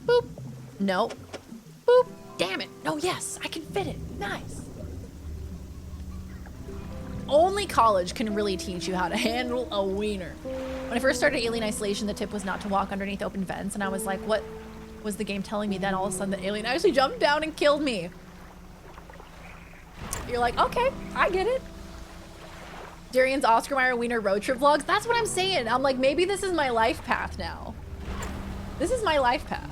[SPEAKER 5] Boop. No. Boop. Damn it. No, yes, I can fit it. Nice. Only college can really teach you how to handle a wiener. When I first started Alien Isolation, the tip was not to walk underneath open vents, and I was like, what was the game telling me? Then all of a sudden the alien actually jumped down and killed me. You're like, okay, I get it. Darian's Oscar Mayer Wiener road trip vlogs. That's what I'm saying. I'm like, maybe this is my life path now. This is my life path.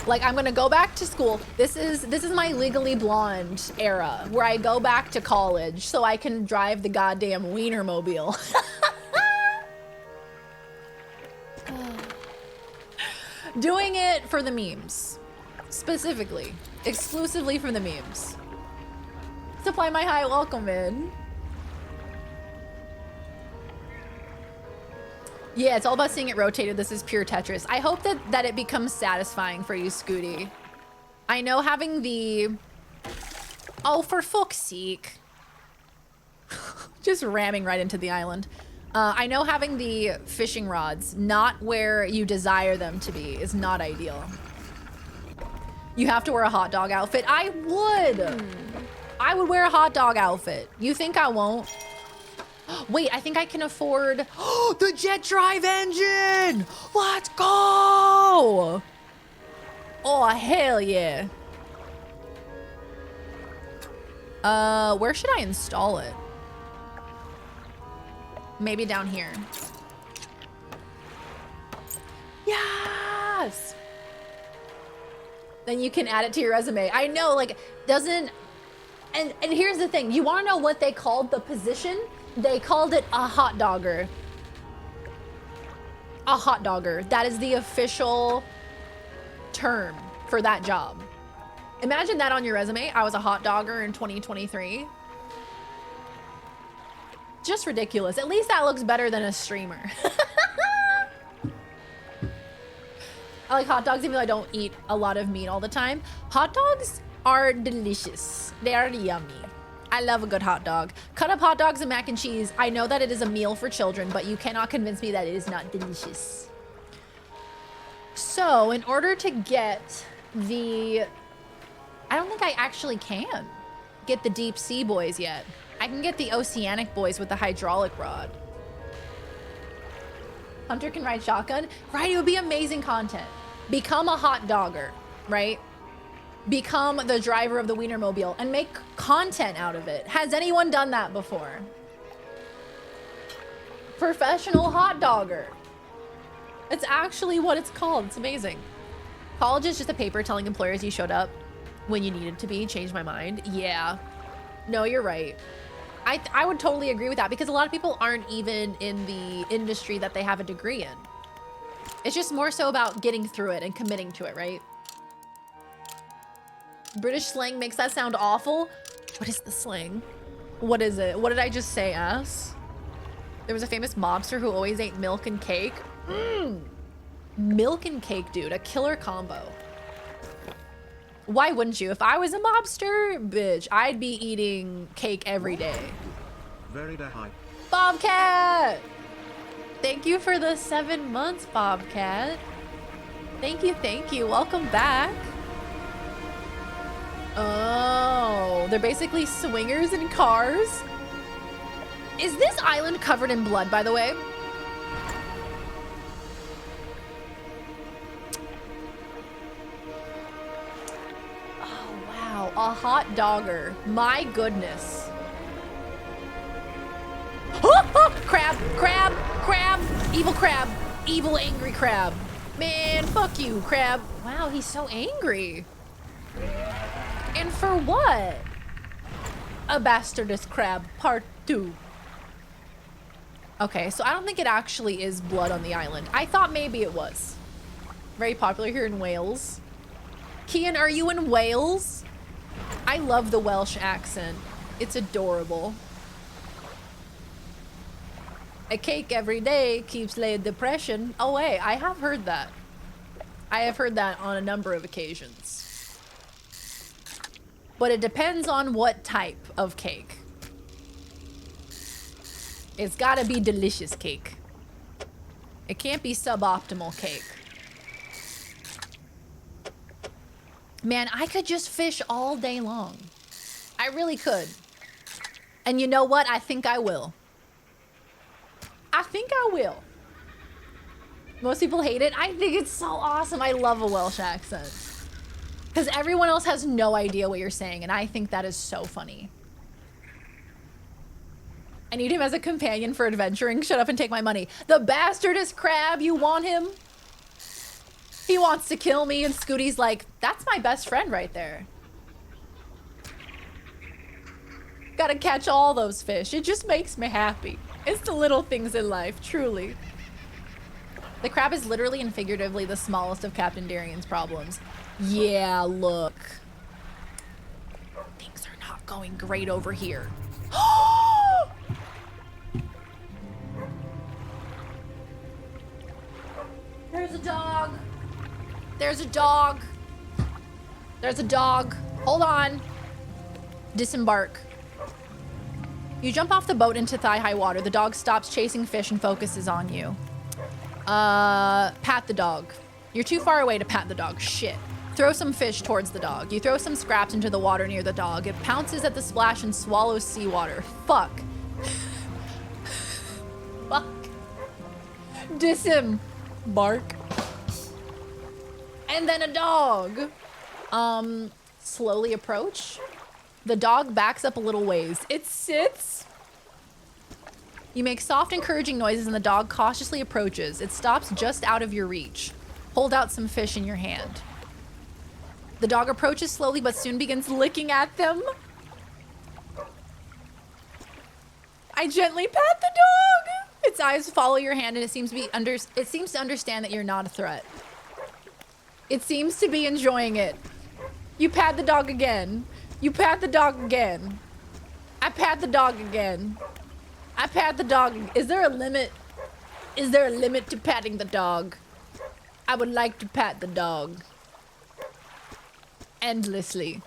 [SPEAKER 5] Like, I'm gonna go back to school. This is my Legally Blonde era, where I go back to college so I can drive the goddamn Wienermobile. Doing it for the memes. Specifically. Exclusively for the memes. Supply my high, welcome in. Yeah, it's all about seeing it rotated. This is pure Tetris. I hope that it becomes satisfying for you, Scooty. I know having the... Oh, for fuck's sake. Just ramming right into the island. I know having the fishing rods not where you desire them to be is not ideal. You have to wear a hot dog outfit. I would. I would wear a hot dog outfit. You think I won't? Wait, I think I can afford the jet drive engine. Let's go. Oh, hell yeah. Where should I install it? Maybe down here. Yes. Then you can add it to your resume. I know, like, doesn't... And here's the thing. You want to know what they called the position? They called it a hot dogger. A hot dogger. That is the official term for that job. Imagine that on your resume. I was a hot dogger in 2023. Just ridiculous. At least that looks better than a streamer. I like hot dogs even though I don't eat a lot of meat all the time. Hot dogs are delicious. They are yummy. I love a good hot dog. Cut up hot dogs and mac and cheese. I know that it is a meal for children, but you cannot convince me that it is not delicious. So in order to get the... I don't think I actually can get the deep sea boys yet. I can get the oceanic boys with the hydraulic rod. Hunter can ride shotgun. Right, it would be amazing content. Become a hot dogger, right? Become the driver of the Wienermobile and make content out of it. Has anyone done that before? Professional hot dogger. It's actually what it's called. It's amazing. College is just a paper telling employers you showed up when you needed to be. Changed my mind. Yeah. No, you're right. I would totally agree with that because a lot of people aren't even in the industry that they have a degree in. It's just more so about getting through it and committing to it, right? British slang makes that sound awful. What is the slang? What is it? What did I just say, ass? There was a famous mobster who always ate milk and cake. Milk and cake, dude. A killer combo. Why wouldn't you? If I was a mobster, bitch, I'd be eating cake every day.
[SPEAKER 2] VeryDarian.
[SPEAKER 5] Bobcat! Thank you for the 7 months, Bobcat. Thank you, thank you. Welcome back. Oh, they're basically swingers in cars. Is this island covered in blood, by the way? Oh, wow. A hot dogger. My goodness. Crab, crab, crab. Evil crab. Evil angry crab. Man, fuck you, crab. Wow, he's so angry. And for what? A bastardous crab, part 2. Okay, so I don't think it actually is blood on the island. I thought maybe it was. Very popular here in Wales. Kian, are you in Wales? I love the Welsh accent. It's adorable. A cake every day keeps lay depression away. I have heard that. I have heard that on a number of occasions. But it depends on what type of cake. It's gotta be delicious cake. It can't be suboptimal cake. Man, I could just fish all day long. I really could. And you know what? I think I will. I think I will. Most people hate it. I think it's so awesome. I love a Welsh accent. Because everyone else has no idea what you're saying, and I think that is so funny. I need him as a companion for adventuring. Shut up and take my money. The bastardous crab, you want him? He wants to kill me, and Scooty's like, that's my best friend right there. Gotta catch all those fish. It just makes me happy. It's the little things in life, truly. The crab is literally and figuratively the smallest of Captain Darian's problems. Yeah, look. Things are not going great over here. There's a dog. There's a dog. There's a dog. Hold on. Disembark. You jump off the boat into thigh-high water. The dog stops chasing fish and focuses on you. Pat the dog. You're too far away to pat the dog. Shit. Throw some fish towards the dog. You throw some scraps into the water near the dog. It pounces at the splash and swallows seawater. Fuck. Fuck. Disembark. And then a dog. Slowly approach. The dog backs up a little ways. It sits. You make soft, encouraging noises and the dog cautiously approaches. It stops just out of your reach. Hold out some fish in your hand. The dog approaches slowly but soon begins licking at them. I gently pat the dog. Its eyes follow your hand and it seems to understand that you're not a threat. It seems to be enjoying it. You pat the dog again. You pat the dog again. I pat the dog again. I pat the dog. Is there a limit? Is there a limit to patting the dog? I would like to pat the dog. Endlessly.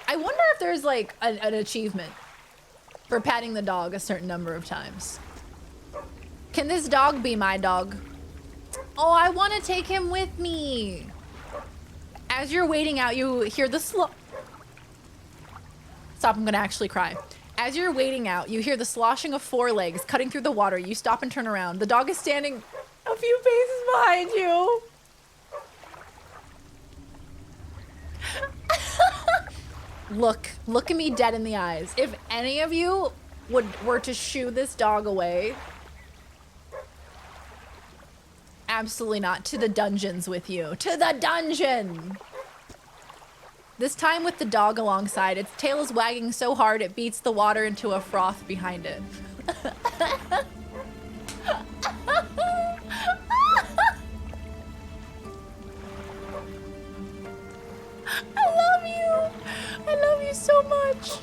[SPEAKER 5] I wonder if there's like an achievement for patting the dog a certain number of times. Can this dog be my dog? Oh, I want to take him with me. As you're waiting out, you hear the Stop, I'm gonna actually cry. As you're wading out, you hear the sloshing of forelegs cutting through the water. You stop and turn around. The dog is standing a few paces behind you. Look at me dead in the eyes. If any of you were to shoo this dog away, absolutely not. To the dungeons with you. To the dungeon. This time with the dog alongside. Its tail is wagging so hard it beats the water into a froth behind it. I love you so much.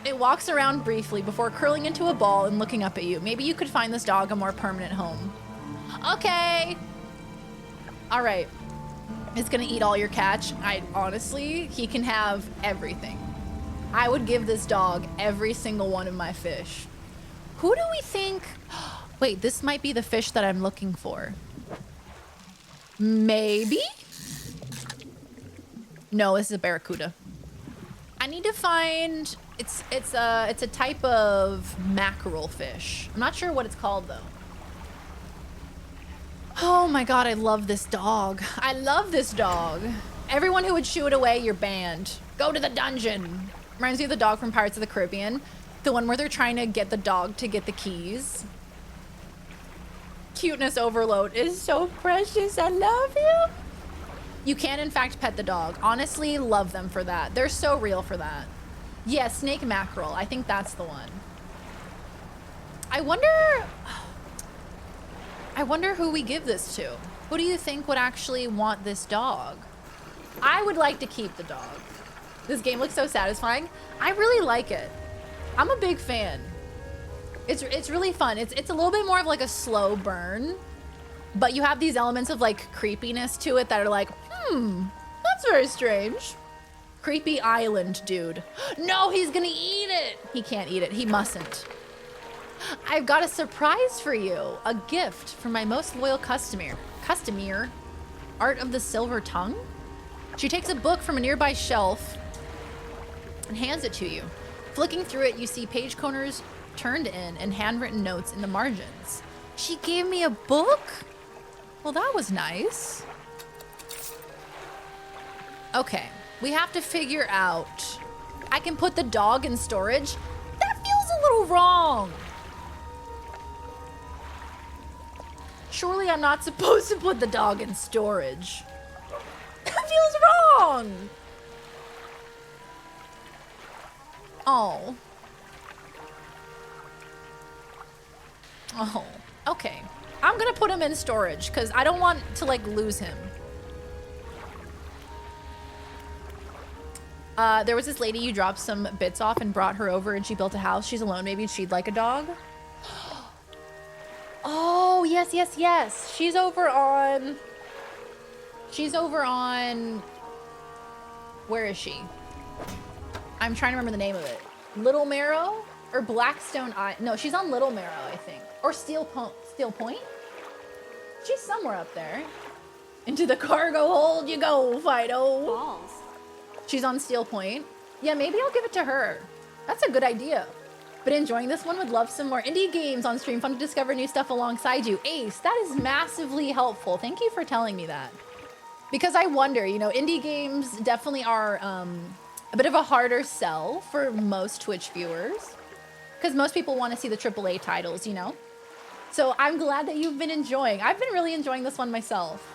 [SPEAKER 5] It walks around briefly before curling into a ball and looking up at you. Maybe you could find this dog a more permanent home. Okay. All right. It's gonna eat all your catch. Honestly, he can have everything. I would give this dog every single one of my fish. Who do we think? Wait, this might be the fish that I'm looking for. Maybe? No, this is a barracuda. I need to find, it's a type of mackerel fish. I'm not sure what it's called though. Oh my God, I love this dog. I love this dog. Everyone who would shoo it away, you're banned. Go to the dungeon. Reminds me of the dog from Pirates of the Caribbean. The one where they're trying to get the dog to get the keys. Cuteness overload is so precious. I love you. You can in fact pet the dog. Honestly, love them for that. They're so real for that. Yeah, snake mackerel. I think that's the one. I wonder who we give this to. Who do you think would actually want this dog? I would like to keep the dog. This game looks so satisfying. I really like it. I'm a big fan. It's really fun. It's a little bit more of like a slow burn, but you have these elements of like creepiness to it that are like, that's very strange. Creepy island dude. No, he's gonna eat it. He can't eat it. He mustn't. I've got a surprise for you. A gift from my most loyal customer. Art of the Silver Tongue? She takes a book from a nearby shelf and hands it to you. Flicking through it, you see page corners turned in and handwritten notes in the margins. She gave me a book? Well, that was nice. Okay, we have to figure out. I can put the dog in storage? That feels a little wrong. Surely I'm not supposed to put the dog in storage. That feels wrong. Oh. Oh, okay. I'm gonna put him in storage because I don't want to like lose him. There was this lady you dropped some bits off and brought her over and she built a house. She's alone. Maybe she'd like a dog. Oh, yes, yes, yes. She's over on, where is she? I'm trying to remember the name of it. Little Marrow or Blackstone Eye? No, she's on Little Marrow, I think. Or Steel Point? She's somewhere up there. Into the cargo hold you go, Fido.
[SPEAKER 12] Balls.
[SPEAKER 5] She's on Steel Point. Yeah, maybe I'll give it to her. That's a good idea. But enjoying this one, would love some more indie games on stream. Fun to discover new stuff alongside you. Ace, that is massively helpful. Thank you for telling me that. Because I wonder, you know, indie games definitely are a bit of a harder sell for most Twitch viewers. Because most people want to see the AAA titles, you know? So I'm glad that you've been enjoying. I've been really enjoying this one myself.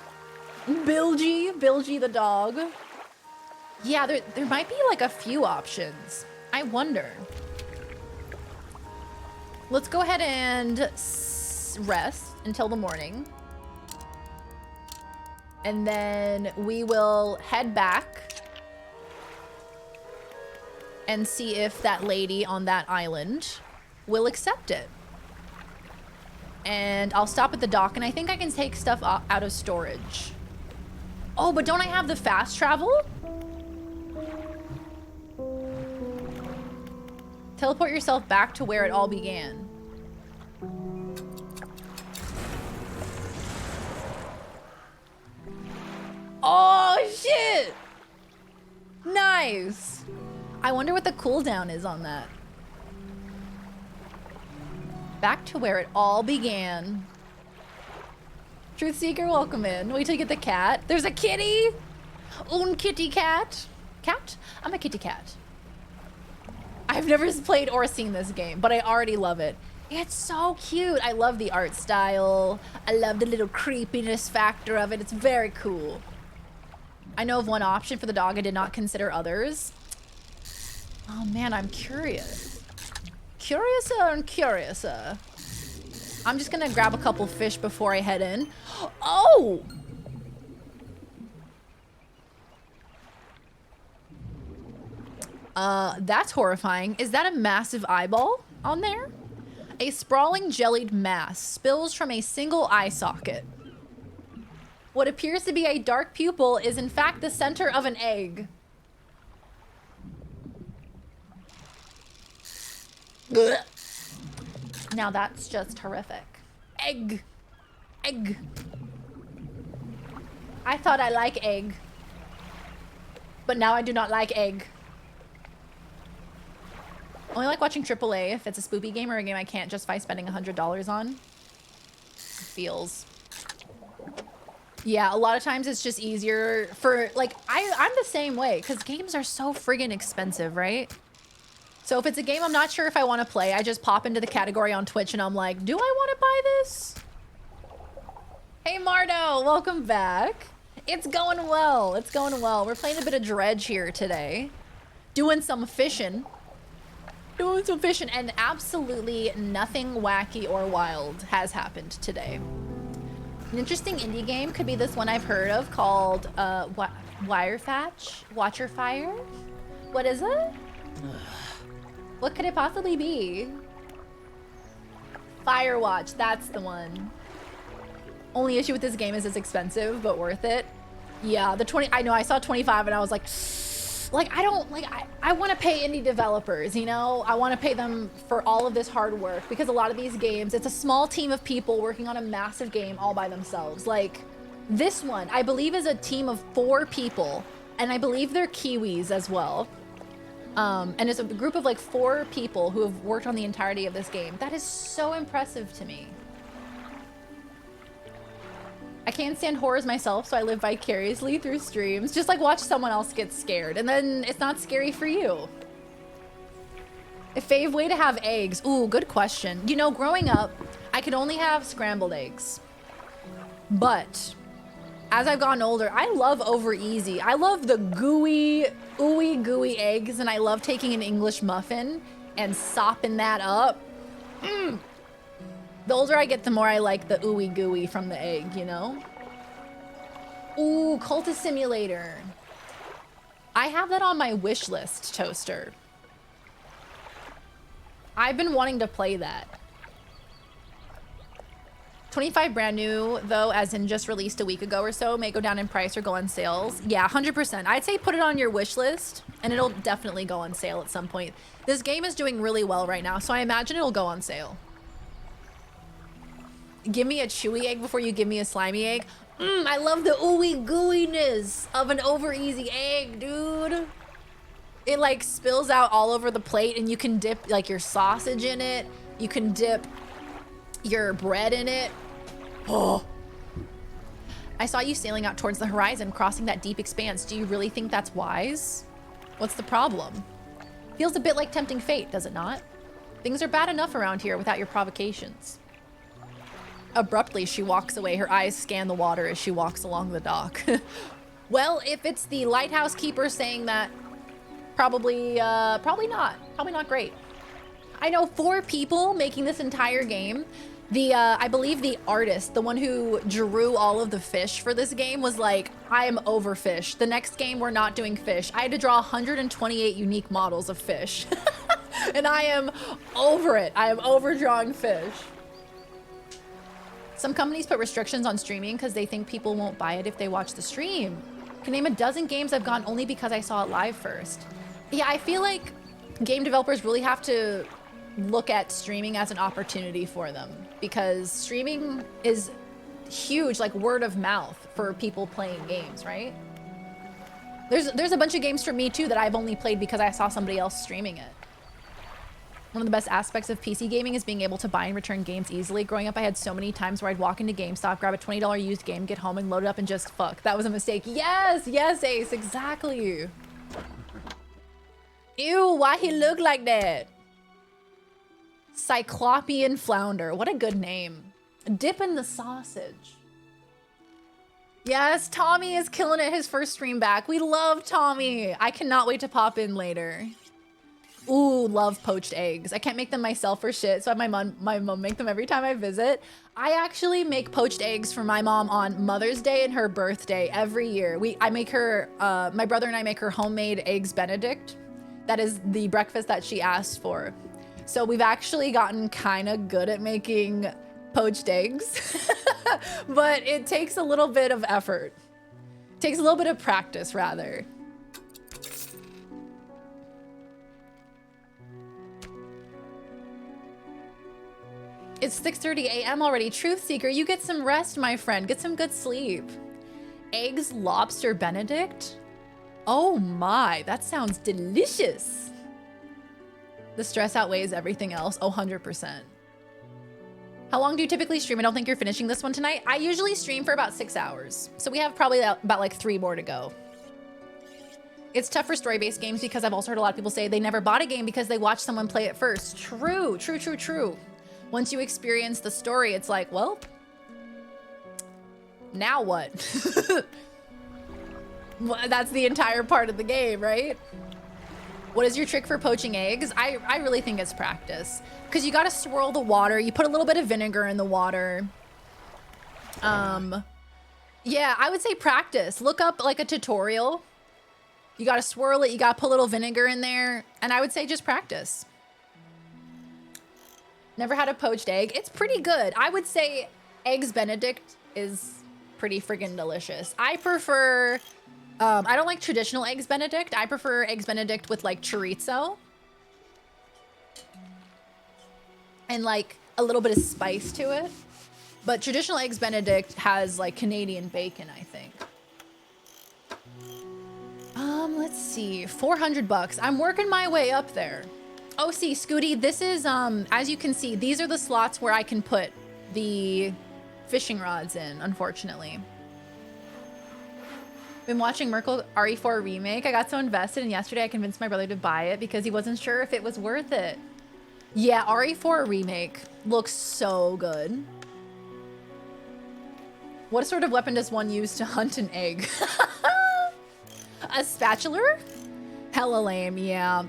[SPEAKER 5] Bilgy the dog. Yeah, there might be like a few options. I wonder. Let's go ahead and rest until the morning. And then we will head back and see if that lady on that island will accept it. And I'll stop at the dock and I think I can take stuff out of storage. Oh, but don't I have the fast travel? Teleport yourself back to where it all began. Oh, shit! Nice! I wonder what the cooldown is on that. Back to where it all began. Truth Seeker, welcome in. Wait till you get the cat. There's a kitty! Un kitty cat. Cat? I'm a kitty cat. I've never played or seen this game, but I already love it. It's so cute. I love the art style. I love the little creepiness factor of it. It's very cool. I know of one option for the dog. I did not consider others. Oh man, I'm curious. Curiouser and curiouser. I'm just gonna grab a couple fish before I head in. Oh! That's horrifying. Is that a massive eyeball on there? A sprawling jellied mass spills from a single eye socket. What appears to be a dark pupil is in fact the center of an egg. Ugh. Now that's just horrific. Egg. Egg. I thought I like egg. But now I do not like egg. Only like watching AAA if it's a spoopy game or a game I can't justify spending $100 on. Feels. Yeah, a lot of times it's just easier for, like, I'm the same way because games are so friggin' expensive, right? So if it's a game I'm not sure if I want to play, I just pop into the category on Twitch and I'm like, do I want to buy this? Hey Mardo, welcome back. It's going well. It's going well. We're playing a bit of Dredge here today. Doing some fishing. Doing some fishing, and absolutely nothing wacky or wild has happened today. An interesting indie game could be this one I've heard of called Wirefetch? Watcher Fire? What is it? What could it possibly be? Firewatch, that's the one. Only issue with this game is it's expensive, but worth it. Yeah, the 20, I know, I saw 25 and I was like, I want to pay indie developers, you know? I want to pay them for all of this hard work because a lot of these games, it's a small team of people working on a massive game all by themselves. Like this one, I believe is a team of 4 people and I believe they're Kiwis as well. And it's a group of like 4 people who have worked on the entirety of this game. That is so impressive to me. I can't stand horrors myself, so I live vicariously through streams. Just like watch someone else get scared, and then it's not scary for you. A fave way to have eggs. Ooh, good question. You know, growing up, I could only have scrambled eggs. But as I've gotten older, I love over easy. I love the gooey, ooey gooey eggs, and I love taking an English muffin and sopping that up. Mm. The older I get, the more I like the ooey gooey from the egg, you know? Ooh, Cultist Simulator. I have that on my wish list, Toaster. I've been wanting to play that. 25 brand new, though, as in just released a week ago or so, may go down in price or go on sales. Yeah, 100%. I'd say put it on your wish list, and it'll definitely go on sale at some point. This game is doing really well right now, so I imagine it'll go on sale. Give me a chewy egg before you give me a slimy egg. I love the ooey gooiness of an over easy egg, dude. It like spills out all over the plate and you can dip like your sausage in it. You can dip your bread in it. Oh. I saw you sailing out towards the horizon, crossing that deep expanse. Do you really think that's wise? What's the problem? Feels a bit like tempting fate, does it not? Things are bad enough around here without your provocations. Abruptly, she walks away. Her eyes scan the water as she walks along the dock. Well, if it's the lighthouse keeper saying that, probably not. Probably not great. I know 4 people making this entire game. I believe the artist, the one who drew all of the fish for this game, was like, I am over fish. The next game, we're not doing fish. I had to draw 128 unique models of fish. And I am over it. I am over drawing fish. Some companies put restrictions on streaming because they think people won't buy it if they watch the stream. Can name a dozen games I've gotten only because I saw it live first. Yeah, I feel like game developers really have to look at streaming as an opportunity for them because streaming is huge, like word of mouth for people playing games, right? There's a bunch of games for me too that I've only played because I saw somebody else streaming it. One of the best aspects of PC gaming is being able to buy and return games easily. Growing up, I had so many times where I'd walk into GameStop, grab a $20 used game, get home and load it up and just fuck. That was a mistake. Yes, yes, Ace, exactly. Ew, why he look like that? Cyclopean Flounder, what a good name. Dip in the sausage. Yes, Tommy is killing it his first stream back. We love Tommy. I cannot wait to pop in later. Ooh, love poached eggs. I can't make them myself for shit, so I have my mom make them every time I visit. I actually make poached eggs for my mom on Mother's Day and her birthday every year. I make her, my brother and I make her homemade eggs Benedict. That is the breakfast that she asked for. So we've actually gotten kind of good at making poached eggs, but it takes a little bit of effort. It takes a little bit of practice, rather. It's 6:30 a.m. already. Truth Seeker, you get some rest, my friend. Get some good sleep. Eggs lobster Benedict? Oh my, that sounds delicious. The stress outweighs everything else. Oh, 100%. How long do you typically stream? I don't think you're finishing this one tonight. I usually stream for about 6 hours. So we have probably about like 3 more to go. It's tough for story-based games because I've also heard a lot of people say they never bought a game because they watched someone play it first. True, true, true, true. Once you experience the story, it's like, well, now what? Well, that's the entire part of the game, right? What is your trick for poaching eggs? I really think it's practice. Because you gotta swirl the water. You put a little bit of vinegar in the water. Yeah, I would say practice. Look up like a tutorial. You gotta swirl it. You gotta put a little vinegar in there. And I would say just practice. Never had a poached egg. It's pretty good. I would say eggs Benedict is pretty friggin' delicious. I prefer, I don't like traditional eggs Benedict. I prefer eggs Benedict with like chorizo. And like a little bit of spice to it. But traditional eggs Benedict has like Canadian bacon, I think. Let's see, 400 bucks. I'm working my way up there. Oh, see, Scooty, this is, as you can see, these are the slots where I can put the fishing rods in, unfortunately. Been watching Merkel RE4 remake. I got so invested, and yesterday I convinced my brother to buy it because he wasn't sure if it was worth it. Yeah, RE4 remake looks so good. What sort of weapon does one use to hunt an egg? A spatula? Hella lame, yeah.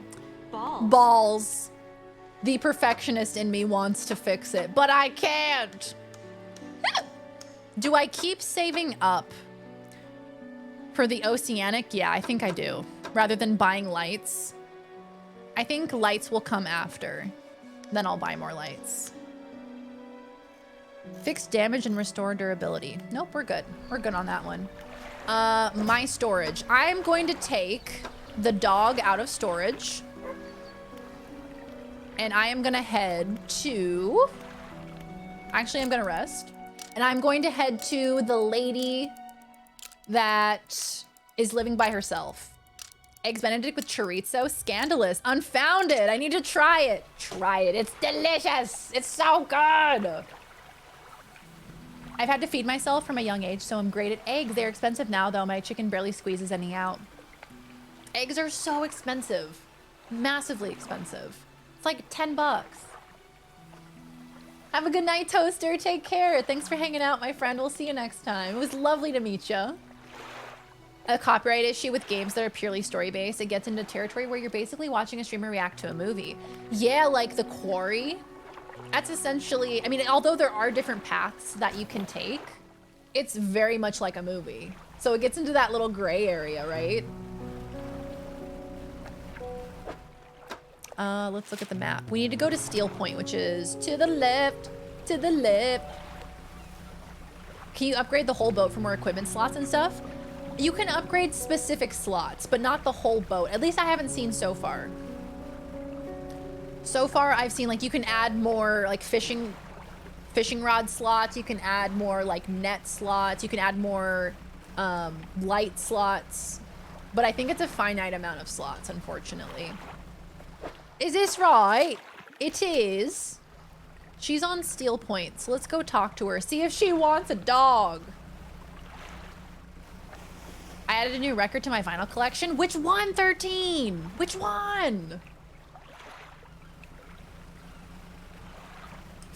[SPEAKER 5] Balls. The perfectionist in me wants to fix it, but I can't. Do I keep saving up for the Oceanic? Yeah, I think I do. Rather than buying lights. I think lights will come after. Then I'll buy more lights. Fix damage and restore durability. Nope, we're good. We're good on that one. My storage. I'm going to take the dog out of storage. And I am gonna head to... Actually, I'm gonna rest. And I'm going to head to the lady that is living by herself. Eggs Benedict with chorizo. Scandalous. Unfounded. I need to try it. Try it. It's delicious. It's so good. I've had to feed myself from a young age, so I'm great at eggs. They're expensive now, though. My chicken barely squeezes any out. Eggs are so expensive. Massively expensive. It's like 10 bucks. Have a good night, Toaster. Take care. Thanks for hanging out, my friend. We'll see you next time. It was lovely to meet you. A copyright issue with games that are purely story-based. It gets into territory where you're basically watching a streamer react to a movie. Yeah, like The Quarry. That's essentially, I mean, although there are different paths that you can take, it's very much like a movie. So it gets into that little gray area, right? Let's look at the map. We need to go to Steel Point, which is to the left, to the left. Can you upgrade the whole boat for more equipment slots and stuff? You can upgrade specific slots, but not the whole boat. At least I haven't seen so far. So far, I've seen like you can add more like fishing rod slots. You can add more like net slots. You can add more light slots. But I think it's a finite amount of slots, unfortunately. Is this right? It is. She's on Steel Point, so let's go talk to her. See if she wants a dog. I added a new record to my vinyl collection. Which one, 13? Which one?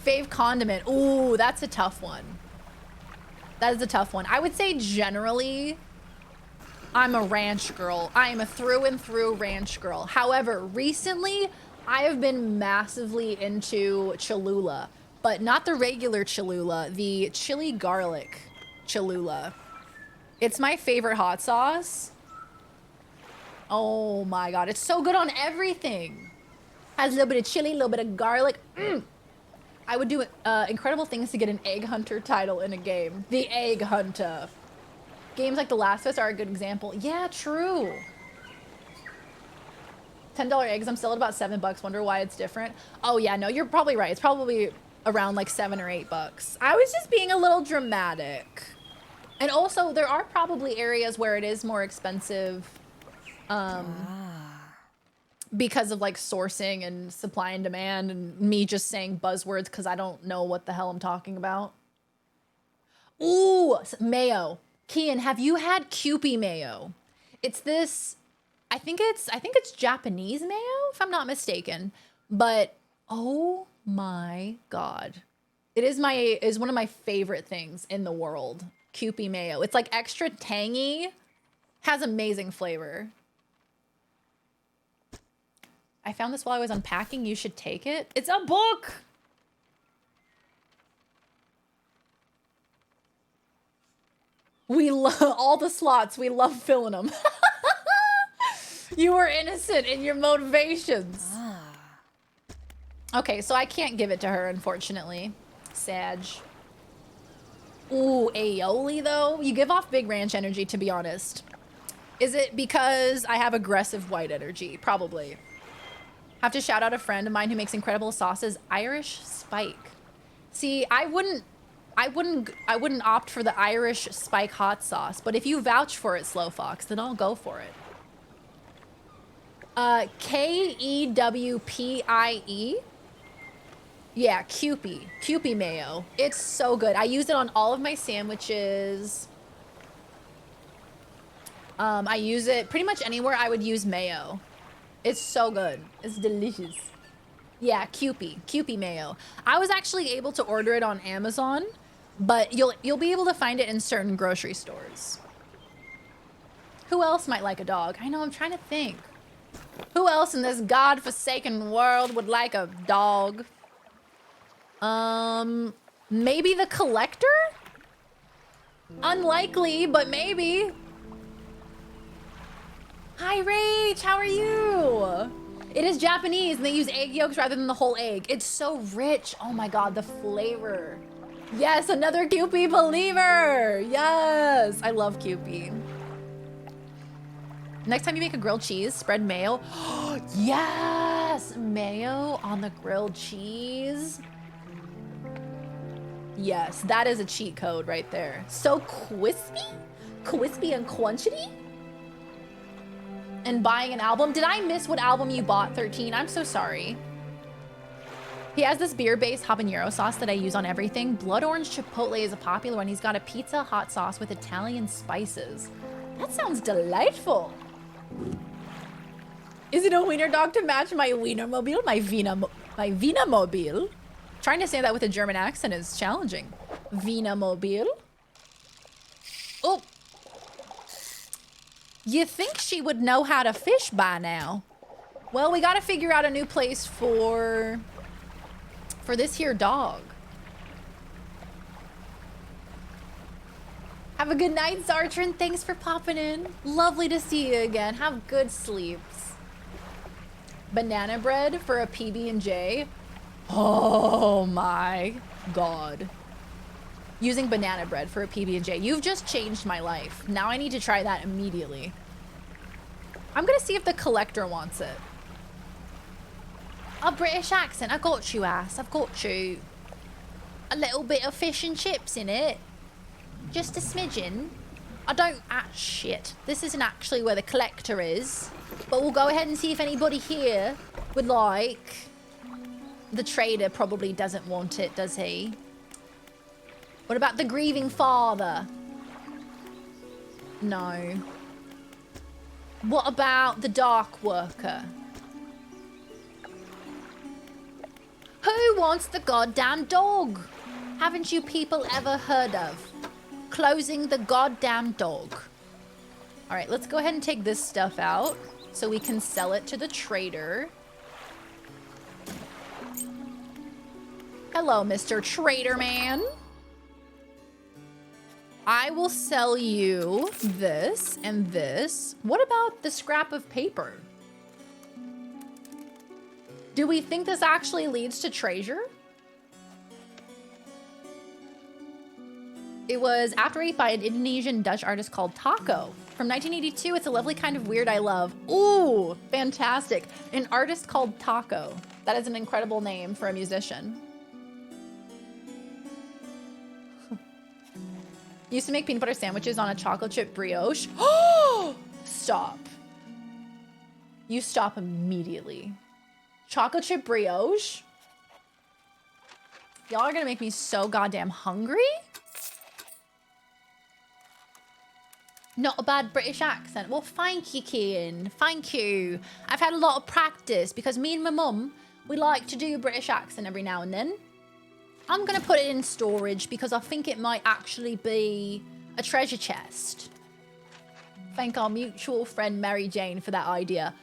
[SPEAKER 5] Fave condiment. Ooh, that's a tough one. That is a tough one. I would say generally, I'm a ranch girl. I am a through and through ranch girl. However, recently, I have been massively into Cholula, but not the regular Cholula, the chili garlic Cholula. It's my favorite hot sauce. Oh my God, it's so good on everything. Has a little bit of chili, a little bit of garlic. I would do incredible things to get an egg hunter title in a game. The Egg Hunter. Games like The Last of Us are a good example. Yeah, true. $10 eggs, I'm still at about $7. Wonder why it's different. Oh yeah, no, you're probably right. It's probably around like $7 or $8. I was just being a little dramatic. And also, there are probably areas where it is more expensive because of like sourcing and supply and demand and me just saying buzzwords because I don't know what the hell I'm talking about. Ooh, mayo. Kian, have you had Kewpie mayo? It's this, I think it's Japanese mayo, if I'm not mistaken. But oh my God. It is one of my favorite things in the world. Kewpie mayo. It's like extra tangy, has amazing flavor. I found this while I was unpacking. You should take it. It's a book. We love all the slots. We love filling them. You were innocent in your motivations. Okay, so I can't give it to her, unfortunately. Sag. Ooh, aioli though? You give off big ranch energy, to be honest. Is it because I have aggressive white energy? Probably. Have to shout out a friend of mine who makes incredible sauces, Irish Spike. See, I wouldn't opt for the Irish Spike hot sauce, but if you vouch for it, Slow Fox, then I'll go for it. Kewpie. Yeah, Kewpie mayo. It's so good. I use it on all of my sandwiches. I use it pretty much anywhere I would use mayo. It's so good. It's delicious. Yeah, Kewpie mayo. I was actually able to order it on Amazon, but you'll be able to find it in certain grocery stores. Who else might like a dog? I know, I'm trying to think. Who else in this godforsaken world would like a dog? Maybe the collector? Unlikely, but maybe. Hi, Rach, how are you? It is Japanese and they use egg yolks rather than the whole egg. It's so rich. Oh my God, the flavor. Yes, another Kewpie believer. Yes, I love Kewpie. Next time you make a grilled cheese, spread mayo. Yes, mayo on the grilled cheese. Yes, that is a cheat code right there. So crispy and quantity. And buying an album. Did I miss what album you bought, 13? I'm so sorry. He has this beer-based habanero sauce that I use on everything. Blood orange chipotle is a popular one. He's got a pizza hot sauce with Italian spices. That sounds delightful. Is it a wiener dog to match my wienermobile? My Wienermobile? Trying to say that with a German accent is challenging. Wienermobile? Oh. You think she would know how to fish by now? Well, we gotta figure out a new place for this here dog. Have a good night, Zartran. Thanks for popping in. Lovely to see you again. Have good sleeps. Banana bread for a PB&J. Oh my God. Using banana bread for a PB&J. You've just changed my life. Now I need to try that immediately. I'm gonna see if the collector wants it. A British accent. I got you, ass. I've got you. A little bit of fish and chips in it. Just a smidgen. I don't... Ah, shit. This isn't actually where the collector is. But we'll go ahead and see if anybody here would like... The trader probably doesn't want it, does he? What about the grieving father? No. What about the dark worker? Who wants the goddamn dog? Haven't you people ever heard of Closing the goddamn dog. All right, let's go ahead and take this stuff out so we can sell it to the trader. Hello, Mr. Trader Man. I will sell you this and this. What about the scrap of paper? Do we think this actually leads to treasure? It was after ate by an Indonesian Dutch artist called Taco. From 1982, it's a lovely kind of weird I love. Ooh, fantastic. An artist called Taco. That is an incredible name for a musician. Used to make peanut butter sandwiches on a chocolate chip brioche. Oh, stop. You stop immediately. Chocolate chip brioche? Y'all are gonna make me so goddamn hungry? Not a bad British accent. Well, thank you, Kian. Thank you. I've had a lot of practice because me and my mum, we like to do a British accent every now and then. I'm gonna put it in storage because I think it might actually be a treasure chest. Thank our mutual friend Mary Jane for that idea.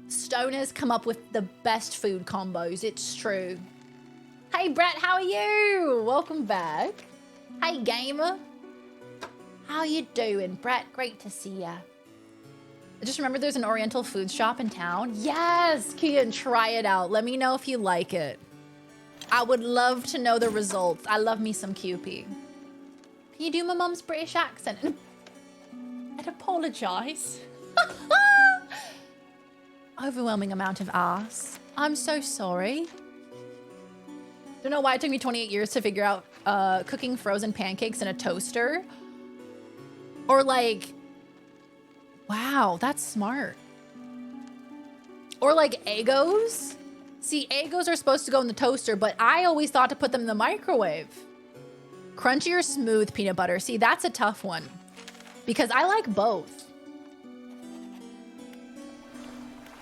[SPEAKER 5] Stoners come up with the best food combos, it's true. Hey Brett, how are you? Welcome back. Hey gamer. How you doing, Brett? Great to see ya. I just remembered there's an Oriental food shop in town. Yes, Kian, try it out. Let me know if you like it. I would love to know the results. I love me some QP. Can you do my mum's British accent? I'd apologize. Overwhelming amount of ass. I'm so sorry. Don't know why it took me 28 years to figure out cooking frozen pancakes in a toaster. Or like, wow, that's smart. Or like Eggos. See, Eggos are supposed to go in the toaster, but I always thought to put them in the microwave. Crunchy or smooth peanut butter? See, that's a tough one because I like both.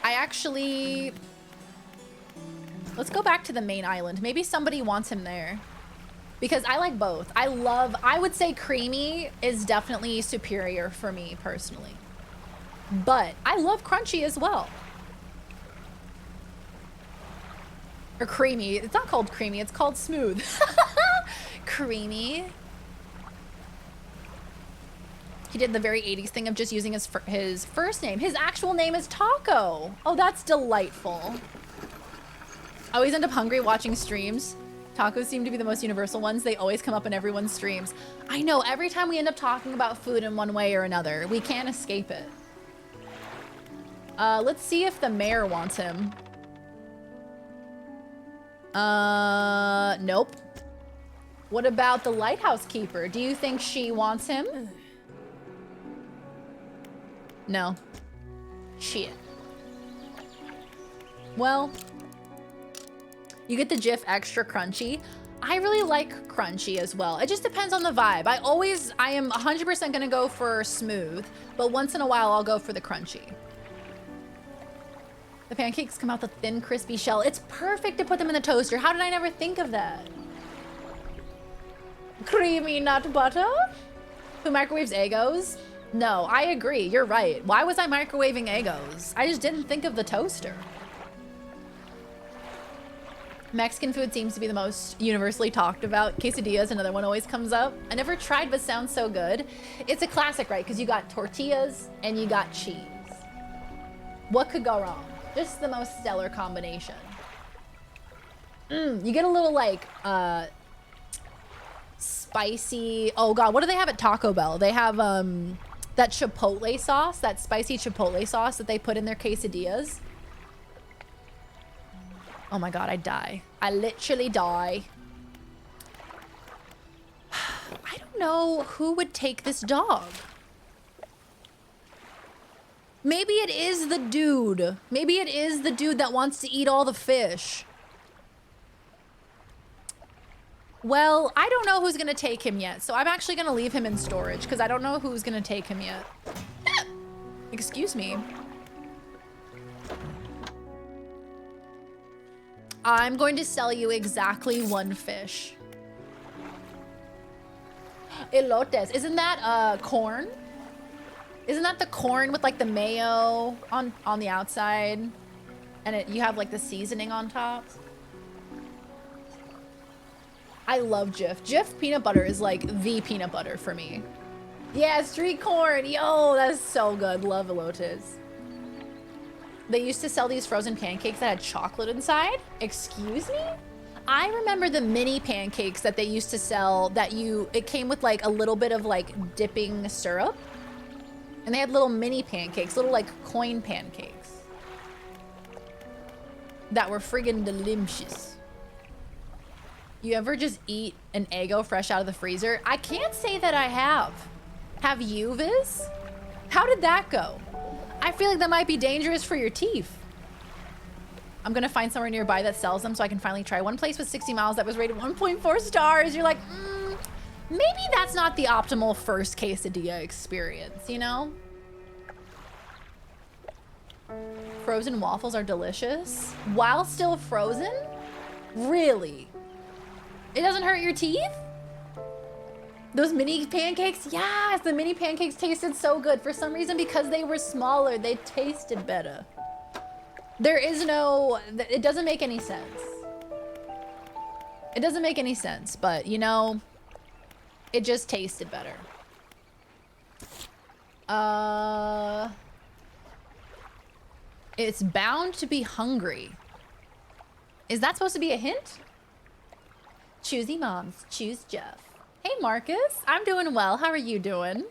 [SPEAKER 5] I actually, let's go back to the main island. Maybe somebody wants him there because I like both. I would say creamy is definitely superior for me personally, but I love crunchy as well. Or creamy. It's not called creamy, it's called smooth. Creamy. He did the very 80s thing of just using his first name. His actual name is Taco. Oh, that's delightful. I always end up hungry watching streams. Tacos seem to be the most universal ones. They always come up in everyone's streams. I know, every time we end up talking about food in one way or another. We can't escape it. Let's see if the mayor wants him. Nope. What about the lighthouse keeper? Do you think she wants him? No. Shit. Well, you get the Jif extra crunchy. I really like crunchy as well. It just depends on the vibe. I am 100% gonna go for smooth, but once in a while I'll go for the crunchy. The pancakes come out the thin, crispy shell. It's perfect to put them in the toaster. How did I never think of that? Creamy nut butter? Who microwaves Eggos? No, I agree. You're right. Why was I microwaving Eggos? I just didn't think of the toaster. Mexican food seems to be the most universally talked about. Quesadillas, another one always comes up. I never tried, but sounds so good. It's a classic, right? Because you got tortillas and you got cheese. What could go wrong? Just the most stellar combination. You get a little like spicy. Oh god, what do they have at Taco Bell? They have that chipotle sauce, that spicy chipotle sauce that they put in their quesadillas. Oh my god, I die. I literally die. I don't know who would take this dog. Maybe it is the dude. Maybe it is the dude that wants to eat all the fish. Well, I don't know who's gonna take him yet, so I'm actually gonna leave him in storage because I don't know who's gonna take him yet. Excuse me. I'm going to sell you exactly one fish. Elotes. Isn't that corn? Isn't that the corn with like the mayo on the outside? And you have like the seasoning on top? I love Jif. Jif peanut butter is like the peanut butter for me. Yeah, street corn. Yo, that's so good. Love elotes. They used to sell these frozen pancakes that had chocolate inside. Excuse me? I remember the mini pancakes that they used to sell that it came with like a little bit of like dipping syrup. And they had little mini pancakes, little like coin pancakes. That were friggin' delicious. You ever just eat an Eggo fresh out of the freezer? I can't say that I have. Have you, Viz? How did that go? I feel like that might be dangerous for your teeth. I'm gonna find somewhere nearby that sells them so I can finally try. One place with 60 miles that was rated 1.4 stars. You're like, maybe that's not the optimal first quesadilla experience, you know? Frozen waffles are delicious. While still frozen? Really? It doesn't hurt your teeth? Those mini pancakes? Yes, the mini pancakes tasted so good. For some reason, because they were smaller, they tasted better. There is no, it doesn't make any sense. It doesn't make any sense, but you know, it just tasted better. It's bound to be hungry. Is that supposed to be a hint? Choosy moms, choose Jeff. Hey Marcus, I'm doing well. How are you doing?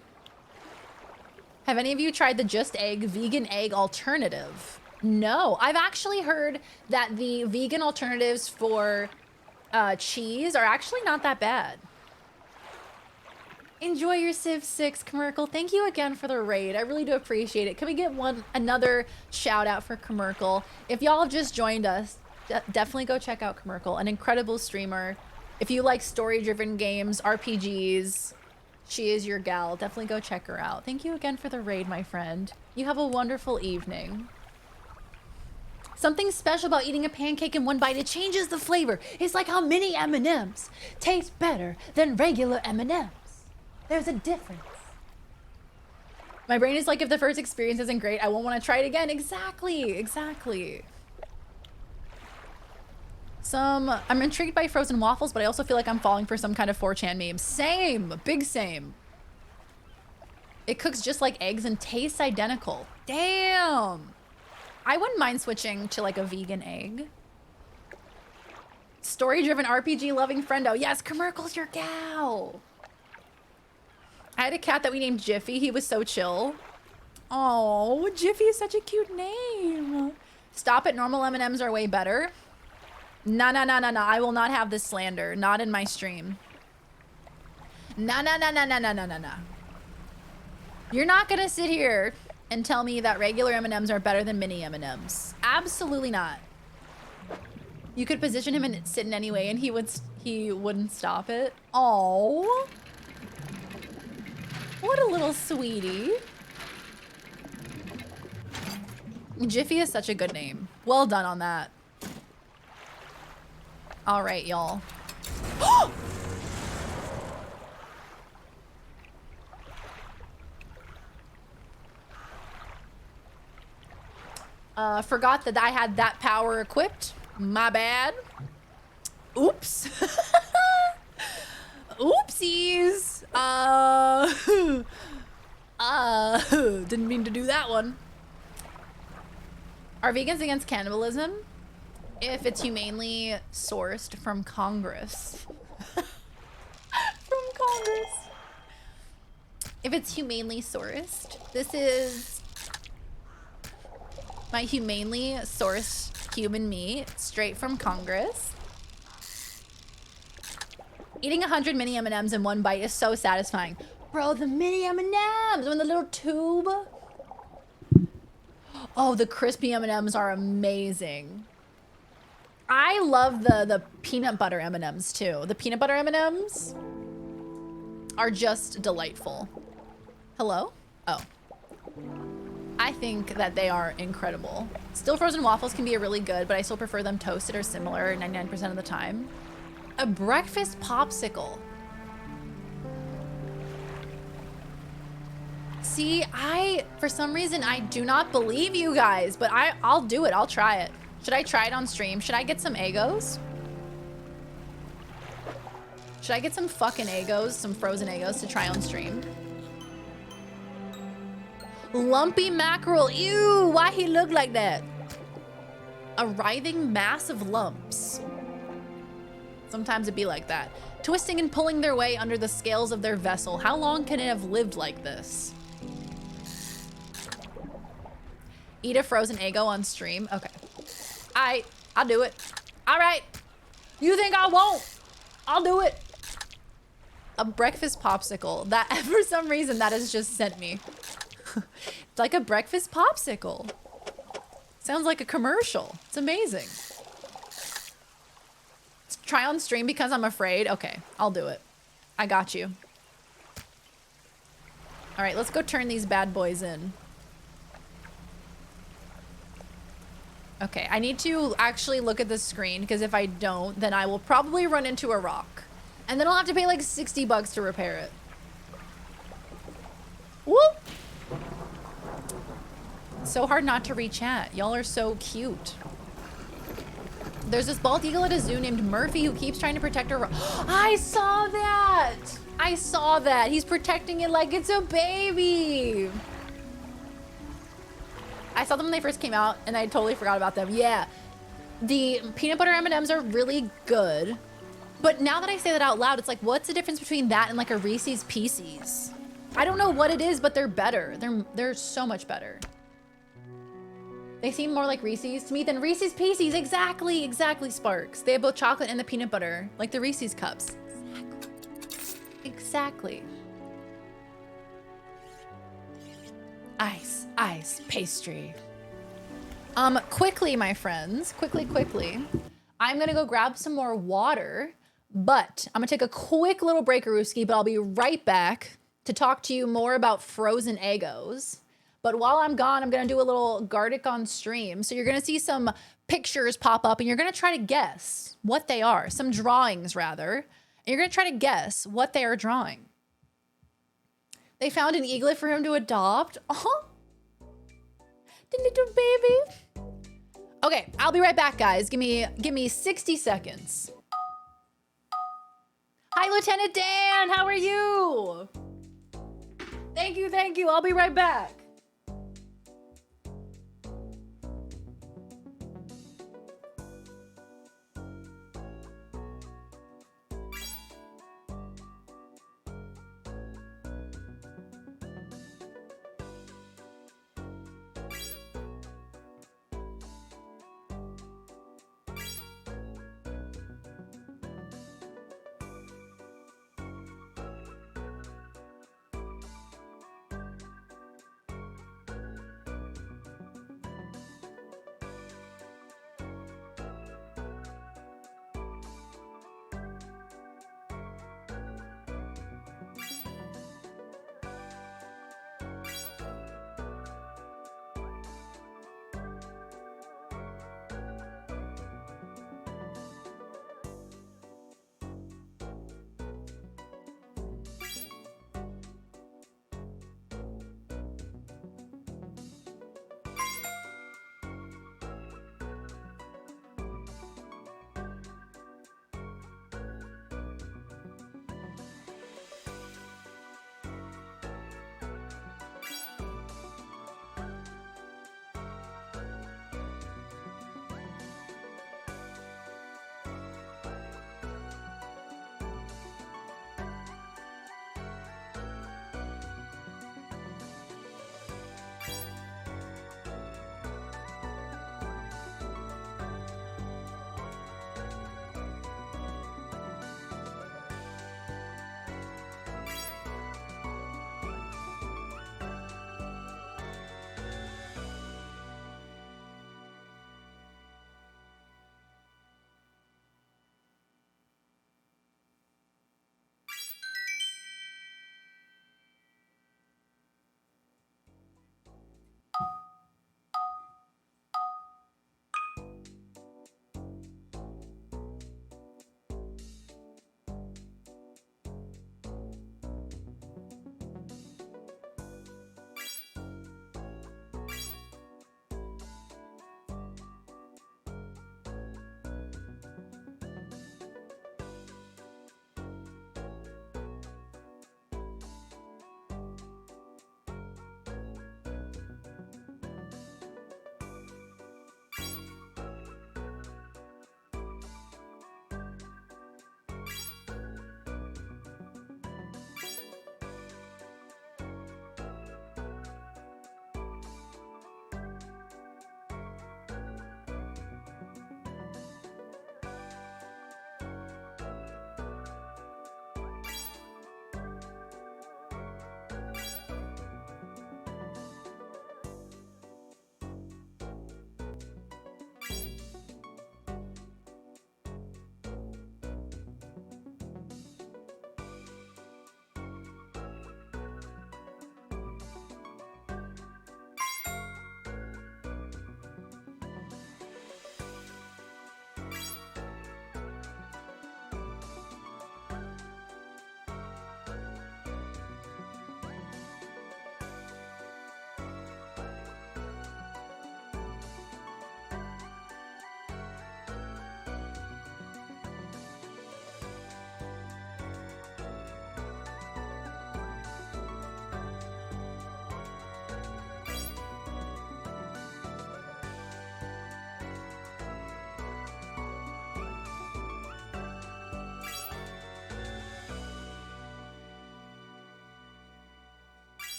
[SPEAKER 5] Have any of you tried the Just Egg vegan egg alternative? No, I've actually heard that the vegan alternatives for cheese are actually not that bad. Enjoy your Civ 6 commercial. Thank you again for the raid. I really do appreciate it. Can we get another shout out for Commercial? If y'all have just joined us, definitely go check out Commercial, an incredible streamer. If you like story-driven games, RPGs, she is your gal. Definitely go check her out. Thank you again for the raid, my friend. You have a wonderful evening. Something special about eating a pancake in one bite, it changes the flavor. It's like how mini M&Ms taste better than regular M&Ms. There's a difference. My brain is like, if the first experience isn't great, I won't want to try it again. Exactly, exactly. I'm intrigued by frozen waffles, but I also feel like I'm falling for some kind of 4chan meme. Same, big same. It cooks just like eggs and tastes identical. Damn. I wouldn't mind switching to like a vegan egg. Story-driven RPG loving friendo. Yes, Commercial's your gal. I had a cat that we named Jiffy. He was so chill. Oh, Jiffy is such a cute name. Stop it. Normal M&Ms are way better. No. I will not have this slander. Not in my stream. No. You're not gonna sit here and tell me that regular M&Ms are better than mini M&Ms. Absolutely not. You could position him and sit in any way and he wouldn't stop it. Oh. What a little sweetie. Jiffy is such a good name. Well done on that. All right, y'all. Forgot that I had that power equipped. My bad. Oops. Oopsies. Didn't mean to do that one. Are vegans against cannibalism? If it's humanely sourced from Congress. From Congress. If it's humanely sourced. This is my humanely sourced human meat straight from Congress. Eating 100 mini M&Ms in one bite is so satisfying. Bro, the mini M&Ms in the little tube. Oh, the crispy M&Ms are amazing. I love the peanut butter M&Ms too. The peanut butter M&Ms are just delightful. Hello? Oh. I think that they are incredible. Still frozen waffles can be really good, but I still prefer them toasted or similar 99% of the time. A breakfast popsicle. See, for some reason, I do not believe you guys, but I'll do it. I'll try it. Should I try it on stream? Should I get some Eggos? Should I get some fucking Eggos, some frozen Eggos to try on stream? Lumpy mackerel. Ew, why he look like that? A writhing mass of lumps. Sometimes it be like that. Twisting and pulling their way under the scales of their vessel. How long can it have lived like this? Eat a frozen Eggo on stream. Okay. I'll do it. All right. You think I won't? I'll do it. A breakfast popsicle. That, for some reason, that has just sent me. It's like a breakfast popsicle. Sounds like a commercial. It's amazing. Try on stream because I'm afraid. Okay, I'll do it. I got you. All right, let's go turn these bad boys in. Okay, I need to actually look at the screen because if I don't, then I will probably run into a rock. And then I'll have to pay like 60 bucks to repair it. Whoop! So hard not to re-chat. Y'all are so cute. There's this bald eagle at a zoo named Murphy who keeps trying to protect her. I saw that! I saw that. He's protecting it like it's a baby. I saw them when they first came out and I totally forgot about them. Yeah. The peanut butter M&Ms are really good. But now that I say that out loud, it's like, what's the difference between that and like a Reese's Pieces? I don't know what it is, but they're better. They're so much better. They seem more like Reese's to me than Reese's Pieces. Exactly, Sparks. They have both chocolate and the peanut butter, like the Reese's cups. Exactly. Ice, pastry. Quickly, my friends, quickly. I'm gonna go grab some more water, but I'm gonna take a quick little breakarooski, but I'll be right back to talk to you more about frozen Eggos. But while I'm gone, I'm gonna do a little Gardic on stream. So you're gonna see some pictures pop up and you're gonna try to guess what they are. Some drawings, rather. And you're gonna try to guess what they are drawing. They found an eaglet for him to adopt. Oh, the little baby. Okay, I'll be right back, guys. Give me 60 seconds. Hi, Lieutenant Dan, how are you? Thank you. I'll be right back.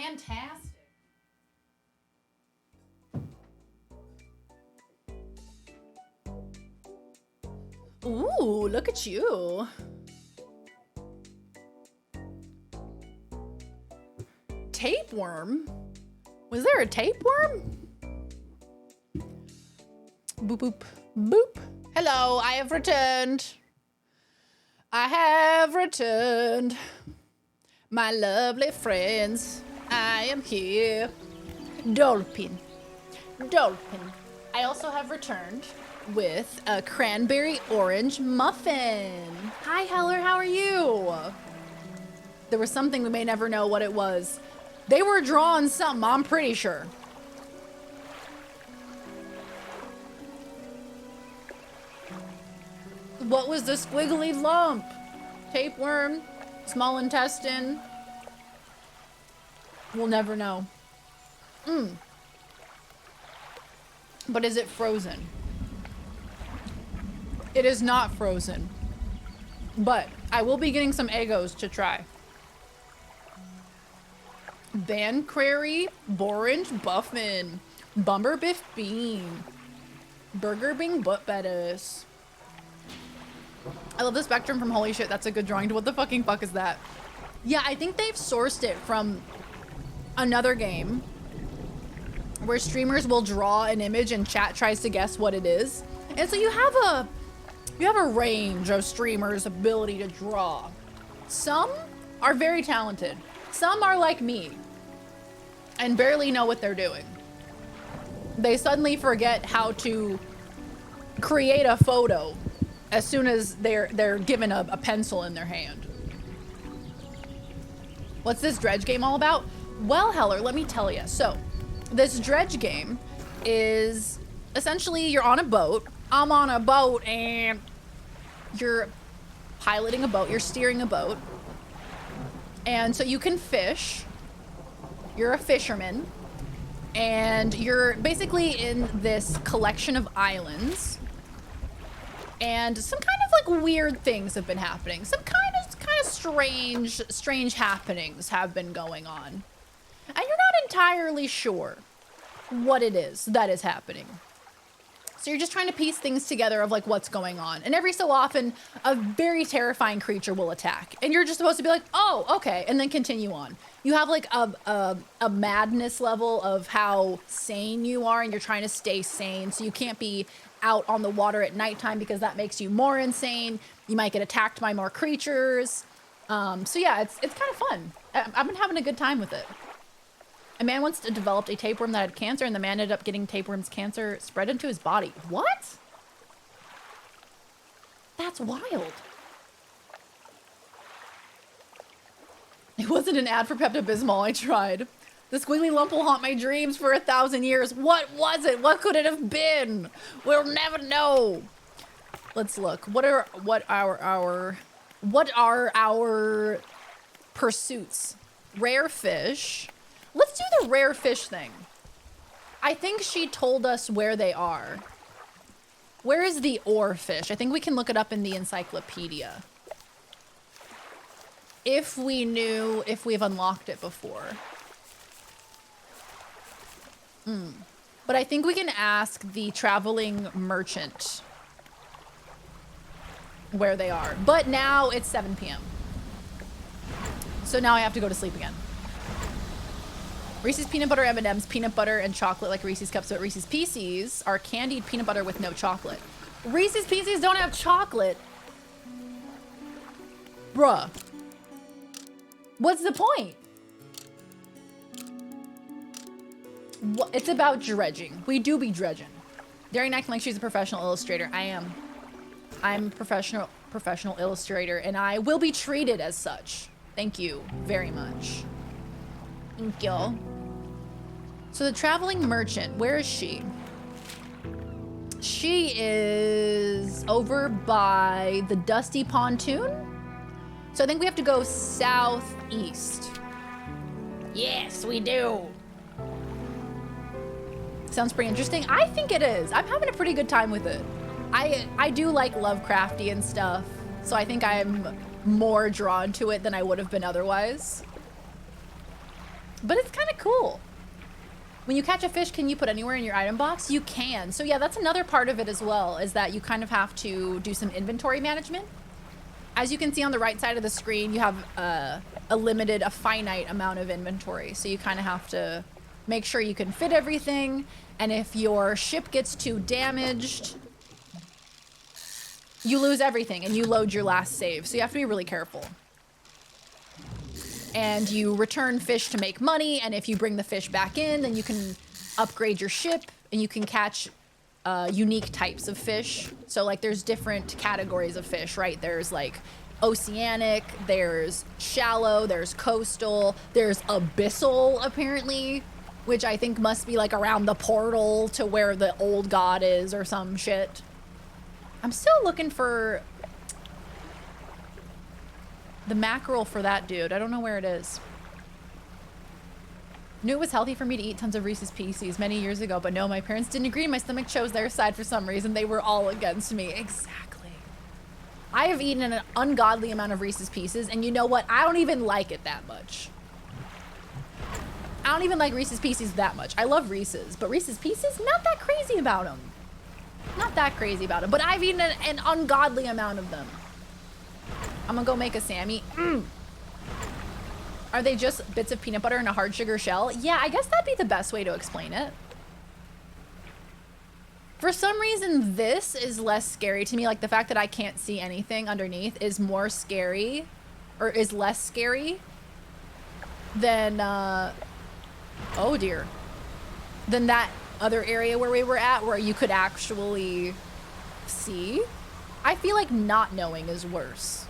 [SPEAKER 5] fantastic. Ooh, look at you. Tapeworm? Was there a tapeworm? Boop, boop, boop. Hello, I have returned. I have returned. My lovely friends, I am here. Dolphin. Dolphin. I also have returned with a cranberry orange muffin. Hi, Heller, how are you? There was something we may never know what it was. They were drawing something, I'm pretty sure. What was the squiggly lump? Tapeworm? Small intestine? We'll never know. But is it frozen? It is not frozen. But I will be getting some Eggos to try. Bancrary, Borange, Buffin, Bumber Biff Bean, Burger Bing Butt Bettis. I love the spectrum from holy shit, that's a good drawing. What the fucking fuck is that? Yeah, I think they've sourced it from another game where streamers will draw an image and chat tries to guess what it is. And so you have a range of streamers' ability to draw. Some are very talented. Some are like me and barely know what they're doing. They suddenly forget how to create a photo as soon as they're given a pencil in their hand. What's this Dredge game all about? Well, Heller, let me tell you. So, this Dredge game is essentially you're on a boat. I'm on a boat and you're piloting a boat, you're steering a boat. And so you can fish. You're a fisherman. And you're basically in this collection of islands. And some kind of like weird things have been happening. Some kind of strange happenings have been going on. And you're not entirely sure what it is that is happening. So you're just trying to piece things together of like what's going on. And every so often, a very terrifying creature will attack. And you're just supposed to be like, oh, okay, and then continue on. You have like a madness level of how sane you are, and you're trying to stay sane. So you can't be out on the water at nighttime because that makes you more insane. You might get attacked by more creatures. So yeah, it's kind of fun. I've been having a good time with it. A man once developed a tapeworm that had cancer, and the man ended up getting tapeworm's cancer spread into his body. What? That's wild. It wasn't an ad for Pepto-Bismol. I tried. The squiggly lump will haunt my dreams for 1,000 years. What was it? What could it have been? We'll never know. Let's look. What are our pursuits? Rare fish. Let's do the rare fish thing. I think she told us where they are. Where is the ore fish? I think we can look it up in the encyclopedia. If we knew if we've unlocked it before. But I think we can ask the traveling merchant where they are. But now it's 7 p.m. So now I have to go to sleep again. Reese's peanut butter M&M's, peanut butter and chocolate like Reese's Cups, but Reese's Pieces are candied peanut butter with no chocolate. Reese's Pieces don't have chocolate. Bruh. What's the point? What? It's about dredging. We do be dredging. Darian acting like she's a professional illustrator. I am. I'm a professional illustrator, and I will be treated as such. Thank you very much. Thank you. So the traveling merchant, where is she? She is over by the Dusty Pontoon. So I think we have to go southeast. Yes, we do. Sounds pretty interesting. I think it is. I'm having a pretty good time with it. I do like Lovecrafty and stuff, so I think I'm more drawn to it than I would have been otherwise. But it's kind of cool. When you catch a fish, can you put anywhere in your item box? You can. So yeah, that's another part of it as well, is that you kind of have to do some inventory management. As you can see on the right side of the screen, you have a finite amount of inventory. So you kind of have to make sure you can fit everything. And if your ship gets too damaged, you lose everything and you load your last save. So you have to be really careful. And you return fish to make money, and if you bring the fish back in, then you can upgrade your ship, and you can catch unique types of fish. So like there's different categories of fish, right? There's like oceanic, there's shallow, there's coastal, there's abyssal apparently, which I think must be like around the portal to where the old god is or some shit. I'm still looking for the mackerel for that dude. I don't know where it is. Knew it was healthy for me to eat tons of Reese's Pieces many years ago, but no, my parents didn't agree. My stomach chose their side for some reason. They were all against me. Exactly. I have eaten an ungodly amount of Reese's Pieces, and you know what? I don't even like it that much. I don't even like Reese's Pieces that much. I love Reese's, but Reese's Pieces, not that crazy about them. Not that crazy about them, but I've eaten an ungodly amount of them. I'm gonna go make a Sammy. Are they just bits of peanut butter in a hard sugar shell? Yeah, I guess that'd be the best way to explain it. For some reason, this is less scary to me. Like the fact that I can't see anything underneath is more scary, or is less scary than, oh dear, than that other area where we were at where you could actually see. I feel like not knowing is worse.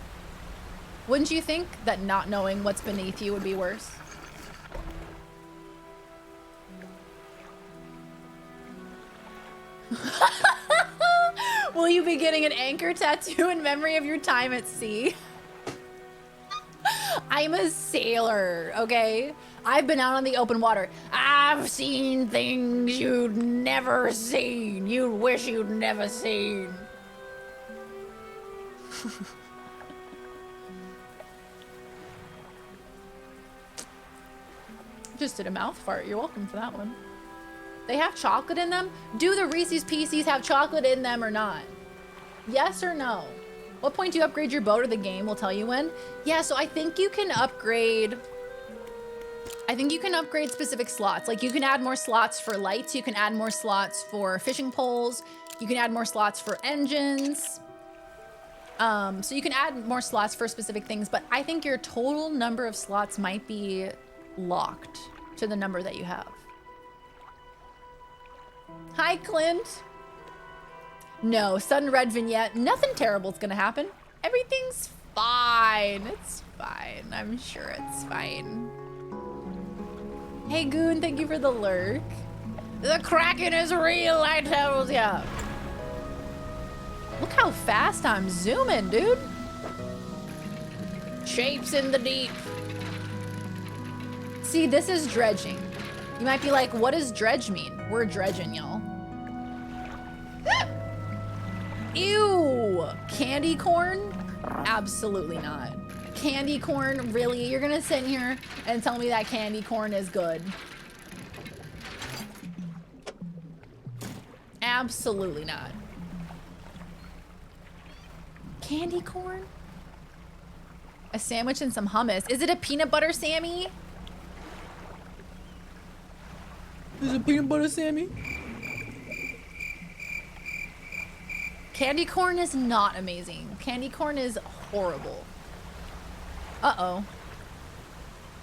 [SPEAKER 5] Wouldn't you think that not knowing what's beneath you would be worse? Will you be getting an anchor tattoo in memory of your time at sea? I'm a sailor, okay? I've been out on the open water. I've seen things you'd never seen. You'd wish you'd never seen. Just did a mouth fart. You're welcome for that one. They have chocolate in them? Do the Reese's Pieces have chocolate in them or not? Yes or no? What point do you upgrade your boat, or the game will tell you when? Yeah, so I think you can upgrade... I think you can upgrade specific slots. Like you can add more slots for lights. You can add more slots for fishing poles. You can add more slots for engines. So you can add more slots for specific things, but I think your total number of slots might be locked to the number that you have. Hi, Clint. No, sudden red vignette. Nothing terrible is gonna happen. Everything's fine. It's fine. I'm sure it's fine. Hey, Goon, thank you for the lurk. The Kraken is real, I tells ya. Look how fast I'm zooming, dude. Shapes in the deep. See, this is dredging. You might be like, what does dredge mean? We're dredging, y'all. Ew! Candy corn? Absolutely not. Candy corn? Really? You're gonna sit here and tell me that candy corn is good? Absolutely not. Candy corn? A sandwich and some hummus. Is it a peanut butter Sammy? Is it peanut butter Sammy? Candy corn is not amazing. Candy corn is horrible. Uh-oh.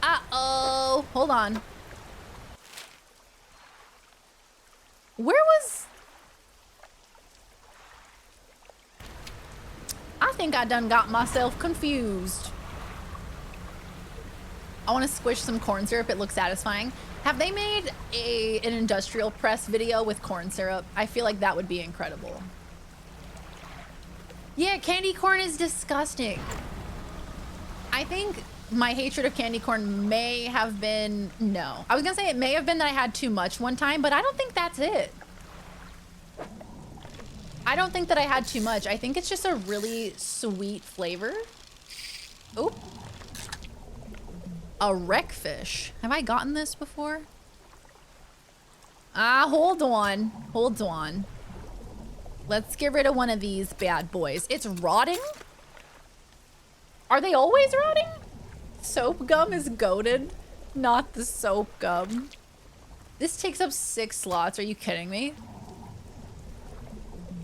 [SPEAKER 5] Uh-oh. Hold on. Where was... I think I done got myself confused. I want to squish some corn syrup. It looks satisfying. Have they made an industrial press video with corn syrup? I feel like that would be incredible. Yeah, candy corn is disgusting. I think my hatred of candy corn may have been... No. I was gonna say it may have been that I had too much one time, but I don't think that's it. I don't think that I had too much. I think it's just a really sweet flavor. Oop. A wreckfish. Have I gotten this before? Hold on. Hold on. Let's get rid of one of these bad boys. It's rotting? Are they always rotting? Soap gum is goated, not the soap gum. This takes up 6 slots. Are you kidding me?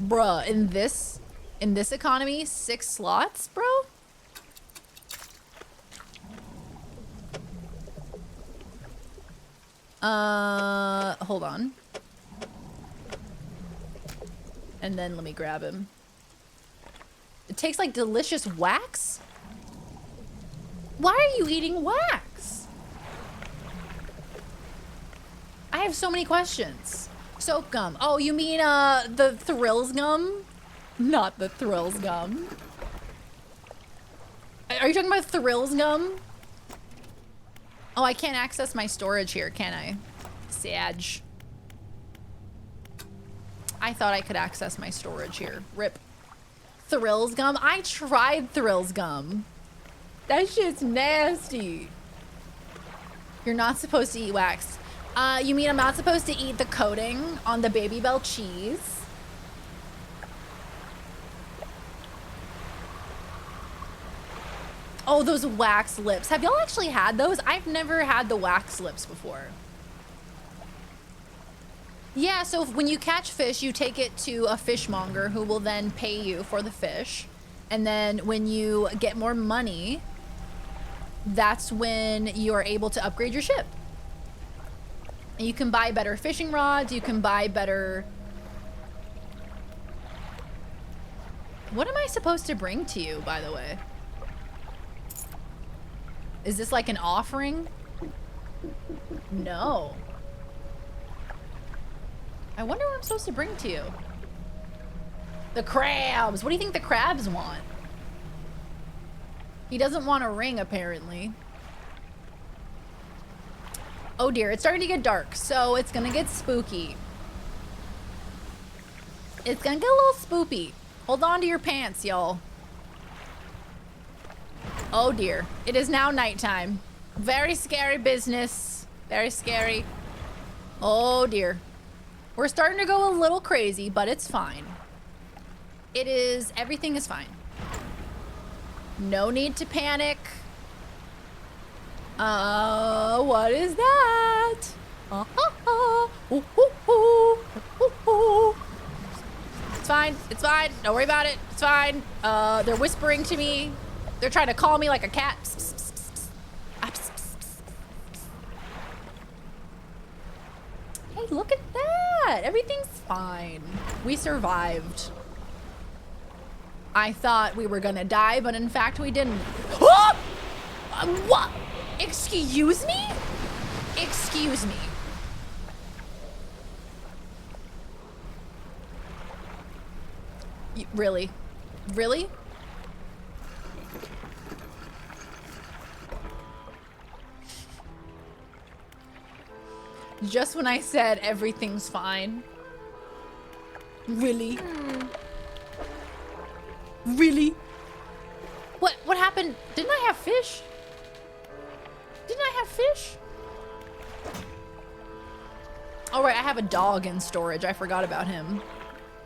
[SPEAKER 5] Bruh, in this economy, 6 slots, bro? Hold on. And then let me grab him. It takes like delicious wax? Why are you eating wax? I have so many questions. Soap gum. Oh, you mean the Thrills gum? Not the Thrills gum. Are you talking about Thrills gum? Oh, I can't access my storage here, can I? Sad. I thought I could access my storage here. Rip. Thrills gum? I tried Thrills gum. That shit's nasty. You're not supposed to eat wax. You mean I'm not supposed to eat the coating on the Baby Bell cheese? Oh, those wax lips. Have y'all actually had those? I've never had the wax lips before. Yeah, so when you catch fish, you take it to a fishmonger who will then pay you for the fish. And then when you get more money, that's when you're able to upgrade your ship. And you can buy better fishing rods, you can buy better... What am I supposed to bring to you, by the way? Is this like an offering? No. I wonder what I'm supposed to bring to you. The crabs. What do you think the crabs want? He doesn't want a ring, apparently. Oh dear, it's starting to get dark, so it's gonna get spooky. It's gonna get a little spoopy. Hold on to your pants, y'all. Oh dear, it is now nighttime. Very scary business. Very scary. Oh dear. We're starting to go a little crazy, but it's fine. Everything is fine. No need to panic. What is that? It's fine, it's fine. Don't worry about it, it's fine. They're whispering to me. They're trying to call me like a cat. Hey, look at that. Everything's fine. We survived. I thought we were gonna die, but in fact we didn't. Oh! What? Excuse me? Excuse me. Really? Really? Just when I said everything's fine. Really? Really? What happened? Didn't I have fish? Didn't I have fish? All right, I have a dog in storage. I forgot about him.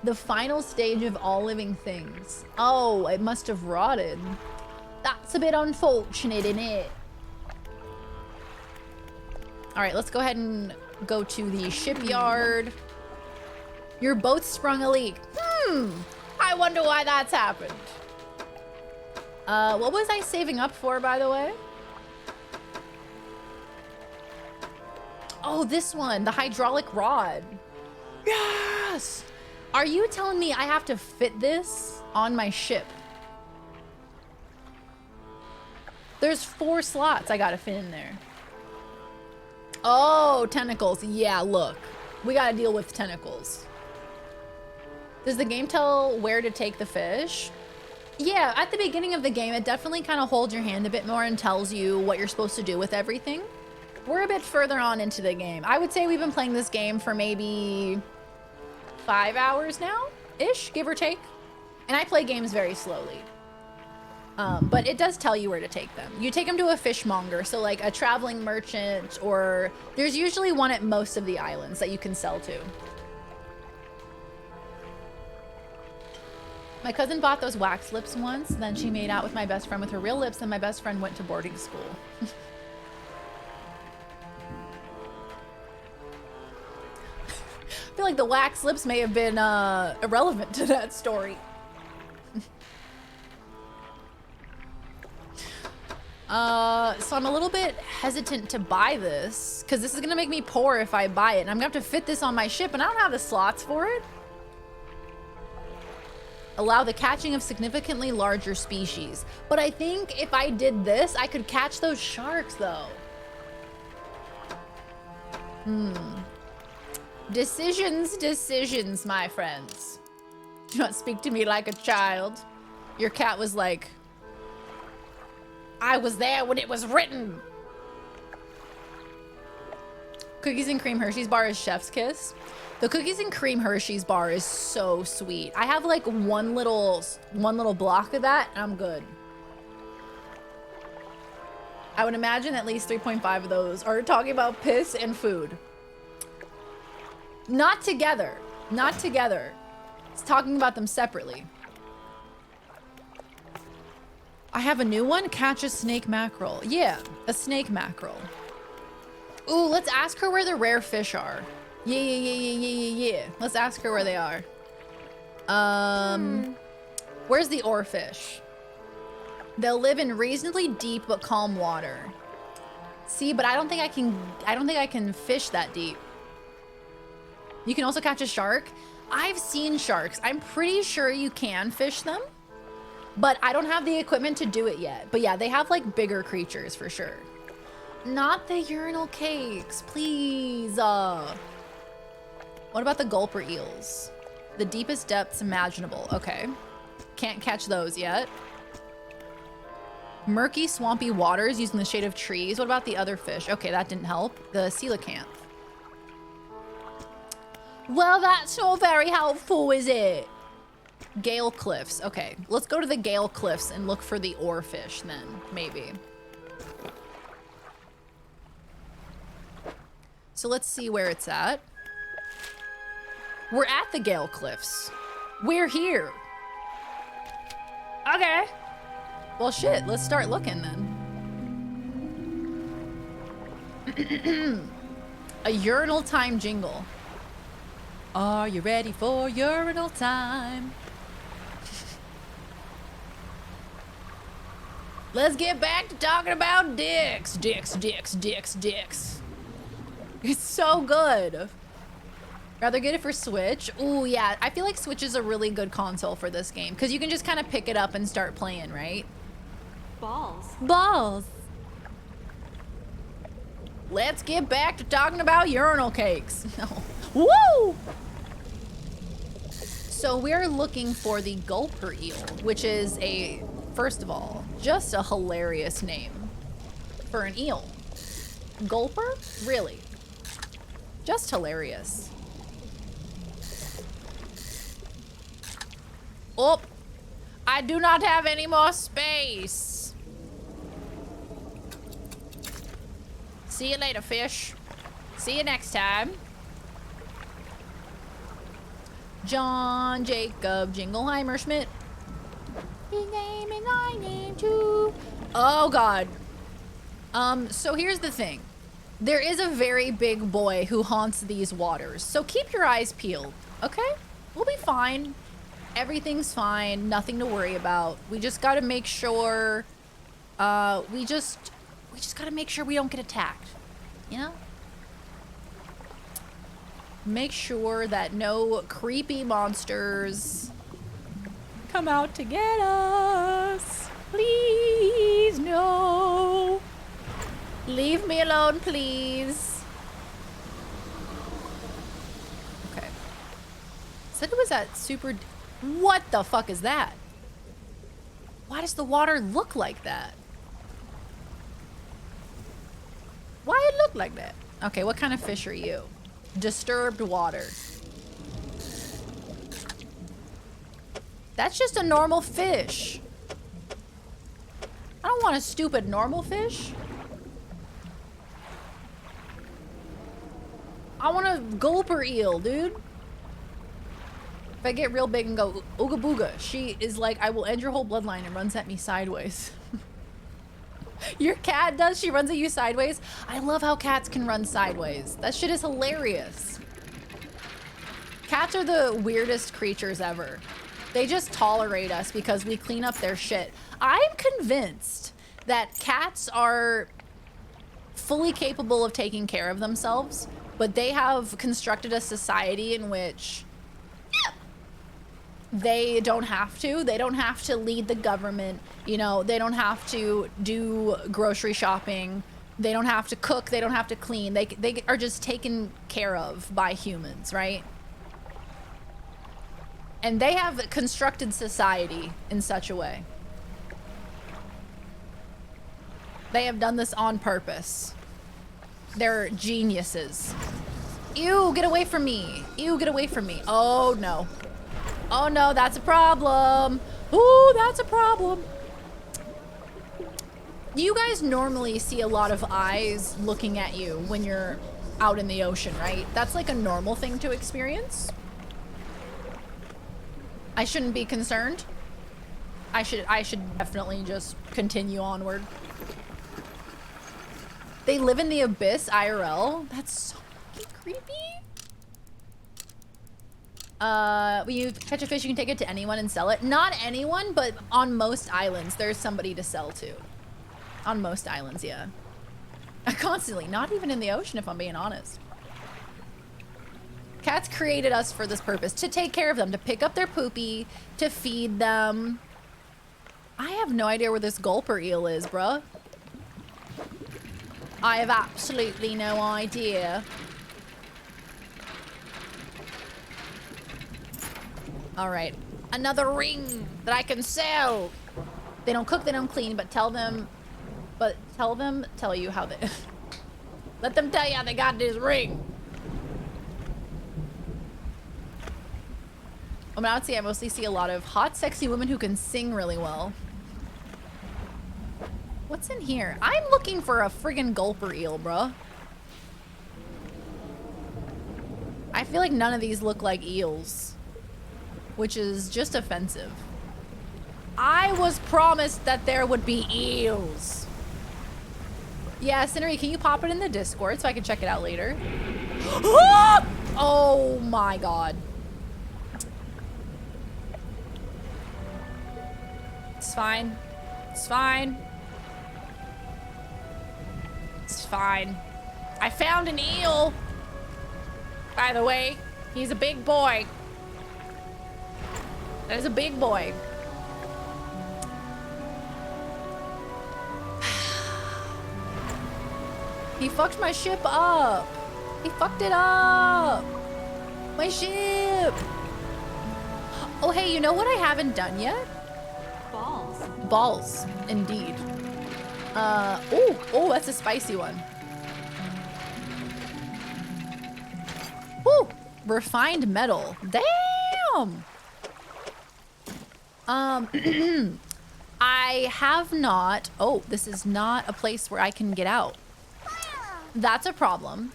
[SPEAKER 5] The final stage of all living things. Oh, it must have rotted. That's a bit unfortunate, isn't it? All right, let's go ahead and go to the shipyard. Your boat sprung a leak. I wonder why that's happened. What was I saving up for, by the way? Oh, this one, the hydraulic rod. Yes! Are you telling me I have to fit this on my ship? There's 4 slots I gotta fit in there. Oh, tentacles. Yeah, look. We gotta deal with tentacles. Does the game tell where to take the fish? Yeah, at the beginning of the game, it definitely kind of holds your hand a bit more and tells you what you're supposed to do with everything. We're a bit further on into the game. I would say we've been playing this game for maybe 5 hours now-ish, give or take. And I play games very slowly. But it does tell you where to take them. You take them to a fishmonger, so like a traveling merchant, or there's usually one at most of the islands that you can sell to. My cousin bought those wax lips once, then she made out with my best friend with her real lips, and my best friend went to boarding school. I feel like the wax lips may have been irrelevant to that story. So I'm a little bit hesitant to buy this because this is gonna make me poor if I buy it, and I'm gonna have to fit this on my ship, and I don't have the slots for it. Allow the catching of significantly larger species. But I think if I did this, I could catch those sharks though. Decisions, my friends. Do not speak to me like a child. Your cat was like, I was there when it was written. Cookies and cream Hershey's bar is chef's kiss. The cookies and cream Hershey's bar is so sweet. I have like one little block of that and I'm good. I would imagine at least 3.5 of those are talking about piss and food. Not together. Not together. It's talking about them separately. I have a new one. Catch a snake mackerel. Yeah, a snake mackerel. Ooh, let's ask her where the rare fish are. Yeah. Let's ask her where they are. Where's the oarfish? They'll live in reasonably deep but calm water. See, but I don't think I can fish that deep. You can also catch a shark. I've seen sharks. I'm pretty sure you can fish them, but I don't have the equipment to do it yet. But yeah, they have like bigger creatures for sure. Not the urinal cakes, please. What about the gulper eels? The deepest depths imaginable. Okay. Can't catch those yet. Murky, swampy waters using the shade of trees. What about the other fish? Okay, that didn't help. The coelacanth. Well, that's not very helpful, is it? Gale Cliffs. Okay, let's go to the Gale Cliffs and look for the oarfish then, maybe. So let's see where it's at. We're at the Gale Cliffs. We're here. Okay. Well, shit, let's start looking then. A urinal time jingle. Are you ready for urinal time? Let's get back to talking about dicks. Dicks. It's so good. Rather get it for Switch. Ooh, yeah. I feel like Switch is a really good console for this game because you can just kind of pick it up and start playing, right? Balls. Let's get back to talking about urinal cakes. No. Woo! So we're looking for the gulper eel, which is first of all, just a hilarious name for an eel. Gulper? Really? Just hilarious. Oh, I do not have any more space. See you later, fish. See you next time. John Jacob Jingleheimer Schmidt. His name and my name too. Oh God. So here's the thing. There is a very big boy who haunts these waters. So keep your eyes peeled, okay? We'll be fine. Everything's fine. Nothing to worry about. We just gotta make sure, we just gotta make sure we don't get attacked, you know? Make sure that no creepy monsters come out to get us. Please, no. Leave me alone, please. Okay. Said it was that super... What the fuck is that? Why does the water look like that? Why it look like that? Okay, what kind of fish are you? Disturbed water. That's just a normal fish. don't want a stupid normal fish. I want a gulper eel, dude. If I get real big and go ooga booga, she is like, I will end your whole bloodline, and runs at me sideways. Your cat does? She runs at you sideways? I love how cats can run sideways. That shit is hilarious. Cats are the weirdest creatures ever. They just tolerate us because we clean up their shit. I'm convinced that cats are fully capable of taking care of themselves, but they have constructed a society in which they don't have to. They don't have to lead the government. You know, they don't have to do grocery shopping. They don't have to cook. They don't have to clean. They are just taken care of by humans, right? And they have constructed society in such a way. They have done this on purpose. They're geniuses. Ew, get away from me. Ew, get away from me. Oh, no. Oh, no, that's a problem. Ooh, that's a problem. You guys normally see a lot of eyes looking at you when you're out in the ocean, right? That's like a normal thing to experience. I shouldn't be concerned. I should definitely just continue onward. They live in the abyss IRL. That's so fucking creepy. When you catch a fish, you can take it to anyone and sell it. Not anyone, but on most islands, there's somebody to sell to. On most islands, yeah. Constantly, not even in the ocean, if I'm being honest. Cats created us for this purpose, to take care of them, to pick up their poopy, to feed them. I have no idea where this gulper eel is, bruh. I have absolutely no idea. All right, another ring that I can sell. They don't cook, they don't clean, but tell you how they, let them tell you how they got this ring. I mean, I mostly see a lot of hot, sexy women who can sing really well. What's in here? I'm looking for a friggin' gulper eel, bruh. I feel like none of these look like eels, which is just offensive. I was promised that there would be eels. Yeah, Cinery, can you pop it in the Discord so I can check it out later? Oh my god. It's fine. It's fine. It's fine. I found an eel. By the way, he's a big boy. That is a big boy. He fucked my ship up. He fucked it up. My ship. Oh, hey, you know what I haven't done yet?
[SPEAKER 7] Balls.
[SPEAKER 5] Balls, indeed. Oh, that's a spicy one. Ooh, refined metal. Damn. I have not. Oh, this is not a place where I can get out. That's a problem.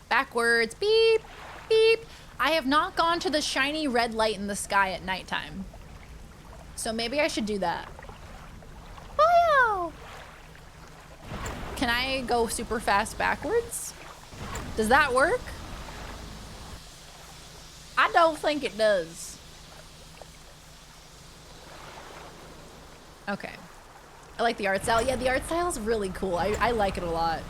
[SPEAKER 5] Backwards. Beep, beep. I have not gone to the shiny red light in the sky at nighttime. So maybe I should do that. Wow. Can I go super fast backwards? Does that work? I don't think it does. Okay. I like the art style. Yeah, the art style is really cool. I like it a lot.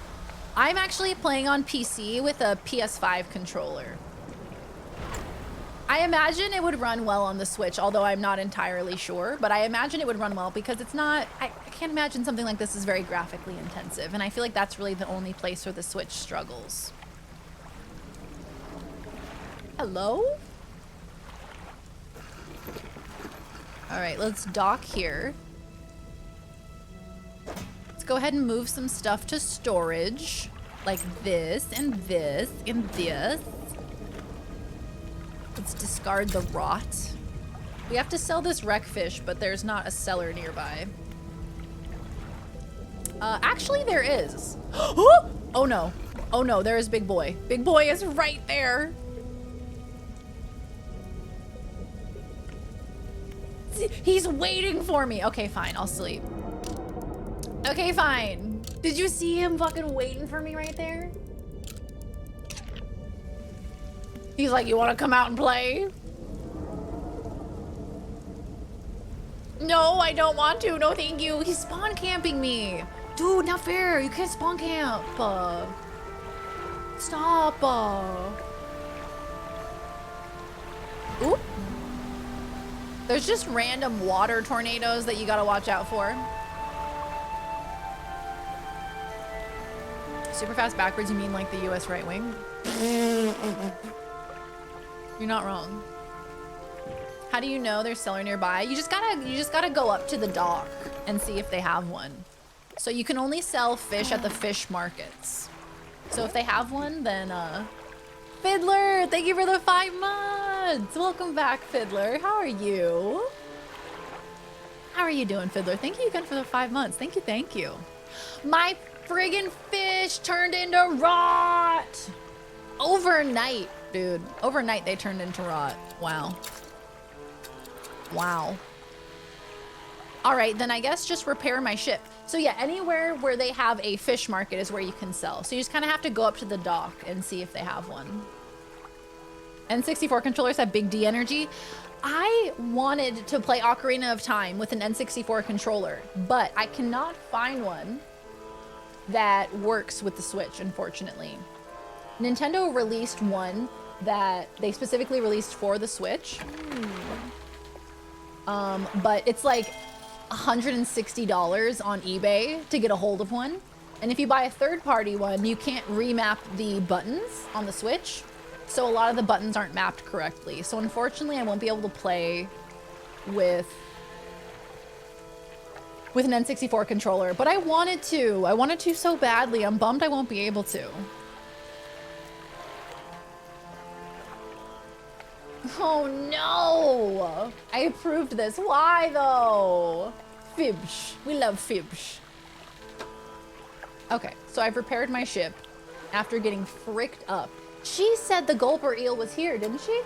[SPEAKER 5] I'm actually playing on PC with a PS5 controller. I imagine it would run well on the Switch, although I'm not entirely sure, but I imagine it would run well because it's not, I can't imagine something like this is very graphically intensive, and I feel like that's really the only place where the Switch struggles. Hello? All right, let's dock here. Let's go ahead and move some stuff to storage, like this and this and this. Let's discard the rot. We have to sell this wreckfish, but there's not a seller nearby. Actually, there is. Oh no. Oh no, there is Big Boy. Big Boy is right there. He's waiting for me. Okay, fine. I'll sleep. Okay, fine. Did you see him fucking waiting for me right there? He's like, you want to come out and play? No, I don't want to. No, thank you. He's spawn camping me. Dude, not fair. You can't spawn camp. Stop. Oop. There's just random water tornadoes that you gotta watch out for. Super fast backwards, you mean like the US right wing? You're not wrong. How do you know there's seller nearby? You just gotta go up to the dock and see if they have one. So you can only sell fish at the fish markets. So if they have one, then Fiddler, thank you for the 5 months. Welcome back, Fiddler. How are you? How are you doing, Fiddler? Thank you again for the 5 months. Thank you, thank you. My friggin' fish turned into rot. Overnight, dude. Overnight they turned into rot. Wow. Wow. All right, then I guess just repair my ship. So yeah, anywhere where they have a fish market is where you can sell. So you just kind of have to go up to the dock and see if they have one. N64 controllers have big D energy. I wanted to play Ocarina of Time with an N64 controller, but I cannot find one that works with the Switch, unfortunately. Nintendo released one that they specifically released for the Switch. But it's like $160 on eBay to get a hold of one. And if you buy a third-party one, you can't remap the buttons on the Switch. So a lot of the buttons aren't mapped correctly. So unfortunately, I won't be able to play with an N64 controller. But I wanted to. I wanted to so badly. I'm bummed I won't be able to. Oh no! I approved this. Why though? Fibsh. We love Fibsh. Okay, so I've repaired my ship after getting fricked up. She said the gulper eel was here, didn't she?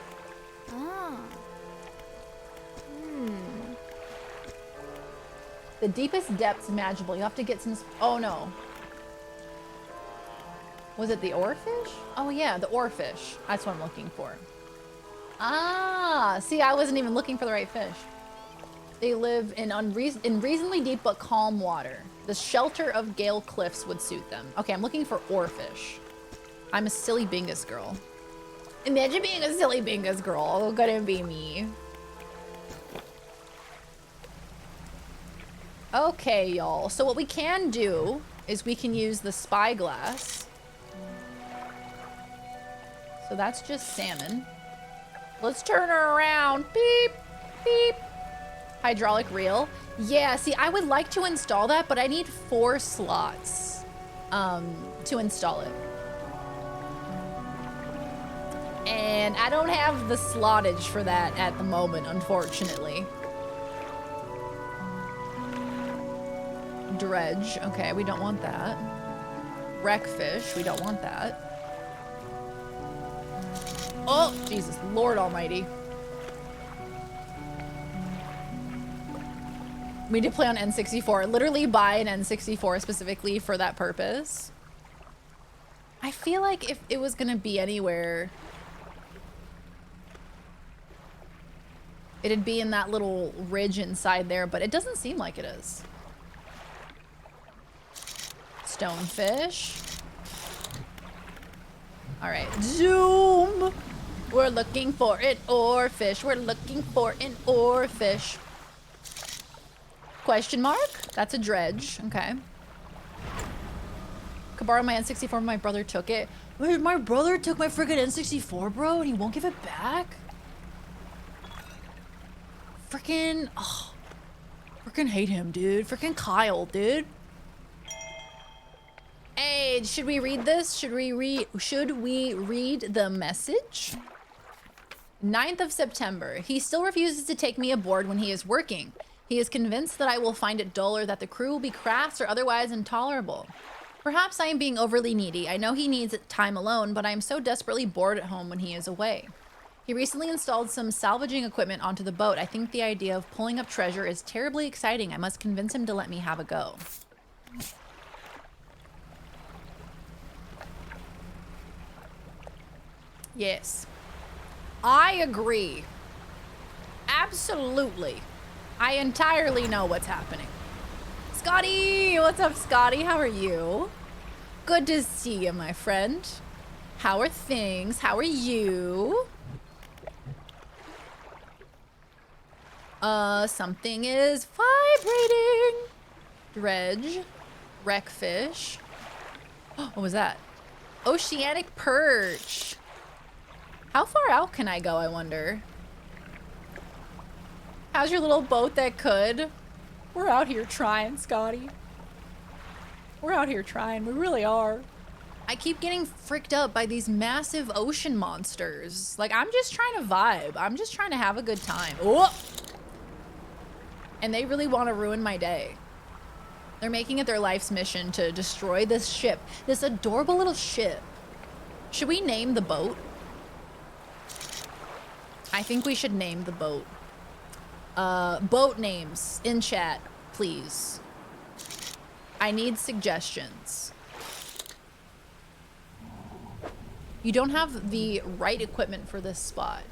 [SPEAKER 5] Ah. The deepest depths imaginable. You have to get some... Oh no. Was it the oarfish? Oh yeah, the oarfish. That's what I'm looking for. Ah, see, I wasn't even looking for the right fish. They live in reasonably deep but calm water. The shelter of Gale Cliffs would suit them. Okay, I'm looking for oarfish. I'm a silly Bingus girl. Imagine being a silly Bingus girl. Oh, couldn't be me. Okay, y'all. So what we can do is we can use the spyglass. So that's just salmon. Let's turn her around. Beep, beep. Hydraulic reel. Yeah, see, I would like to install that, but I need 4 slots to install it. And I don't have the slottage for that at the moment, unfortunately. Dredge. Okay, we don't want that. Wreckfish. We don't want that. Oh, Jesus, Lord Almighty. We need to play on N64. Literally buy an N64 specifically for that purpose. I feel like if it was gonna be anywhere, it'd be in that little ridge inside there, but it doesn't seem like it is. Stonefish. All right, zoom. We're looking for an oarfish. We're looking for an oarfish. Question mark? That's a dredge. Okay. Could borrow my N64. My brother took it. Wait, my brother took my friggin' N64, bro, and he won't give it back? Frickin', oh, frickin' hate him, dude. Frickin' Kyle, dude. Hey, should we read this? Should we read the message? 9th of September. He still refuses to take me aboard when he is working. He is convinced that I will find it dull or that the crew will be crass or otherwise intolerable. Perhaps I am being overly needy. I know he needs time alone, but I am so desperately bored at home when he is away. He recently installed some salvaging equipment onto the boat. I think the idea of pulling up treasure is terribly exciting. I must convince him to let me have a go. Yes. I agree. Absolutely. I entirely know what's happening. Scotty! What's up, Scotty? How are you? Good to see you, my friend. How are things? How are you? Something is vibrating. Dredge. Wreckfish. What was that? Oceanic perch. How far out can I go, I wonder? How's your little boat that could? We're out here trying, Scotty. We're out here trying. We really are. I keep getting freaked up by these massive ocean monsters. Like, I'm just trying to vibe. I'm just trying to have a good time. Oh! And they really want to ruin my day. They're making it their life's mission to destroy this ship. This adorable little ship. Should we name the boat? I think we should name the boat. Boat names in chat, please. I need suggestions. You don't have the right equipment for this spot.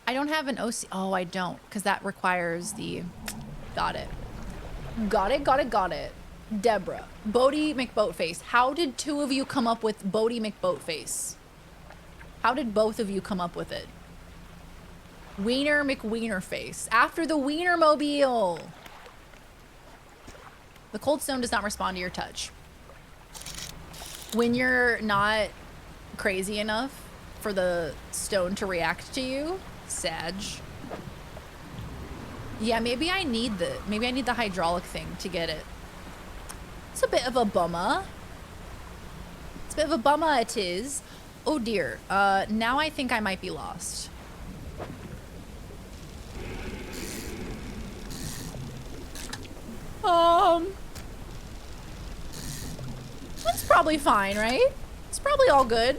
[SPEAKER 5] I don't have an OC. Oh, I don't, because that requires the... Got it. Got it, got it, got it. Deborah. Bodie McBoatface. How did two of you come up with Bodie McBoatface? How did both of you come up with it? Wiener McWienerface. After the Wienermobile. The cold stone does not respond to your touch. When you're not crazy enough for the stone to react to you, Sag. Yeah, maybe I need the hydraulic thing to get it. It's a bit of a bummer. It's a bit of a bummer it is. Oh dear. Now I think I might be lost. That's probably fine, right? It's probably all good.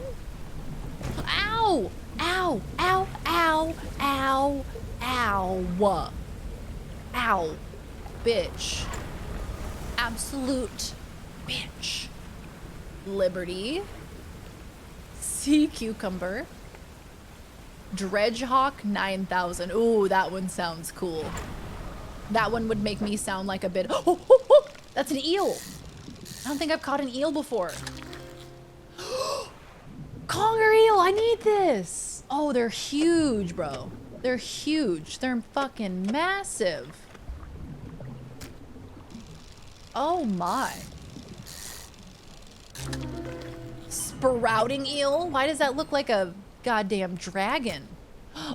[SPEAKER 5] Ow! Ow! Ow! Ow! Ow! Ow! Ow! Bitch. Absolute bitch. Liberty. Sea cucumber. Dredgehawk 9000. Ooh, that one sounds cool. That one would make me sound like a bit. Oh, oh, oh, that's an eel. I don't think I've caught an eel before. Conger eel, I need this. Oh, they're huge, bro. They're huge. They're fucking massive. Oh my. Sprouting eel? Why does that look like a goddamn dragon?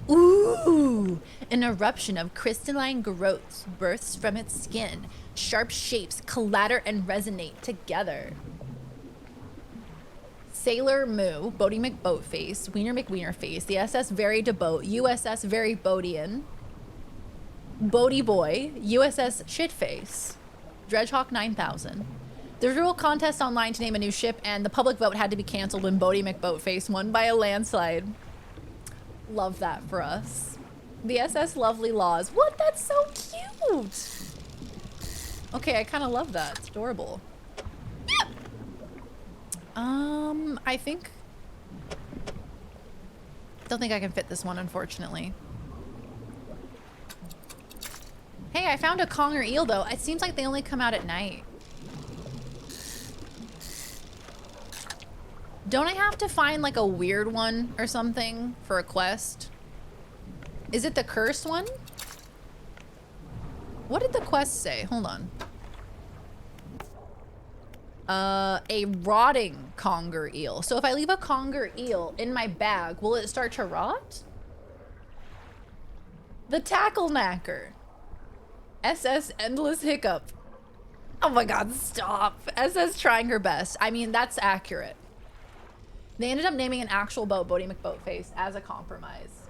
[SPEAKER 5] Ooh! An eruption of crystalline growths bursts from its skin. Sharp shapes clatter and resonate together. Sailor Moo, Bodie McBoatface, Wiener McWienerface, the SS VeryDeboat, USS VeryBodian, Bodie Boy, USS Shitface, Dredgehawk 9000. There's a real contest online to name a new ship, and the public vote had to be canceled when Bodie McBoatface won by a landslide. Love that for us. The SS Lovely Laws. What? That's so cute. Okay, I kind of love that. It's adorable. I think... Don't think I can fit this one, unfortunately. Hey, I found a conger eel, though. It seems like they only come out at night. Don't I have to find, like, a weird one or something for a quest? Is it the cursed one? What did the quest say? Hold on. A rotting conger eel. So if I leave a conger eel in my bag, will it start to rot? The tackle knacker. SS Endless Hiccup. Oh my god, stop. SS trying her best. I mean, that's accurate. They ended up naming an actual boat, Bodie McBoatface, as a compromise.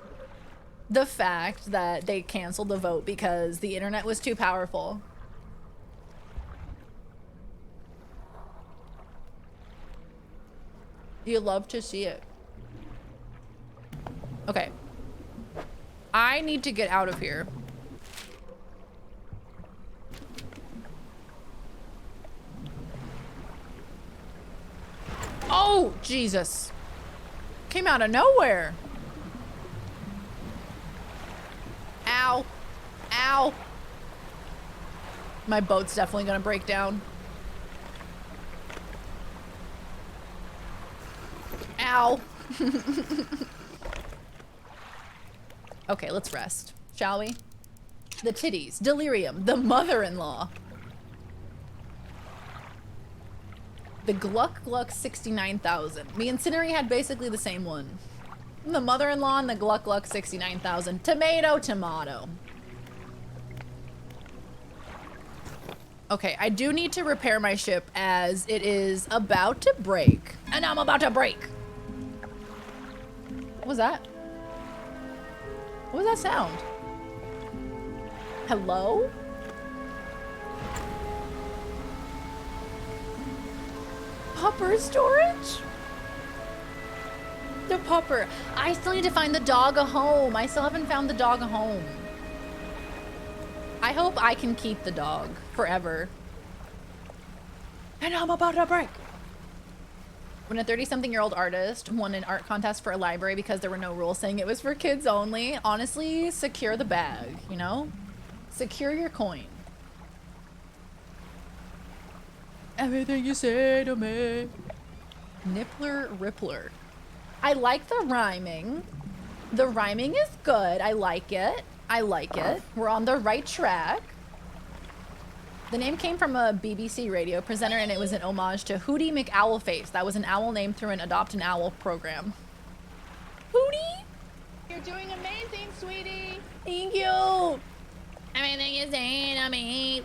[SPEAKER 5] the fact that they canceled the vote because the internet was too powerful. You love to see it. Okay. I need to get out of here. Oh, Jesus. Came out of nowhere. Ow. Ow. My boat's definitely gonna break down. Ow. Okay, let's rest, shall we? The titties, delirium, the mother-in-law. The Gluck Gluck 69,000. Me and Cinery had basically the same one. The mother-in-law and the Gluck Gluck 69,000. Tomato, tomato. Okay, I do need to repair my ship as it is about to break. And I'm about to break. What was that? What was that sound? Hello? Pupper storage? The pupper. I still need to find the dog a home. I still haven't found the dog a home. I hope I can keep the dog forever. And I'm about to break. When a 30-something-year-old artist won an art contest for a library because there were no rules saying it was for kids only, honestly, secure the bag, you know? Secure your coin. Everything you say to me. Nippler Rippler. I like the rhyming. The rhyming is good. I like it. I like it. We're on the right track. The name came from a BBC radio presenter and it was an homage to Hootie McOwlface. That was an owl named through an Adopt an Owl program. Hootie?
[SPEAKER 12] You're doing amazing, sweetie.
[SPEAKER 5] Thank you. Everything you say to me.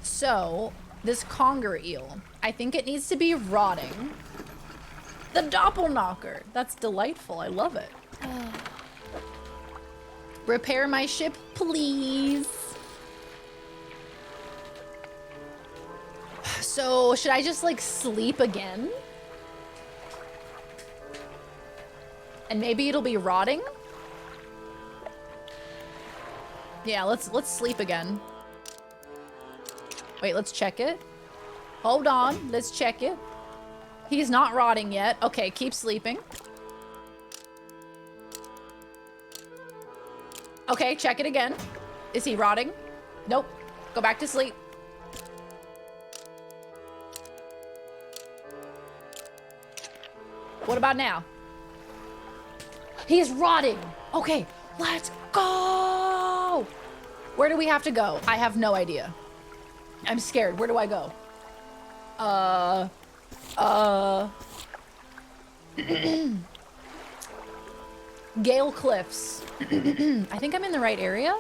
[SPEAKER 5] So, this conger eel, I think it needs to be rotting. The doppelknocker. That's delightful. I love it. Repair my ship, please. So, should I just like sleep again? And maybe it'll be rotting? Yeah, let's sleep again. Wait, let's check it. Hold on, let's check it. He's not rotting yet. Okay, keep sleeping. Okay, check it again. Is he rotting? Nope. Go back to sleep. What about now? He's rotting. Okay, let's go. Where do we have to go? I have no idea. I'm scared. Where do I go? Gale Cliffs. I think I'm in the right area.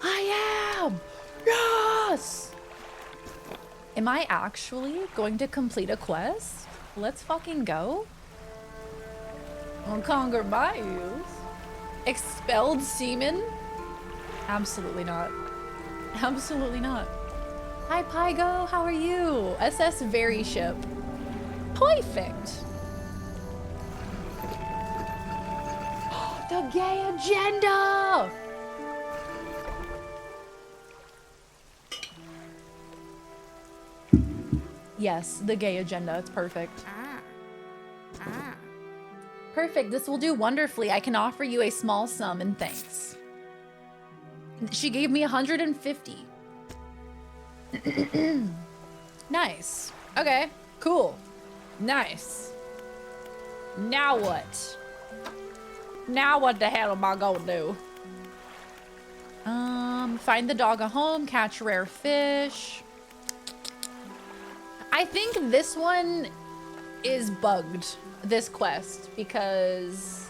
[SPEAKER 5] I am. Yes. Am I actually going to complete a quest? Let's fucking go. On Conger Bayous. Expelled seamen? Absolutely not. Absolutely not. Hi, Pygo. How are you? SS Very Ship. Perfect. The gay agenda! Yes, the gay agenda. It's perfect. Perfect. This will do wonderfully. I can offer you a small sum in thanks. She gave me 150. Nice. Okay, cool. Nice. Now what? Now what the hell am I gonna do? Find the dog a home, catch rare fish. I think this one is bugged, this quest, because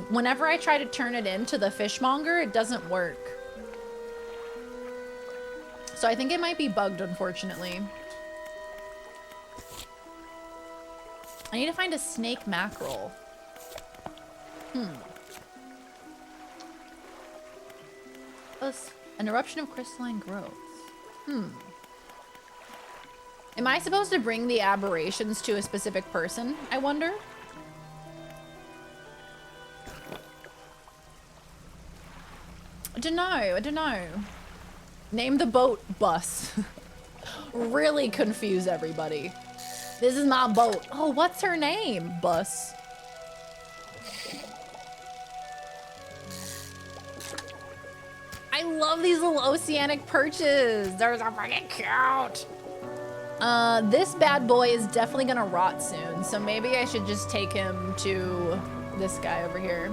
[SPEAKER 5] whenever I try to turn it into the fishmonger, it doesn't work. So I think it might be bugged, unfortunately. I need to find a snake mackerel. An eruption of crystalline growths. Am I supposed to bring the aberrations to a specific person, I wonder? I don't know. Name the boat Bus. Really confuse everybody. This is my boat. Oh, what's her name? Bus. I love these little oceanic perches. They're so freaking cute. This bad boy is definitely gonna rot soon, so maybe I should just take him to this guy over here.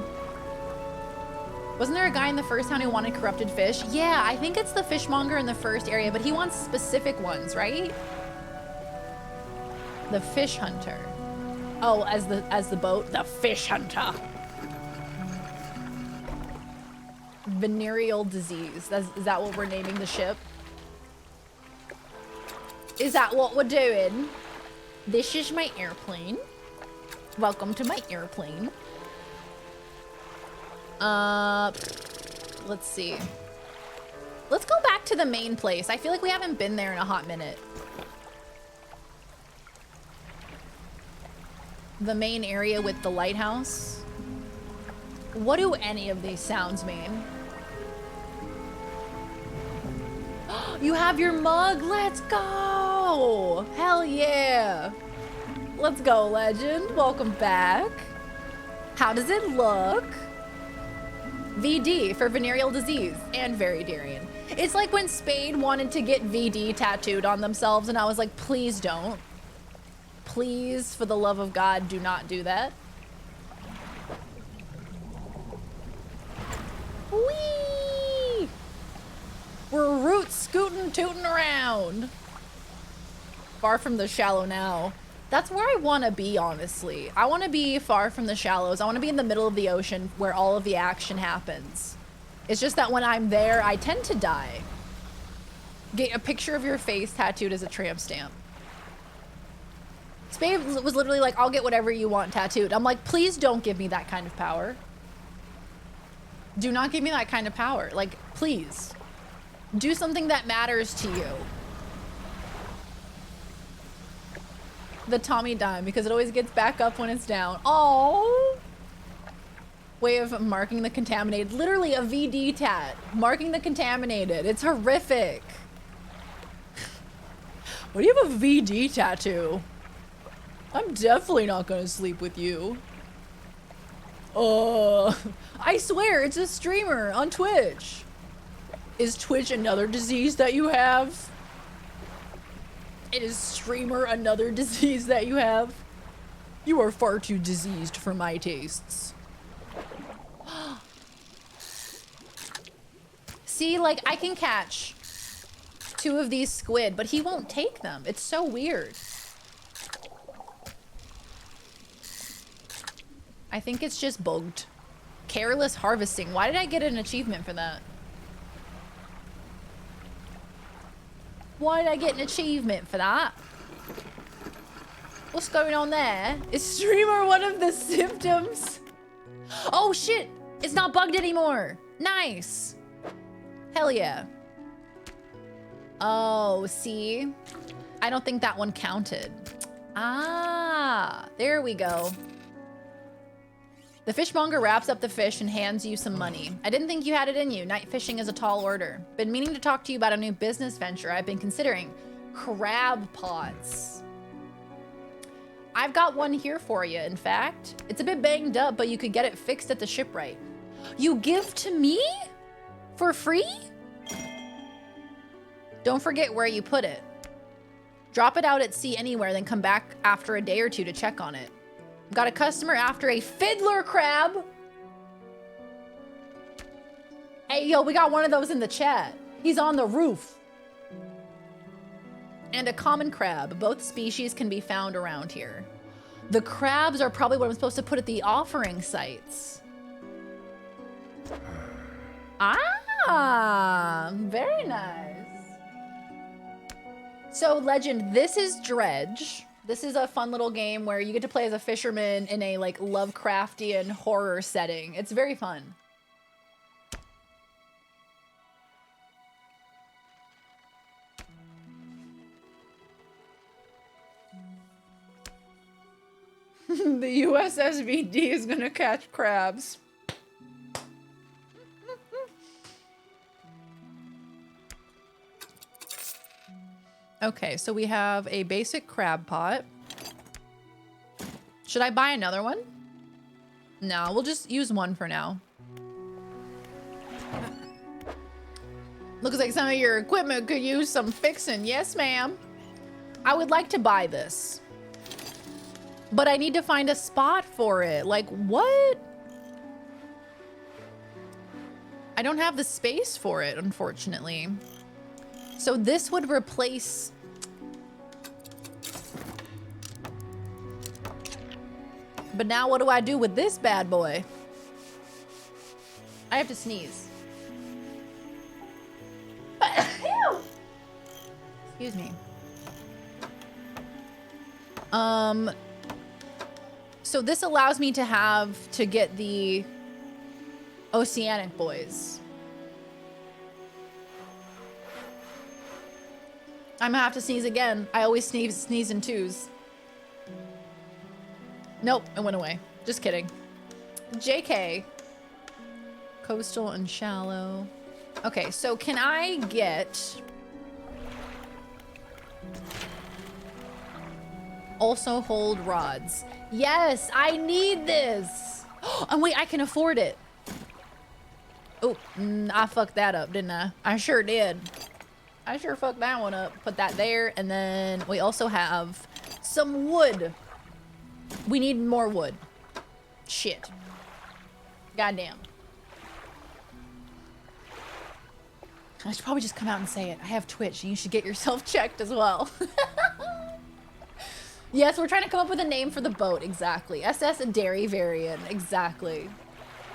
[SPEAKER 5] Wasn't there a guy in the first town who wanted corrupted fish? Yeah, I think it's the fishmonger in the first area, but he wants specific ones, right? The fish hunter. Oh, as the boat? The fish hunter. Venereal disease. Is that what we're naming the ship? Is that what we're doing? This is my airplane. Welcome to my airplane. Let's see. Let's go back to the main place. I feel like we haven't been there in a hot minute. The main area with the lighthouse. What do any of these sounds mean? You have your mug. Let's go. Hell yeah. Let's go, legend. Welcome back. How does it look? VD for venereal disease and VeryDarian. It's like when Spade wanted to get VD tattooed on themselves and I was like, please don't. Please, for the love of God, do not do that. Whee! We're root scooting, tooting around. Far from the shallow now. That's where I want to be, honestly. I want to be far from the shallows. I want to be in the middle of the ocean where all of the action happens. It's just that when I'm there, I tend to die. Get a picture of your face tattooed as a tramp stamp. Spade was literally like, I'll get whatever you want tattooed. I'm like, please don't give me that kind of power. Do not give me that kind of power. Like, please. Do something that matters to you. The Tommy dime, because it always gets back up when it's down. Oh, way of marking the contaminated. Literally a VD tat. Marking the contaminated. It's horrific. Why do you have a VD tattoo? I'm definitely not gonna sleep with you. I swear, it's a streamer on Twitch. Is Twitch another disease that you have? Is streamer another disease that you have? You are far too diseased for my tastes. See, like, I can catch 2 of these squid, but he won't take them. It's so weird. I think it's just bugged. Careless harvesting. Why did I get an achievement for that? Why did I get an achievement for that? What's going on there? Is streamer one of the symptoms? Oh shit! It's not bugged anymore. Nice. Hell yeah. Oh, see? I don't think that one counted. Ah, there we go. The fishmonger wraps up the fish and hands you some money. I didn't think you had it in you. Night fishing is a tall order. Been meaning to talk to you about a new business venture I've been considering. Crab pots. I've got one here for you, in fact. It's a bit banged up, but you could get it fixed at the shipwright. You give to me? For free? Don't forget where you put it. Drop it out at sea anywhere, then come back after a day or 2 to check on it. Got a customer after a fiddler crab. Hey, yo, we got one of those in the chat. He's on the roof. And a common crab. Both species can be found around here. The crabs are probably what I'm supposed to put at the offering sites. Ah, very nice. So, legend, this is Dredge. This is a fun little game where you get to play as a fisherman in a like Lovecraftian horror setting. It's very fun. The USS VD is gonna catch crabs. Okay, so we have a basic crab pot. Should I buy another one? No, we'll just use one for now. Looks like some of your equipment could use some fixing. Yes, ma'am. I would like to buy this. But I need to find a spot for it. Like, what? I don't have the space for it, unfortunately. So this would replace... But now what do I do with this bad boy? I have to sneeze. Excuse me. So this allows me to get the oceanic boys. I'm gonna have to sneeze again. I always sneeze in twos. Nope, it went away. Just kidding. JK. Coastal and shallow. Okay, so can I get... Also hold rods. Yes, I need this. And wait, I can afford it. Oh, I fucked that up, didn't I? I sure did. I sure fucked that one up. Put that there, and then we also have some wood. We need more wood. Shit. Goddamn. I should probably just come out and say it. I have Twitch, and you should get yourself checked as well. Yes, we're trying to come up with a name for the boat. Exactly. SS VeryDarian. Exactly.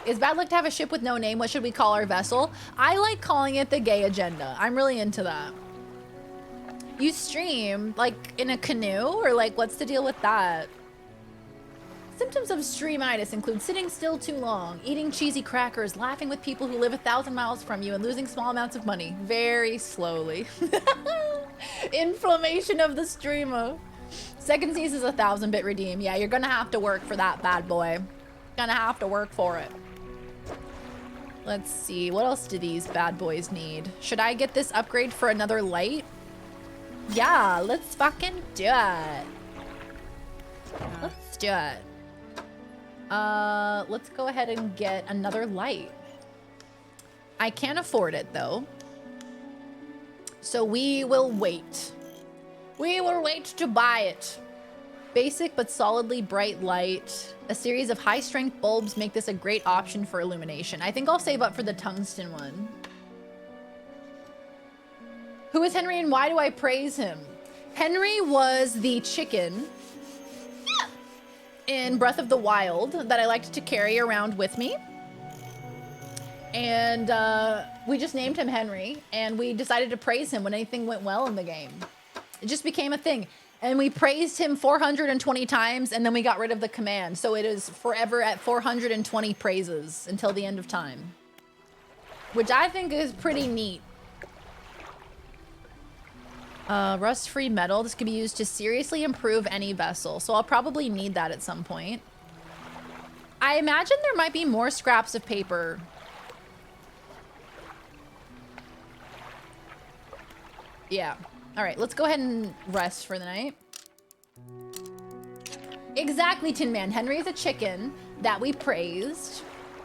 [SPEAKER 5] Is bad luck to have a ship with no name? What should we call our vessel? I like calling it the Gay Agenda. I'm really into that. You stream, like, in a canoe? Or, like, what's the deal with that? Symptoms of streamitis include sitting still too long, eating cheesy crackers, laughing with people who live 1,000 miles from you, and losing small amounts of money. Very slowly. Inflammation of the streamer. Second sneeze is 1,000-bit redeem. Yeah, you're gonna have to work for that bad boy. Gonna have to work for it. Let's see, what else do these bad boys need? Should I get this upgrade for another light? Yeah, let's fucking do it. Let's do it. Let's go ahead and get another light. I can't afford it though. So we will wait. We will wait to buy it. Basic but solidly bright light. A series of high-strength bulbs make this a great option for illumination. I think I'll save up for the tungsten one. Who is Henry and why do I praise him? Henry was the chicken in Breath of the Wild that I liked to carry around with me. And we just named him Henry, and we decided to praise him when anything went well in the game. It just became a thing. And we praised him 420 times, and then we got rid of the command. So it is forever at 420 praises until the end of time. Which I think is pretty neat. Rust-free metal. This could be used to seriously improve any vessel. So I'll probably need that at some point. I imagine there might be more scraps of paper. Yeah. All right, let's go ahead and rest for the night. Exactly, Tin Man. Henry is a chicken that we praised,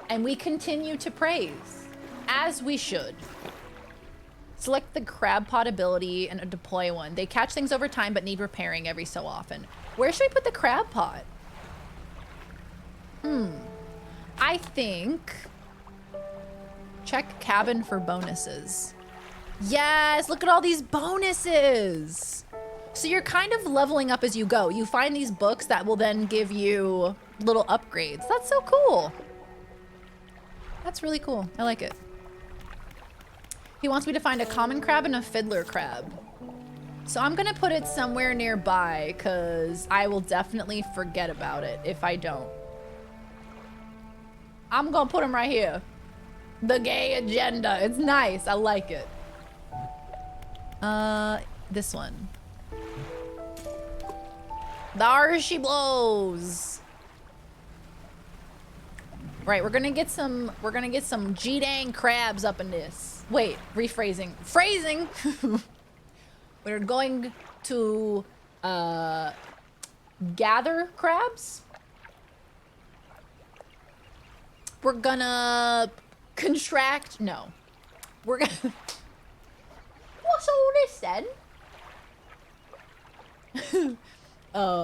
[SPEAKER 5] and we continue to praise, as we should. Select the crab pot ability and deploy one. They catch things over time, but need repairing every so often. Where should we put the crab pot? I think... Check cabin for bonuses. Yes, look at all these bonuses. So you're kind of leveling up as you go. You find these books that will then give you little upgrades. That's so cool. That's really cool. I like it. He wants me to find a common crab and a fiddler crab. So I'm gonna put it somewhere nearby because I will definitely forget about it if I don't. I'm gonna put him right here. The gay agenda. It's nice. I like it. This one. There she blows. Right, we're gonna get some G-dang crabs up in this. Wait, rephrasing. Phrasing! We're going to gather crabs. We're gonna contract. No. We're gonna. What's all this then?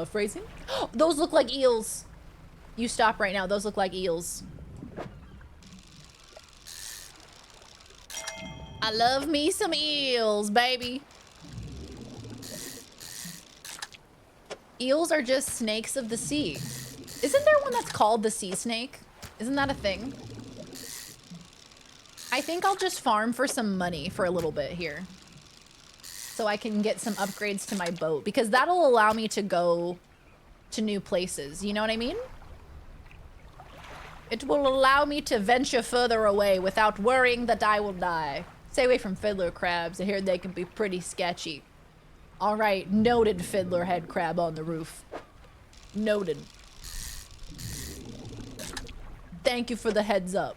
[SPEAKER 5] Phrasing? Those look like eels. You stop right now. Those look like eels. I love me some eels, baby. Eels are just snakes of the sea. Isn't there one that's called the sea snake? Isn't that a thing? I think I'll just farm for some money for a little bit here. So I can get some upgrades to my boat. Because that'll allow me to go to new places. You know what I mean? It will allow me to venture further away without worrying that I will die. Stay away from fiddler crabs. I hear they can be pretty sketchy. All right, noted, fiddler head crab on the roof. Noted. Thank you for the heads up.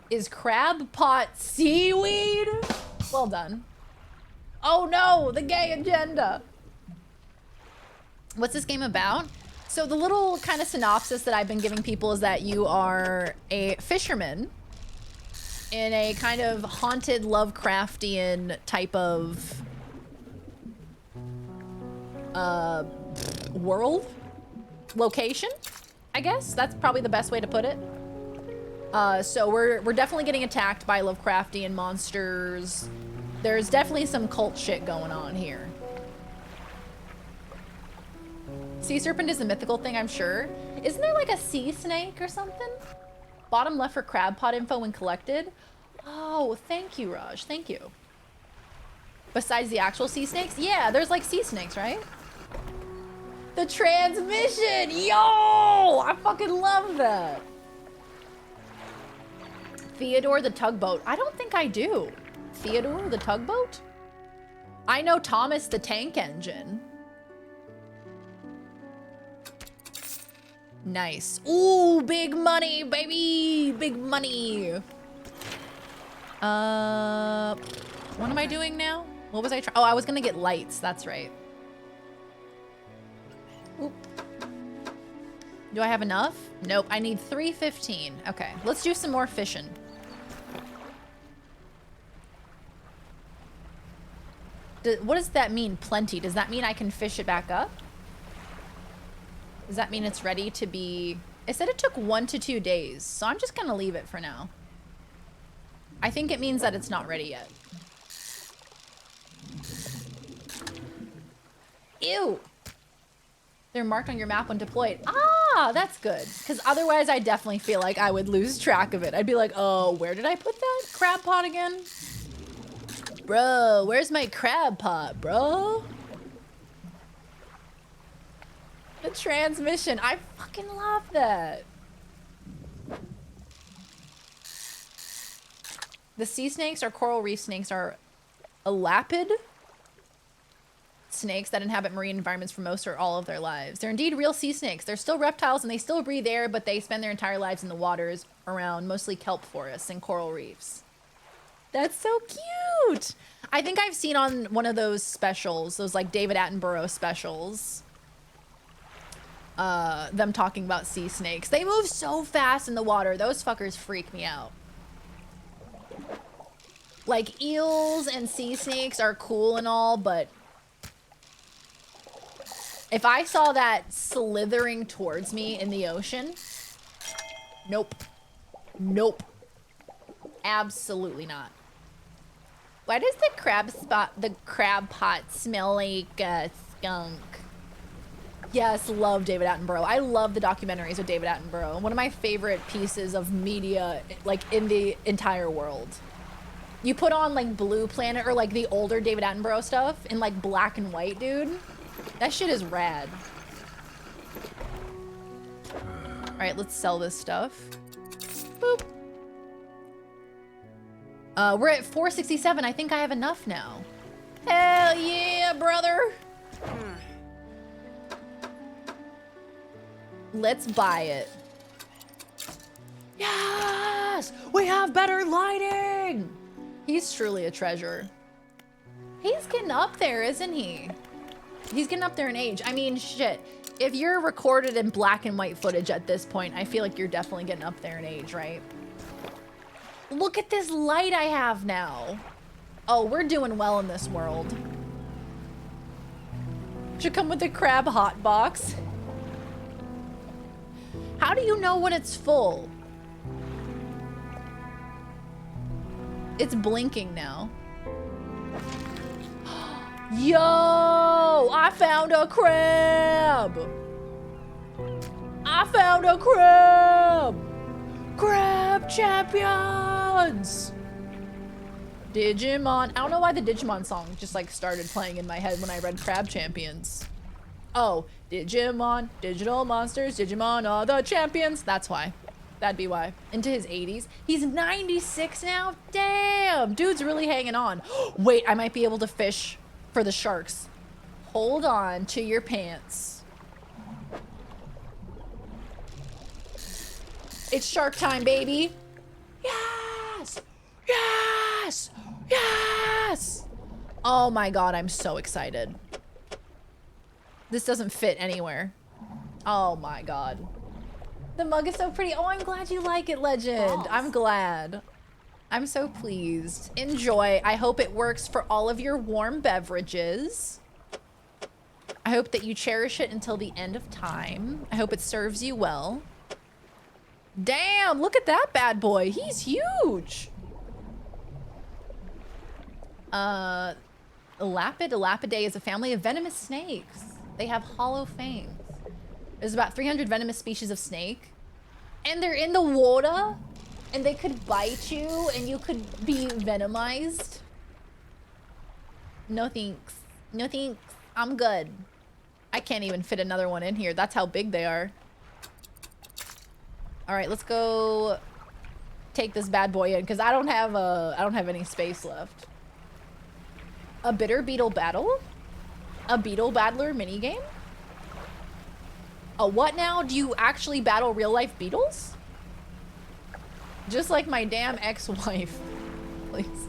[SPEAKER 5] Is crab pot seaweed? Well done. Oh no, the gay agenda. What's this game about? So the little kind of synopsis that I've been giving people is that you are a fisherman in a kind of haunted Lovecraftian type of world location, I guess. That's probably the best way to put it. So we're definitely getting attacked by Lovecraftian monsters. There's definitely some cult shit going on here. Sea serpent is a mythical thing, I'm sure. Isn't there like a sea snake or something? Bottom left for crab pot info when collected. Oh, thank you, Raj. Thank you. Besides the actual sea snakes? Yeah, there's like sea snakes, right? The transmission! Yo! I fucking love that. Theodore the tugboat. I don't think I do. Theodore the tugboat? I know Thomas the tank engine. Nice. Ooh, big money, baby! Big money. What am I doing now? What was I trying? Oh, I was gonna get lights. That's right. Oop. Do I have enough? Nope, I need 315. Okay, let's do some more fishing. What does that mean, plenty? Does that mean I can fish it back up? Does that mean it's ready to be... It said it took 1 to 2 days, so I'm just gonna leave it for now. I think it means that it's not ready yet. Ew! They're marked on your map when deployed. Ah, that's good. Because otherwise I definitely feel like I would lose track of it. I'd be like, oh, where did I put that crab pot again? Bro, where's my crab pot, bro? The transmission. I fucking love that. The sea snakes or coral reef snakes are elapid snakes that inhabit marine environments for most or all of their lives. They're indeed real sea snakes. They're still reptiles and they still breathe air, but they spend their entire lives in the waters around mostly kelp forests and coral reefs. That's so cute. I think I've seen on one of those specials, those like David Attenborough specials, them talking about sea snakes. They move so fast in the water. Those fuckers freak me out. Like eels and sea snakes are cool and all, but if I saw that slithering towards me in the ocean, nope. Nope. Absolutely not. Why does the crab pot smell like a skunk? Yes, love David Attenborough. I love the documentaries of David Attenborough. One of my favorite pieces of media, like, in the entire world. You put on like Blue Planet or like the older David Attenborough stuff in like black and white, dude. That shit is rad. All right, let's sell this stuff. Boop. We're at 467. I think I have enough now. Hell yeah, brother. Let's buy it. Yes! We have better lighting! He's truly a treasure. He's getting up there, isn't he? He's getting up there in age. I mean, shit. If you're recorded in black and white footage at this point, I feel like you're definitely getting up there in age, right? Look at this light I have now. Oh, we're doing well in this world. Should come with a crab hot box. How do you know when it's full? It's blinking now. Yo, I found a crab. I found a crab. Crab champions. Digimon. I don't know why the Digimon song just like started playing in my head when I read Crab Champions. Oh, Digimon, digital monsters, Digimon are the champions. That's why. That'd be why. Into his 80s. He's 96 now? Damn! Dude's really hanging on. Wait, I might be able to fish for the sharks. Hold on to your pants. It's shark time, baby. Yes! Yes! Yes! Oh my god, I'm so excited. This doesn't fit anywhere. Oh my god. The mug is so pretty. Oh, I'm glad you like it, Legend. I'm glad. I'm so pleased. Enjoy. I hope it works for all of your warm beverages. I hope that you cherish it until the end of time. I hope it serves you well. Damn, look at that bad boy. He's huge. Elapidae is a family of venomous snakes. They have hollow fangs. There's about 300 venomous species of snake. And they're in the water. And they could bite you and you could be venomized. No thanks. No thanks. I'm good. I can't even fit another one in here. That's how big they are. All right, let's go take this bad boy in because I don't have any space left. A bitter beetle battle? A beetle battler minigame? A what now? Do you actually battle real life beetles? Just like my damn ex-wife. Please.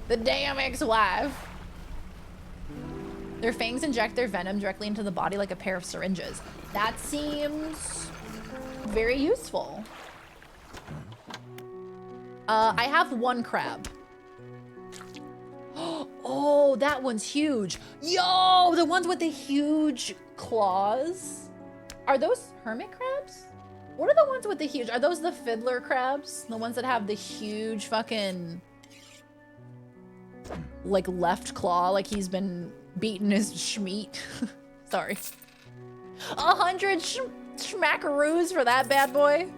[SPEAKER 5] The damn ex-wife. Their fangs inject their venom directly into the body like a pair of syringes. That seems very useful. I have one crab. Oh, that one's huge. Yo, the ones with the huge claws. Are those hermit crabs? What are the ones with the huge? Are those the fiddler crabs? The ones that have the huge fucking like left claw, like he's been beating his schmeat. Sorry. 100 schmackaroos for that bad boy.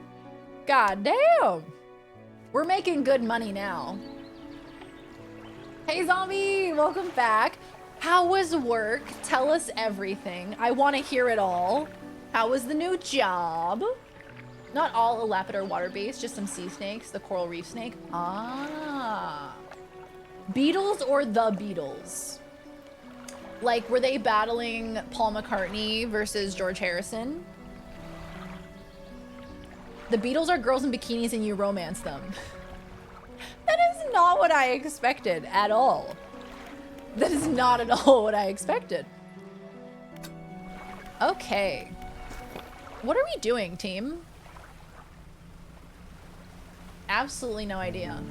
[SPEAKER 5] God damn. We're making good money now. Hey zombie, welcome back. How was work? Tell us everything. I want to hear it all. How was the new job? Not all Elapid are water-based, just some sea snakes, the coral reef snake. Ah. Beatles or the Beatles? Like, were they battling Paul McCartney versus George Harrison? The Beatles are girls in bikinis and you romance them. That is not what I expected at all. That is not at all what I expected. Okay. What are we doing, team? Absolutely no idea.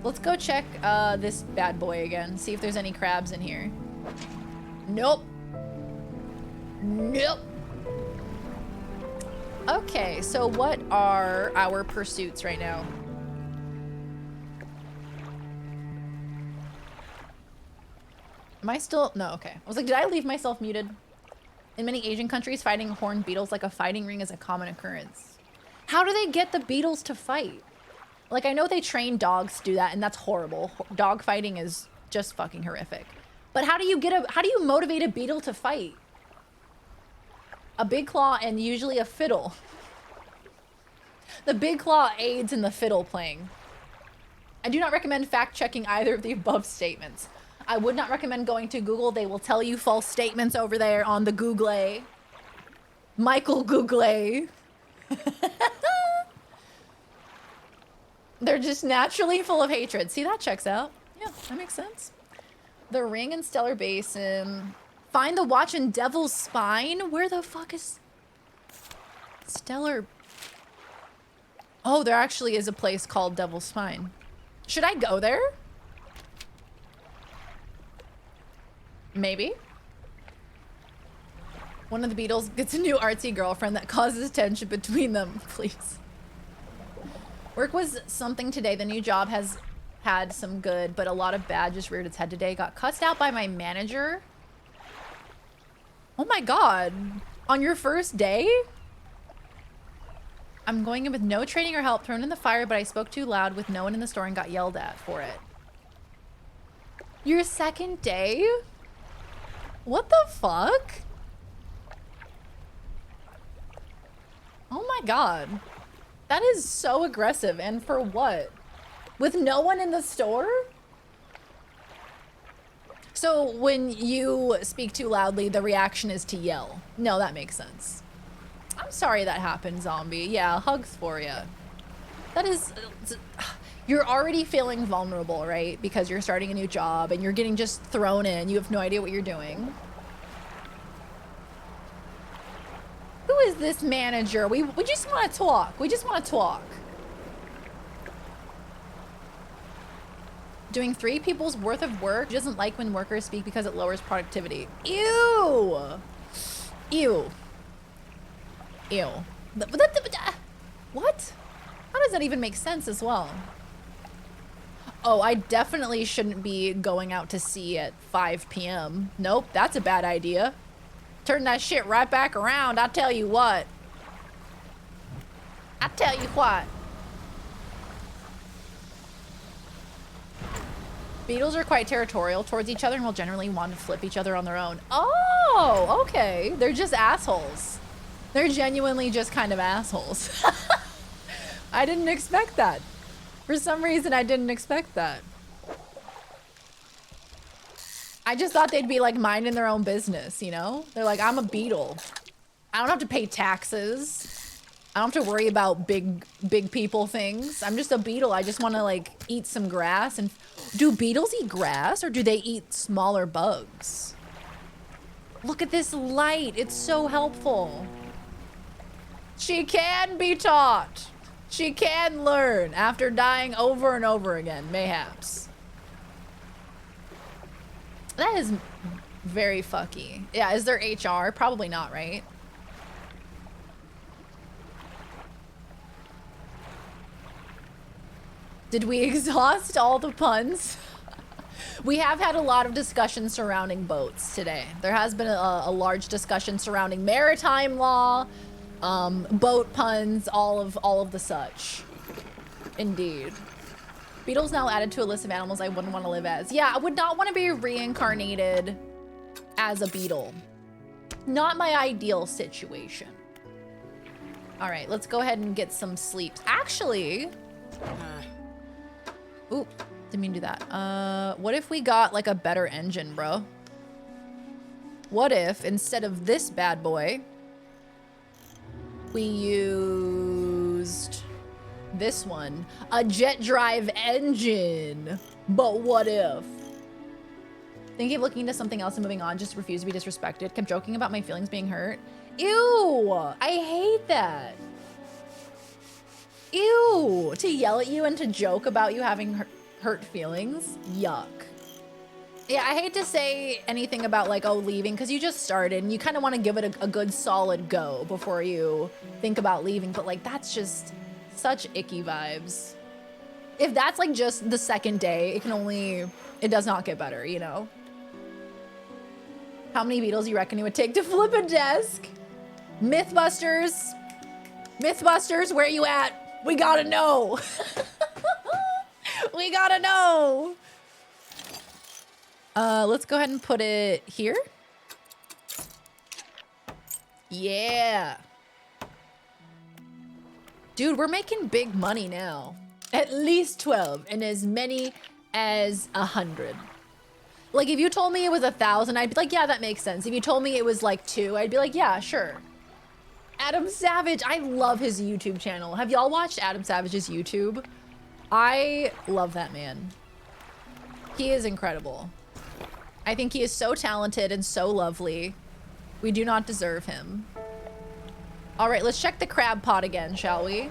[SPEAKER 5] Let's go check this bad boy again. See if there's any crabs in here. Nope. Nope. Okay, so what are our pursuits right now? Am I still? No, okay. I was like, did I leave myself muted? In many Asian countries, fighting horned beetles like a fighting ring is a common occurrence. How do they get the beetles to fight? Like, I know they train dogs to do that, and that's horrible. Dog fighting is just fucking horrific. But how do you motivate a beetle to fight? A big claw and usually a fiddle. The big claw aids in the fiddle playing. I do not recommend fact-checking either of the above statements. I would not recommend going to Google. They will tell you false statements over there on the Google. Michael Google. They're just naturally full of hatred. See, that checks out. Yeah, that makes sense. The Ring and Stellar Basin. Find the Watch in Devil's Spine? Where the fuck is... Stellar... Oh, there actually is a place called Devil's Spine. Should I go there? Maybe. One of the beetles gets a new artsy girlfriend that causes tension between them. Please. Work was something today. The new job has had some good, but a lot of bad just reared its head today. Got cussed out by my manager. Oh my god. On your first day? I'm going in with no training or help, thrown in the fire, but I spoke too loud with no one in the store and got yelled at for it. Your second day? What the fuck? Oh my god. That is so aggressive. And for what? With no one in the store? So when you speak too loudly, the reaction is to yell. No, that makes sense. I'm sorry that happened, zombie. Yeah, hugs for you. That is... You're already feeling vulnerable, right? Because you're starting a new job and you're getting just thrown in. You have no idea what you're doing. Who is this manager? We just want to talk. We just want to talk. Doing 3 people's worth of work. Doesn't like when workers speak because it lowers productivity. Ew. Ew. Ew. What? How does that even make sense as well? Oh, I definitely shouldn't be going out to sea at 5 p.m. Nope, that's a bad idea. Turn that shit right back around, I tell you what. I tell you what. Beetles are quite territorial towards each other and will generally want to flip each other on their own. Oh, okay. They're just assholes. They're genuinely just kind of assholes. I didn't expect that. For some reason, I didn't expect that. I just thought they'd be like minding their own business, you know? They're like, I'm a beetle. I don't have to pay taxes. I don't have to worry about big people things. I'm just a beetle. I just want to like eat some grass. And do beetles eat grass or do they eat smaller bugs? Look at this light. It's so helpful. She can be taught. She can learn after dying over and over again, mayhaps. That is very fucky. Yeah, is there HR? Probably not, right? Did we exhaust all the puns? We have had a lot of discussion surrounding boats today. There has been a large discussion surrounding maritime law, boat puns, all of the such. Indeed. Beetles now added to a list of animals I wouldn't want to live as. Yeah, I would not want to be reincarnated as a beetle. Not my ideal situation. All right, let's go ahead and get some sleep. Actually, ooh, didn't mean to do that. What if we got like a better engine, bro? What if instead of this bad boy, we used this one, a jet drive engine? But what if? Thinking of looking into something else and moving on, just refuse to be disrespected. Kept joking about my feelings being hurt. Ew, I hate that. Ew, to yell at you and to joke about you having hurt feelings. Yuck. Yeah, I hate to say anything about like, oh, leaving, because you just started and you kind of want to give it a good solid go before you think about leaving. But like, that's just such icky vibes. If that's like just the second day, it does not get better, you know? How many beetles you reckon it would take to flip a desk? Mythbusters. Mythbusters, where you at? We gotta know. We gotta know. Let's go ahead and put it here. Yeah. Dude, we're making big money now. At least 12 and as many as 100. Like if you told me it was 1,000, I'd be like, yeah, that makes sense. If you told me it was like 2, I'd be like, yeah, sure. Adam Savage, I love his YouTube channel. Have y'all watched Adam Savage's YouTube? I love that man. He is incredible. I think he is so talented and so lovely. We do not deserve him. All right, let's check the crab pot again, shall we?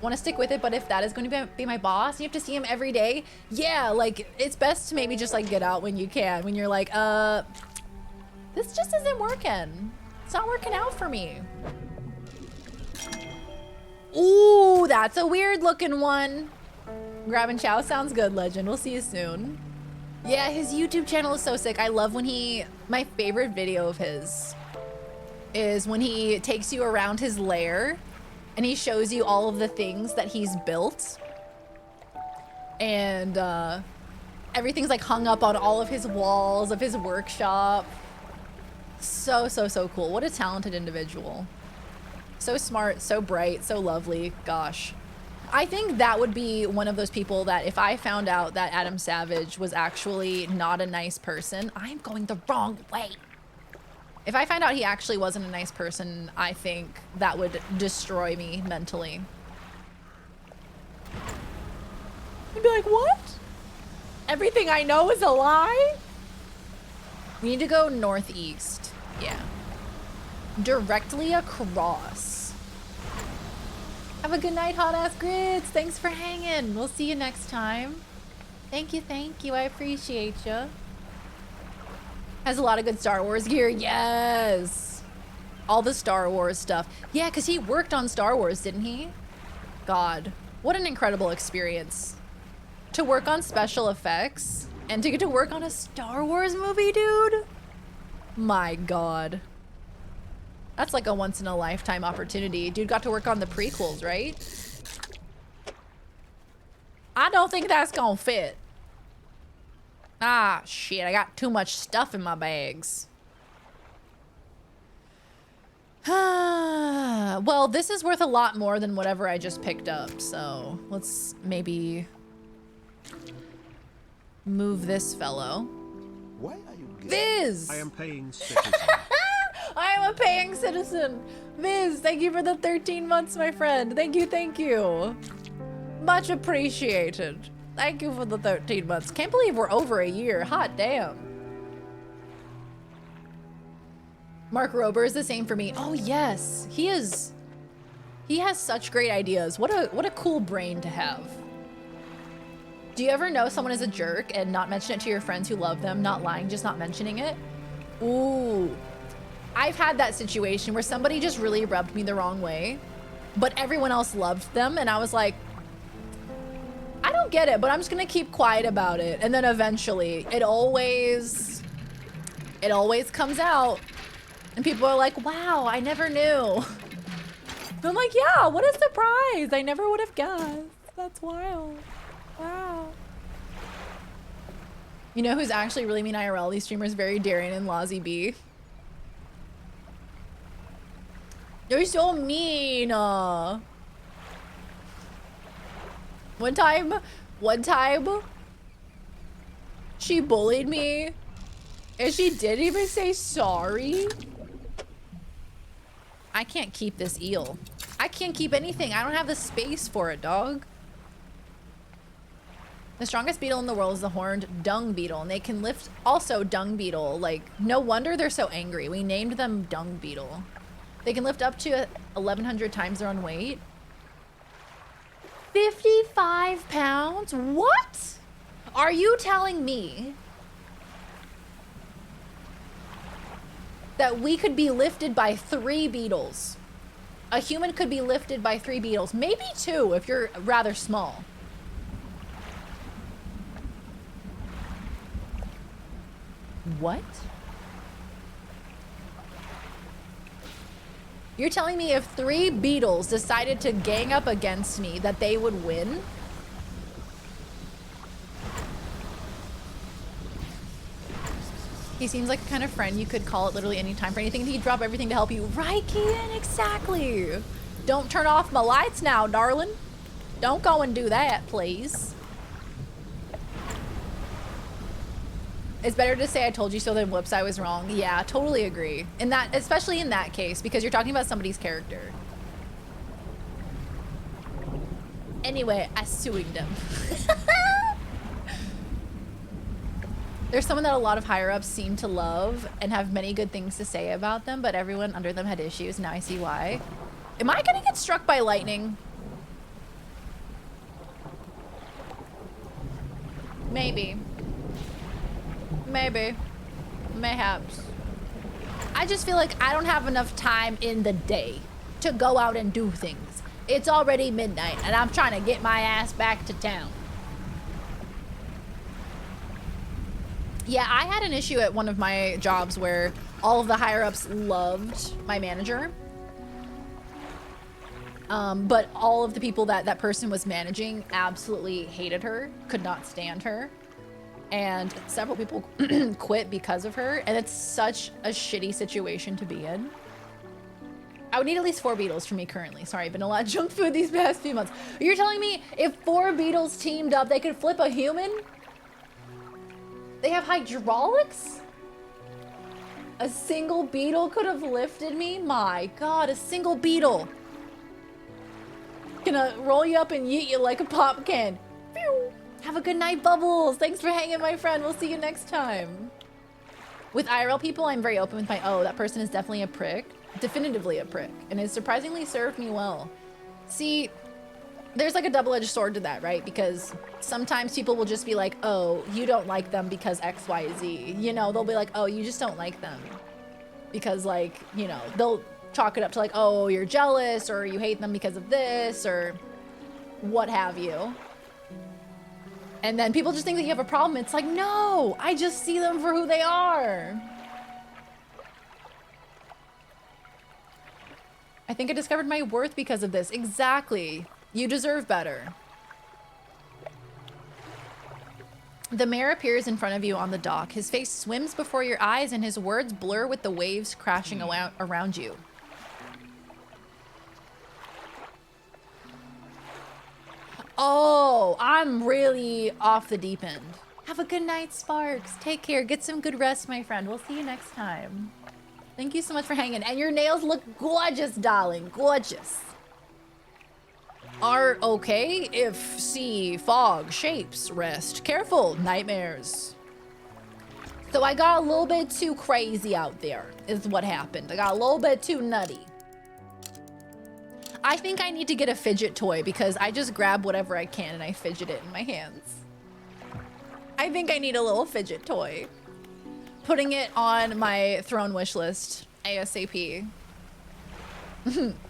[SPEAKER 5] Want to stick with it, but if that is going to be my boss, you have to see him every day. Yeah, like it's best to maybe just like get out when you can, when you're like, this just isn't working. It's not working out for me. Ooh, that's a weird looking one. Grab and chow sounds good, legend. We'll see you soon. Yeah, his YouTube channel is so sick. I love when my favorite video of his is when he takes you around his lair and he shows you all of the things that he's built. And everything's like hung up on all of his walls of his workshop. So, so, so cool. What a talented individual. So smart, so bright, so lovely. Gosh. I think that would be one of those people that if I found out that Adam Savage was actually not a nice person, I'm going the wrong way. If I found out he actually wasn't a nice person, I think that would destroy me mentally. I'd be like, what? Everything I know is a lie? We need to go northeast. Yeah. Directly across. Have a good night, hot ass grits. Thanks for hanging. We'll see you next time. Thank you, thank you. I appreciate you. Has a lot of good Star Wars gear. Yes. All the Star Wars stuff. Yeah, because he worked on Star Wars, didn't he? God, what an incredible experience. To work on special effects and to get to work on a Star Wars movie, dude. My God. That's like a once in a lifetime opportunity. Dude got to work on the prequels, right? I don't think that's gonna fit. Ah, shit, I got too much stuff in my bags. Well, this is worth a lot more than whatever I just picked up, so let's maybe move this fellow.
[SPEAKER 1] Why are you gay?
[SPEAKER 5] Viz!
[SPEAKER 2] I am paying citizen.
[SPEAKER 5] I am a paying citizen. Viz, thank you for the 13 months, my friend. Thank you, thank you. Much appreciated. Thank you for the 13 months. Can't believe we're over a year. Hot damn. Mark Rober is the same for me. Oh yes, he is. He has such great ideas. What a cool brain to have. Do you ever know someone is a jerk and not mention it to your friends who love them? Not lying, just not mentioning it? Ooh. I've had that situation where somebody just really rubbed me the wrong way, but everyone else loved them, and I was like, I don't get it, but I'm just gonna keep quiet about it. And then eventually, it always comes out, and people are like, wow, I never knew. And I'm like, yeah, what a surprise. I never would have guessed. That's wild. Wow. You know who's actually really mean IRL? These streamers, VeryDarian and Lozzie B. You're so mean. One time, she bullied me, and she didn't even say sorry. I can't keep this eel. I can't keep anything. I don't have the space for it, dog. The strongest beetle in the world is the horned dung beetle, and they can lift also dung beetle. Like, no wonder they're so angry. We named them dung beetle. They can lift up to 1,100 times their own weight. 55 pounds? What? Are you telling me that we could be lifted by 3 beetles? A human could be lifted by 3 beetles, maybe 2 if you're rather small. What? You're telling me if 3 beetles decided to gang up against me that they would win? He seems like the kind of friend you could call at literally any time for anything, and he'd drop everything to help you. Right, Keaton? Exactly. Don't turn off my lights now, darling. Don't go and do that, please. It's better to say I told you so than whoops, I was wrong. Yeah, totally agree. In that, especially in that case, because you're talking about somebody's character. Anyway, I suing them. There's someone that a lot of higher-ups seem to love and have many good things to say about them, but everyone under them had issues. Now I see why. Am I gonna get struck by lightning? Maybe. Maybe. Mayhaps. I just feel like I don't have enough time in the day to go out and do things. It's already midnight and I'm trying to get my ass back to town. Yeah, I had an issue at one of my jobs where all of the higher-ups loved my manager. But all of the people that person was managing absolutely hated her, could not stand her. And several people quit because of her, and it's such a shitty situation to be in. I would need at least 4 beetles for me currently. Sorry, been a lot of junk food these past few months. You're telling me if 4 beetles teamed up, they could flip a human? They have hydraulics? A single beetle could have lifted me? My God, a single beetle. Gonna roll you up and yeet you like a pop can. Pew! Have a good night, Bubbles. Thanks for hanging, my friend. We'll see you next time. With IRL people, I'm very open with my, oh, that person is definitely a prick. Definitively a prick. And has surprisingly served me well. See, there's like a double-edged sword to that, right? Because sometimes people will just be like, oh, you don't like them because X, Y, Z. You know, they'll be like, oh, you just don't like them. Because like, you know, they'll chalk it up to like, oh, you're jealous or you hate them because of this or what have you. And then people just think that you have a problem. It's like, no, I just see them for who they are. I think I discovered my worth because of this. Exactly. You deserve better. The mayor appears in front of you on the dock. His face swims before your eyes and his words blur with the waves crashing around you. Oh, I'm really off the deep end. Have a good night, Sparks. Take care. Get some good rest, my friend. We'll see you next time. Thank you so much for hanging. And your nails look gorgeous, darling. Gorgeous. Are okay if sea, fog, shapes, rest. Careful, nightmares. So I got a little bit too crazy out there, is what happened. I got a little bit too nutty. I think I need to get a fidget toy because I just grab whatever I can and I fidget it in my hands. I think I need a little fidget toy. Putting it on my throne wish list, ASAP.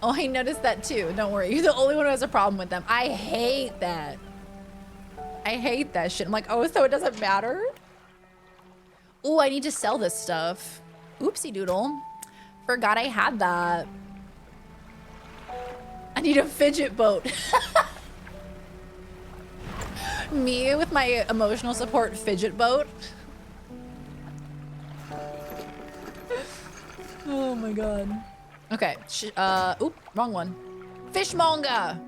[SPEAKER 5] Oh, I noticed that too. Don't worry. You're the only one who has a problem with them. I hate that. I hate that shit. I'm like, oh, so it doesn't matter? Oh, I need to sell this stuff. Oopsie doodle. Forgot I had that. I need a fidget boat. Me with my emotional support fidget boat. Oh my God. Okay. Oop, wrong one. Fishmonger.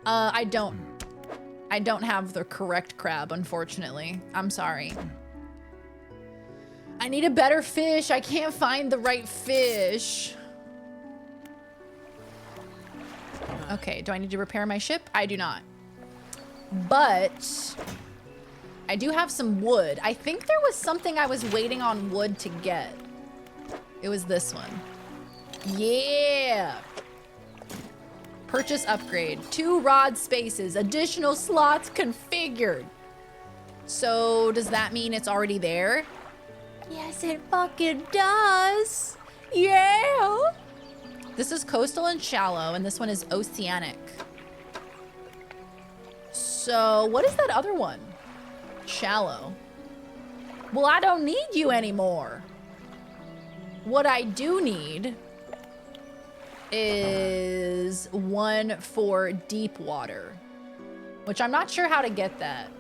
[SPEAKER 5] I don't have the correct crab, unfortunately. I'm sorry. I need a better fish. I can't find the right fish. Okay, do I need to repair my ship? I do not. But I do have some wood. I think there was something I was waiting on wood to get. It was this one. Yeah. Purchase upgrade. 2 rod spaces. Additional slots configured. So does that mean it's already there? Yes, it fucking does. Yeah. This is coastal and shallow, and this one is oceanic. So what is that other one? Shallow. Well, I don't need you anymore. What I do need is 1 for deep water, which I'm not sure how to get that,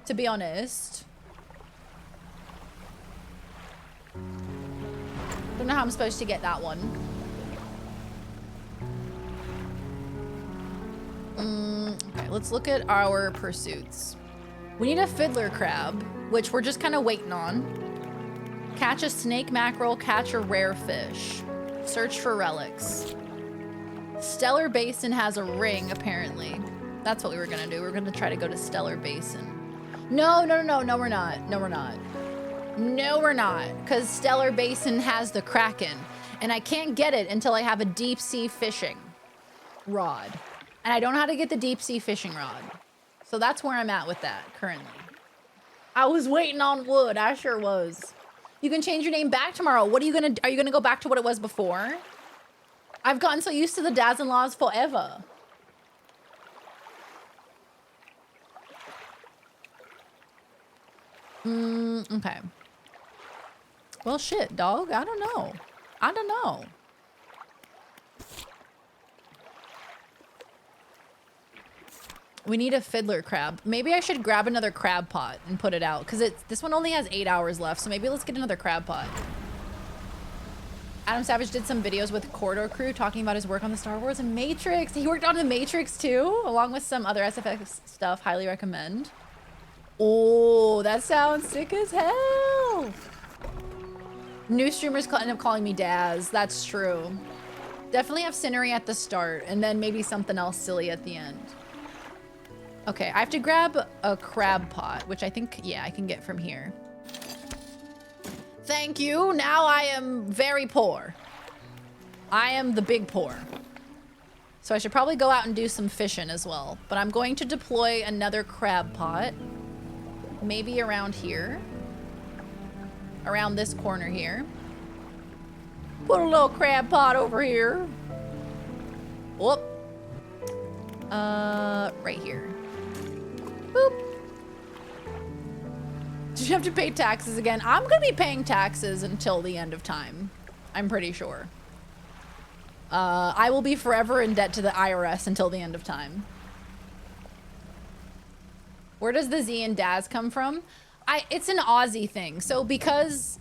[SPEAKER 5] to be honest. Don't know how I'm supposed to get that one. Okay, let's look at our pursuits. We need a fiddler crab, which we're just kind of waiting on. Catch a snake mackerel, catch a rare fish. Search for relics. Stellar Basin has a ring, apparently. That's what we were gonna do. We're gonna try to go to Stellar Basin. No, we're not. No, we're not. Because Stellar Basin has the Kraken. And I can't get it until I have a deep sea fishing rod. And I don't know how to get the deep sea fishing rod. So that's where I'm at with that currently. I was waiting on wood. I sure was. You can change your name back tomorrow. What are you gonna go back to what it was before? I've gotten so used to the Daz and Laws forever. Okay. Well, shit, dog. I don't know. We need a fiddler crab. Maybe I should grab another crab pot and put it out, because this one only has 8 hours left, so maybe let's get another crab pot. Adam Savage did some videos with Corridor Crew talking about his work on the Star Wars and Matrix. He worked on the Matrix too, along with some other SFX stuff. Highly recommend. Oh, that sounds sick as hell. New streamers end up calling me Daz. That's true. Definitely have Cinery at the start, and then maybe something else silly at the end. Okay, I have to grab a crab pot, which I think, yeah, I can get from here. Thank you. Now I am very poor. I am the big poor. So I should probably go out and do some fishing as well. But I'm going to deploy another crab pot. Maybe around here. Around this corner here. Put a little crab pot over here. Whoop. Right here. Boop. Did you have to pay taxes again? I'm gonna be paying taxes until the end of time. I'm pretty sure. I will be forever in debt to the IRS until the end of time. Where does the Z and Daz come from? It's an Aussie thing. So because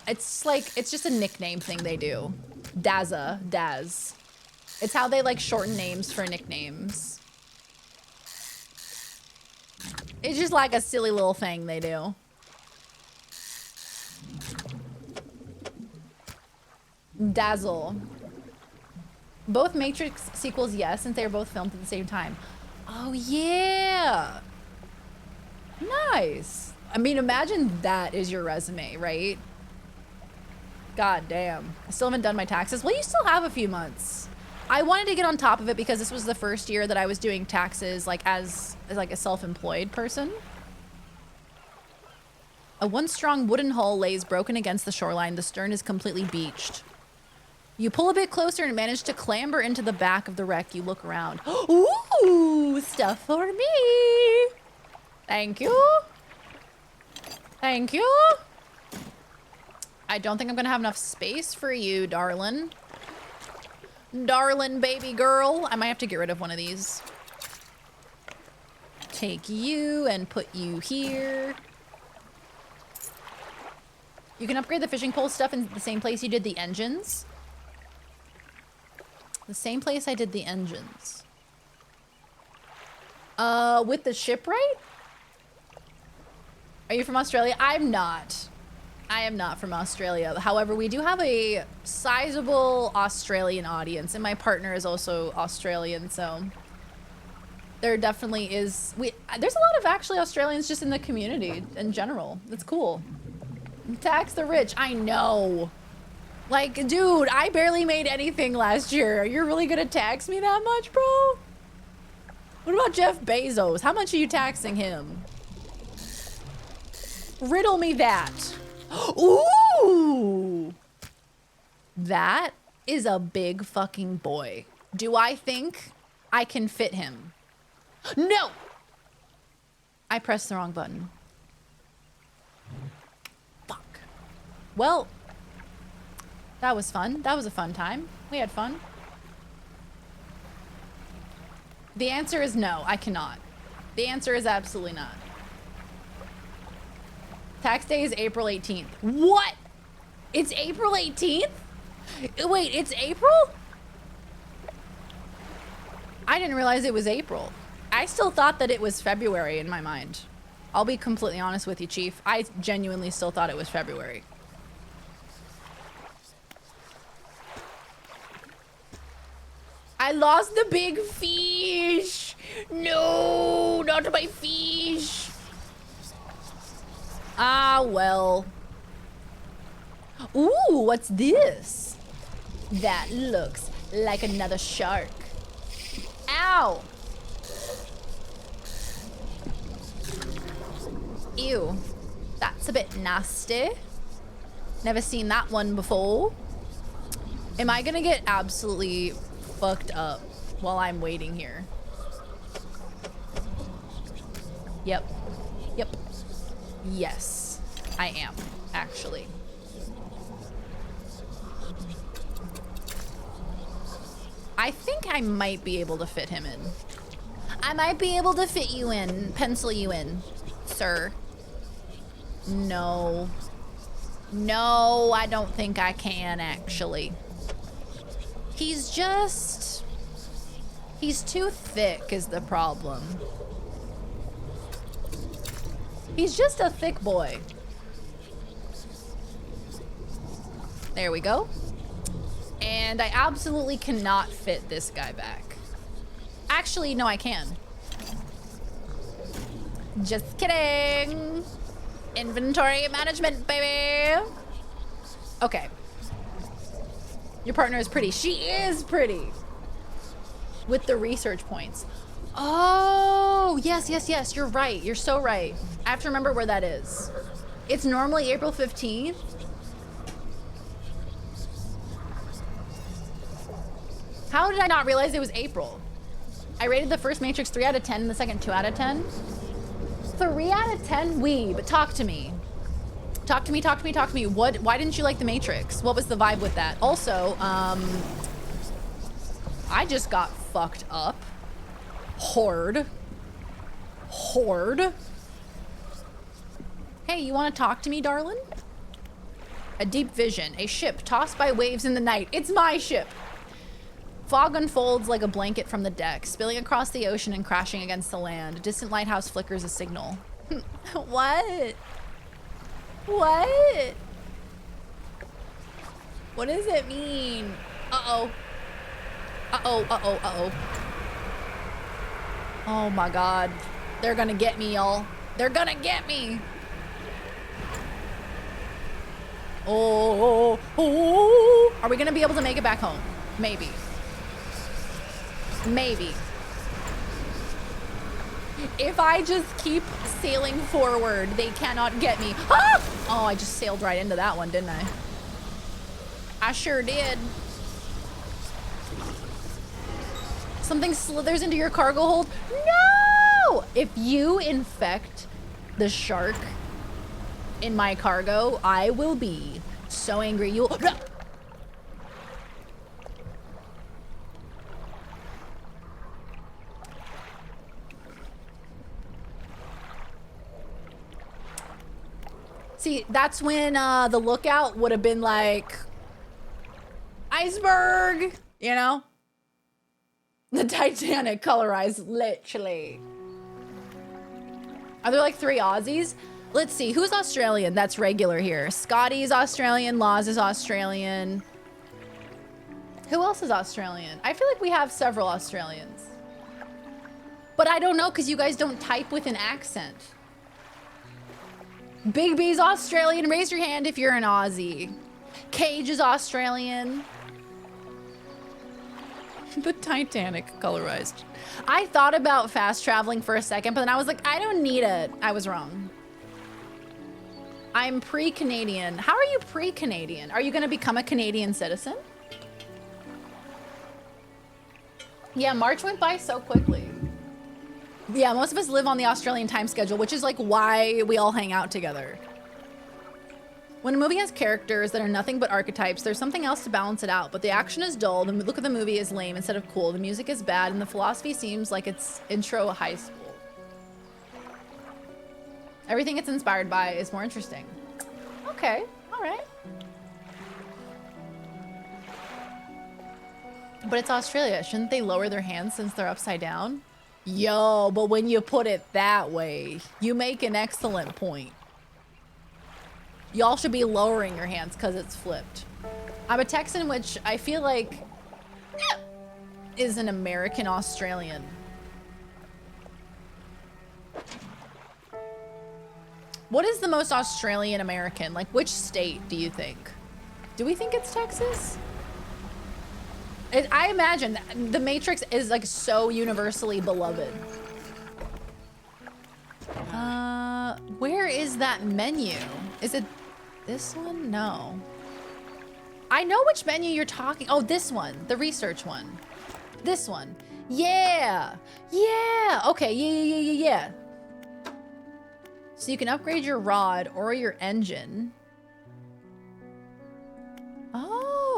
[SPEAKER 5] it's just a nickname thing they do. Daz. It's how they like shorten names for nicknames. It's just like a silly little thing they do. Dazzle. Both Matrix sequels, yes, since they were both filmed at the same time. Oh, yeah. Nice. I mean, imagine that is your resume, right? God damn. I still haven't done my taxes. Well, you still have a few months. I wanted to get on top of it because this was the first year that I was doing taxes like as like a self-employed person. A one-strong wooden hull lays broken against the shoreline. The stern is completely beached. You pull a bit closer and manage to clamber into the back of the wreck. You look around. Ooh, stuff for me. Thank you. Thank you. I don't think I'm gonna have enough space for you, darling. Darling baby girl. I might have to get rid of one of these. Take you and put you here. You can upgrade the fishing pole stuff in the same place you did the engines. The same place I did the engines. With the shipwright? Are you from Australia? I'm not. I am not from Australia. However, we do have a sizable Australian audience, and my partner is also Australian, so there definitely is. There's a lot of actually Australians just in the community in general. That's cool. Tax the rich. I know. Like, dude, I barely made anything last year. You're really gonna tax me that much, bro? What about Jeff Bezos? How much are you taxing him? Riddle me that. Ooh! That is a big fucking boy. Do I think I can fit him? No! I pressed the wrong button. Fuck. Well, That was fun. That was a fun time. We had fun. The answer is no, I cannot. The answer is absolutely not. Tax day is April 18th. What? It's April 18th? Wait, it's April? I didn't realize it was April. I still thought that it was February in my mind. I'll be completely honest with you, Chief. I genuinely still thought it was February. I lost the big fish. No, not my fish. Ah, well. Ooh, what's this? That looks like another shark. Ow. Ew. That's a bit nasty. Never seen that one before. Am I gonna get absolutely fucked up while I'm waiting here? Yep. Yep. Yes, I am, actually. I think I might be able to fit him in. I might be able to fit you in, pencil you in, sir. No. No, I don't think I can, actually. He's just... He's too thick is the problem. He's just a thick boy. There we go. And I absolutely cannot fit this guy back. Actually, no, I can. Just kidding. Inventory management, baby. Okay. Your partner is pretty. She is pretty. With the research points. Oh, yes, yes, yes. You're right. You're so right. I have to remember where that is. It's normally April 15th. How did I not realize it was April? I rated the first Matrix 3 out of 10 and the second 2 out of 10. 3 out of 10? But talk to me. Talk to me, talk to me, talk to me. Why didn't you like the Matrix? What was the vibe with that? Also, I just got fucked up. Horde. Hey, you want to talk to me, darling? A deep vision. A ship tossed by waves in the night. It's my ship. Fog unfolds like a blanket from the deck, spilling across the ocean and crashing against the land. A distant lighthouse flickers a signal. What? What? What does it mean? Uh-oh. Uh-oh, uh-oh, uh-oh. Oh my God. They're gonna get me, y'all. They're gonna get me. Oh, oh. Are we gonna be able to make it back home? Maybe. Maybe. If I just keep sailing forward, they cannot get me. Ah! Oh, I just sailed right into that one, didn't I? I sure did. Something slithers into your cargo hold. No! If you infect the shark in my cargo, I will be so angry. You will... See, that's when the lookout would have been like, iceberg, you know? The Titanic colorized, literally. Are there like 3 Aussies? Let's see, who's Australian? That's regular here. Scotty's Australian, Laws is Australian. Who else is Australian? I feel like we have several Australians. But I don't know because you guys don't type with an accent. Big B's Australian. Raise your hand if you're an Aussie. Cage is Australian. The Titanic colorized. I thought about fast traveling for a second, but then I was like, I don't need it. I was wrong. I'm pre-Canadian. How are you pre-Canadian? Are you going to become a Canadian citizen? Yeah, March went by so quickly. Yeah, most of us live on the Australian time schedule, which is like why we all hang out together. When a movie has characters that are nothing but archetypes, there's something else to balance it out, but the action is dull, the look of the movie is lame instead of cool, the music is bad, and the philosophy seems like it's intro high school. Everything it's inspired by is more interesting. Okay, all right. But it's Australia. Shouldn't they lower their hands since they're upside down? Yo, but when you put it that way, you make an excellent point. Y'all should be lowering your hands because it's flipped. I'm a Texan, which I feel like is an American Australian. What is the most Australian American? Like, which state do you think? Do we think it's Texas? I imagine the Matrix is like so universally beloved. Where is that menu? Is it this one? No. I know which menu you're talking. Oh, this one, the research one. This one. Yeah. Yeah. Okay. Yeah. So you can upgrade your rod or your engine.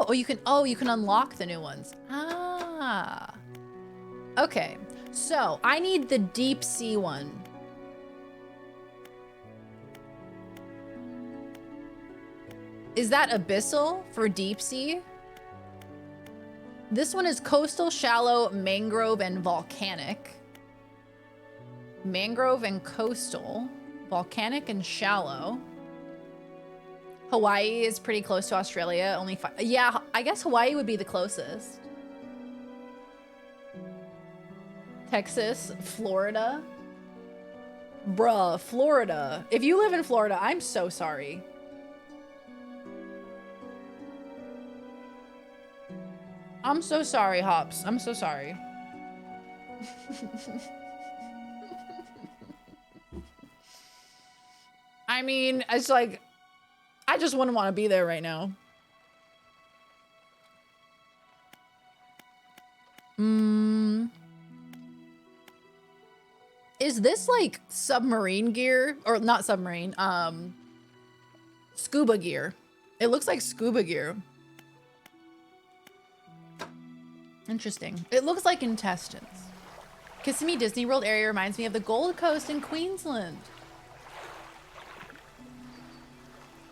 [SPEAKER 5] Oh, you can unlock the new ones. Ah. Okay. So I need the deep sea one. Is that abyssal for deep sea? This one is coastal, shallow, mangrove, and volcanic. Mangrove and coastal, volcanic and shallow. Hawaii is pretty close to Australia. Only 5. Yeah, I guess Hawaii would be the closest. Texas, Florida. Bruh, Florida. If you live in Florida, I'm so sorry. I'm so sorry, Hops. I'm so sorry. I mean, it's like, I just wouldn't want to be there right now. Is this like submarine gear? Or not submarine, scuba gear. It looks like scuba gear. Interesting. It looks like intestines. Kissimmee Disney World area reminds me of the Gold Coast in Queensland.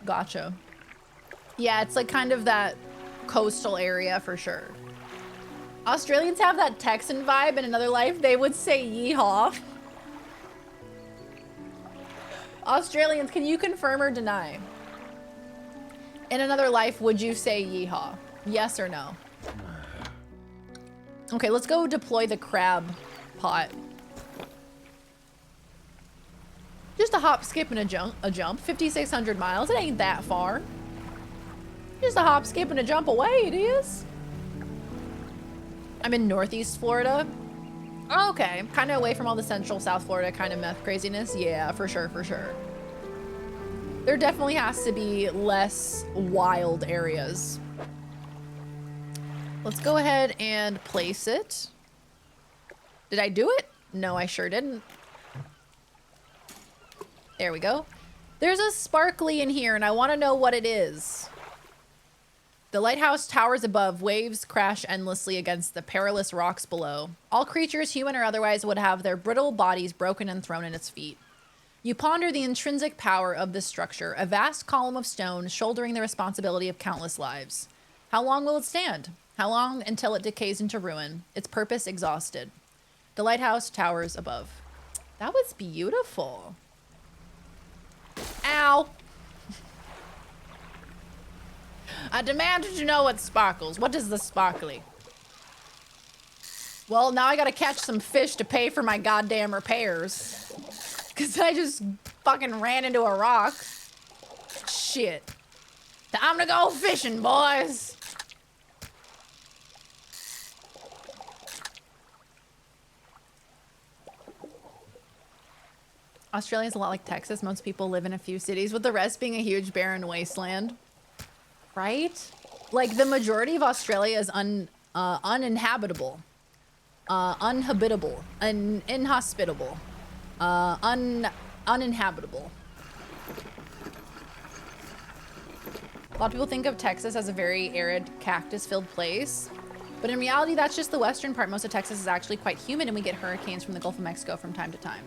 [SPEAKER 5] Gotcha. Yeah, it's like kind of that coastal area for sure. Australians have that Texan vibe. In another life, they would say yeehaw. Australians, can you confirm or deny? In another life, would you say yeehaw? Yes or no? Okay, let's go deploy the crab pot. Just a hop, skip, and a jump. 5,600 miles. It ain't that far. Just a hop, skip, and a jump away, it is. I'm in Northeast Florida. Oh, okay, kind of away from all the Central South Florida kind of meth craziness. Yeah, for sure, for sure. There definitely has to be less wild areas. Let's go ahead and place it. Did I do it? No, I sure didn't. There we go. There's a sparkly in here and I want to know what it is. The lighthouse towers above. Waves crash endlessly against the perilous rocks below. All creatures, human or otherwise, would have their brittle bodies broken and thrown at its feet. You ponder the intrinsic power of this structure, a vast column of stone shouldering the responsibility of countless lives. How long will it stand? How long until it decays into ruin, its purpose exhausted? The lighthouse towers above. That was beautiful. Ow. I demanded to know what sparkles. What is the sparkly? Well, now I gotta catch some fish to pay for my goddamn repairs. Cause I just fucking ran into a rock. Shit. Time to go fishing, boys. Australia's a lot like Texas. Most people live in a few cities, with the rest being a huge barren wasteland. Right? Like, the majority of Australia is uninhabitable. Unhabitable. Inhospitable. Uninhabitable. A lot of people think of Texas as a very arid, cactus-filled place. But in reality, that's just the western part. Most of Texas is actually quite humid, and we get hurricanes from the Gulf of Mexico from time to time.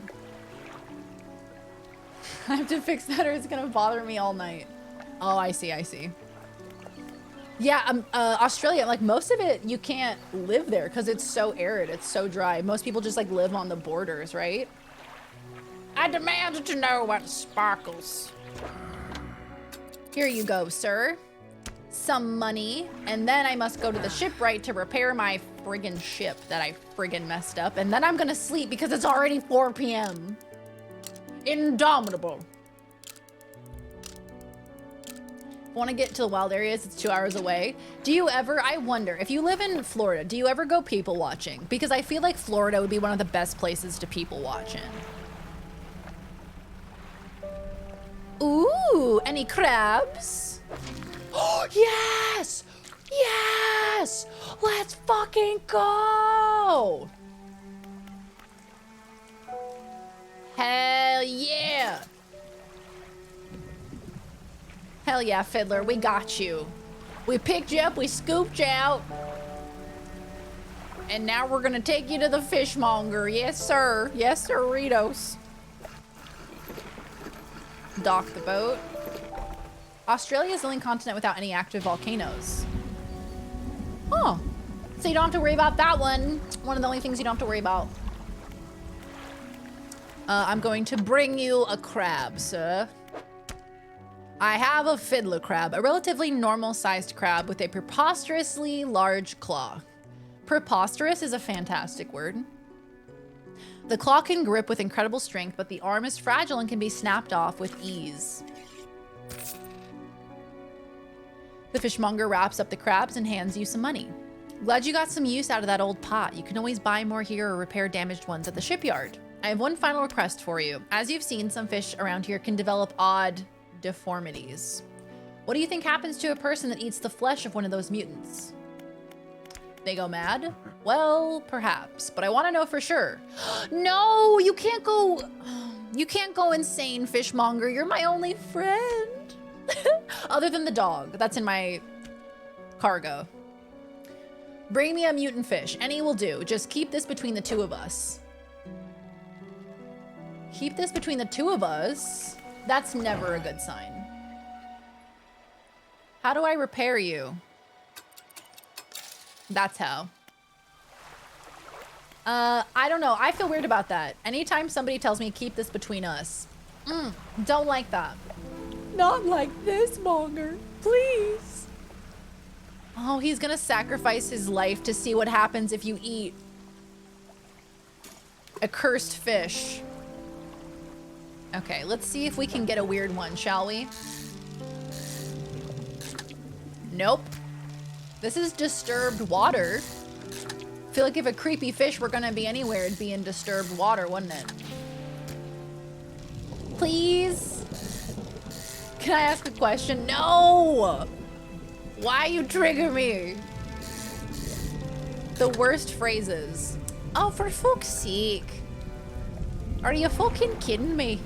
[SPEAKER 5] I have to fix that or it's gonna bother me all night. Oh, I see, I see. Yeah, Australia, like most of it, you can't live there because it's so arid, it's so dry. Most people just like live on the borders, right? I demand to know what sparkles. Here you go, sir. Some money, and then I must go to the shipwright to repair my friggin' ship that I friggin' messed up, and then I'm gonna sleep because it's already 4 p.m. Indomitable. Want to get to the wild areas? It's 2 hours away. Do you ever, I wonder, if you live in Florida, do you ever go people watching? Because I feel like Florida would be one of the best places to people watch in. Ooh, any crabs? Oh, yes! Yes! Let's fucking go! Hell yeah! Hell yeah, Fiddler, we got you. We picked you up, we scooped you out. And now we're gonna take you to the fishmonger. Yes, sir. Yes, sir, Ritos. Dock the boat. Australia is the only continent without any active volcanoes. Oh, so you don't have to worry about that one. One of the only things you don't have to worry about. I'm going to bring you a crab, sir. I have a fiddler crab, a relatively normal-sized crab with a preposterously large claw. Preposterous is a fantastic word. The claw can grip with incredible strength, but the arm is fragile and can be snapped off with ease. The fishmonger wraps up the crabs and hands you some money. Glad you got some use out of that old pot. You can always buy more here or repair damaged ones at the shipyard. I have one final request for you. As you've seen, some fish around here can develop odd deformities. What do you think happens to a person that eats the flesh of one of those mutants? They go mad? Well, perhaps, but I want to know for sure. No, you can't go insane, fishmonger. You're my only friend. Other than the dog that's in my cargo. Bring me a mutant fish. Any will do. Just keep this between the two of us. Keep this between the two of us? That's never a good sign. How do I repair you? That's how. I don't know. I feel weird about that. Anytime somebody tells me keep this between us. Don't like that. Not like this, Monger. Please. Oh, he's gonna sacrifice his life to see what happens if you eat a cursed fish. Okay, let's see if we can get a weird one, shall we? Nope. This is disturbed water. Feel like if a creepy fish were gonna be anywhere, it'd be in disturbed water, wouldn't it? Please? Can I ask a question? No! Why you trigger me? The worst phrases. Oh, for fuck's sake. Are you fucking kidding me?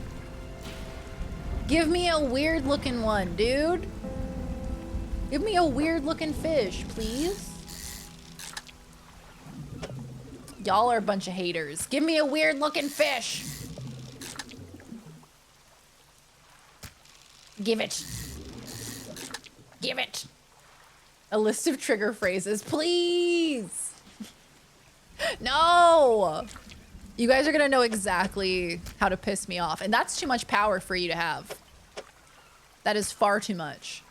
[SPEAKER 5] Give me a weird looking one, dude. Give me a weird looking fish, please. Y'all are a bunch of haters. Give me a weird looking fish. Give it. Give it. A list of trigger phrases, please. No. You guys are gonna know exactly how to piss me off. And that's too much power for you to have. That is far too much.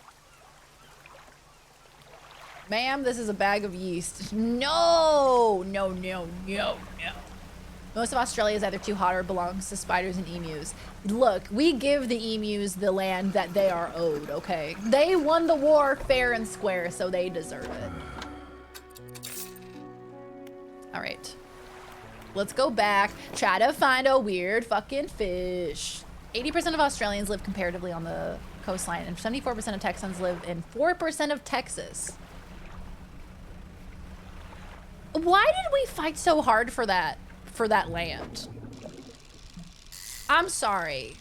[SPEAKER 5] Ma'am, this is a bag of yeast. No, no, no, no, no. Most of Australia is either too hot or belongs to spiders and emus. Look, we give the emus the land that they are owed, okay? They won the war fair and square, so they deserve it. All right. Let's go back. Try to find a weird fucking fish. 80% of Australians live comparatively on the coastline, and 74% of Texans live in 4% of Texas. Why did we fight so hard for that land? I'm sorry.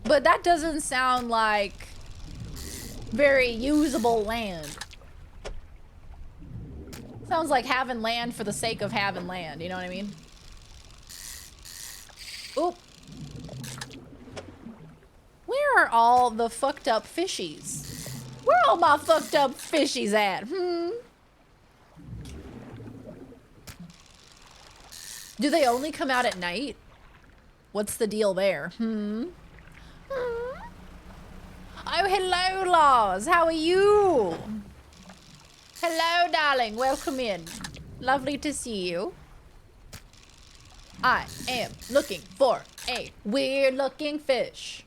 [SPEAKER 5] But that doesn't sound like Very usable land. Sounds like having land for the sake of having land, you know what I mean? Oop. Where are all the fucked up fishies? Where are all my fucked up fishies at? Do they only come out at night? What's the deal there? Oh, hello, Laws. How are you? Hello, darling. Welcome in. Lovely to see you. I am looking for a weird-looking fish.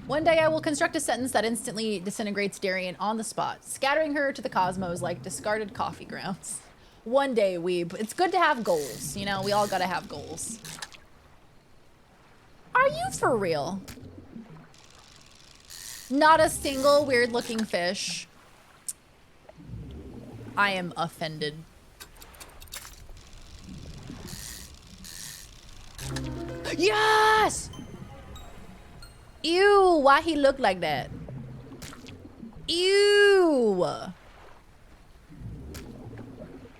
[SPEAKER 5] One day I will construct a sentence that instantly disintegrates Darian on the spot, scattering her to the cosmos like discarded coffee grounds. One day, weeb. It's good to have goals. You know, we all gotta have goals. Are you for real? Not a single weird-looking fish. I am offended. Yes! Ew, why he look like that? Ew!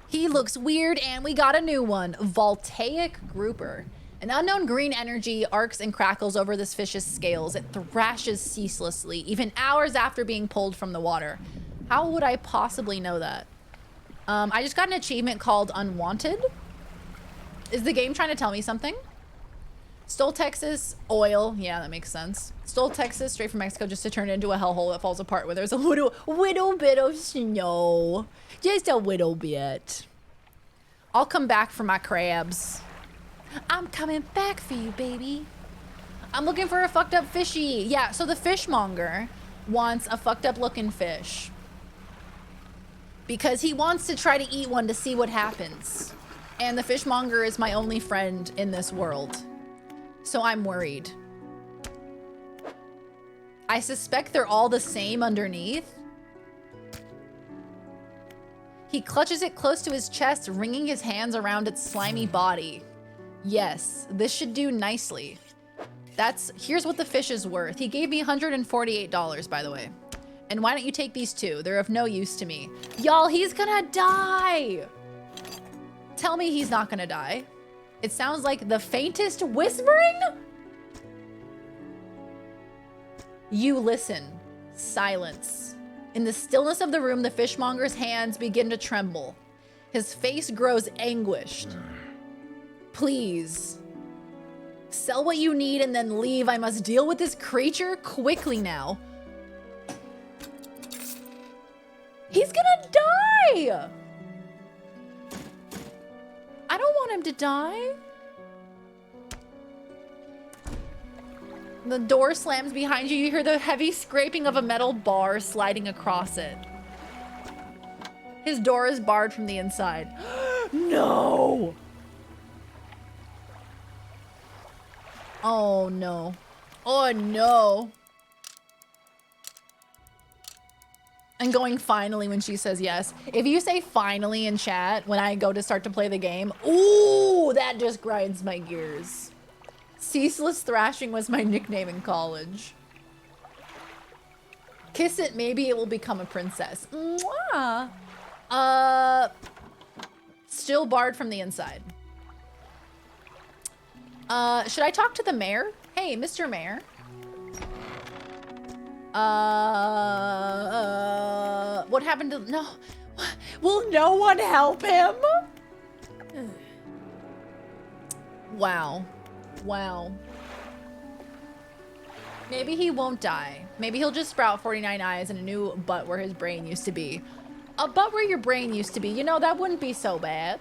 [SPEAKER 5] He looks weird, and we got a new one. Voltaic grouper. An unknown green energy arcs and crackles over this fish's scales. It thrashes ceaselessly, even hours after being pulled from the water. How would I possibly know that? I just got an achievement called Unwanted. Is the game trying to tell me something? Stole Texas, oil. Yeah, that makes sense. Stole Texas straight from Mexico just to turn it into a hellhole that falls apart where there's a little bit of snow. Just a little bit. I'll come back for my crabs. I'm coming back for you, baby. I'm looking for a fucked up fishy. Yeah, so the fishmonger wants a fucked up looking fish. Because he wants to try to eat one to see what happens. And the fishmonger is my only friend in this world. So I'm worried. I suspect they're all the same underneath. He clutches it close to his chest, wringing his hands around its slimy body. Yes, this should do nicely. Here's what the fish is worth. He gave me $148, by the way. And why don't you take these two? They're of no use to me. Y'all, he's gonna die. Tell me he's not gonna die. It sounds like the faintest whispering. You listen. Silence. In the stillness of the room, the fishmonger's hands begin to tremble. His face grows anguished. Please. Sell what you need and then leave. I must deal with this creature quickly now. He's gonna die! I don't want him to die. The door slams behind you. You hear the heavy scraping of a metal bar sliding across it. His door is barred from the inside. No! Oh no. Oh no. And going finally when she says yes. If you say finally in chat when I go to start to play the game, ooh, that just grinds my gears. Ceaseless Thrashing was my nickname in college. Kiss it, maybe it will become a princess. Mwah. Still barred from the inside. Should I talk to the mayor? Hey, Mr. Mayor. What happened to... No. Will no one help him? Wow. Wow. Maybe he won't die. Maybe he'll just sprout 49 eyes and a new butt where his brain used to be. A butt where your brain used to be. You know, that wouldn't be so bad.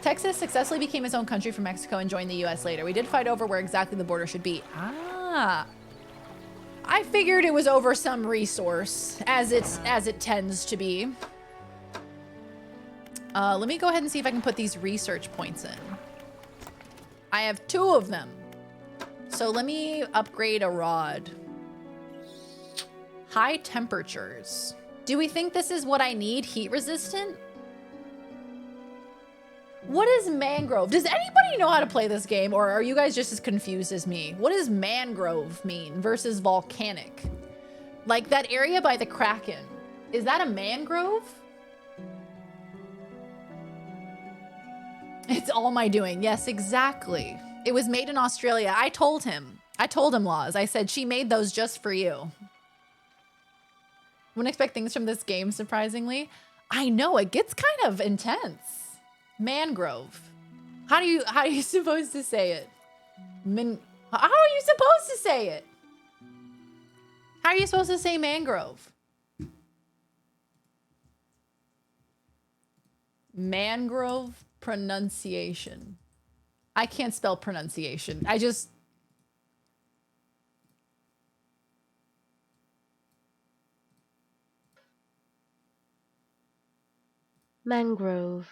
[SPEAKER 5] Texas successfully became its own country from Mexico and joined the US later. We did fight over where exactly the border should be. Ah. I figured it was over some resource, as it tends to be. Let me go ahead and see if I can put these research points in. I have 2 of them. So let me upgrade a rod. High temperatures. Do we think this is what I need? Heat resistant? What is mangrove? Does anybody know how to play this game, or are you guys just as confused as me? What does mangrove mean versus volcanic? Like that area by the Kraken. Is that a mangrove? It's all my doing. Yes, exactly. It was made in Australia. I told him, Laws. I said, she made those just for you. Wouldn't expect things from this game, surprisingly. I know, it gets kind of intense. Mangrove. How are you supposed to say it? How are you supposed to say it? How are you supposed to say mangrove? Mangrove pronunciation. I can't spell pronunciation.
[SPEAKER 12] Mangrove.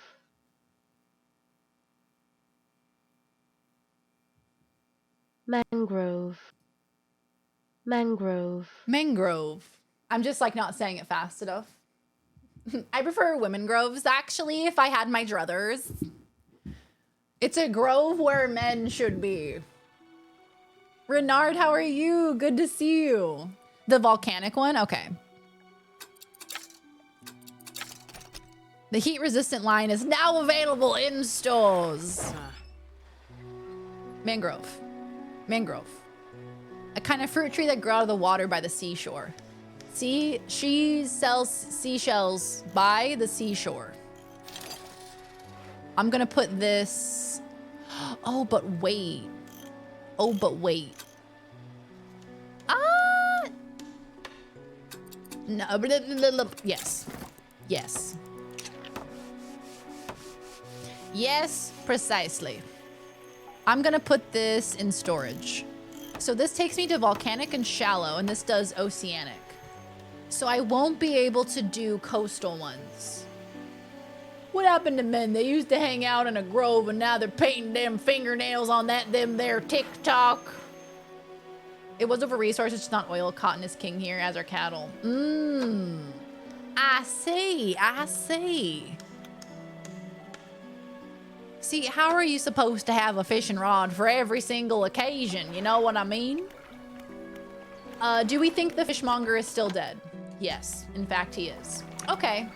[SPEAKER 12] Mangrove. Mangrove.
[SPEAKER 5] Mangrove. I'm just like not saying it fast enough. I prefer women groves, actually, if I had my druthers. It's a grove where men should be. Renard, how are you? Good to see you. The volcanic one? Okay. The heat-resistant line is now available in stores. Mangrove. Mangrove. A kind of fruit tree that grew out of the water by the seashore. See, she sells seashells by the seashore. I'm gonna put this. Oh, but wait. Oh, but wait. No. Yes. Yes. Yes, precisely. I'm gonna put this in storage. So this takes me to volcanic and shallow, and this does oceanic. So I won't be able to do coastal ones. What happened to men? They used to hang out in a grove, and now they're painting them fingernails on them there TikTok. It was over resources, it's not oil. Cotton is king here, as are cattle. I see, I see. See, how are you supposed to have a fishing rod for every single occasion? You know what I mean? Do we think the fishmonger is still dead? Yes, in fact he is. Okay.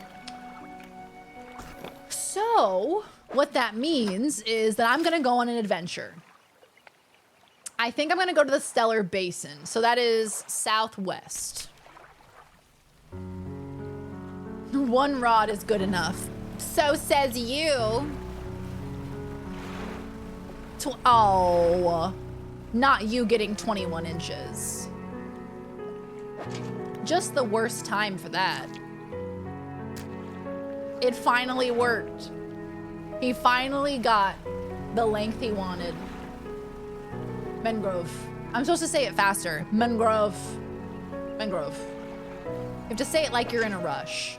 [SPEAKER 5] So, what that means is that I'm gonna go on an adventure. I think I'm gonna go to the Stellar Basin. So that is southwest. One rod is good enough. So says you. Oh, not you getting 21 inches. Just the worst time for that. It finally worked. He finally got the length he wanted. Mangrove. I'm supposed to say it faster. Mangrove. Mangrove. You have to say it like you're in a rush.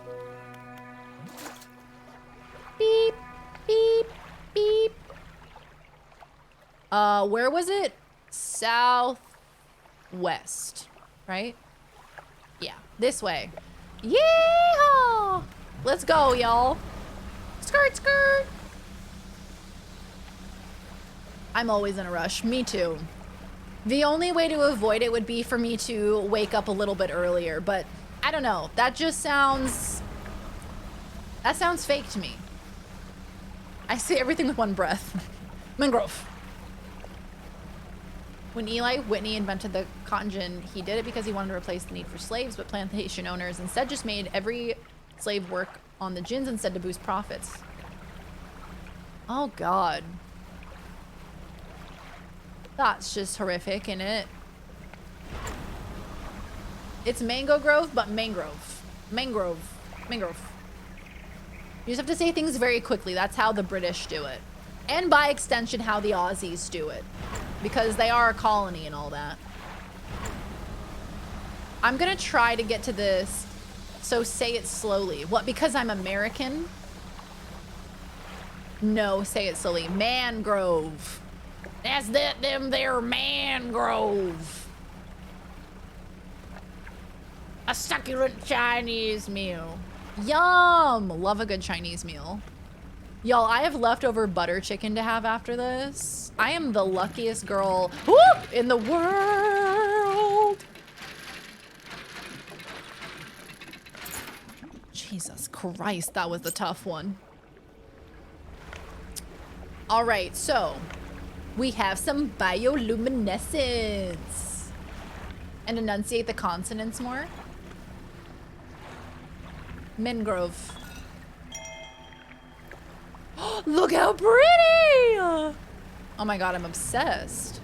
[SPEAKER 5] Beep, beep, beep. Where was it? Southwest, right? Yeah, this way. Yeehaw! Let's go, y'all. Skirt, skirt. I'm always in a rush. Me too. The only way to avoid it would be for me to wake up a little bit earlier, but I don't know. That just sounds... That sounds fake to me. I say everything with one breath. Mangrove. When Eli Whitney invented the cotton gin, he did it because he wanted to replace the need for slaves, but plantation owners instead just made every slave work on the gins instead to boost profits. Oh, God. That's just horrific, isn't it? It's Mango Grove, but mangrove. Mangrove. Mangrove. You just have to say things very quickly. That's how the British do it. And by extension, how the Aussies do it. Because they are a colony and all that. I'm gonna try to get to this, so say it slowly. What, because I'm American? No, say it slowly. Mangrove. That's them there mangrove. A succulent Chinese meal. Yum! Love a good Chinese meal. Y'all, I have leftover butter chicken to have after this. I am the luckiest girl in the world. Christ, that was a tough one. All right, so we have some bioluminescence. And enunciate the consonants more. Mangrove. Look how pretty! Oh my god, I'm obsessed.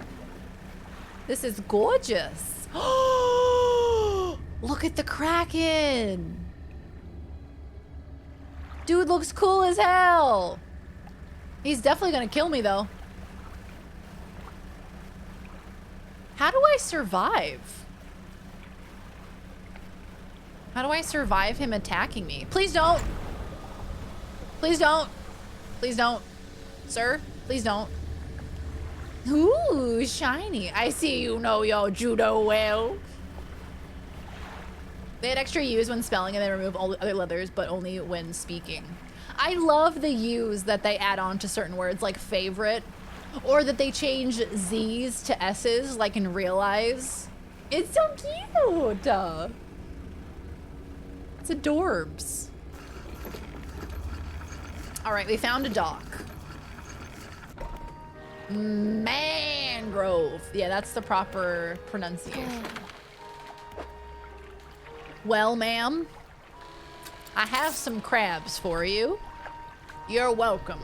[SPEAKER 5] This is gorgeous. Look at the Kraken. Dude looks cool as hell. He's definitely gonna kill me though. How do I survive? How do I survive him attacking me? Please don't. Please don't. Please don't. Sir, please don't. Ooh, shiny. I see you know your judo well. They had extra U's when spelling and they remove all the other letters, but only when speaking. I love the U's that they add on to certain words, like favorite, or that they change Z's to S's, like in realize. It's so cute. It's adorbs. All right, we found a dock. Mangrove. Yeah, that's the proper pronunciation. Well, ma'am, I have some crabs for you. You're welcome.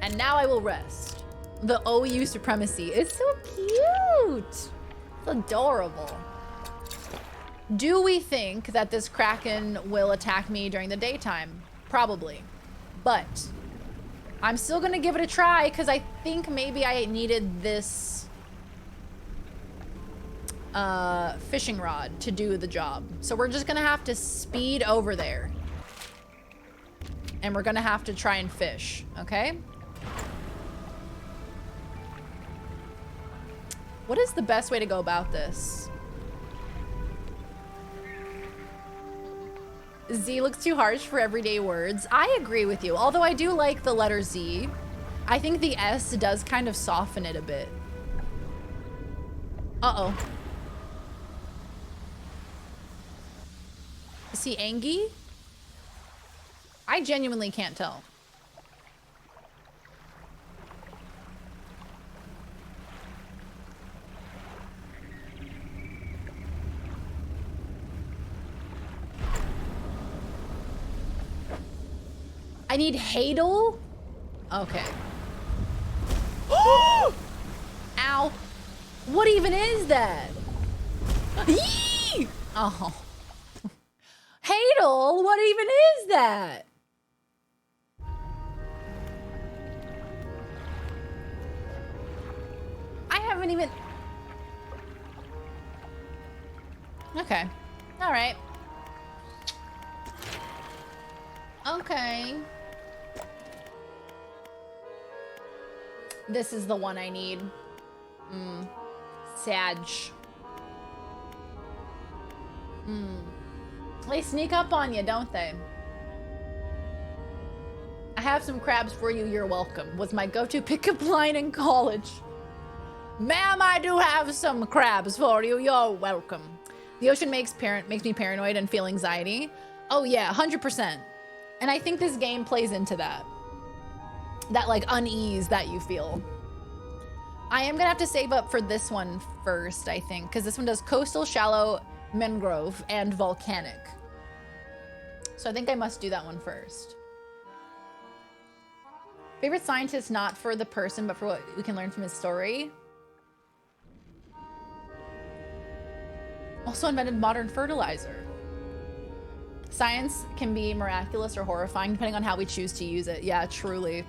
[SPEAKER 5] And now I will rest. The OU supremacy is so cute. It's adorable. Do we think that this Kraken will attack me during the daytime? Probably. But I'm still gonna give it a try because I think maybe I needed this fishing rod to do the job. So we're just gonna have to speed over there. And we're gonna have to try and fish, okay? What is the best way to go about this? Z looks too harsh for everyday words. I agree with you, although I do like the letter Z. I think the S does kind of soften it a bit. Uh-oh. Is he Angie? I genuinely can't tell. I need Hadel? Okay. Ow! What even is that? Yee! Oh. Hadel, what even is that? I haven't even... Okay. All right. Okay. This is the one I need. Sag. They sneak up on you, don't they? I have some crabs for you, you're welcome, was my go-to pickup line in college. Ma'am, I do have some crabs for you, you're welcome. The ocean makes me paranoid and feel anxiety. Oh yeah, 100%. And I think this game plays into that. That like unease that you feel. I am gonna have to save up for this one first, I think, because this one does coastal, shallow, mangrove, and volcanic. So I think I must do that one first. Favorite scientist, not for the person, but for what we can learn from his story. Also invented modern fertilizer. Science can be miraculous or horrifying depending on how we choose to use it. Yeah, truly.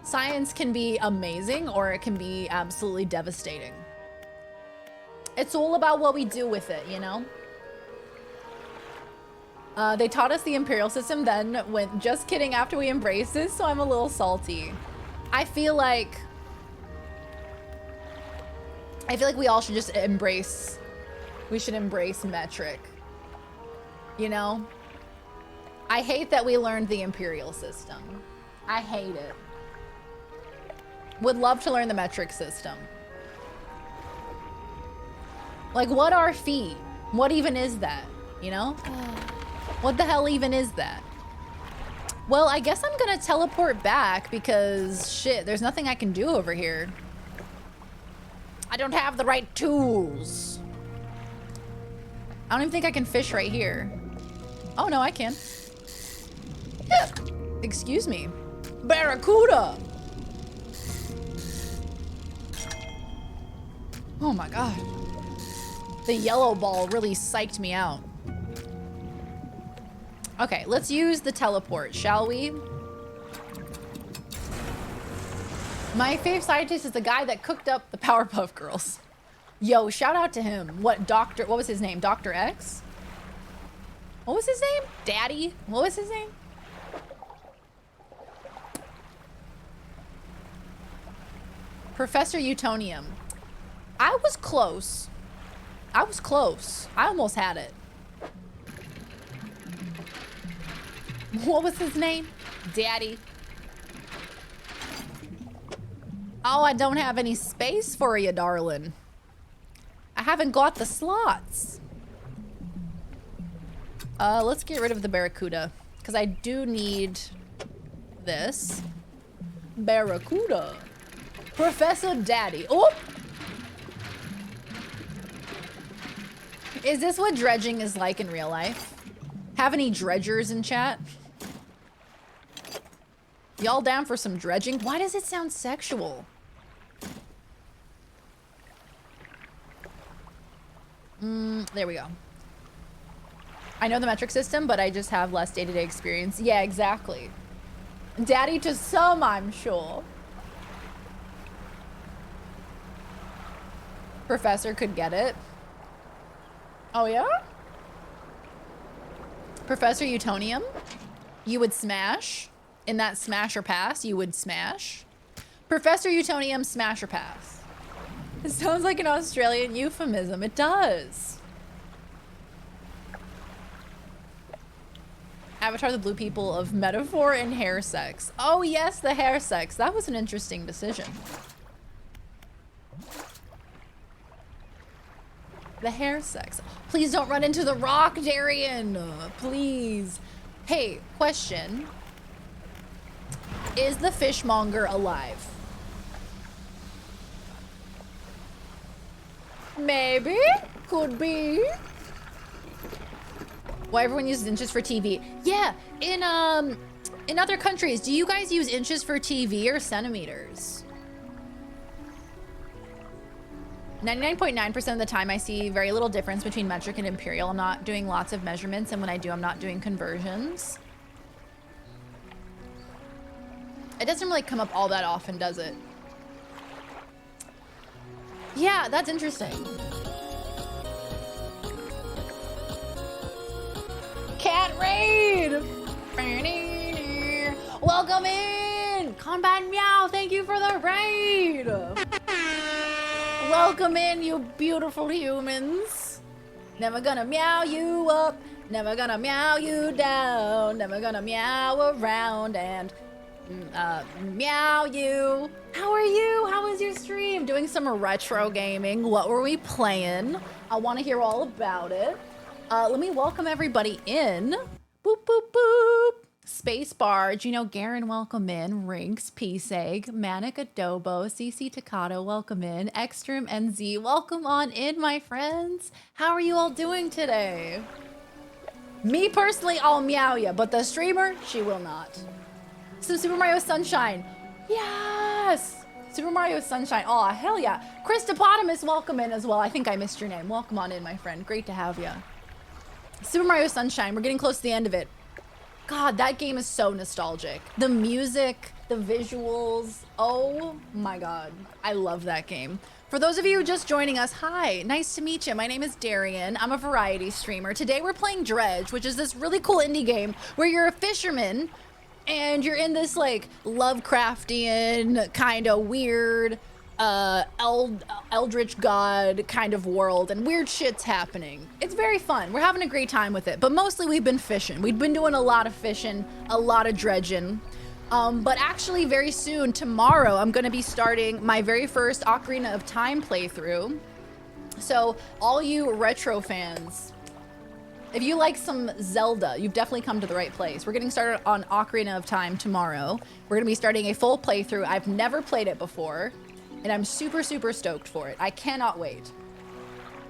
[SPEAKER 5] Science can be amazing or it can be absolutely devastating. It's all about what we do with it, you know? They taught us the imperial system, then went, just kidding, after we embraced this, so I'm a little salty. I feel like we all should just embrace, we should embrace metric. You know? I hate that we learned the imperial system. I hate it. Would love to learn the metric system. Like, what are feet? What even is that? You know? What the hell even is that? Well, I guess I'm gonna teleport back because shit, there's nothing I can do over here. I don't have the right tools. I don't even think I can fish right here. Oh no, I can. Yeah. Excuse me. Barracuda! Oh my god. The yellow ball really psyched me out. Okay, let's use the teleport, shall we? My favorite scientist is the guy that cooked up the Powerpuff Girls. Yo, shout out to him. What was his name? Dr. X? What was his name? Daddy? What was his name? Professor Utonium. I was close. I was close. I almost had it. What was his name? Daddy. Oh, I don't have any space for you, darling. I haven't got the slots. Let's get rid of the Barracuda, because I do need this. Barracuda. Professor Daddy. Oh! Is this what dredging is like in real life? Have any dredgers in chat? Y'all down for some dredging? Why does it sound sexual? There we go. I know the metric system, but I just have less day-to-day experience. Yeah, exactly. Daddy to some, I'm sure. Professor could get it. Oh, yeah? Professor Utonium? You would smash? In that smash or pass, you would smash? Professor Utonium, smash or pass? It sounds like an Australian euphemism. It does. Avatar the Blue People of metaphor and hair sex. Oh yes, the hair sex. That was an interesting decision. The hair sex. Please don't run into the rock, Darian. Please. Hey, question. Is the fishmonger alive? Maybe. Could be. Why everyone uses inches for TV? Yeah, in other countries, do you guys use inches for TV or centimeters? 99.9% of the time I see very little difference between metric and imperial. I'm not doing lots of measurements, and when I do, I'm not doing conversions. It doesn't really come up all that often, does it? Yeah, that's interesting. Cat raid! Welcome in! Combat Meow, thank you for the raid! Welcome in, you beautiful humans. Never gonna meow you up, never gonna meow you down, never gonna meow around and meow you. How are you? How was your stream? Doing some retro gaming. What were we playing? I want to hear all about it. Let me welcome everybody in. Boop, boop, boop. Spacebar, Gino Garen, welcome in. Rinks, Peace Egg, Manic Adobo, CC Takato, welcome in. Extreme NZ, welcome on in, my friends. How are you all doing today? Me personally, I'll meow ya, but the streamer, she will not. Some Super Mario Sunshine. Yes! Super Mario Sunshine. Oh, hell yeah. Christopotamus, welcome in as well. I think I missed your name. Welcome on in, my friend. Great to have you. Super Mario Sunshine. We're getting close to the end of it. God, that game is so nostalgic. The music, the visuals. Oh my God. I love that game. For those of you just joining us, hi, nice to meet you. My name is Darian. I'm a variety streamer. Today we're playing Dredge, which is this really cool indie game where you're a fisherman and you're in this like Lovecraftian kind of weird eldritch god kind of world, and weird shit's happening. It's very fun. We're having a great time with it, but mostly we've been fishing. We've been doing a lot of fishing, a lot of dredging. But actually very soon, tomorrow, I'm gonna be starting my very first Ocarina of Time playthrough. So all you retro fans, If you like some Zelda, you've definitely come to the right place. We're getting started on Ocarina of Time tomorrow. We're gonna be starting a full playthrough. I've never played it before, and I'm super, super stoked for it. I cannot wait.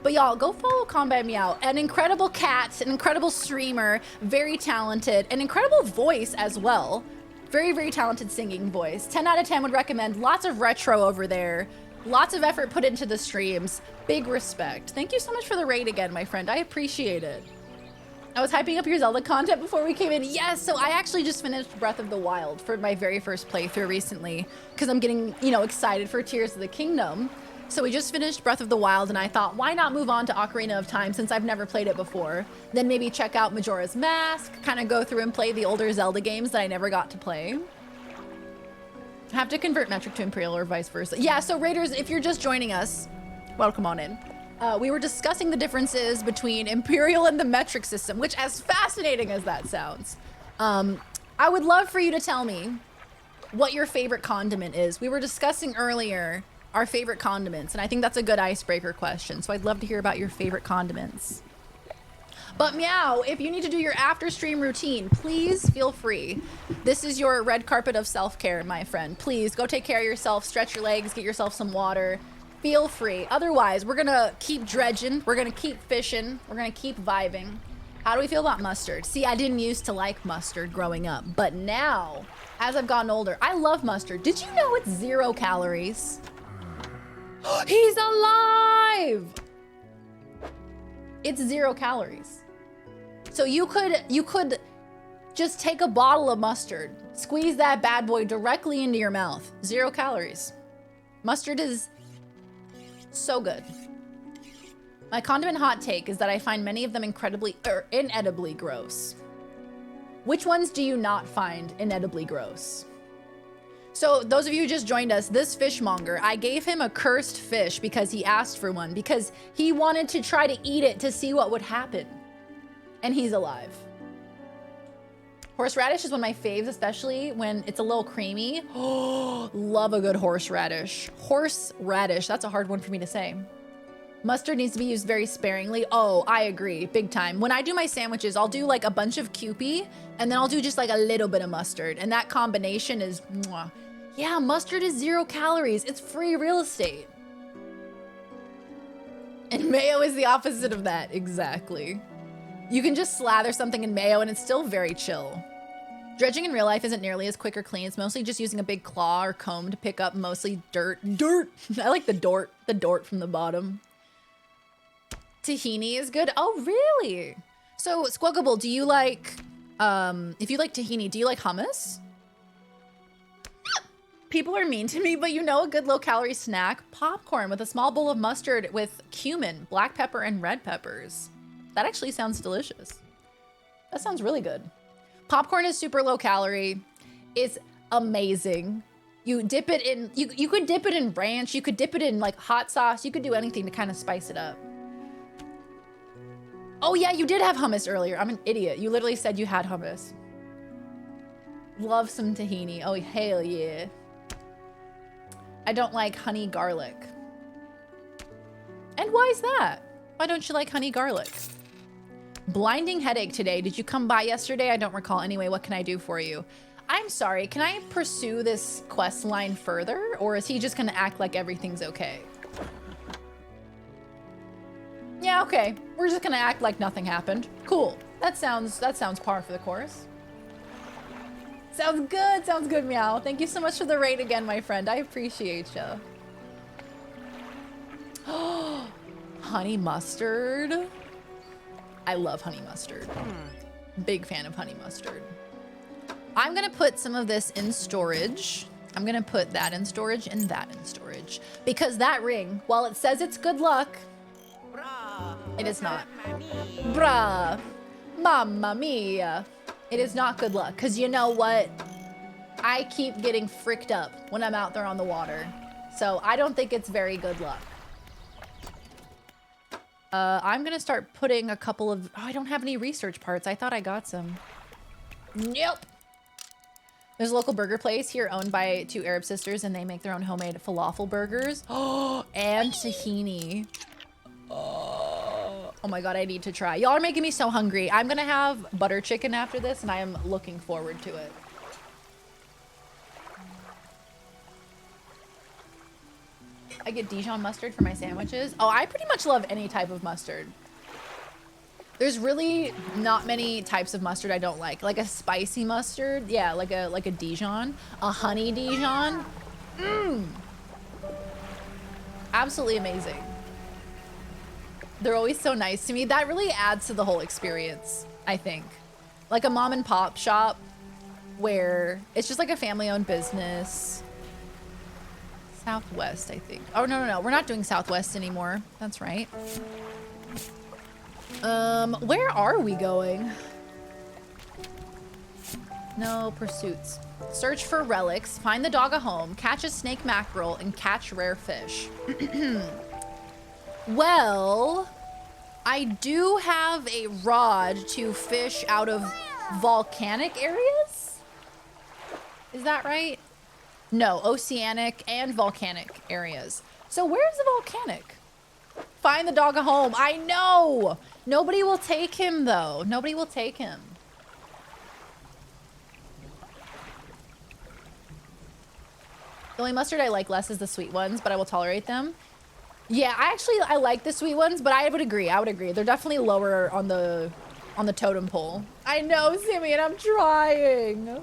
[SPEAKER 5] But y'all, go follow Combat Meow. An incredible cat, an incredible streamer, very talented, an incredible voice as well. Very, very talented singing voice. 10 out of 10 would recommend. Lots of retro over there. Lots of effort put into the streams. Big respect. Thank you so much for the raid again, my friend. I appreciate it. I was hyping up your Zelda content before we came in. Yes, so I actually just finished Breath of the Wild for my very first playthrough recently because I'm getting, you know, excited for Tears of the Kingdom. So we just finished Breath of the Wild and I thought, why not move on to Ocarina of Time since I've never played it before? Then maybe check out Majora's Mask, kind of go through and play the older Zelda games that I never got to play. Have to convert metric to imperial or vice versa. Yeah, so Raiders, if you're just joining us, welcome on in. We were discussing the differences between imperial and the metric system, which, as fascinating as that sounds, I would love for you to tell me what your favorite condiment is. We were discussing earlier our favorite condiments, and I think that's a good icebreaker question. So I'd love to hear about your favorite condiments. But Meow, if you need to do your after stream routine, please feel free. This is your red carpet of self-care, my friend. Please go take care of yourself, stretch your legs, get yourself some water. Feel free. Otherwise, we're gonna keep dredging, we're gonna keep fishing, we're gonna keep vibing. How do we feel about mustard? See, I didn't used to like mustard growing up, but now, as I've gotten older, I love mustard. Did you know it's 0 calories? He's alive! It's 0 calories. So you could just take a bottle of mustard, squeeze that bad boy directly into your mouth. 0 calories. Mustard is so good. My condiment hot take is that I find many of them inedibly gross. Which ones do you not find inedibly gross? So those of you who just joined us, this fishmonger, I gave him a cursed fish because he asked for one, because he wanted to try to eat it to see what would happen. And he's alive. Horseradish is one of my faves, especially when it's a little creamy. Oh, love a good horseradish. Horseradish, that's a hard one for me to say. Mustard needs to be used very sparingly. Oh, I agree, big time. When I do my sandwiches, I'll do like a bunch of Kewpie, and then I'll do just like a little bit of mustard, and that combination is mwah. Yeah, mustard is 0 calories. It's free real estate. And mayo is the opposite of that, exactly. You can just slather something in mayo and it's still very chill. Dredging in real life isn't nearly as quick or clean. It's mostly just using a big claw or comb to pick up mostly dirt. Dirt! I like the dort from the bottom. Tahini is good. Oh, really? So, Squuggable, do you like, if you like tahini, do you like hummus? People are mean to me, but you know a good low-calorie snack? Popcorn with a small bowl of mustard with cumin, black pepper, and red peppers. That actually sounds delicious. That sounds really good. Popcorn is super low calorie. It's amazing. You dip it in, you could dip it in ranch, you could dip it in like hot sauce, you could do anything to kind of spice it up. Oh yeah, you did have hummus earlier. I'm an idiot. You literally said you had hummus. Love some tahini. Oh, hell yeah. I don't like honey garlic. And why is that? Why don't you like honey garlic? Blinding headache today. Did you come by yesterday? I don't recall. Anyway, what can I do for you? I'm sorry, can I pursue this quest line further? Or is he just gonna act like everything's okay? Yeah, okay. We're just gonna act like nothing happened. Cool. That sounds par for the course. Sounds good, Meow. Thank you so much for the raid again, my friend. I appreciate you. Honey mustard. I love honey mustard. Big fan of honey mustard. I'm gonna put some of this in storage. I'm gonna put that in storage and that in storage. Because that ring, while it says it's good luck, it is not. Bruh. Mamma mia. It is not good luck. Because you know what? I keep getting fricked up when I'm out there on the water. So I don't think it's very good luck. I'm gonna start putting a couple of... Oh, I don't have any research parts. I thought I got some. Nope. There's a local burger place here owned by 2 Arab sisters, and they make their own homemade falafel burgers. Oh, and tahini. Oh Oh my god, I need to try. Y'all are making me so hungry. I'm gonna have butter chicken after this, and I am looking forward to it. I get Dijon mustard for my sandwiches. Oh, I pretty much love any type of mustard. There's really not many types of mustard I don't like. Like a spicy mustard, yeah, like a Dijon, a honey Dijon. Mmm. Absolutely amazing. They're always so nice to me. That really adds to the whole experience, I think. Like a mom and pop shop where it's just like a family-owned business. Southwest, I think. Oh, no. We're not doing Southwest anymore. That's right. Where are we going? No pursuits. Search for relics, find the dog a home, catch a snake mackerel, and catch rare fish. Well, I do have a rod to fish out of volcanic areas? Is that right? No, oceanic and volcanic areas. So where's the volcanic? Find the dog a home. I know! Nobody will take him, though. Nobody will take him. The only mustard I like less is the sweet ones, but I will tolerate them. Yeah, I like the sweet ones, but I would agree. They're definitely lower on the totem pole. I know, Simeon, I'm trying.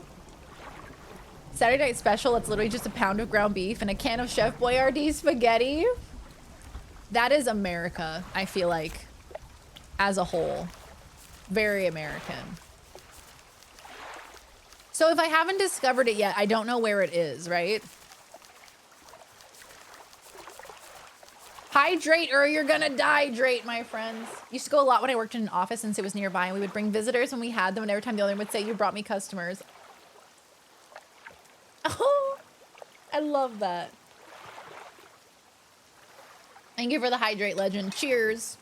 [SPEAKER 5] Saturday night special, it's literally just a pound of ground beef and a can of Chef Boyardee spaghetti. That is America, I feel like, as a whole. Very American. So if I haven't discovered it yet, I don't know where it is, right? Hydrate or you're gonna dehydrate, my friends. Used to go a lot when I worked in an office since it was nearby, and we would bring visitors when we had them, and every time the owner would say, "You brought me customers." Oh, I love that. Thank you for the hydrate, legend. Cheers.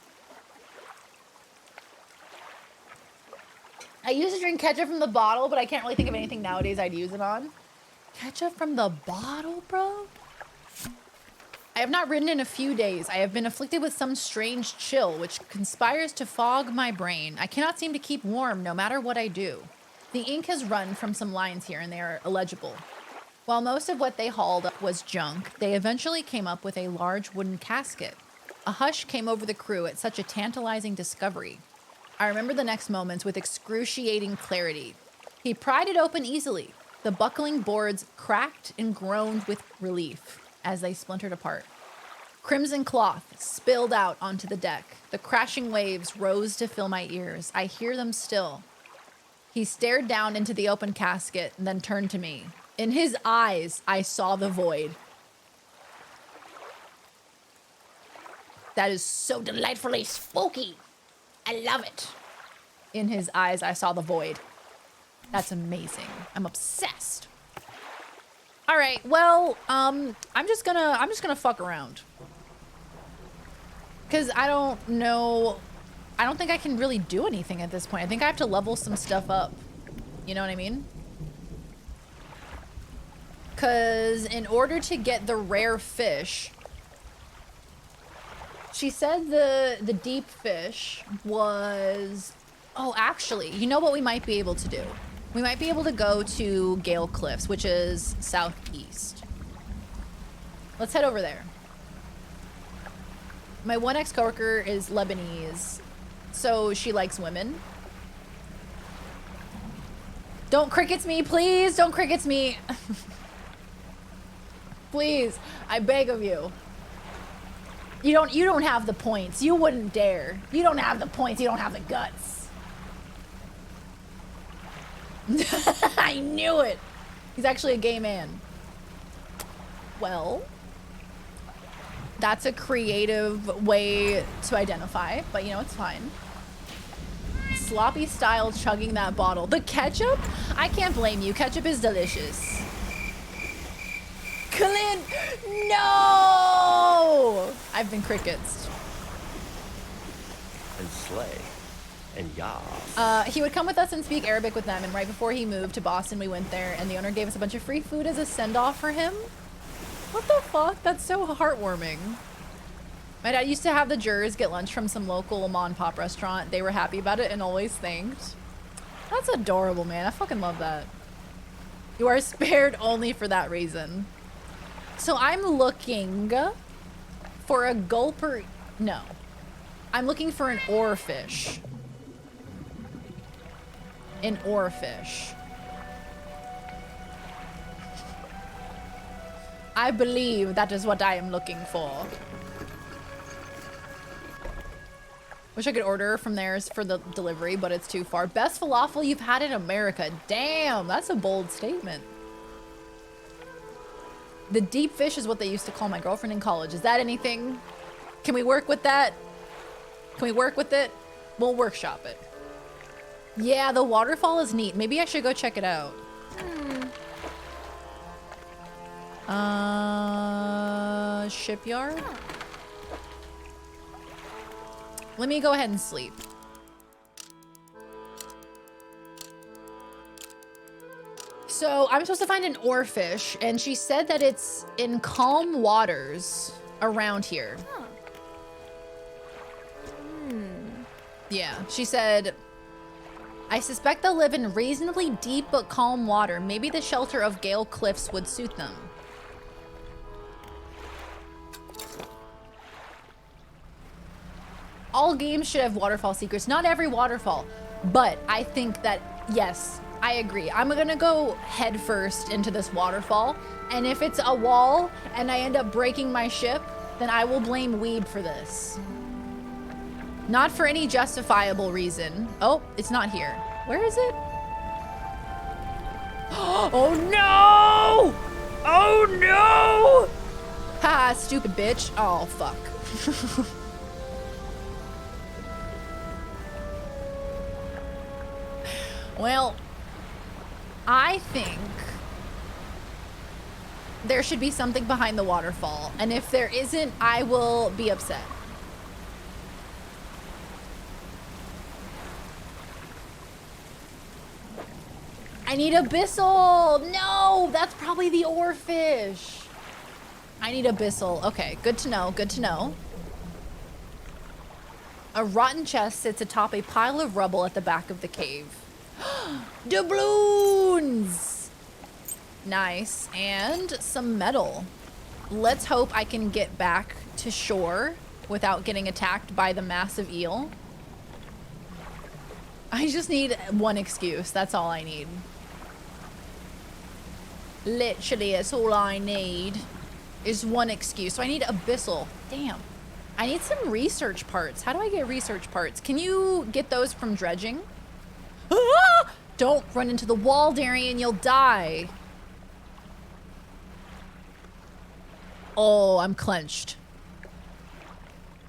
[SPEAKER 5] I used to drink ketchup from the bottle, but I can't really think of anything nowadays I'd use it on. Ketchup from the bottle, bro? I have not ridden in a few days. I have been afflicted with some strange chill, which conspires to fog my brain. I cannot seem to keep warm no matter what I do. The ink has run from some lines here and they are illegible. While most of what they hauled up was junk, they eventually came up with a large wooden casket. A hush came over the crew at such a tantalizing discovery. I remember the next moments with excruciating clarity. He pried it open easily. The buckling boards cracked and groaned with relief as they splintered apart. Crimson cloth spilled out onto the deck. The crashing waves rose to fill my ears. I hear them still. He stared down into the open casket and then turned to me. In his eyes, I saw the void. That is so delightfully spooky. I love it. In his eyes, I saw the void. That's amazing. I'm obsessed. All right, well, I'm just gonna fuck around. Cause I don't know, I don't think I can really do anything at this point. I think I have to level some stuff up. You know what I mean? Cause in order to get the rare fish, she said the deep fish was, oh, actually, you know what we might be able to do? We might be able to go to Gale Cliffs, which is southeast. Let's head over there. My one ex-coworker is Lebanese, so she likes women. Don't crickets me, please. Don't crickets me. Please, I beg of you. You don't have the points. You wouldn't dare. You don't have the points. You don't have the guts. I knew it. He's actually a gay man. Well, that's a creative way to identify, but you know, it's fine. Sloppy style chugging that bottle. The ketchup? I can't blame you. Ketchup is delicious. Clint, no! I've been crickets.
[SPEAKER 15] And slay. And yas.
[SPEAKER 5] He would come with us and speak Arabic with them, and right before he moved to Boston, we went there, and the owner gave us a bunch of free food as a send-off for him. What the fuck? That's so heartwarming. My dad used to have the jurors get lunch from some local mom and pop restaurant. They were happy about it and always thanked. That's adorable, man. I fucking love that. You are spared only for that reason. So I'm looking for a gulper. No. I'm looking for an oarfish. An oarfish. I believe that is what I am looking for. Wish I could order from theirs for the delivery, but it's too far. Best falafel you've had in America. Damn, that's a bold statement. The deep fish is what they used to call my girlfriend in college. Is that anything? Can we work with that? Can we work with it? We'll workshop it. Yeah, the waterfall is neat. Maybe I should go check it out. Shipyard? Let me go ahead and sleep. So I'm supposed to find an oarfish, and she said that it's in calm waters around here.
[SPEAKER 7] Huh.
[SPEAKER 5] Yeah, she said, I suspect they'll live in reasonably deep but calm water. Maybe the shelter of Gale Cliffs would suit them. All games should have waterfall secrets. Not every waterfall, but I think that, yes, I agree. I'm gonna go head first into this waterfall, and if it's a wall and I end up breaking my ship, then I will blame Weeb for this. Not for any justifiable reason. Oh, it's not here. Where is it? Oh no! Oh no! Ha, stupid bitch. Oh, fuck. Well, I think there should be something behind the waterfall. And if there isn't, I will be upset. I need a Bissell. No, that's probably the oarfish. I need a Bissell. Okay, good to know. Good to know. A rotten chest sits atop a pile of rubble at the back of the cave. Doubloons! Nice. And some metal. Let's hope I can get back to shore without getting attacked by the massive eel. I just need one excuse. That's all I need. Literally, that's all I need is one excuse. So I need a Bissell. Damn. I need some research parts. How do I get research parts? Can you get those from dredging? Ah! Don't run into the wall, Darian. You'll die. Oh, I'm clenched.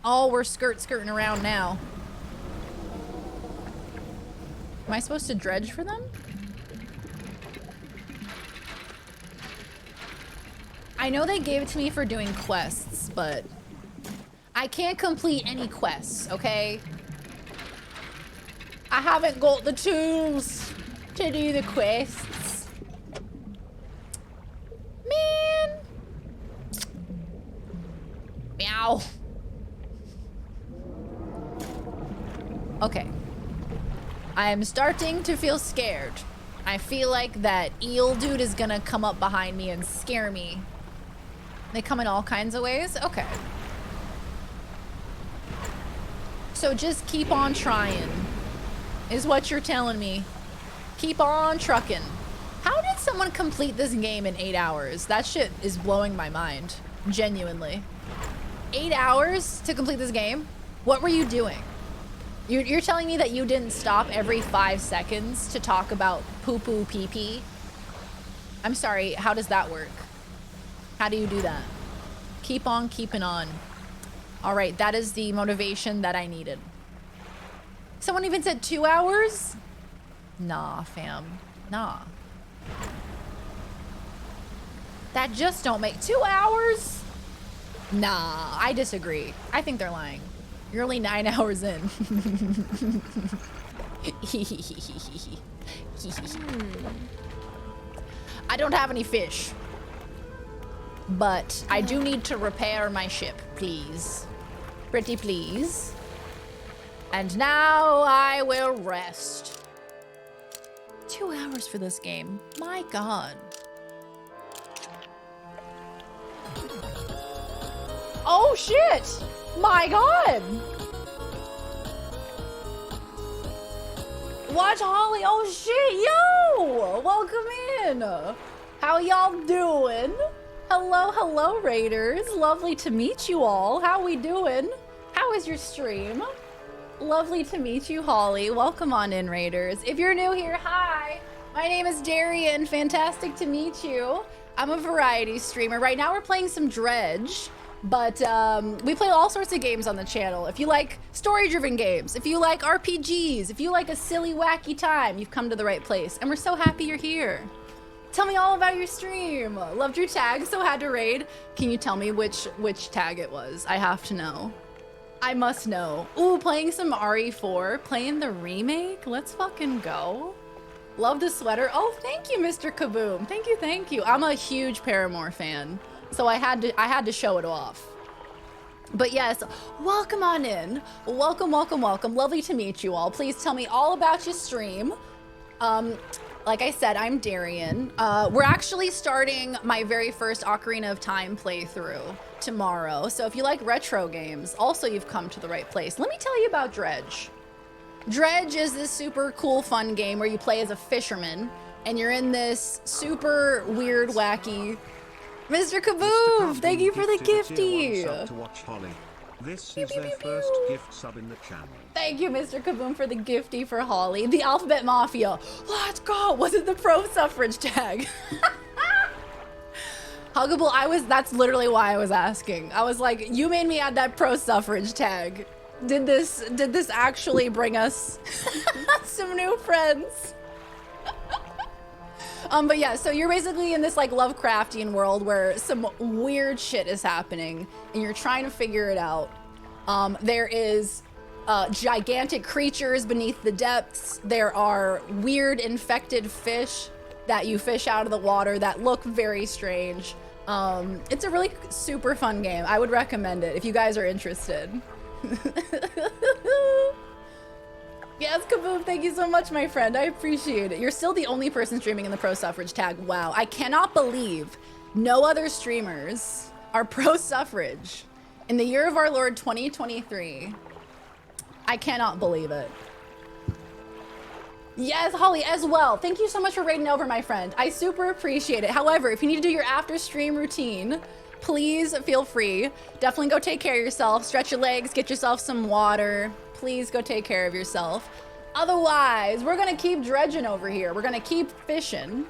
[SPEAKER 5] Oh, we're skirting around now. Am I supposed to dredge for them? I know they gave it to me for doing quests, but I can't complete any quests, okay? I haven't got the tools to do the quests. Man. Meow. Okay. I am starting to feel scared. I feel like that eel dude is gonna come up behind me and scare me. They come in all kinds of ways? Okay. So just keep on trying, is what you're telling me. Keep on trucking. How did someone complete this game in 8 hours? That shit is blowing my mind. Genuinely. 8 hours to complete this game? What were you doing? You're telling me that you didn't stop every 5 seconds to talk about poo-poo pee-pee? I'm sorry, how does that work? How do you do that? Keep on keeping on. All right, that is the motivation that I needed. Someone even said 2 hours? Nah, fam. Nah. That just don't make 2 hours? Nah, I disagree. I think they're lying. You're only 9 hours in. I don't have any fish. But I do need to repair my ship, please. Pretty please. And now I will rest. 2 hours for this game. My God. Oh shit! My God! Watch Holly. Oh shit, yo! Welcome in. How y'all doing? Hello, hello, Raiders. Lovely to meet you all. How we doing? How is your stream? Lovely to meet you, Holly. Welcome on in, Raiders. If you're new here, hi. My name is Darian. Fantastic to meet you. I'm a variety streamer. Right now we're playing some Dredge, but we play all sorts of games on the channel. If you like story-driven games, if you like RPGs, if you like a silly, wacky time, you've come to the right place. And we're so happy you're here. Tell me all about your stream. Loved your tag, so had to raid. Can you tell me which tag it was? I have to know. I must know. Ooh, playing some RE4, playing the remake. Let's fucking go. Love the sweater. Oh, thank you, Mr. Kaboom. Thank you, thank you. I'm a huge Paramore fan, so I had to show it off. But yes, welcome on in. Welcome, welcome, welcome. Lovely to meet you all. Please tell me all about your stream. Like I said, I'm Darian. We're actually starting my very first Ocarina of Time playthrough tomorrow. So if you like retro games, also you've come to the right place. Let me tell you about Dredge. Dredge is this super cool, fun game where you play as a fisherman and you're in this super weird, wacky... Mr. Kaboom, thank you for the gifty.
[SPEAKER 2] To watch Holly. This is their first gift sub in the channel. Thank
[SPEAKER 5] you, Mr. Kaboom, for the gifty for Holly. The Alphabet Mafia. Let's go. Was it the pro-suffrage tag? Huggable, that's literally why I was asking. I was like, you made me add that pro-suffrage tag. Did this actually bring us some new friends? But yeah, so you're basically in this like Lovecraftian world where some weird shit is happening and you're trying to figure it out. There is gigantic creatures beneath the depths. There are weird infected fish that you fish out of the water that look very strange. It's a really super fun game. I would recommend it if you guys are interested. Yes, Kaboom, thank you so much, my friend. I appreciate it. You're still the only person streaming in the pro-suffrage tag. Wow, I cannot believe no other streamers are pro-suffrage in the year of our Lord 2023. I cannot believe it. Yes, Holly, as well. Thank you so much for raiding over, my friend. I super appreciate it. However, if you need to do your after-stream routine, please feel free. Definitely go take care of yourself. Stretch your legs, get yourself some water. Please go take care of yourself. Otherwise, we're gonna keep dredging over here. We're gonna keep fishing.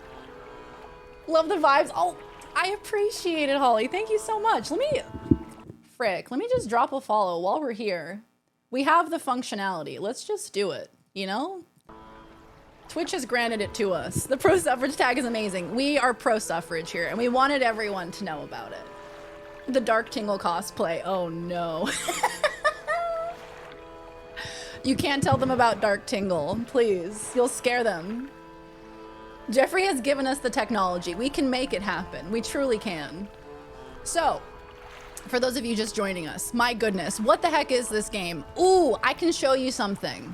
[SPEAKER 5] Love the vibes. Oh, I appreciate it, Holly. Thank you so much. Let me just drop a follow while we're here. We have the functionality. Let's just do it, you know? Twitch has granted it to us. The pro-suffrage tag is amazing. We are pro-suffrage here, and we wanted everyone to know about it. The Dark Tingle cosplay. Oh, no. You can't tell them about Dark Tingle, please. You'll scare them. Jeffrey has given us the technology. We can make it happen. We truly can. So, for those of you just joining us, my goodness, what the heck is this game? Ooh, I can show you something.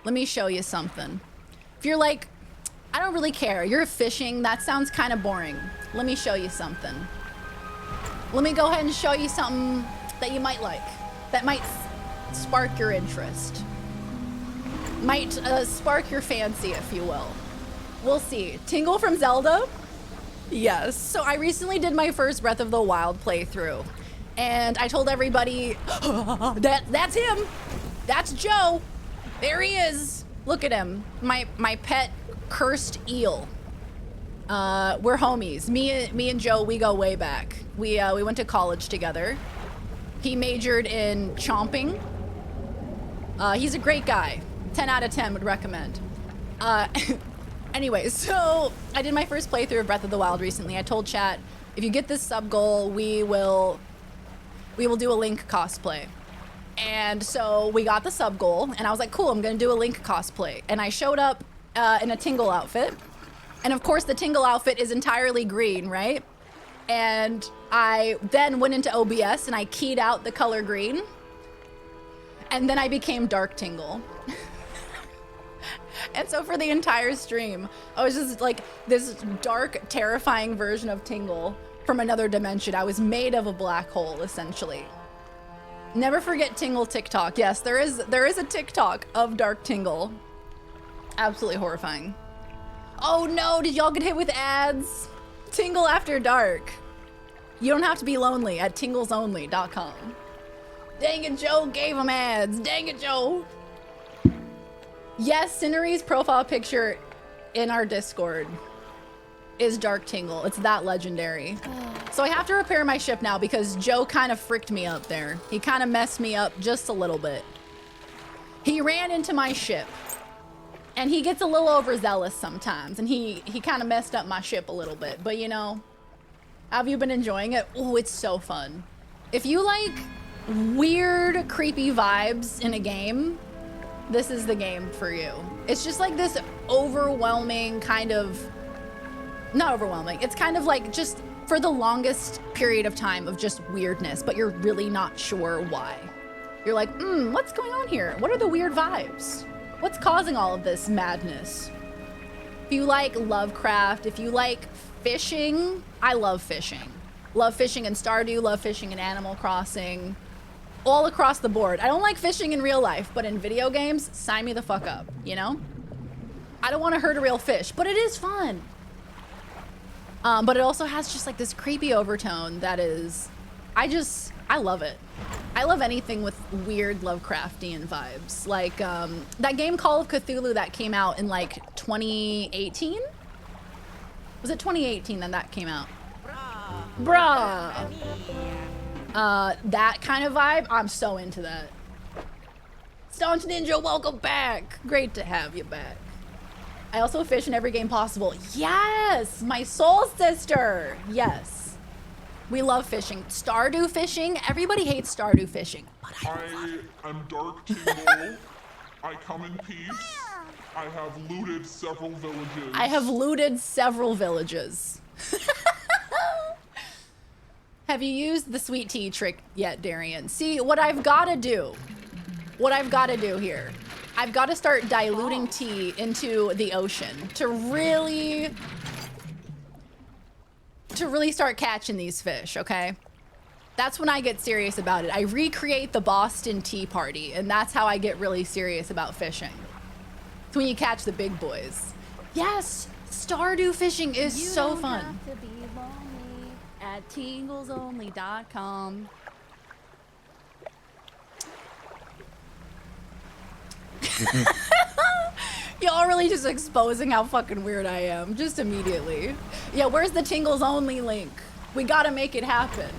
[SPEAKER 5] Let me show you something. If you're like, I don't really care, you're fishing, that sounds kind of boring. Let me show you something. Let me go ahead and show you something that you might like, that might spark your interest. Might spark your fancy, if you will. We'll see. Tingle from Zelda? Yes. So I recently did my first Breath of the Wild playthrough. And I told everybody, that's him. That's Joe. There he is. Look at him. My pet cursed eel. We're homies. Me and Joe, we go way back. We went to college together. He majored in chomping. He's a great guy. 10 out of 10 would recommend. Anyway, so I did my first playthrough of Breath of the Wild recently. I told chat, if you get this sub goal, we will do a Link cosplay. And so we got the sub goal, and I was like, cool, I'm gonna do a Link cosplay. And I showed up in a Tingle outfit. And of course, the Tingle outfit is entirely green, right? And I then went into OBS and I keyed out the color green. And then I became Dark Tingle. And so for the entire stream, I was just like this dark, terrifying version of Tingle from another dimension. I was made of a black hole, essentially. Never forget Tingle TikTok. Yes, there is a TikTok of Dark Tingle. Absolutely horrifying. Oh no, did y'all get hit with ads? Tingle After Dark. You don't have to be lonely at tinglesonly.com. Dang it, Joe gave him ads. Dang it, Joe. Yes, Cinery's profile picture in our Discord is Dark Tingle. It's that legendary. So I have to repair my ship now because Joe kind of fricked me up there. He kind of messed me up just a little bit. He ran into my ship. And he gets a little overzealous sometimes. And he kind of messed up my ship a little bit. But you know, have you been enjoying it? Oh, it's so fun. If you like weird, creepy vibes in a game, this is the game for you. It's just like this overwhelming kind of, not overwhelming, it's kind of like just for the longest period of time of just weirdness, but you're really not sure why. You're like, what's going on here? What are the weird vibes? What's causing all of this madness? If you like Lovecraft, if you like fishing, I love fishing. Love fishing in Stardew, love fishing in Animal Crossing. All across the board. I don't like fishing in real life, but in video games, sign me the fuck up, you know? I don't want to hurt a real fish, but it is fun. But it also has just like this creepy overtone that is, I love it. I love anything with weird Lovecraftian vibes. Like that game Call of Cthulhu that came out in like 2018? Was it 2018 that came out? Bruh. That kind of vibe, I'm so into that. Staunch Ninja, welcome back. Great to have you back. I also fish in every game possible. Yes, my soul sister. Yes, we love fishing. Stardew fishing. Everybody hates Stardew fishing, but
[SPEAKER 16] I am Dark Tingle. I come in peace. I have looted several villages.
[SPEAKER 5] I have looted several villages. Have you used the sweet tea trick yet, Darian? See, what I've got to do here, I've got to start diluting tea into the ocean to really start catching these fish, okay? That's when I get serious about it. I recreate the Boston Tea Party, and that's how I get really serious about fishing. It's when you catch the big boys. Yes, Stardew fishing is so fun. At tinglesonly.com. Y'all really just exposing how fucking weird I am, just immediately. Yeah, where's the Tingles Only link? We gotta make it happen.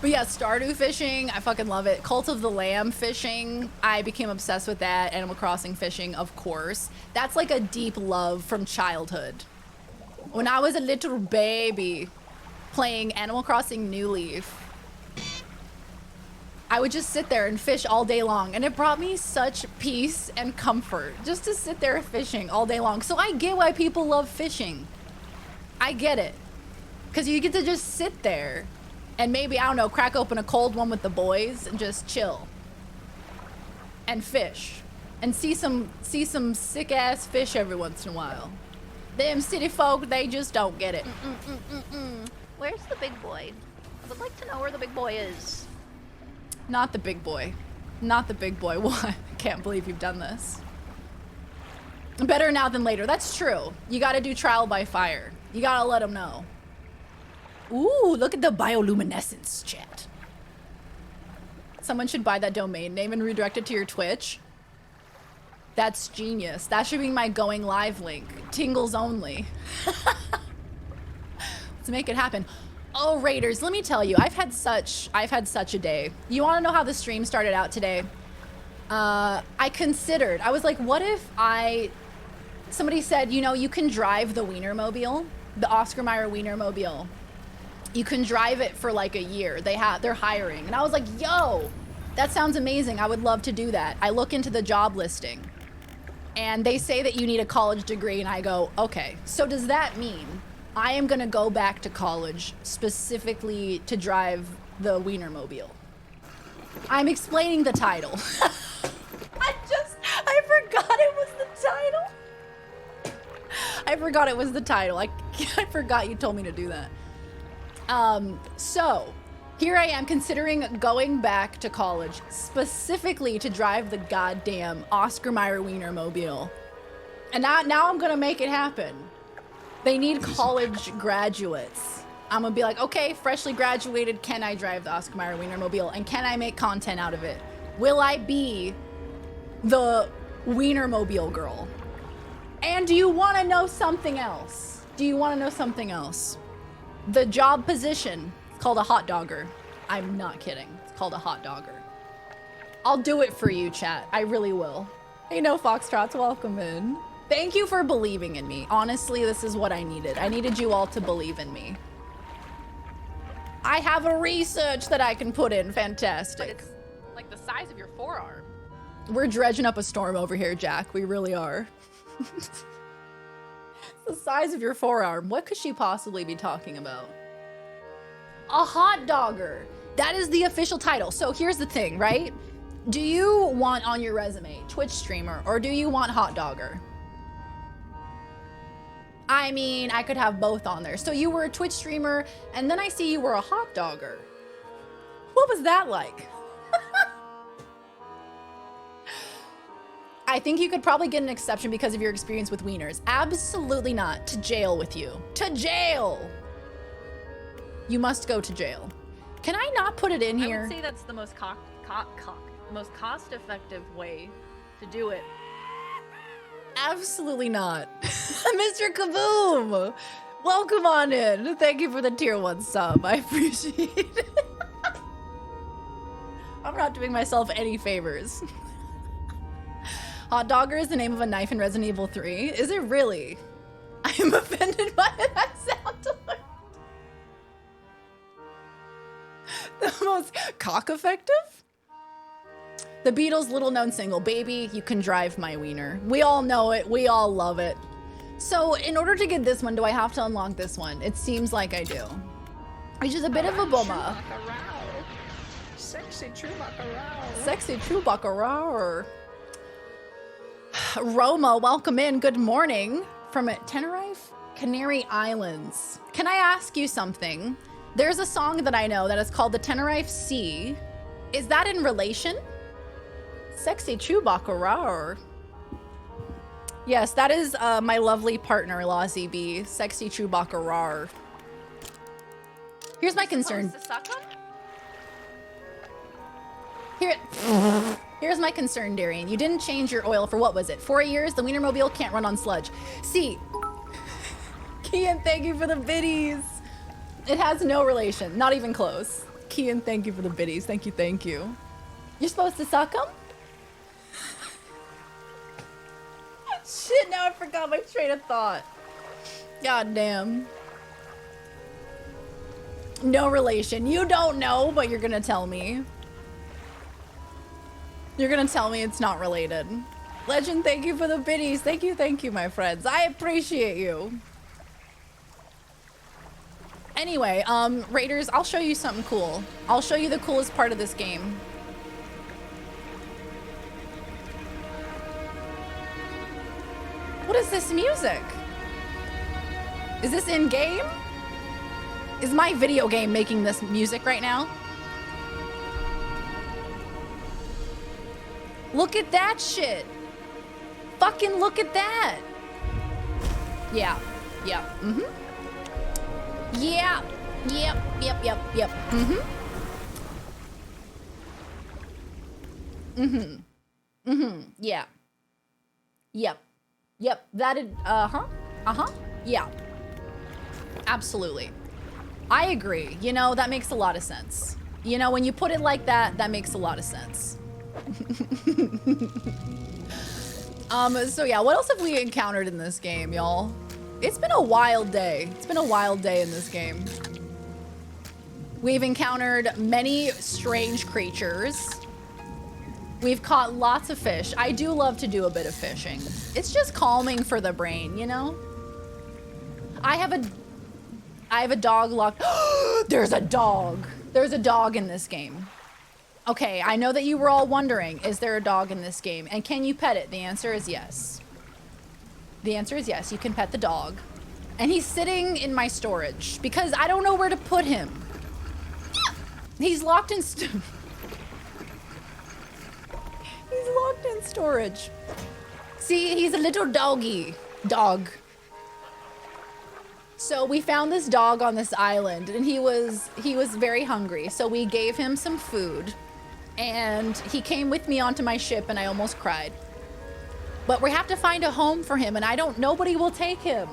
[SPEAKER 5] But yeah, Stardew fishing, I fucking love it. Cult of the Lamb fishing, I became obsessed with that. Animal Crossing fishing, of course. That's like a deep love from childhood. When I was a little baby, playing Animal Crossing New Leaf, I would just sit there and fish all day long, and it brought me such peace and comfort just to sit there fishing all day long. So I get why people love fishing. I get it, because you get to just sit there and maybe, I don't know, crack open a cold one with the boys and just chill and fish and see some sick ass fish every once in a while. Them city folk, they just don't get it.
[SPEAKER 12] Where's the big boy? I would like to know where the big boy is.
[SPEAKER 5] Not the big boy. Not the big boy. What? I can't believe you've done this. Better now than later. That's true. You gotta do trial by fire. You gotta let them know. Ooh, look at the bioluminescence, chat. Someone should buy that domain name and redirect it to your Twitch. That's genius. That should be my going live link. Tingles only. Let's make it happen. Oh, Raiders, let me tell you, I've had such a day. You want to know how the stream started out today? I was like, what if somebody said, you know, you can drive the Wienermobile, the Oscar Mayer Wienermobile. You can drive it for like a year. They're hiring. And I was like, yo, that sounds amazing. I would love to do that. I look into the job listing and they say that you need a college degree, and I go, okay, so does that mean I am gonna go back to college specifically to drive the Wienermobile? I'm explaining the title. I forgot it was the title. I forgot you told me to do that. So here I am considering going back to college specifically to drive the goddamn Oscar Mayer Wiener mobile. And now I'm gonna make it happen. They need college graduates. I'm gonna be like, okay, freshly graduated, can I drive the Oscar Mayer Wiener mobile? And can I make content out of it? Will I be the Wiener mobile girl? And do you wanna know something else? Do you wanna know something else? The job position, it's called a hot dogger. I'm not kidding. It's called a hot dogger. I'll do it for you, chat. I really will. Hey, no Foxtrots, welcome in. Thank you for believing in me. Honestly, this is what I needed. I needed you all to believe in me. I have a research that I can put in. Fantastic. But it's like the size of your forearm. We're dredging up a storm over here, Jack. We really are. The size of your forearm. What could she possibly be talking about? A hot dogger. That is the official title. So here's the thing, right? Do you want on your resume Twitch streamer or do you want hot dogger? I mean, I could have both on there. So you were a Twitch streamer and then I see you were a hot dogger. What was that like? I think you could probably get an exception because of your experience with wieners. Absolutely not. To jail with you. To jail! You must go to jail. Can I not put it in here?
[SPEAKER 17] I would say that's the most most cost-effective way to do it.
[SPEAKER 5] Absolutely not. Mr. Kaboom! Welcome on in. Thank you for the tier 1 sub. I appreciate it. I'm not doing myself any favors. Hot Dogger is the name of a knife in Resident Evil 3. Is it really? I am offended by that sound alert. The most cock-effective? The Beatles' little-known single, Baby, You Can Drive My Wiener. We all know it. We all love it. So in order to get this one, do I have to unlock this one? It seems like I do. Which is a bit of a bummer.
[SPEAKER 10] Sexy Chewbacca.
[SPEAKER 5] Sexy Chewbacca. Roma, welcome in. Good morning from Tenerife, Canary Islands. Can I ask you something? There's a song that I know that is called the Tenerife Sea. Is that in relation? Sexy Chewbacca. Yes, that is my lovely partner, Lozzie B. Sexy Chewbacca. Here's my concern. Here's my concern, Darian. You didn't change your oil for, what was it, 4 years? The Wienermobile can't run on sludge. See, Kian, thank you for the biddies. It has no relation, not even close. Kian, thank you for the biddies. Thank you, thank you. You're supposed to suck them? Shit, now I forgot my train of thought. God damn. No relation. You don't know, but you're gonna tell me. You're gonna tell me it's not related. Legend, thank you for the biddies. Thank you, my friends. I appreciate you. Anyway, Raiders, I'll show you something cool. I'll show you the coolest part of this game. What is this music? Is this in-game? Is my video game making this music right now? Look at that shit. Fucking look at that. Yeah. Yeah. Mm-hmm. Yeah. Yep. Mm-hmm. Mm-hmm. Mm-hmm. Yeah. Yep. Yep. That is, yeah. Absolutely. I agree. You know, that makes a lot of sense. You know, when you put it like that, that makes a lot of sense. So yeah, what else have we encountered in this game, y'all? It's been a wild day. It's been a wild day in this game. We've encountered many strange creatures. We've caught lots of fish. I do love to do a bit of fishing. It's just calming for the brain, you know? I have a dog locked. There's a dog. There's a dog in this game. Okay, I know that you were all wondering, is there a dog in this game? And can you pet it? The answer is yes. The answer is yes, you can pet the dog. And he's sitting in my storage because I don't know where to put him. He's locked in he's locked in storage. See, he's a little dog. So we found this dog on this island and he was very hungry. So we gave him some food and he came with me onto my ship and I almost cried. But we have to find a home for him and nobody will take him.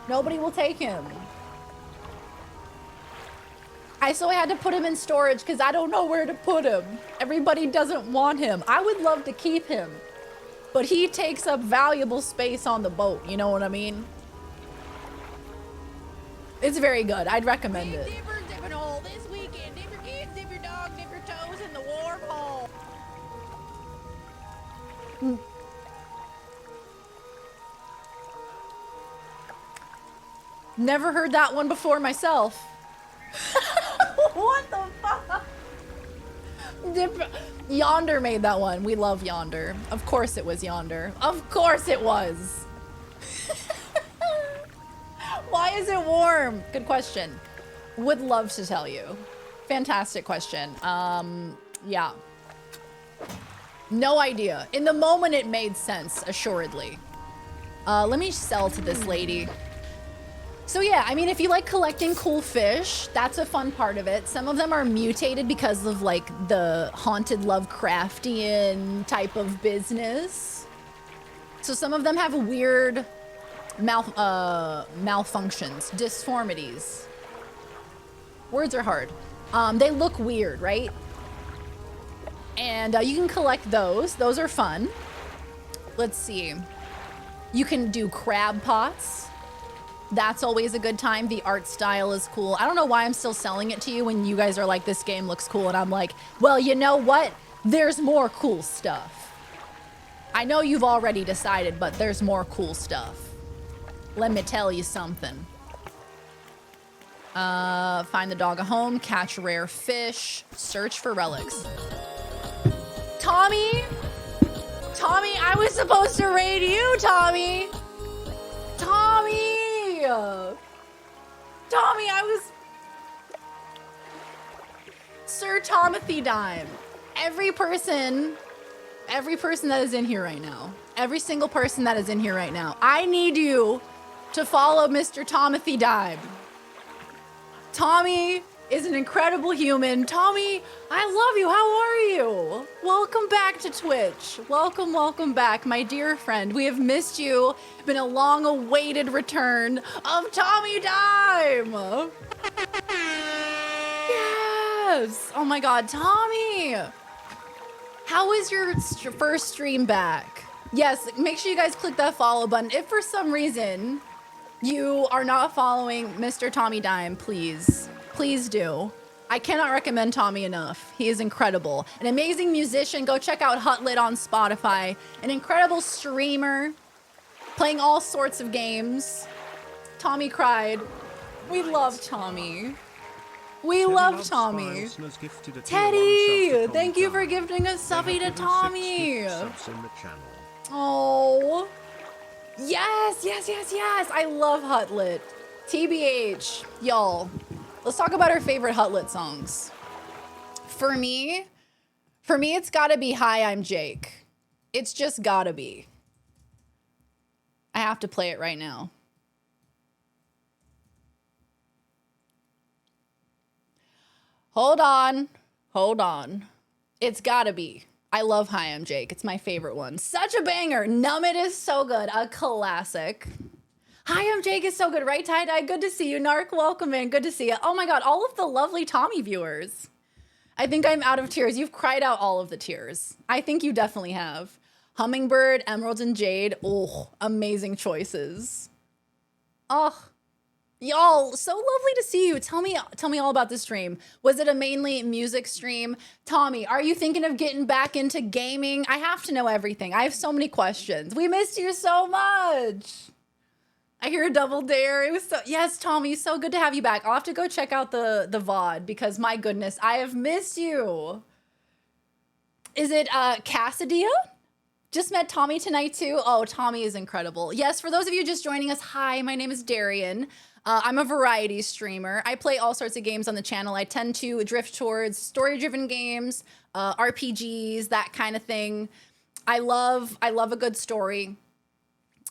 [SPEAKER 5] Nobody will take him. So I had to put him in storage because I don't know where to put him. Everybody doesn't want him. I would love to keep him, but he takes up valuable space on the boat. You know what I mean? It's very good. I'd recommend it.
[SPEAKER 12] Dipping hole this weekend. Dip your kids, dip your dog, dip your toes in the warm hole.
[SPEAKER 5] Never heard that one before myself. What the fuck? Yonder made that one. We love Yonder. Of course it was Yonder. Of course it was. Why is it warm? Good question. Would love to tell you. Fantastic question. Yeah. No idea. In the moment it made sense, assuredly. Let me sell to this lady. So yeah, I mean, if you like collecting cool fish, that's a fun part of it. Some of them are mutated because of like the haunted Lovecraftian type of business. So some of them have weird malfunctions, disformities. Words are hard. They look weird, right? And you can collect those. Those are fun. Let's see. You can do crab pots. That's always a good time. The art style is cool. I don't know why I'm still selling it to you when you guys are like, this game looks cool. And I'm like, well, you know what? There's more cool stuff. I know you've already decided, but there's more cool stuff. Let me tell you something. Find the dog a home, catch rare fish, search for relics. Tommy? Tommy, I was supposed to raid you, Tommy. Tommy! Tommy, I was... Sir Tomothy Dime. Every person that is in here right now, every single person that is in here right now, I need you to follow Mr. Tomothy Dime. Tommy is an incredible human. Tommy, I love you. How are you? Welcome back to Twitch. Welcome back, my dear friend. We have missed you. Been a long-awaited return of Tommy Dime. Yes. Oh my God, Tommy. How was your first stream back? Yes, make sure you guys click that follow button. If for some reason you are not following Mr. Tommy Dime, please do. I cannot recommend Tommy enough. He is incredible. An amazing musician. Go check out Hutlit on Spotify. An incredible streamer. Playing all sorts of games. Tommy cried. We love Tommy. We love Tommy. Teddy, thank you for gifting a subbie to Tommy. Oh. Yes. I love Hutlit. TBH, y'all. Let's talk about our favorite Hutlit songs. For me, it's gotta be Hi, I'm Jake. It's just gotta be. I have to play it right now. Hold on. It's gotta be. I love Hi, I'm Jake. It's my favorite one. Such a banger. Numbit is so good. A classic. Hi, I'm Jake is so good, right, Tie-Dye? Good to see you. Narc, welcome in. Good to see you. Oh my God, all of the lovely Tommy viewers. I think I'm out of tears. You've cried out all of the tears. I think you definitely have. Hummingbird, Emerald, and Jade. Oh, amazing choices. Oh, y'all, so lovely to see you. Tell me all about this stream. Was it a mainly music stream? Tommy, are you thinking of getting back into gaming? I have to know everything. I have so many questions. We missed you so much. I hear a double dare. It was so, yes, Tommy, so good to have you back. I'll have to go check out the VOD because my goodness, I have missed you. Is it Cassadia? Just met Tommy tonight too. Oh, Tommy is incredible. Yes, for those of you just joining us, hi, my name is Darian. I'm a variety streamer. I play all sorts of games on the channel. I tend to drift towards story-driven games, RPGs, that kind of thing. I love a good story.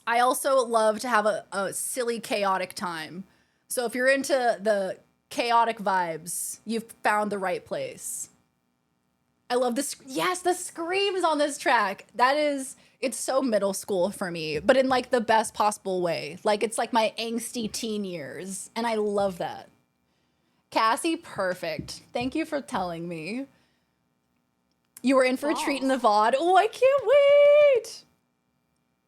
[SPEAKER 5] I also love to have a silly, chaotic time. So if you're into the chaotic vibes, you've found the right place. I love this. Yes, the screams on this track. It's so middle school for me, but in like the best possible way. Like it's like my angsty teen years, and I love that. Cassie, perfect. Thank you for telling me. You were in for a treat in the VOD. Oh, I can't wait.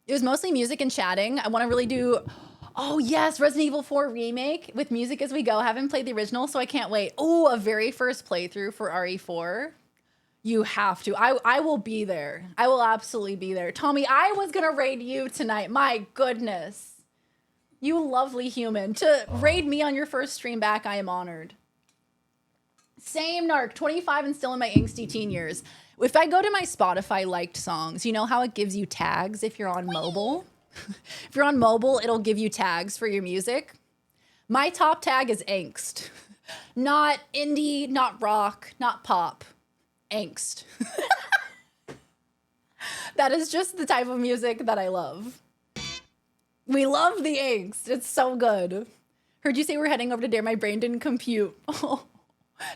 [SPEAKER 5] It was mostly music and chatting. I want to really do, oh yes, Resident Evil 4 remake with music as we go. Haven't played the original, so I can't wait. Oh, a very first playthrough for RE4. You have to. I will be there. I will absolutely be there. Tommy, I was going to raid you tonight. My goodness. You lovely human. To raid me on your first stream back, I am honored. Same, Narc. 25 and still in my angsty teen years. If I go to my Spotify liked songs, you know how it gives you tags if you're on mobile? If you're on mobile, it'll give you tags for your music. My top tag is angst. Not indie, not rock, not pop. Angst. That is just the type of music that I love. We love the angst. It's so good. Heard you say we're heading over to Dare. My brain didn't compute. Oh,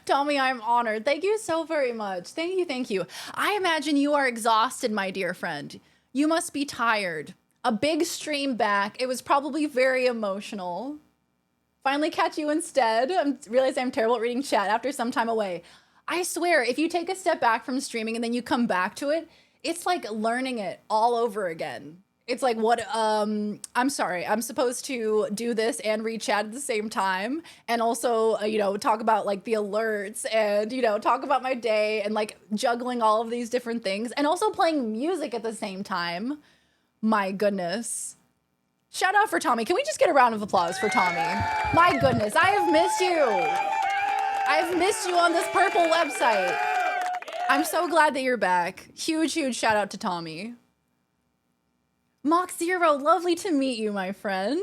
[SPEAKER 5] Tommy, I'm honored. Thank you so very much. Thank you, thank you. I imagine you are exhausted, my dear friend. You must be tired. A big stream back. It was probably very emotional. Finally catch you instead. I realize I'm terrible at reading chat after some time away. I swear, if you take a step back from streaming and then you come back to it, it's like learning it all over again. It's like, what, I'm sorry, I'm supposed to do this and read chat at the same time. And also, you know, talk about like the alerts and, you know, talk about my day and like juggling all of these different things and also playing music at the same time. My goodness. Shout out for Tommy. Can we just get a round of applause for Tommy? My goodness, I have missed you. I've missed you on this purple website. I'm so glad that you're back. Huge, huge shout out to Tommy. Mach Zero, lovely to meet you, my friend.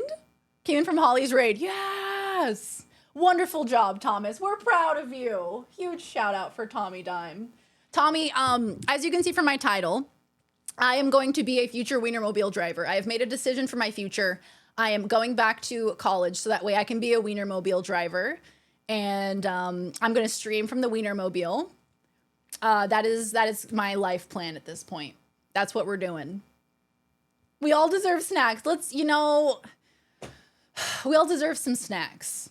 [SPEAKER 5] Came in from Holly's raid. Yes. Wonderful job, Thomas. We're proud of you. Huge shout out for Tommy Dime. Tommy, as you can see from my title, I am going to be a future Wienermobile driver. I have made a decision for my future. I am going back to college so that way I can be a Wienermobile driver. And I'm going to stream from the Wienermobile. That is my life plan at this point. That's what we're doing. We all deserve snacks. Let's, you know, we all deserve some snacks.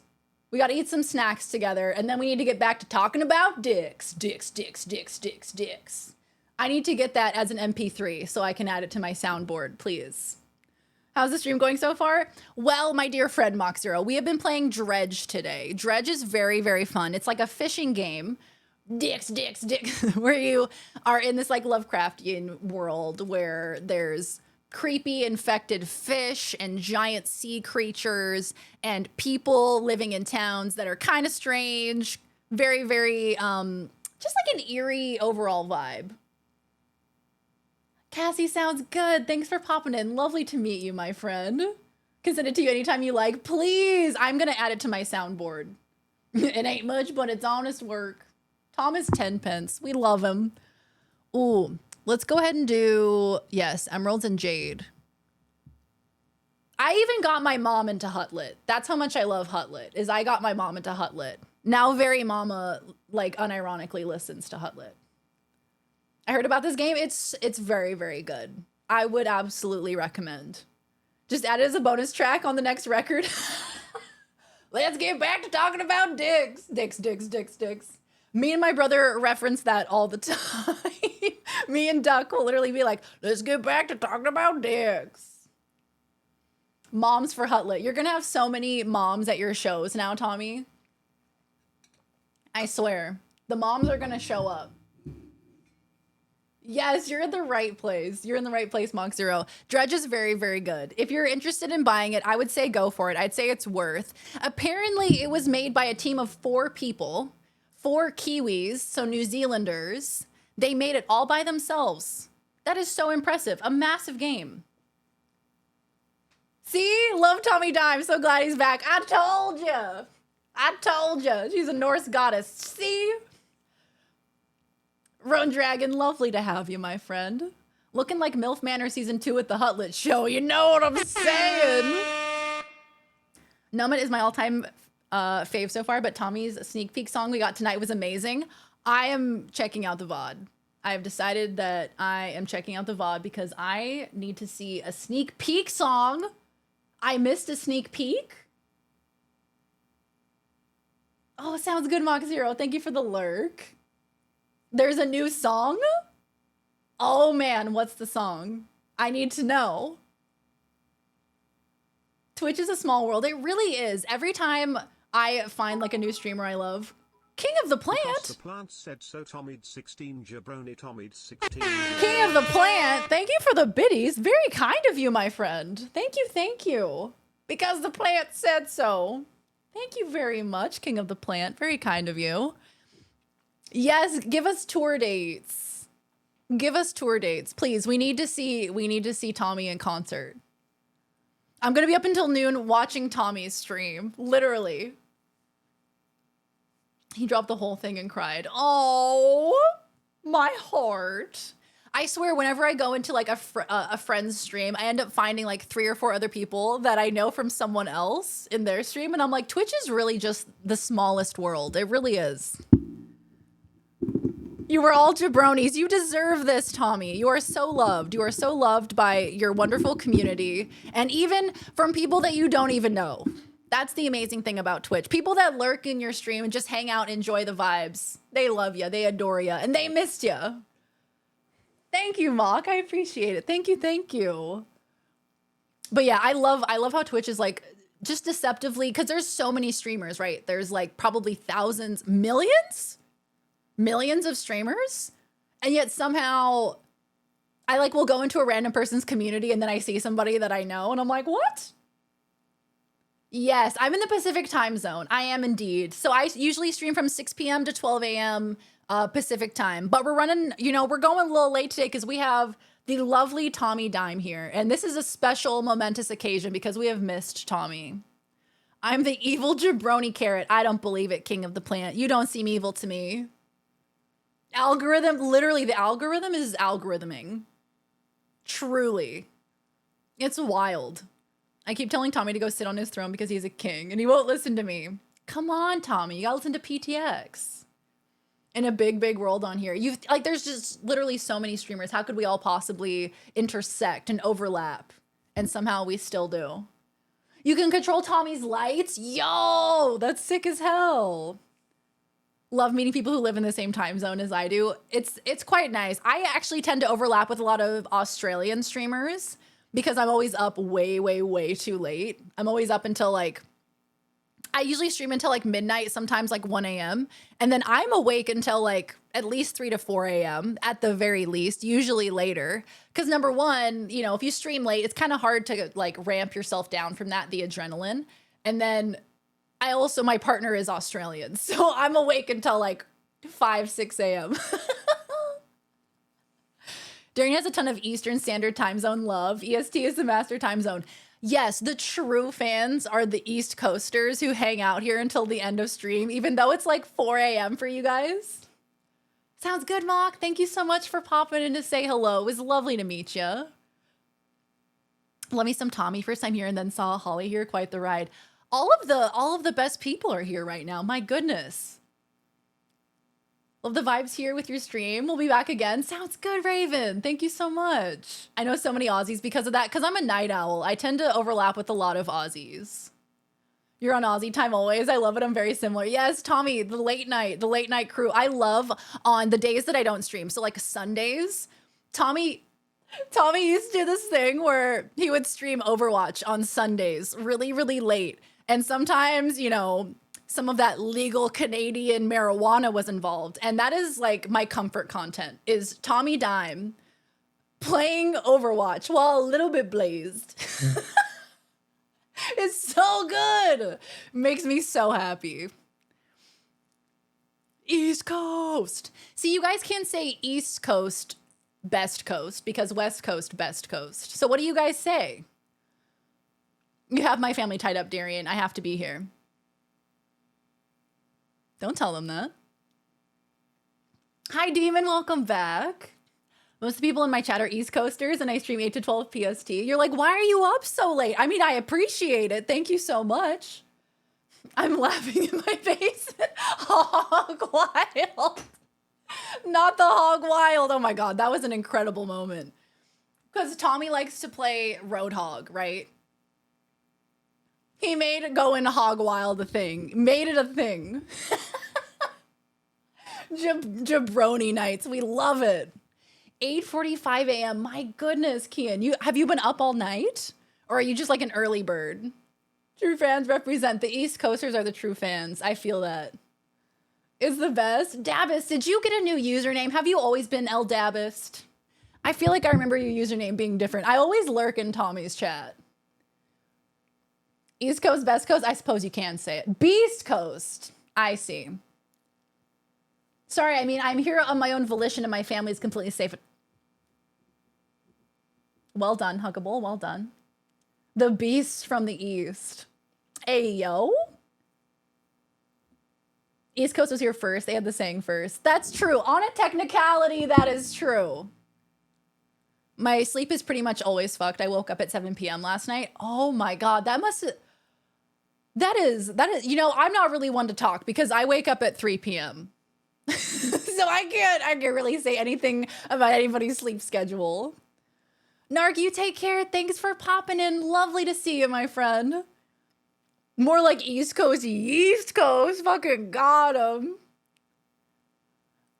[SPEAKER 5] We got to eat some snacks together. And then we need to get back to talking about dicks. Dicks, dicks, dicks, dicks, dicks. I need to get that as an MP3 so I can add it to my soundboard, please. How's the stream going so far? Well, my dear friend Mach Zero, we have been playing Dredge today. Dredge is very, very fun. It's like a fishing game. Dicks, dicks, dicks. Where you are in this like Lovecraftian world where there's creepy infected fish and giant sea creatures and people living in towns that are kind of strange. Very, very, just like an eerie overall vibe. Cassie sounds good. Thanks for popping in. Lovely to meet you, my friend. Can send it to you anytime you like. Please. I'm going to add it to my soundboard. It ain't much, but it's honest work. Thomas 10 pence. We love him. Ooh, let's go ahead and do, yes, emeralds and jade. I even got my mom into Hutlit. That's how much I love Hutlit, is I got my mom into Hutlit. Now Very Mama, like, unironically listens to Hutlit. I heard about this game. It's very, very good. I would absolutely recommend. Just add it as a bonus track on the next record. Let's get back to talking about dicks. Dicks, dicks, dicks, dicks. Me and my brother reference that all the time. Me and Duck will literally be like, let's get back to talking about dicks. Moms for Hutlit. You're going to have so many moms at your shows now, Tommy. I swear. The moms are going to show up. Yes, you're in the right place. You're in the right place, Mach Zero. Dredge is very, very good. If you're interested in buying it, I would say go for it. I'd say it's worth. Apparently, it was made by a team of 4 people, 4 Kiwis, so New Zealanders. They made it all by themselves. That is so impressive. A massive game. See? Love Tommy Dime. So glad he's back. I told you. I told you. She's a Norse goddess. See? Roan Dragon, lovely to have you, my friend. Looking like MILF Manor Season 2 at the Hutlet Show. You know what I'm saying? Numbit is my all-time fave so far, but Tommy's sneak peek song we got tonight was amazing. I am checking out the VOD. I have decided that I am checking out the VOD because I need to see a sneak peek song. I missed a sneak peek. Oh, sounds good, Mach Zero. Thank you for the lurk. There's a new song? Oh man, what's the song? I need to know. Twitch is a small world. It really is. Every time I find like a new streamer I love, King of the Plant.
[SPEAKER 2] The plant said so. Tommy'd 16 jabroni. Tommy'd 16.
[SPEAKER 5] King of the Plant. Thank you for the biddies. Very kind of you, my friend. Thank you, thank you. Because the plant said so. Thank you very much, King of the Plant. Very kind of you. Yes, give us tour dates. Give us tour dates, please. We need to see Tommy in concert. I'm gonna be up until noon watching Tommy's stream. Literally. He dropped the whole thing and cried. Oh, my heart. I swear, whenever I go into like a friend's stream, I end up finding like 3 or 4 other people that I know from someone else in their stream. And I'm like, Twitch is really just the smallest world. It really is. You were all jabronis. You deserve this, Tommy. You are so loved. You are so loved by your wonderful community. And even from people that you don't even know. That's the amazing thing about Twitch. People that lurk in your stream and just hang out and enjoy the vibes. They love you. They adore you. And they missed you. Thank you, Mock. I appreciate it. Thank you. Thank you. But yeah, I love how Twitch is like just deceptively, because there's so many streamers, right? There's like probably thousands, millions of streamers. And yet somehow I like will go into a random person's community and then I see somebody that I know and I'm like, what? Yes, I'm in the Pacific time zone. I am indeed. So I usually stream from 6 p.m. to 12 a.m. Pacific time. But we're running, you know, we're going a little late today because we have the lovely Tommy Dime here. And this is a special momentous occasion because we have missed Tommy. I'm the evil jabroni carrot. I don't believe it, King of the Plant. You don't seem evil to me. Algorithm, literally the algorithm is algorithming. Truly. It's wild. I keep telling Tommy to go sit on his throne because he's a king and he won't listen to me. Come on, Tommy. You gotta listen to PTX. In a big, big world on here. There's just literally so many streamers. How could we all possibly intersect and overlap? And somehow we still do. You can control Tommy's lights? Yo, that's sick as hell. Love meeting people who live in the same time zone as I do. It's quite nice. I actually tend to overlap with a lot of Australian streamers because I'm always up way, way, way too late. I'm always up until like, I usually stream until like midnight, sometimes like 1 a.m. And then I'm awake until like at least 3 to 4 a.m. at the very least, usually later. Because number one, you know, if you stream late, it's kind of hard to like ramp yourself down from that, the adrenaline. And then my partner is Australian. So I'm awake until like 5, 6 a.m. Darian has a ton of Eastern Standard Time Zone love. EST is the master time zone. Yes, the true fans are the East Coasters who hang out here until the end of stream, even though it's like 4 a.m. for you guys. Sounds good, Mock. Thank you so much for popping in to say hello. It was lovely to meet you. Love me some Tommy. First time here and then saw Holly here. Quite the ride. All of the best people are here right now. My goodness. Love the vibes here with your stream. We'll be back again. Sounds good, Raven. Thank you so much. I know so many Aussies because of that, because I'm a night owl. I tend to overlap with a lot of Aussies. You're on Aussie time always. I love it. I'm very similar. Yes, Tommy, the late night crew. I love on the days that I don't stream. So like Sundays, Tommy used to do this thing where he would stream Overwatch on Sundays really, really late. And sometimes, you know, some of that legal Canadian marijuana was involved. And that is like my comfort content is Tommy Dime playing Overwatch while a little bit blazed. It's so good. Makes me so happy. East Coast. See, you guys can't say East Coast best coast because West Coast, best coast. So what do you guys say? You have my family tied up, Darian. I have to be here. Don't tell them that. Hi, Demon. Welcome back. Most of the people in my chat are East Coasters, and I stream 8 to 12 PST. You're like, why are you up so late? I mean, I appreciate it. Thank you so much. I'm laughing in my face. Hog Wild. Not the Hog Wild. Oh my God, that was an incredible moment. Because Tommy likes to play Roadhog, right? He made going Hog Wild a thing. Made it a thing. Jabroni nights. We love it. 8:45 a.m. My goodness, Kian. Have you been up all night? Or are you just like an early bird? True fans represent. The East Coasters are the true fans. I feel that. It's the best. Dabist, did you get a new username? Have you always been El Dabist? I feel like I remember your username being different. I always lurk in Tommy's chat. East Coast, Best Coast? I suppose you can say it. Beast Coast. I see. Sorry, I mean, I'm here on my own volition and my family is completely safe. Well done, Huggable. Well done. The Beast from the East. Ayo. East Coast was here first. They had the saying first. That's true. On a technicality, that is true. My sleep is pretty much always fucked. I woke up at 7 p.m. last night. Oh my God. That is, you know, I'm not really one to talk because I wake up at 3 p.m. So I can't really say anything about anybody's sleep schedule. Narc, you take care. Thanks for popping in. Lovely to see you, my friend. More like East Coast. Fucking got him.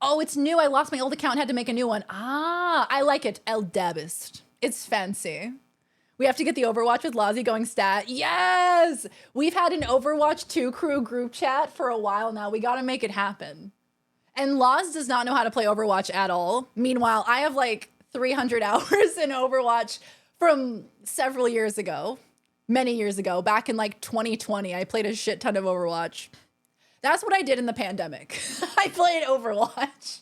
[SPEAKER 5] Oh, it's new. I lost my old account and had to make a new one. Ah, I like it. El Dabist. It's fancy. We have to get the Overwatch with Lozzie going stat. Yes! We've had an Overwatch 2 crew group chat for a while now. We got to make it happen. And Loz does not know how to play Overwatch at all. Meanwhile, I have like 300 hours in Overwatch from several years ago. Many years ago, back in like 2020, I played a shit ton of Overwatch. That's what I did in the pandemic. I played Overwatch.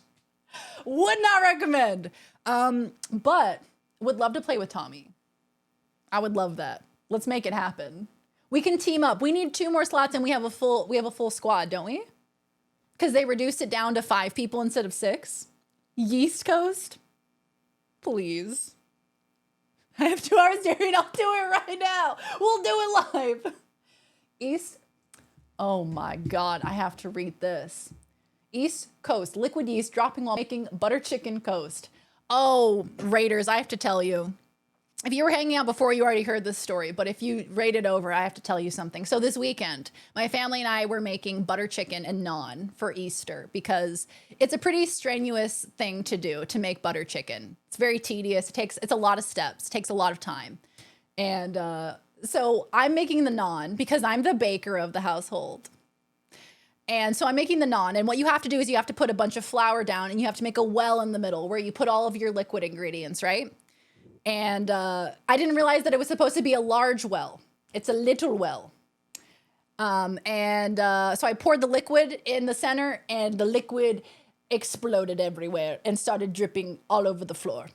[SPEAKER 5] Would not recommend. But would love to play with Tommy. I would love that. Let's make it happen. We can team up. We need 2 more slots and we have a full squad, don't we? Because they reduced it down to 5 people instead of 6. East Coast? Please. I have 2 hours, Darian. I'll do it right now. We'll do it live. East. Oh my God. I have to read this. East Coast. Liquid yeast dropping while making butter chicken coast. Oh, Raiders, I have to tell you. If you were hanging out before, you already heard this story, but if you raided over, I have to tell you something. So this weekend, my family and I were making butter chicken and naan for Easter because it's a pretty strenuous thing to do, to make butter chicken. It's very tedious. It's a lot of steps. It takes a lot of time. And so I'm making the naan because I'm the baker of the household. And so I'm making the naan. And what you have to do is you have to put a bunch of flour down and you have to make a well in the middle where you put all of your liquid ingredients, right? And I didn't realize that it was supposed to be a large well. It's a little well. So I poured the liquid in the center and the liquid exploded everywhere and started dripping all over the floor.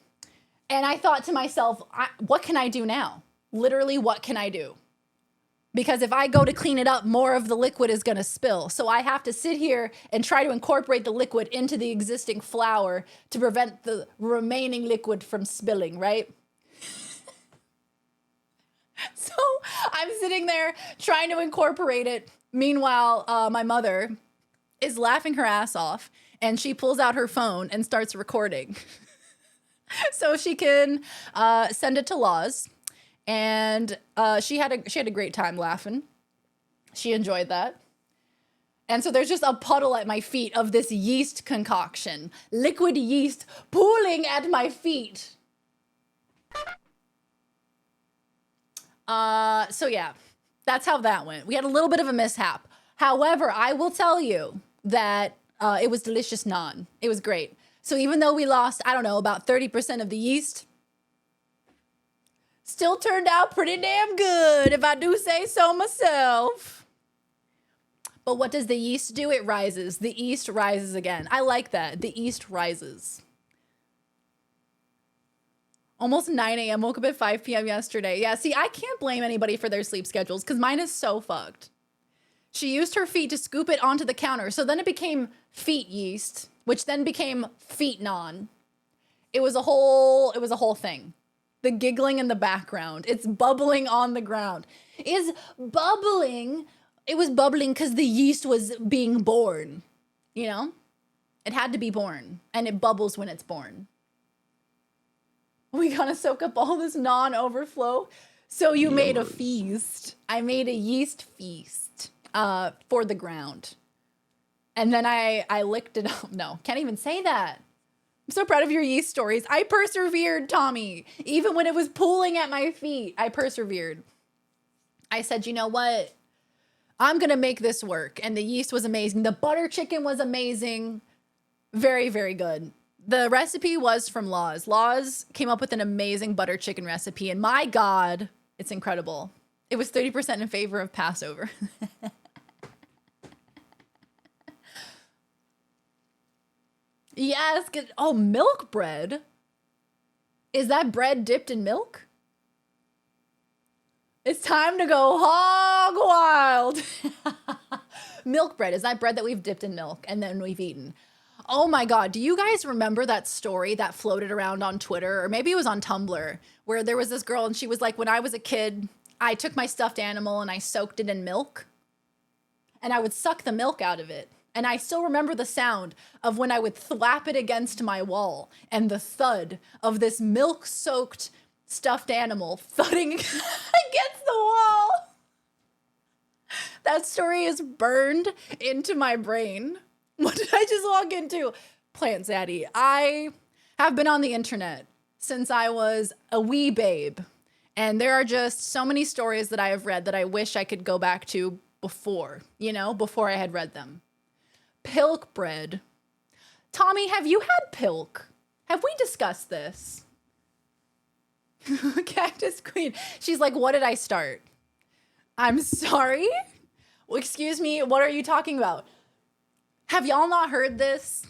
[SPEAKER 5] And I thought to myself, what can I do now? Literally, what can I do? Because if I go to clean it up, more of the liquid is going to spill. So I have to sit here and try to incorporate the liquid into the existing flour to prevent the remaining liquid from spilling, right? So I'm sitting there trying to incorporate it. Meanwhile, my mother is laughing her ass off and she pulls out her phone and starts recording. So she can send it to Laws. And she had a great time laughing. She enjoyed that. And so there's just a puddle at my feet of this yeast concoction. Liquid yeast pooling at my feet. So yeah, that's how that went. We had a little bit of a mishap. However, I will tell you that it was delicious naan. It was great. So even though we lost, I don't know, about 30% of the yeast, still turned out pretty damn good, if I do say so myself. But what does the yeast do? It rises. The East rises again. I like that. The East rises. Almost 9 a.m. Woke up at 5 p.m. yesterday. Yeah, see, I can't blame anybody for their sleep schedules because mine is so fucked. She used her feet to scoop it onto the counter. So then it became feet yeast, which then became feet non. It was a whole thing. The giggling in the background. It's bubbling on the ground. Is bubbling. It was bubbling because the yeast was being born. You know? It had to be born. And it bubbles when it's born. We gotta soak up all this non-overflow. So you made a feast. I made a yeast feast for the ground. And then I licked it up. No, can't even say that. I'm so proud of your yeast stories. I persevered, Tommy. Even when it was pooling at my feet, I persevered. I said, you know what? I'm gonna make this work. And the yeast was amazing. The butter chicken was amazing. Very, very good. The recipe was from Laws. Laws came up with an amazing butter chicken recipe. And my God, it's incredible. It was 30% in favor of Passover. Yes. Good. Oh, milk bread. Is that bread dipped in milk? It's time to go hog wild. Milk bread. Is that bread that we've dipped in milk and then we've eaten? Oh my God. Do you guys remember that story that floated around on Twitter? Or maybe it was on Tumblr, where there was this girl and she was like, when I was a kid, I took my stuffed animal and I soaked it in milk. And I would suck the milk out of it. And I still remember the sound of when I would thwap it against my wall and the thud of this milk-soaked stuffed animal thudding against the wall. That story is burned into my brain. What did I just walk into? Plant Zaddy. I have been on the internet since I was a wee babe. And there are just so many stories that I have read that I wish I could go back to before I had read them. Pilk bread. Tommy, have you had pilk? Have we discussed this? Cactus Queen. She's like, what did I start? I'm sorry? Well, excuse me, what are you talking about? Have y'all not heard this?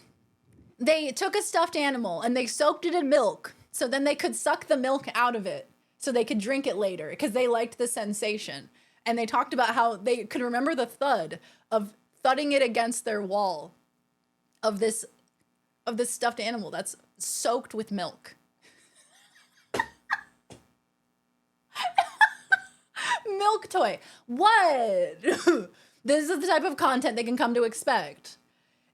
[SPEAKER 5] They took a stuffed animal and they soaked it in milk so then they could suck the milk out of it so they could drink it later because they liked the sensation. And they talked about how they could remember the thud of thudding it against their wall of this stuffed animal that's soaked with milk. Milk toy. What? This is the type of content they can come to expect.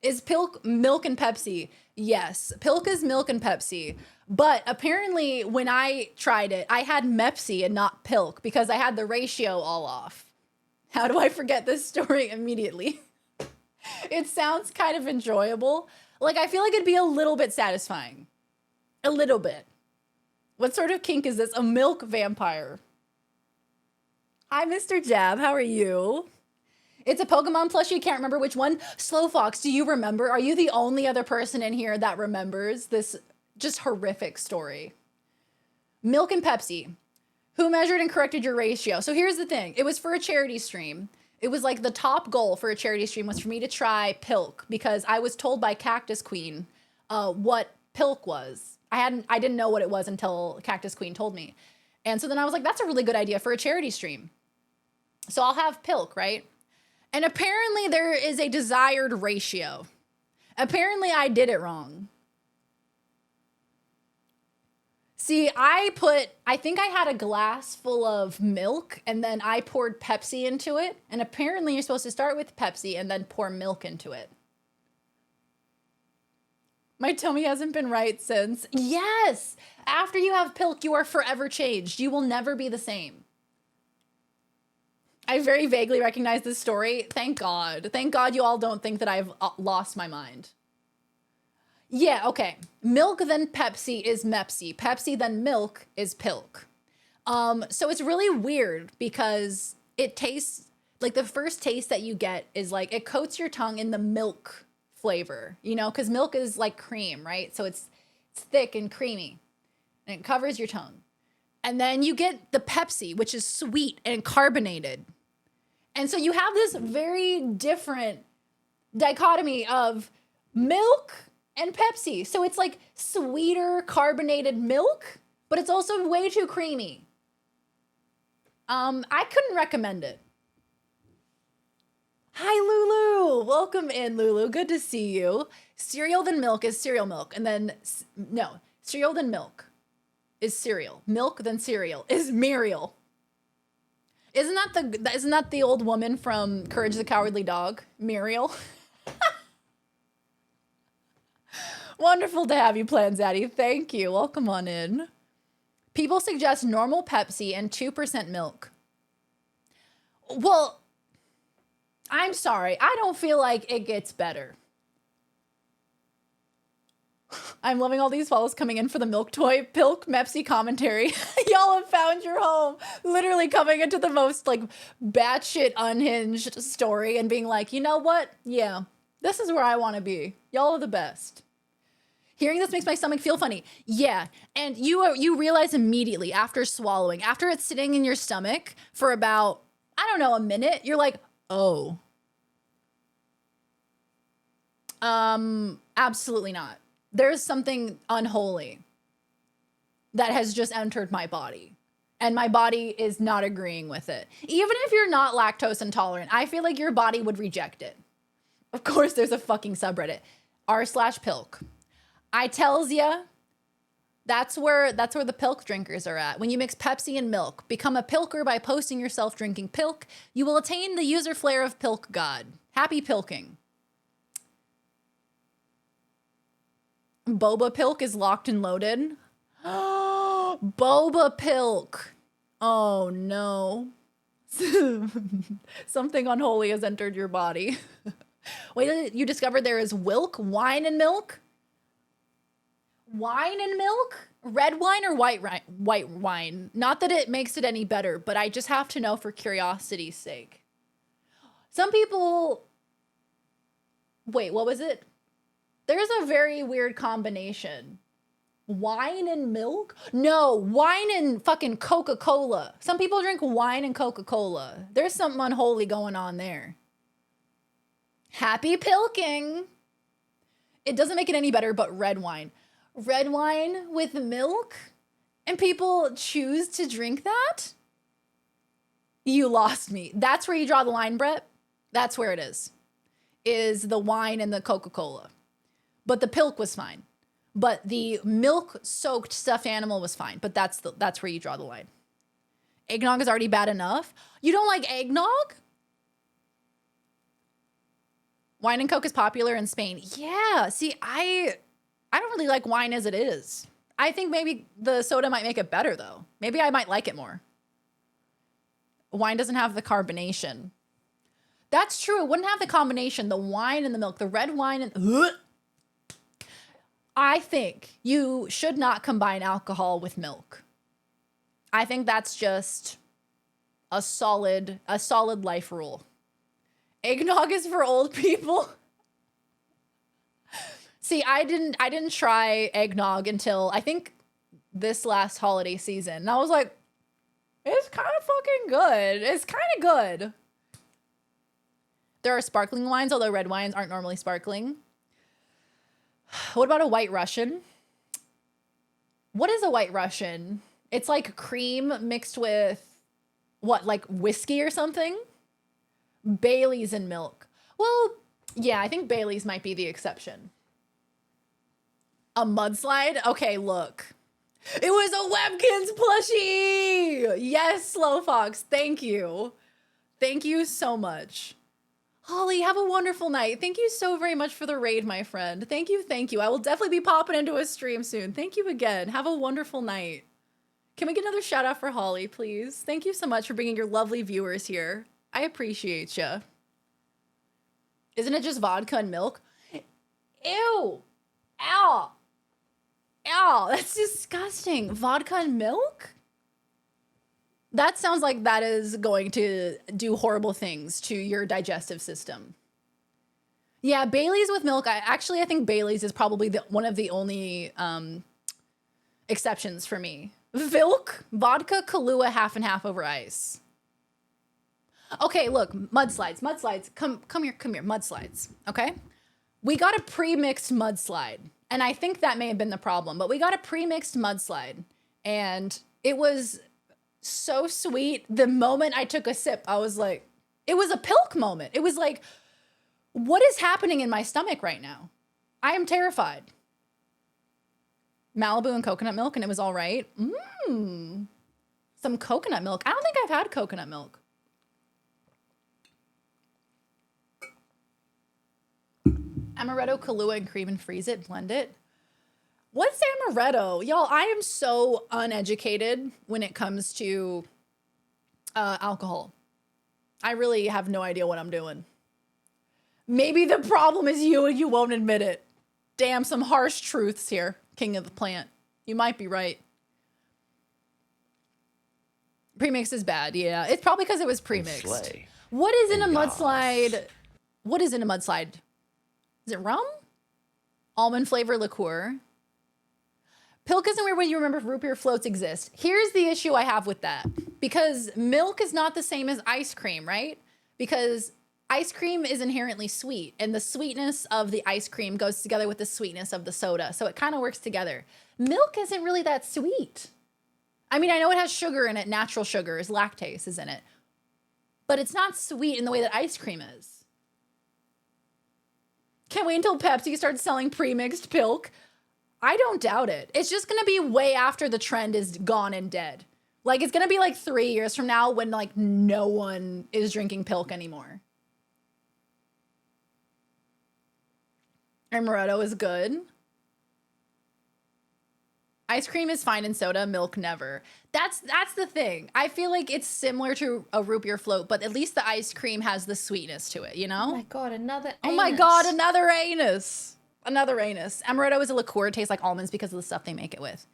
[SPEAKER 5] Is Pilk milk and Pepsi? Yes, Pilk is milk and Pepsi. But apparently when I tried it, I had Mepsi and not Pilk because I had the ratio all off. How do I forget this story immediately? It sounds kind of enjoyable. Like, I feel like it'd be a little bit satisfying. A little bit. What sort of kink is this? A milk vampire. Hi, Mr. Jab. How are you? It's a Pokemon plushie. Can't remember which one. Slow Fox, do you remember? Are you the only other person in here that remembers this just horrific story? Milk and Pepsi. Who measured and corrected your ratio? So here's the thing. It was for a charity stream. It was like the top goal for a charity stream was for me to try Pilk because I was told by Cactus Queen what Pilk was. I didn't know what it was until Cactus Queen told me. And so then I was like, that's a really good idea for a charity stream. So I'll have Pilk, right? And apparently there is a desired ratio. Apparently I did it wrong. See, I think I had a glass full of milk and then I poured Pepsi into it. And apparently you're supposed to start with Pepsi and then pour milk into it. My tummy hasn't been right since. Yes! After you have Pilk, you are forever changed. You will never be the same. I very vaguely recognize this story. Thank God. Thank God you all don't think that I've lost my mind. Yeah, okay. Milk then Pepsi is Mepsi. Pepsi then milk is Pilk. So it's really weird because it tastes like the first taste that you get is like it coats your tongue in the milk flavor, you know, because milk is like cream, right? So it's thick and creamy and it covers your tongue. And then you get the Pepsi, which is sweet and carbonated. And so you have this very different dichotomy of milk and Pepsi. So it's like sweeter carbonated milk but it's also way too creamy. I couldn't recommend it. Hi, Lulu. Welcome in, Lulu. Good to see you. Cereal then milk is cereal milk. And then, no, cereal then milk is cereal. Milk then cereal is Muriel. Isn't that the old woman from Courage the Cowardly Dog? Muriel? Wonderful to have you, Planzaddy. Thank you. Welcome on in. People suggest normal Pepsi and 2% milk. Well, I'm sorry. I don't feel like it gets better. I'm loving all these follows coming in for the milk toy pilk Mepsi commentary. Y'all have found your home. Literally coming into the most like batshit unhinged story and being like, you know what? Yeah, this is where I want to be. Y'all are the best. Hearing this makes my stomach feel funny. Yeah, and you realize immediately after swallowing, after it's sitting in your stomach for about, I don't know, a minute, you're like, oh. Absolutely not. There's something unholy that has just entered my body, and my body is not agreeing with it. Even if you're not lactose intolerant, I feel like your body would reject it. Of course, there's a fucking subreddit, r/pilk. I tells ya, that's where the pilk drinkers are at. When you mix Pepsi and milk, become a pilker by posting yourself drinking pilk. You will attain the user flair of pilk god. Happy pilking. Boba Pilk is locked and loaded. Boba Pilk. Oh no. Something unholy has entered your body. Wait, you discovered there is Wilk, wine and milk? Wine and milk? Red wine or white wine? Not that it makes it any better, but I just have to know for curiosity's sake. Some people... Wait, what was it? There's a very weird combination. Wine and milk? No, wine and fucking Coca-Cola. Some people drink wine and Coca-Cola. There's something unholy going on there. Happy pilking. It doesn't make it any better, but red wine. Red wine with milk? And people choose to drink that? You lost me. That's where you draw the line, Brett. That's where it is the wine and the Coca-Cola. But the pilk was fine. But the milk-soaked stuffed animal was fine. But that's where you draw the line. Eggnog is already bad enough. You don't like eggnog? Wine and Coke is popular in Spain. Yeah, see, I don't really like wine as it is. I think maybe the soda might make it better, though. Maybe I might like it more. Wine doesn't have the carbonation. That's true. It wouldn't have the combination, the wine and the milk, the red wine and... I think you should not combine alcohol with milk. I think that's just a solid life rule. Eggnog is for old people. See, I didn't try eggnog until I think this last holiday season. And I was like, it's kind of fucking good. It's kind of good. There are sparkling wines, although red wines aren't normally sparkling. What about a White Russian? What is a White Russian? It's like cream mixed with what, like whiskey or something? Bailey's and milk. Well, yeah, I think Bailey's might be the exception. A mudslide? Okay, look. It was a Webkins plushie! Yes, Slow Fox, thank you. Thank you so much. Holly, have a wonderful night. Thank you so very much for the raid, my friend. Thank you, thank you. I will definitely be popping into a stream soon. Thank you again. Have a wonderful night. Can we get another shout out for Holly, please? Thank you so much for bringing your lovely viewers here. I appreciate ya. Isn't it just vodka and milk? Ew. Ow. Ow, that's disgusting. Vodka and milk? That sounds like that is going to do horrible things to your digestive system. Yeah, Bailey's with milk. I think Bailey's is probably one of the only exceptions for me. Vilk, vodka, Kahlua, half and half over ice. Okay, look, mudslides. Come here, mudslides, okay? We got a pre-mixed mudslide, and I think that may have been the problem, but we got a pre-mixed mudslide, And it was so sweet. The moment I took a sip, I was like, it was a Pilk moment. It was like, what is happening in my stomach right now? I am terrified. Malibu and coconut milk, and it was all right. Some coconut milk. I don't think I've had coconut milk. Amaretto, Kahlua, and cream and freeze it. Blend it. What's amaretto? Y'all, I am so uneducated when it comes to alcohol. I really have no idea what I'm doing. Maybe the problem is you and you won't admit it. Damn, some harsh truths here, king of the plant. You might be right. Premix is bad, yeah. It's probably because it was premixed.
[SPEAKER 15] Slay.
[SPEAKER 5] What is in a
[SPEAKER 15] And
[SPEAKER 5] mudslide? What is in a mudslide? Is it rum? Almond flavor liqueur. Pilk isn't weird when you remember root beer floats exist. Here's the issue I have with that. Because milk is not the same as ice cream, right? Because ice cream is inherently sweet, and the sweetness of the ice cream goes together with the sweetness of the soda. So it kind of works together. Milk isn't really that sweet. I mean, I know it has sugar in it, natural sugars, lactase is in it. But it's not sweet in the way that ice cream is. Can't wait until Pepsi starts selling pre-mixed Pilk. I don't doubt it. It's just gonna be way after the trend is gone and dead. Like, it's gonna be like 3 years from now when like no one is drinking Pilk anymore. Amaretto is good. Ice cream is fine in soda, milk never. That's the thing. I feel like it's similar to a root beer float, but at least the ice cream has the sweetness to it, you know?
[SPEAKER 7] Oh my god, another
[SPEAKER 5] Oh my god, another anus. Another anus. Amaretto is a liqueur. It tastes like almonds because of the stuff they make it with.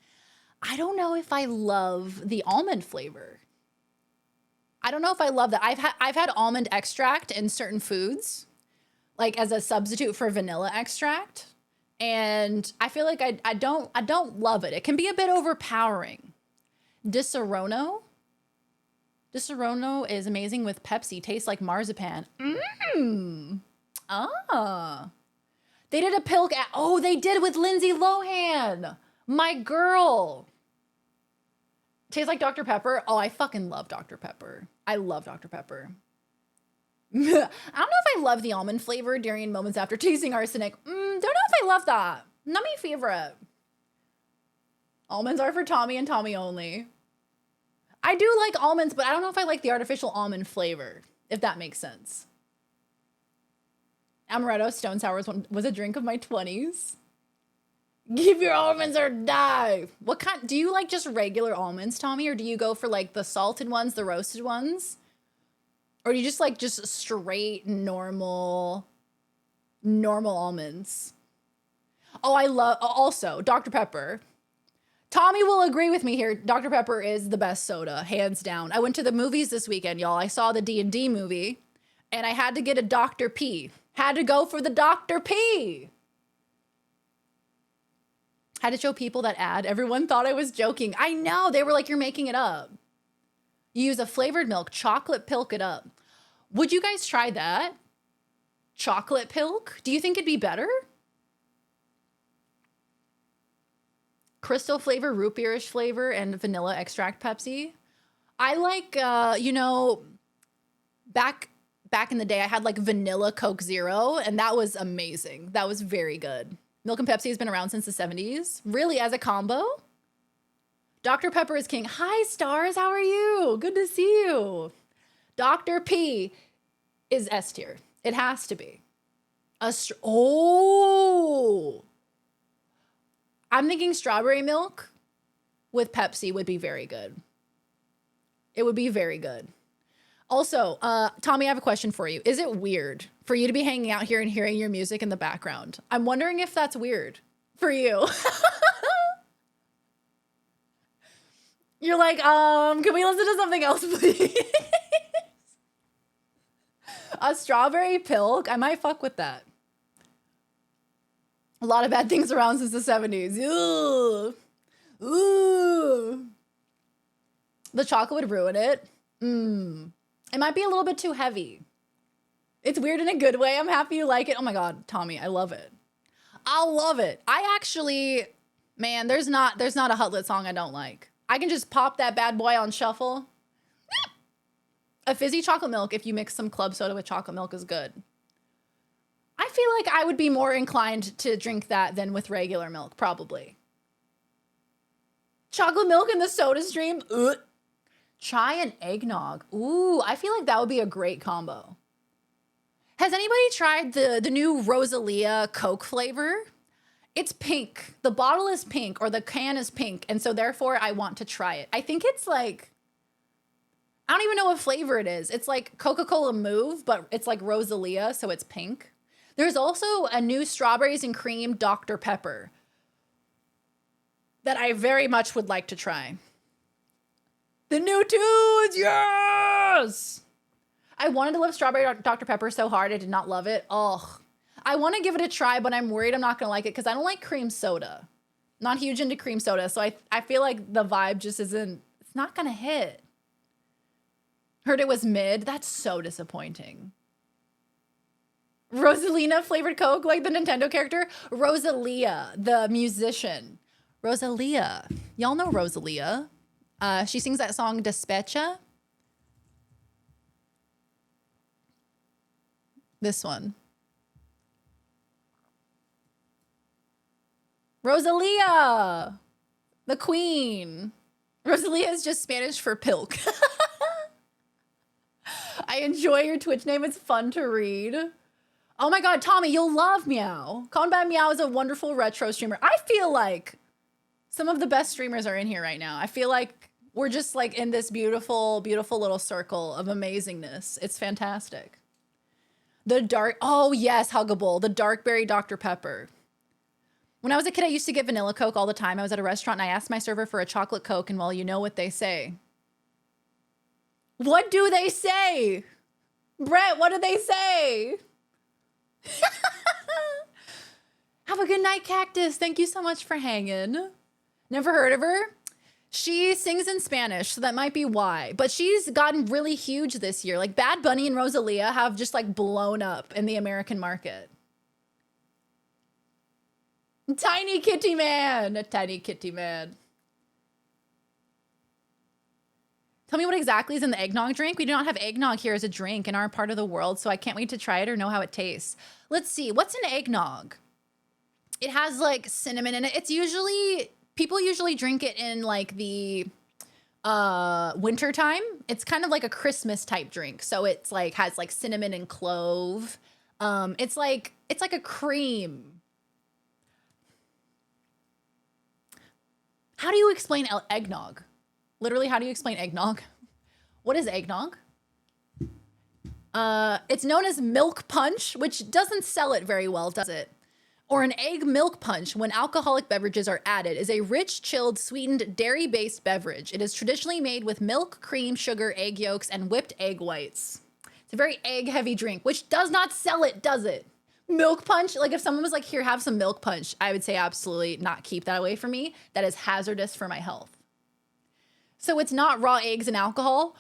[SPEAKER 5] I don't know if I love the almond flavor. I don't know if I love that. I've had almond extract in certain foods, like as a substitute for vanilla extract. And I feel like I don't love it. It can be a bit overpowering. Disaronno. Disaronno is amazing with Pepsi. Tastes like marzipan. Ah. They did a Pilk oh, they did with Lindsay Lohan. My girl. Tastes like Dr. Pepper. Oh, I fucking love Dr. Pepper. I love Dr. Pepper. I don't know if I love the almond flavor during moments after tasting arsenic. Don't know if I love that. Not my favorite. Almonds are for Tommy and Tommy only. I do like almonds, but I don't know if I like the artificial almond flavor, if that makes sense. Amaretto Stone Sour was a drink of my 20s. Give your almonds or die. What kind? Do you like just regular almonds, Tommy, or do you go for like the salted ones, the roasted ones? Or do you just like just straight normal almonds? Oh, I love, also, Dr. Pepper. Tommy will agree with me here. Dr. Pepper is the best soda, hands down. I went to the movies this weekend, y'all. I saw the D&D movie, and I had to get a Dr. P. Had to go for the Dr. P. Had to show people that ad. Everyone thought I was joking. I know. They were like, you're making it up. You use a flavored milk, chocolate Pilk it up. Would you guys try that? Chocolate Pilk? Do you think it'd be better? Crystal flavor, root beerish flavor, and vanilla extract Pepsi. I like, you know, back in the day, I had like vanilla Coke Zero, and that was amazing. That was very good. Milk and Pepsi has been around since the 70s. Really, as a combo? Dr. Pepper is king. Hi, stars. How are you? Good to see you. Dr. P is S tier. It has to be. Oh. I'm thinking strawberry milk with Pepsi would be very good. It would be very good. Also, Tommy, I have a question for you. Is it weird for you to be hanging out here and hearing your music in the background? I'm wondering if that's weird for you. You're like, can we listen to something else, please? A strawberry Pilk? I might fuck with that. A lot of bad things around since the 70s. Ooh. Ooh. The chocolate would ruin it. It might be a little bit too heavy. It's weird in a good way. I'm happy you like it. Oh my God, Tommy, I love it. I love it. I actually, man, there's not a Hutlet song I don't like. I can just pop that bad boy on shuffle. A fizzy chocolate milk, if you mix some club soda with chocolate milk, is good. I feel like I would be more inclined to drink that than with regular milk, probably. Chocolate milk in the soda stream? Ugh. Chai and eggnog. Ooh, I feel like that would be a great combo. Has anybody tried the new Rosalia Coke flavor? It's pink. The bottle is pink, or the can is pink, and so therefore I want to try it. I think it's like, I don't even know what flavor it is. It's like Coca-Cola Move, but it's like Rosalia, so it's pink. There's also a new strawberries and cream Dr. Pepper that I very much would like to try. The new tunes, yes! I wanted to love strawberry Dr. Pepper so hard, I did not love it. Ugh. I want to give it a try, but I'm worried I'm not going to like it because I don't like cream soda. Not huge into cream soda, so I feel like the vibe just isn't, it's not going to hit. Heard it was mid. That's so disappointing. Rosalina flavored Coke, like the Nintendo character. Rosalia, the musician. Rosalia. Y'all know Rosalia. She sings that song Despecha. This one. Rosalia, the queen. Rosalia is just Spanish for pilk. I enjoy your Twitch name. It's fun to read. Oh my God, Tommy, you'll love Meow. Combat Meow is a wonderful retro streamer. I feel like some of the best streamers are in here right now. I feel like we're just like in this beautiful, beautiful little circle of amazingness. It's fantastic. The dark, oh yes, Huggable, the Darkberry Dr. Pepper. When I was a kid, I used to get vanilla Coke all the time. I was at a restaurant and I asked my server for a chocolate Coke, and well, you know what they say. What do they say? Brett, what do they say? Have a good night, Cactus. Thank you so much for hanging. Never heard of her. She sings in Spanish, so that might be why. But she's gotten really huge this year. Like Bad Bunny and Rosalia have just like blown up in the American market. Tiny kitty man, a tiny kitty man. Tell me what exactly is in the eggnog drink. We do not have eggnog here as a drink in our part of the world, so I can't wait to try it or know how it tastes. Let's see, what's an eggnog? It has like cinnamon in it. It's usually, people usually drink it in like the winter time. It's kind of like a Christmas type drink. So it's like, has like cinnamon and clove. It's like a cream. How do you explain eggnog? Literally, how do you explain eggnog? What is eggnog? It's known as milk punch, which doesn't sell it very well, does it? Or an egg milk punch, when alcoholic beverages are added, is a rich, chilled, sweetened, dairy-based beverage. It is traditionally made with milk, cream, sugar, egg yolks, and whipped egg whites. It's a very egg-heavy drink, which does not sell it, does it? Milk punch, like if someone was like, here, have some milk punch, I would say absolutely not, keep that away from me. That is hazardous for my health. So it's not raw eggs and alcohol.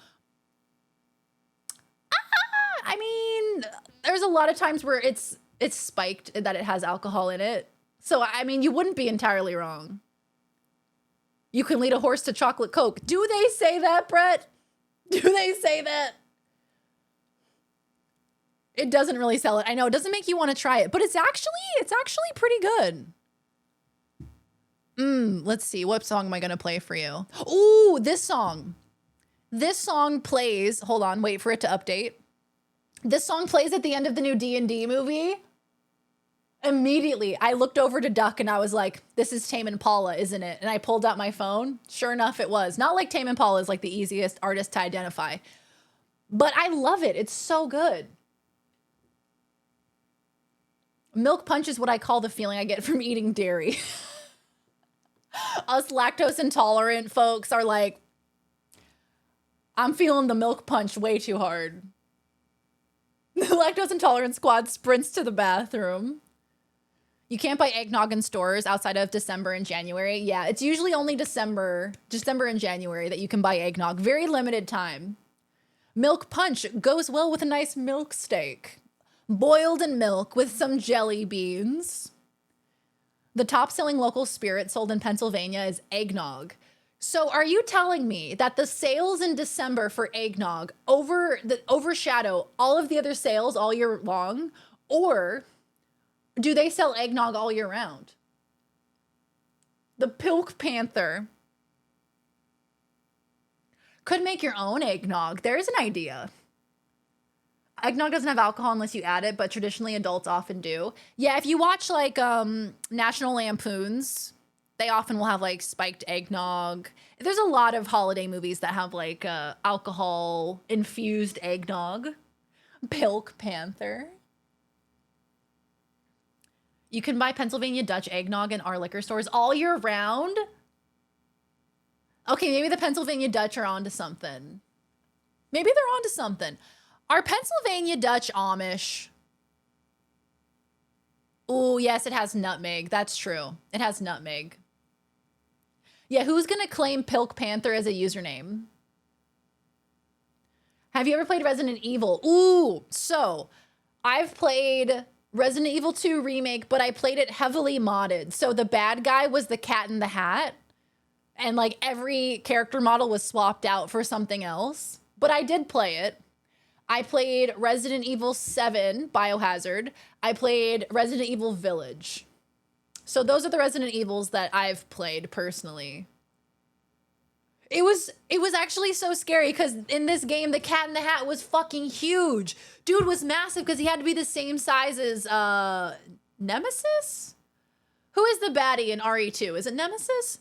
[SPEAKER 5] I mean, there's a lot of times where it's spiked that it has alcohol in it. So, I mean, you wouldn't be entirely wrong. You can lead a horse to chocolate Coke. Do they say that, Brett? Do they say that? It doesn't really sell it. I know it doesn't make you want to try it, but it's actually pretty good. Let's see. What song am I going to play for you? Ooh, this song. This song plays. Hold on. Wait for it to update. This song plays at the end of the new D&D movie. Immediately, I looked over to Duck and I was like, this is Tame Impala, isn't it? And I pulled out my phone. Sure enough, it was. Not like Tame Impala is like the easiest artist to identify. But I love it. It's so good. Milk punch is what I call the feeling I get from eating dairy. Us lactose intolerant folks are like, I'm feeling the milk punch way too hard. The lactose intolerant squad sprints to the bathroom. You can't buy eggnog in stores outside of December and January. Yeah, it's usually only December and January that you can buy eggnog. Very limited time. Milk punch goes well with a nice milk steak. Boiled in milk with some jelly beans. The top-selling local spirit sold in Pennsylvania is eggnog. So are you telling me that the sales in December for eggnog overshadow all of the other sales all year long? Or do they sell eggnog all year round? The Pilk Panther could make your own eggnog. There's an idea. Eggnog doesn't have alcohol unless you add it, but traditionally adults often do. Yeah, if you watch like National Lampoons, they often will have like spiked eggnog. There's a lot of holiday movies that have like alcohol infused eggnog. Pilk Panther. You can buy Pennsylvania Dutch eggnog in our liquor stores all year round. Okay, maybe the Pennsylvania Dutch are onto something. Maybe they're onto something. Are Pennsylvania Dutch Amish? Oh, yes, it has nutmeg. That's true. It has nutmeg. Yeah, who's going to claim Pilk Panther as a username? Have you ever played Resident Evil? Ooh, so I've played Resident Evil 2 Remake, but I played it heavily modded. So the bad guy was the Cat in the Hat, and like every character model was swapped out for something else. But I did play it. I played Resident Evil 7 Biohazard. I played Resident Evil Village. So those are the Resident Evils that I've played personally. It was actually so scary because in this game, the Cat in the Hat was fucking huge. Dude was massive because he had to be the same size as Nemesis? Who is the baddie in RE2? Is it Nemesis?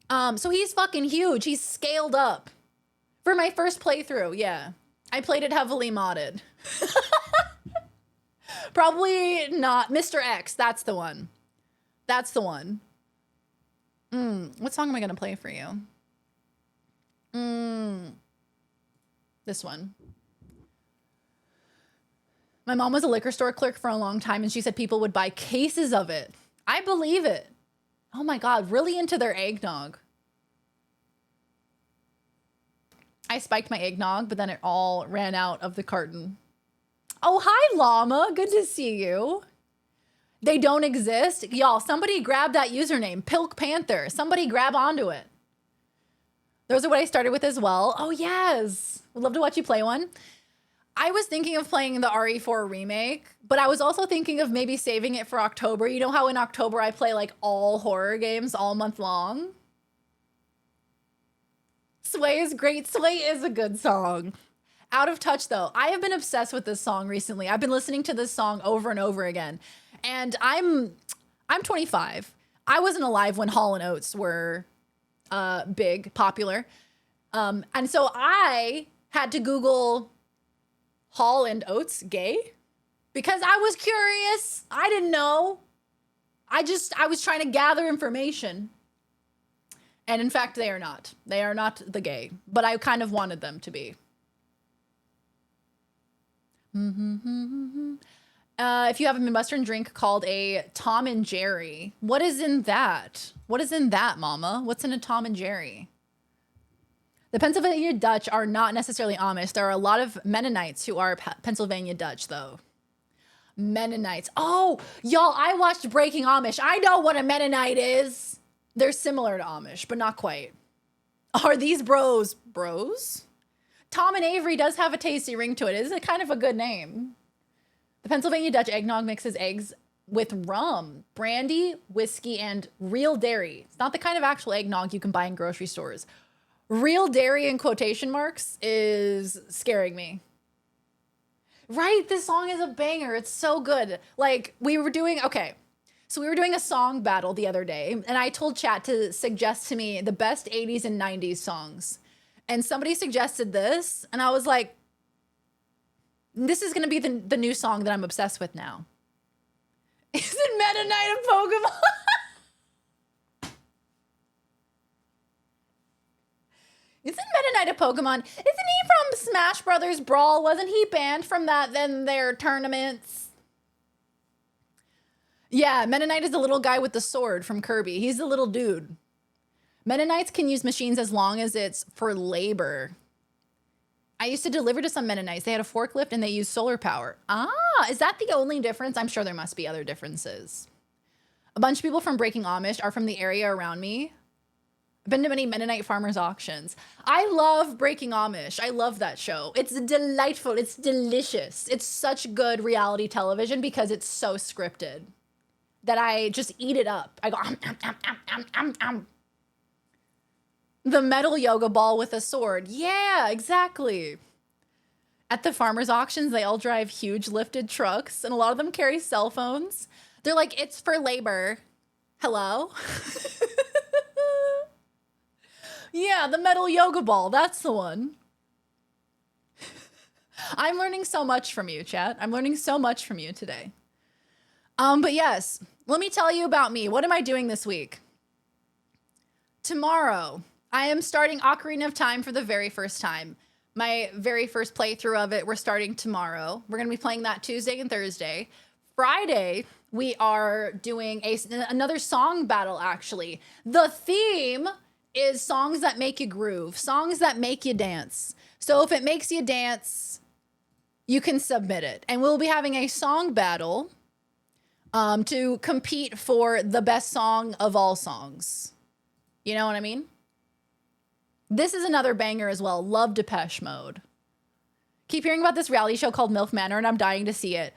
[SPEAKER 5] So he's fucking huge. He's scaled up. For my first playthrough, yeah. I played it heavily modded. Probably not. Mr. X, that's the one. That's the one. What song am I going to play for you? This one. My mom was a liquor store clerk for a long time, and she said people would buy cases of it. I believe it. Oh my God, really into their eggnog. I spiked my eggnog, but then it all ran out of the carton. Oh, hi, Llama. Good to see you. They don't exist. Y'all, somebody grab that username, Pilk Panther. Somebody grab onto it. Those are what I started with as well. Oh, yes. Would love to watch you play one. I was thinking of playing the RE4 remake, but I was also thinking of maybe saving it for October. You know how in October I play like all horror games all month long? Sway is great. Sway is a good song. Out of Touch, though. I have been obsessed with this song recently. I've been listening to this song over and over again. And I'm 25. I wasn't alive when Hall & Oates were big, popular. And so I had to Google Hall & Oates gay because I was curious. I didn't know. I was trying to gather information. And in fact, they are not. They are not the gay, but I kind of wanted them to be. If you have a Midwestern drink called a Tom and Jerry, what is in that? What is in that, mama? What's in a Tom and Jerry? The Pennsylvania Dutch are not necessarily Amish. There are a lot of Mennonites who are Pennsylvania Dutch, though. Mennonites. Oh, y'all, I watched Breaking Amish. I know what a Mennonite is. They're similar to Amish, but not quite. Are these bros? Bros? Tom and Avery does have a tasty ring to it. It's kind of a good name. The Pennsylvania Dutch eggnog mixes eggs with rum, brandy, whiskey, and real dairy. It's not the kind of actual eggnog you can buy in grocery stores. Real dairy in quotation marks is scaring me. Right? This song is a banger. It's so good. Like, we were doing a song battle the other day, and I told chat to suggest to me the best 80s and 90s songs. And somebody suggested this, and I was like, this is going to be the new song that I'm obsessed with now. Isn't Meta Knight a Pokemon? Isn't Meta Knight a Pokemon? Isn't he from Smash Brothers Brawl? Wasn't he banned from their tournaments? Yeah, Mennonite is the little guy with the sword from Kirby. He's the little dude. Mennonites can use machines as long as it's for labor. I used to deliver to some Mennonites. They had a forklift and they used solar power. Ah, is that the only difference? I'm sure there must be other differences. A bunch of people from Breaking Amish are from the area around me. I've been to many Mennonite farmers auctions. I love Breaking Amish. I love that show. It's delightful. It's delicious. It's such good reality television because it's so scripted that I just eat it up. I go, The metal yoga ball with a sword. Yeah, exactly. At the farmers auctions, they all drive huge lifted trucks and a lot of them carry cell phones. They're like, it's for labor. Hello? Yeah, the metal yoga ball. That's the one. I'm learning so much from you, chat. I'm learning so much from you today. But yes, let me tell you about me. What am I doing this week? Tomorrow, I am starting Ocarina of Time for the very first time. My very first playthrough of it, we're starting tomorrow. We're going to be playing that Tuesday and Thursday. Friday, we are doing another song battle, actually. The theme is songs that make you groove, songs that make you dance. So if it makes you dance, you can submit it. And we'll be having a song battle to compete for the best song of all songs. You know what I mean? This is another banger as well. Love Depeche Mode. Keep hearing about this reality show called MILF Manor, and I'm dying to see it.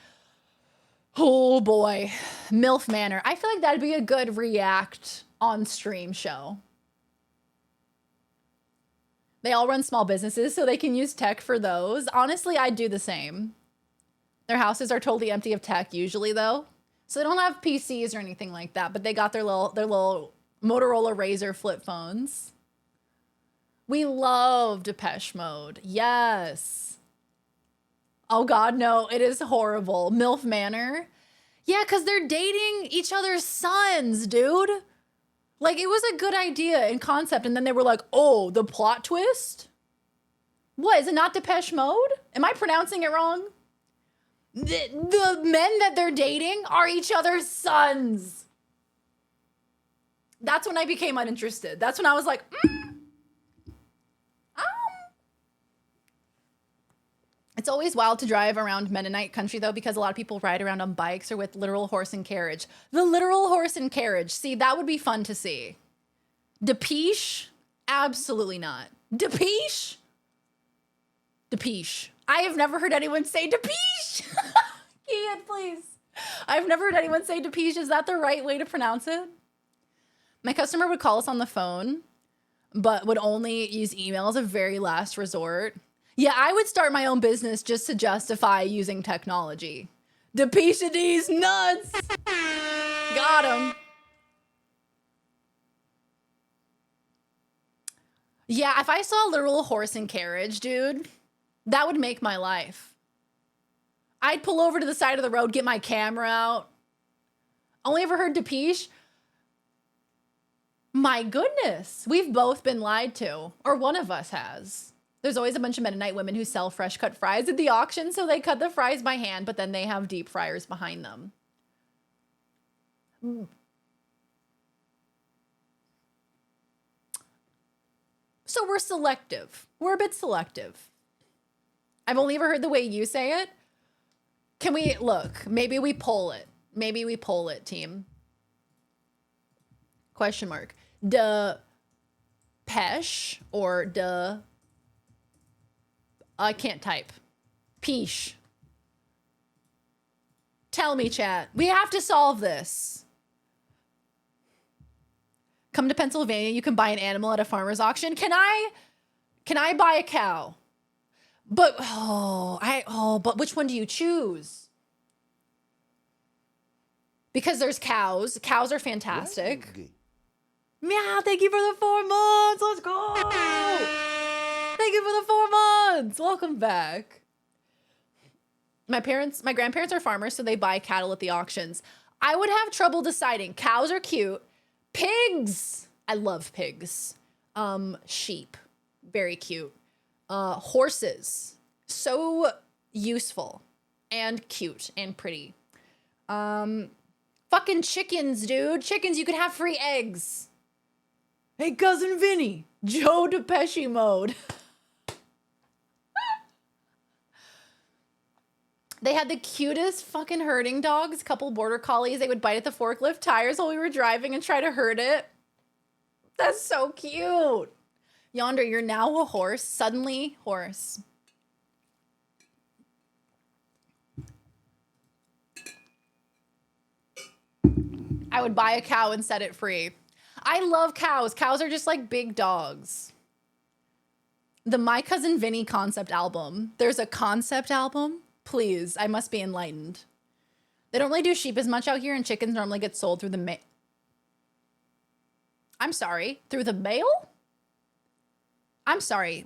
[SPEAKER 5] Oh boy, MILF Manor. I feel like that'd be a good react on stream show. They all run small businesses, so they can use tech for those. Honestly, I'd do the same. Their houses are totally empty of tech usually, though. So they don't have PCs or anything like that, but they got their little Motorola Razr flip phones. We love Depeche Mode. Yes. Oh God, no, it is horrible. MILF Manor. Yeah, because they're dating each other's sons, dude. Like, it was a good idea in concept, and then they were like, oh, the plot twist? What, is it not Depeche Mode? Am I pronouncing it wrong? The men that they're dating are each other's sons. That's when I became uninterested. That's when I was like, It's always wild to drive around Mennonite country, though, because a lot of people ride around on bikes or with literal horse and carriage. The literal horse and carriage. See, that would be fun to see. Depeche? Absolutely not. Depeche? Depeche. I have never heard anyone say Depeche. Kian, please. I've never heard anyone say Depeche. Is that the right way to pronounce it? My customer would call us on the phone, but would only use email as a very last resort. Yeah, I would start my own business just to justify using technology. Depeche D's nuts. Got him. Yeah, if I saw a literal horse and carriage, dude, that would make my life. I'd pull over to the side of the road, get my camera out. Only ever heard Depeche? My goodness, we've both been lied to, or one of us has. There's always a bunch of Mennonite women who sell fresh cut fries at the auction, so they cut the fries by hand, but then they have deep fryers behind them. So we're selective. We're a bit selective. I've only ever heard the way you say it. Can we, look, maybe we poll it. Maybe we poll it, team. Question mark. Depeche or I can't type. Peesh. Tell me, chat. We have to solve this. Come to Pennsylvania, you can buy an animal at a farmer's auction. Can I buy a cow? But but which one do you choose? Because there's cows. Cows are fantastic. Yeah, thank you for the 4 months. Let's go. Thank you for the 4 months. Welcome back. My grandparents are farmers, so they buy cattle at the auctions. I would have trouble deciding. Cows are cute. Pigs. I love pigs. Sheep. Very cute. Horses. So useful and cute and pretty. Fucking chickens, dude. Chickens, you could have free eggs. Hey, Cousin Vinny. Joe Depeche mode. They had the cutest fucking herding dogs, couple border collies. They would bite at the forklift tires while we were driving and try to herd it. That's so cute. Yonder, you're now a horse. Suddenly, horse. I would buy a cow and set it free. I love cows. Cows are just like big dogs. The My Cousin Vinny concept album. There's a concept album? Please, I must be enlightened. They don't really do sheep as much out here, and chickens normally get sold through the mail. I'm sorry, through the mail? I'm sorry.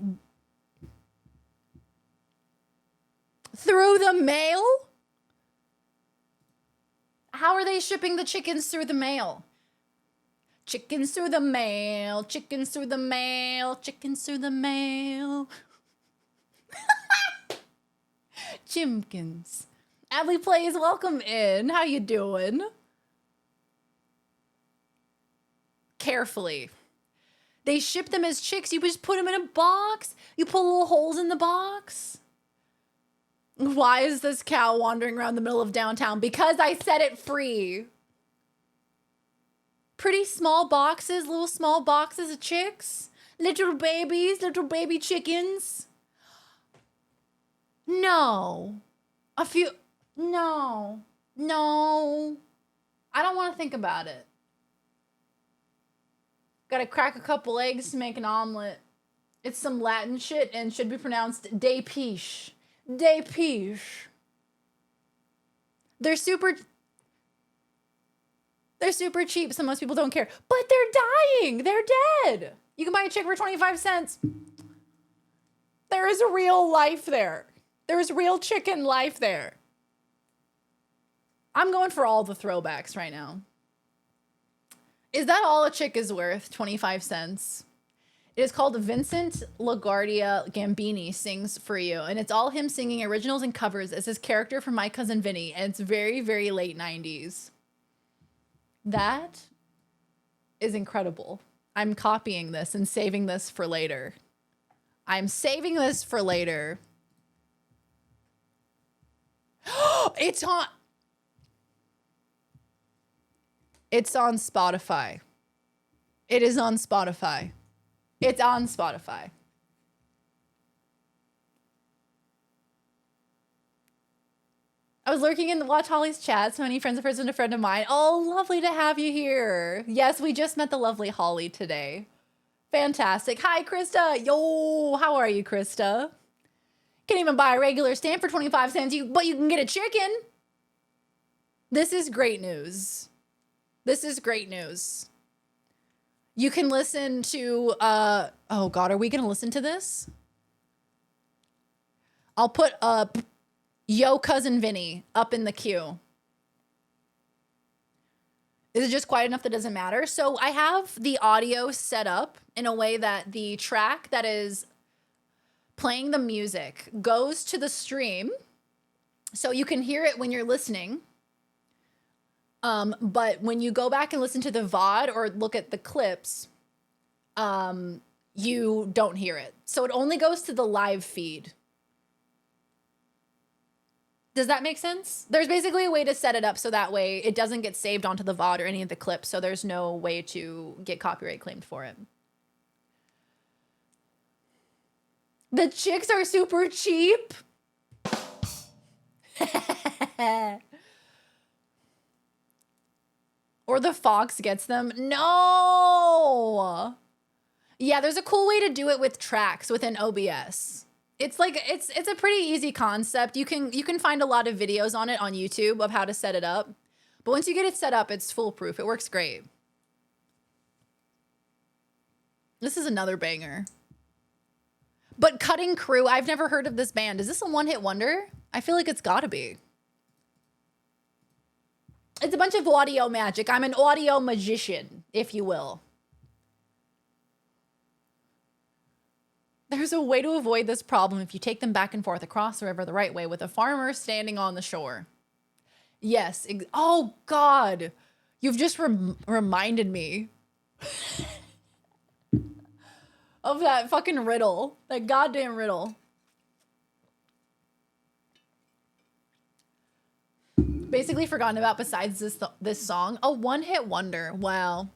[SPEAKER 5] Through the mail? How are they shipping the chickens through the mail? Chickens through the mail, chickens through the mail, chickens through the mail. Chimkins. Adley Plays, welcome in. How you doing? Carefully. They ship them as chicks. You just put them in a box. You put little holes in the box. Why is this cow wandering around the middle of downtown? Because I set it free. Pretty small boxes, little small boxes of chicks. Little babies, little baby chickens. No. A few, no. No. I don't want to think about it. Gotta crack a couple eggs to make an omelet. It's some Latin shit and should be pronounced de piche. De piche. They're super cheap, so most people don't care. But they're dying. They're dead. You can buy a chick for 25 cents. There is a real life there. There is real chicken life there. I'm going for all the throwbacks right now. Is that all a chick is worth? 25 cents. It is called Vincent LaGuardia Gambini Sings For You. And it's all him singing originals and covers as his character from My Cousin Vinny. And it's very, very late 90s. That is incredible. I'm copying this and saving this for later. I'm saving this for later. It's on Spotify. It is on Spotify. It's on Spotify. I was lurking in the Watch Holly's chat. So many friends of hers and a friend of mine. Oh, lovely to have you here. Yes, we just met the lovely Holly today. Fantastic. Hi, Krista. Yo, how are you, Krista? Can't even buy a regular stamp for 25 cents, but you can get a chicken. This is great news. This is great news. You can listen to, oh God, are we going to listen to this? I'll put Yo Cousin Vinny up in the queue. Is it just quiet enough that doesn't matter? So I have the audio set up in a way that the track that is playing the music goes to the stream. So you can hear it when you're listening. But when you go back and listen to the VOD or look at the clips, you don't hear it. So it only goes to the live feed. Does that make sense? There's basically a way to set it up so that way it doesn't get saved onto the VOD or any of the clips. So there's no way to get copyright claimed for it. The chicks are super cheap. Or the fox gets them. No. Yeah, there's a cool way to do it with tracks within OBS. It's like it's a pretty easy concept. You can find a lot of videos on it on YouTube of how to set it up. But once you get it set up, it's foolproof. It works great. This is another banger. But Cutting Crew, I've never heard of this band. Is this a one-hit wonder? I feel like it's gotta be. It's a bunch of audio magic. I'm an audio magician, if you will. There's a way to avoid this problem if you take them back and forth across the river the right way with a farmer standing on the shore. Yes. Oh, God. You've just reminded me of that fucking riddle. That goddamn riddle. Basically forgotten about besides this song. A one-hit wonder. Wow.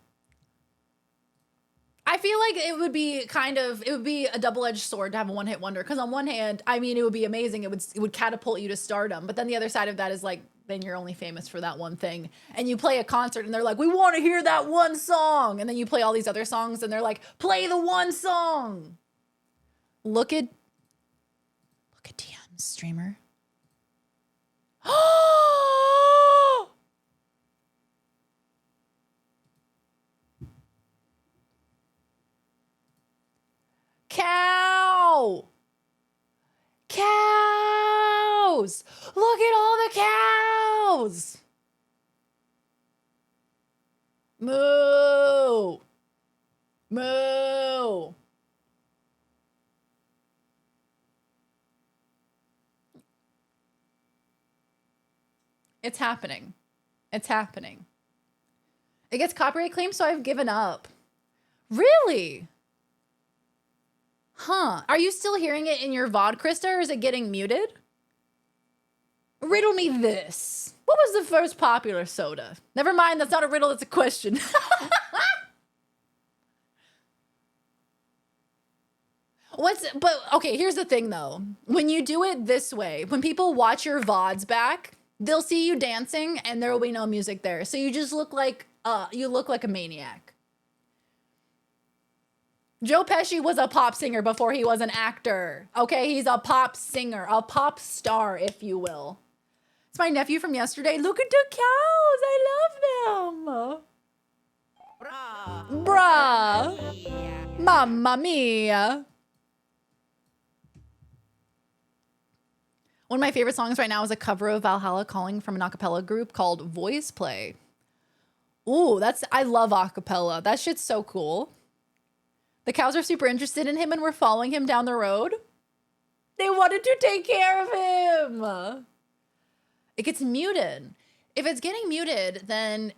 [SPEAKER 5] I feel like it would be a double-edged sword to have a one-hit wonder. Because on one hand, I mean, it would be amazing. It would catapult you to stardom. But then the other side of that is like, then you're only famous for that one thing. And you play a concert and they're like, we want to hear that one song. And then you play all these other songs and they're like, play the one song. Look at TM's streamer. Cow! Cows! Look at all the cows! Moo! Moo! It's happening. It's happening. It gets copyright claimed, so I've given up. Really? Huh. Are you still hearing it in your VOD, Krista, or is it getting muted? Riddle me this. What was the first popular soda? Never mind, that's not a riddle, that's a question. Okay, here's the thing though. When you do it this way, when people watch your VODs back, they'll see you dancing and there will be no music there. So you just look like a maniac. Joe Pesci was a pop singer before he was an actor. Okay, he's a pop singer, a pop star, if you will. It's my nephew from yesterday. Look at the cows. I love them. Bruh. Mamma mia. One of my favorite songs right now is a cover of Valhalla Calling from an acapella group called Voice Play. Ooh, I love acapella. That shit's so cool. The cows are super interested in him and we're following him down the road. They wanted to take care of him. It gets muted. If it's getting muted, then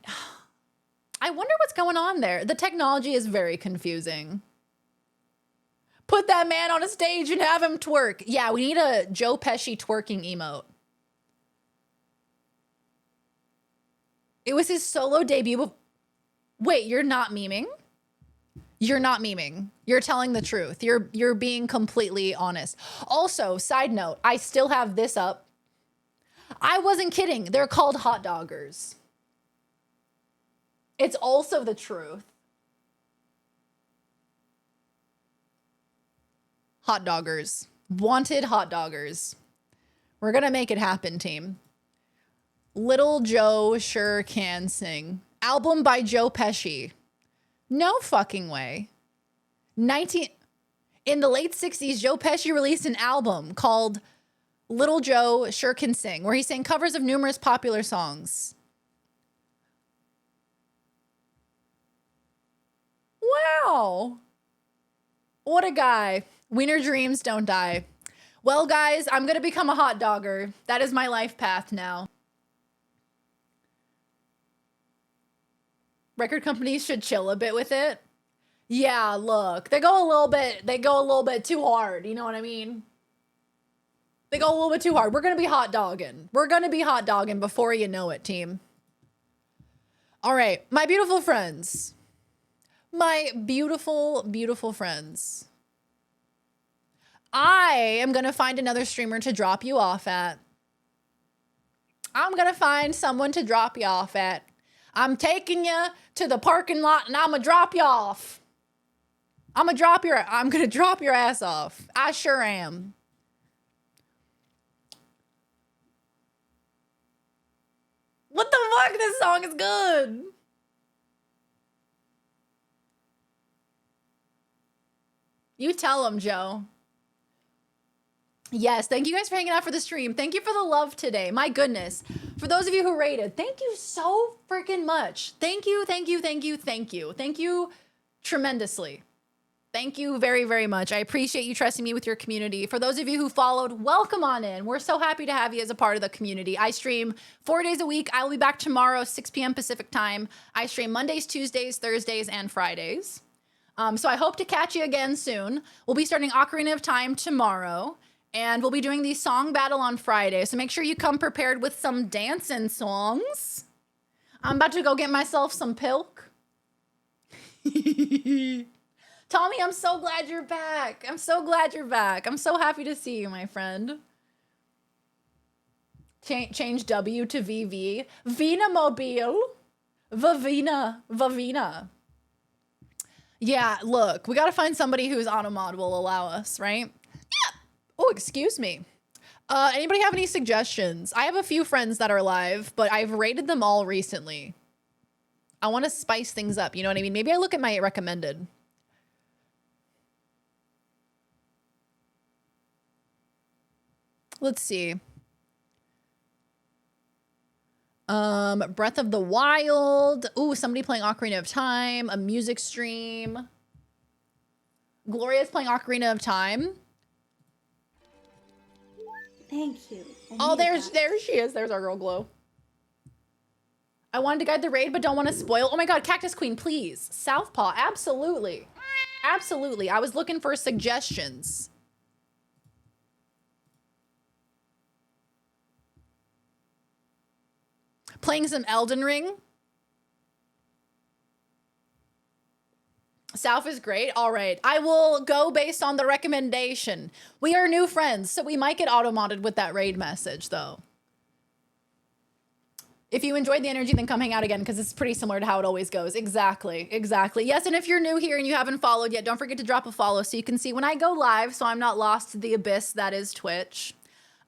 [SPEAKER 5] I wonder what's going on there. The technology is very confusing. Put that man on a stage and have him twerk. Yeah, we need a Joe Pesci twerking emote. It was his solo debut. Wait, you're not memeing? You're not memeing. You're telling the truth. You're being completely honest. Also, side note, I still have this up. I wasn't kidding. They're called hot doggers. It's also the truth. Hot doggers. Wanted hot doggers. We're gonna make it happen, team. Little Joe sure can sing. Album by Joe Pesci. No fucking way. In the late 60s, Joe Pesci released an album called Little Joe Sure Can Sing, where he sang covers of numerous popular songs. Wow. What a guy. Wiener dreams don't die. Well, guys, I'm going to become a hot dogger. That is my life path now. Record companies should chill a bit with it. Yeah, look, they go a little bit too hard. You know what I mean? They go a little bit too hard. We're going to be hot dogging. We're going to be hot dogging before you know it, team. All right, my beautiful friends. My beautiful, beautiful friends. I am going to find another streamer to drop you off at. I'm going to find someone to drop you off at. I'm taking you to the parking lot and I'm going to drop you off. I'm going to drop your ass off. I sure am. What the fuck? This song is good. You tell him, Joe. Yes, thank you guys for hanging out for the stream. Thank you for the love today. My goodness. For those of you who rated, thank you so freaking much. Thank you, thank you, thank you, thank you. Thank you tremendously. Thank you very, very much. I appreciate you trusting me with your community. For those of you who followed, welcome on in. We're so happy to have you as a part of the community. I stream 4 days a week. I will be back tomorrow, 6 p.m. Pacific time. I stream Mondays, Tuesdays, Thursdays, and Fridays. So I hope to catch you again soon. We'll be starting Ocarina of Time tomorrow. And we'll be doing the song battle on Friday. So make sure you come prepared with some dancing songs. I'm about to go get myself some pilk. Tommy, I'm so glad you're back. I'm so glad you're back. I'm so happy to see you, my friend. Change W to VV. Vina Mobile. Vavina. Vavina. Yeah, look, we gotta find somebody whose automod will allow us, right? Yeah. Oh, excuse me. Anybody have any suggestions? I have a few friends that are live, but I've rated them all recently. I want to spice things up, you know what I mean? Maybe I look at my recommended. Let's see. Breath of the Wild. Ooh, somebody playing Ocarina of Time. A music stream. Gloria's playing Ocarina of Time.
[SPEAKER 8] Thank you.
[SPEAKER 5] Oh, there she is. There's our girl Glow. I wanted to guide the raid, but don't want to spoil. Oh my God, Cactus Queen, please. Southpaw, absolutely. Absolutely. I was looking for suggestions. Playing some Elden Ring. South is great. All right. I will go based on the recommendation. We are new friends, so we might get auto-modded with that raid message, though. If you enjoyed the energy, then come hang out again, because it's pretty similar to how it always goes. Exactly. Exactly. Yes, and if you're new here and you haven't followed yet, don't forget to drop a follow so you can see when I go live, so I'm not lost to the abyss that is Twitch.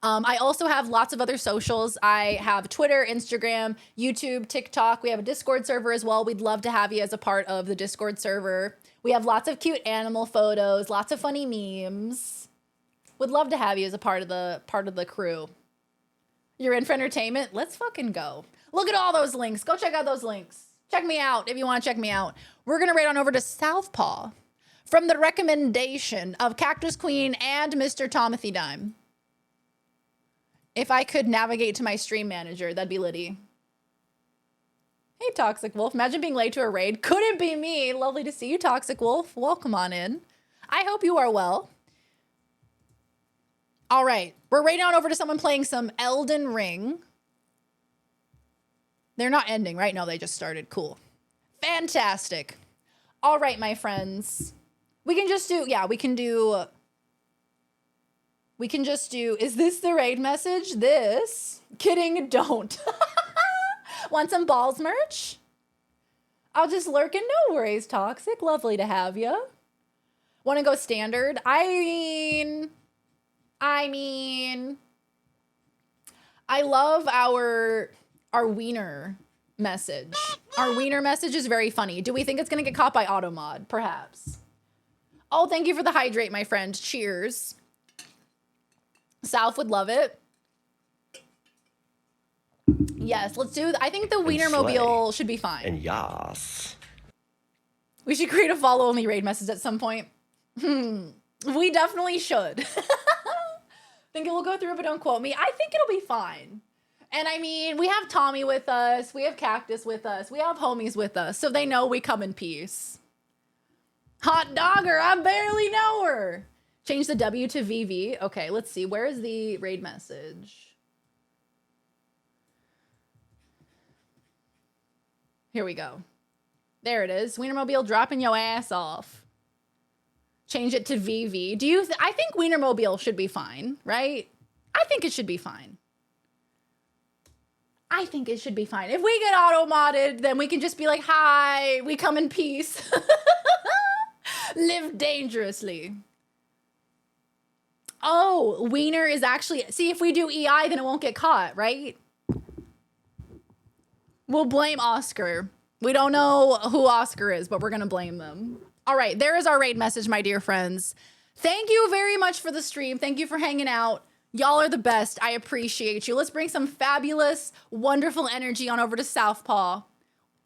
[SPEAKER 5] I also have lots of other socials. I have Twitter, Instagram, YouTube, TikTok. We have a Discord server as well. We'd love to have you as a part of the Discord server. We have lots of cute animal photos, lots of funny memes. Would love to have you as a part of the crew. You're in for entertainment? Let's fucking go. Look at all those links. Go check out those links. Check me out if you want to check me out. We're going to raid on over to Southpaw from the recommendation of Cactus Queen and Mr. Tomothy Dime. If I could navigate to my stream manager, that'd be Liddy. Hey, Toxic Wolf. Imagine being late to a raid. Couldn't be me. Lovely to see you, Toxic Wolf. Welcome on in. I hope you are well. All right. We're raiding on over to someone playing some Elden Ring. They're not ending, right? No, they just started. Cool. Fantastic. All right, my friends. We can just do, yeah, we can just do, is this the raid message? This? Kidding, don't. Want some balls merch? I'll just lurk in, no worries, Toxic. Lovely to have you. Want to go standard? I mean, I love our wiener message. Our wiener message is very funny. Do we think it's going to get caught by automod? Perhaps. Oh, thank you for the hydrate, my friend. Cheers. South would love it. Yes, let's do. I think the Wienermobile should be fine.
[SPEAKER 15] And yas.
[SPEAKER 5] We should create a follow-only raid message at some point. We definitely should. Think it will go through, but don't quote me. I think it'll be fine. And I mean, we have Tommy with us. We have Cactus with us. We have homies with us. So they know we come in peace. Hot dogger, I barely know her. Change the W to VV. Okay, let's see. Where is the raid message? Here we go. There it is. Wienermobile dropping your ass off. Change it to VV. I think Wienermobile should be fine, right? I think it should be fine. I think it should be fine. If we get auto-modded, then we can just be like, hi, we come in peace. Live dangerously. Oh, Wiener is actually... See, if we do EI, then it won't get caught, right? We'll blame Oscar. We don't know who Oscar is, but we're going to blame them. All right, there is our raid message, my dear friends. Thank you very much for the stream. Thank you for hanging out. Y'all are the best. I appreciate you. Let's bring some fabulous, wonderful energy on over to Southpaw.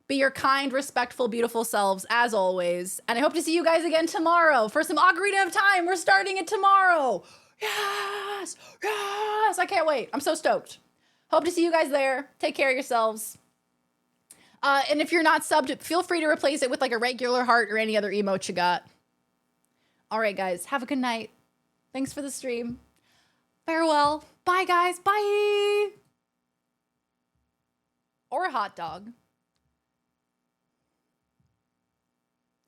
[SPEAKER 5] Be your kind, respectful, beautiful selves, as always. And I hope to see you guys again tomorrow for some Ocarina of Time. We're starting it tomorrow. Yes! Yes! I can't wait. I'm so stoked. Hope to see you guys there. Take care of yourselves. And if you're not subbed, feel free to replace it with like a regular heart or any other emote you got. All right, guys. Have a good night. Thanks for the stream. Farewell. Bye, guys. Bye. Or a hot dog.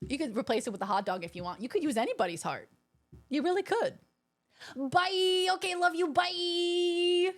[SPEAKER 5] You could replace it with a hot dog if you want. You could use anybody's heart. You really could. Bye. Okay, love you. Bye.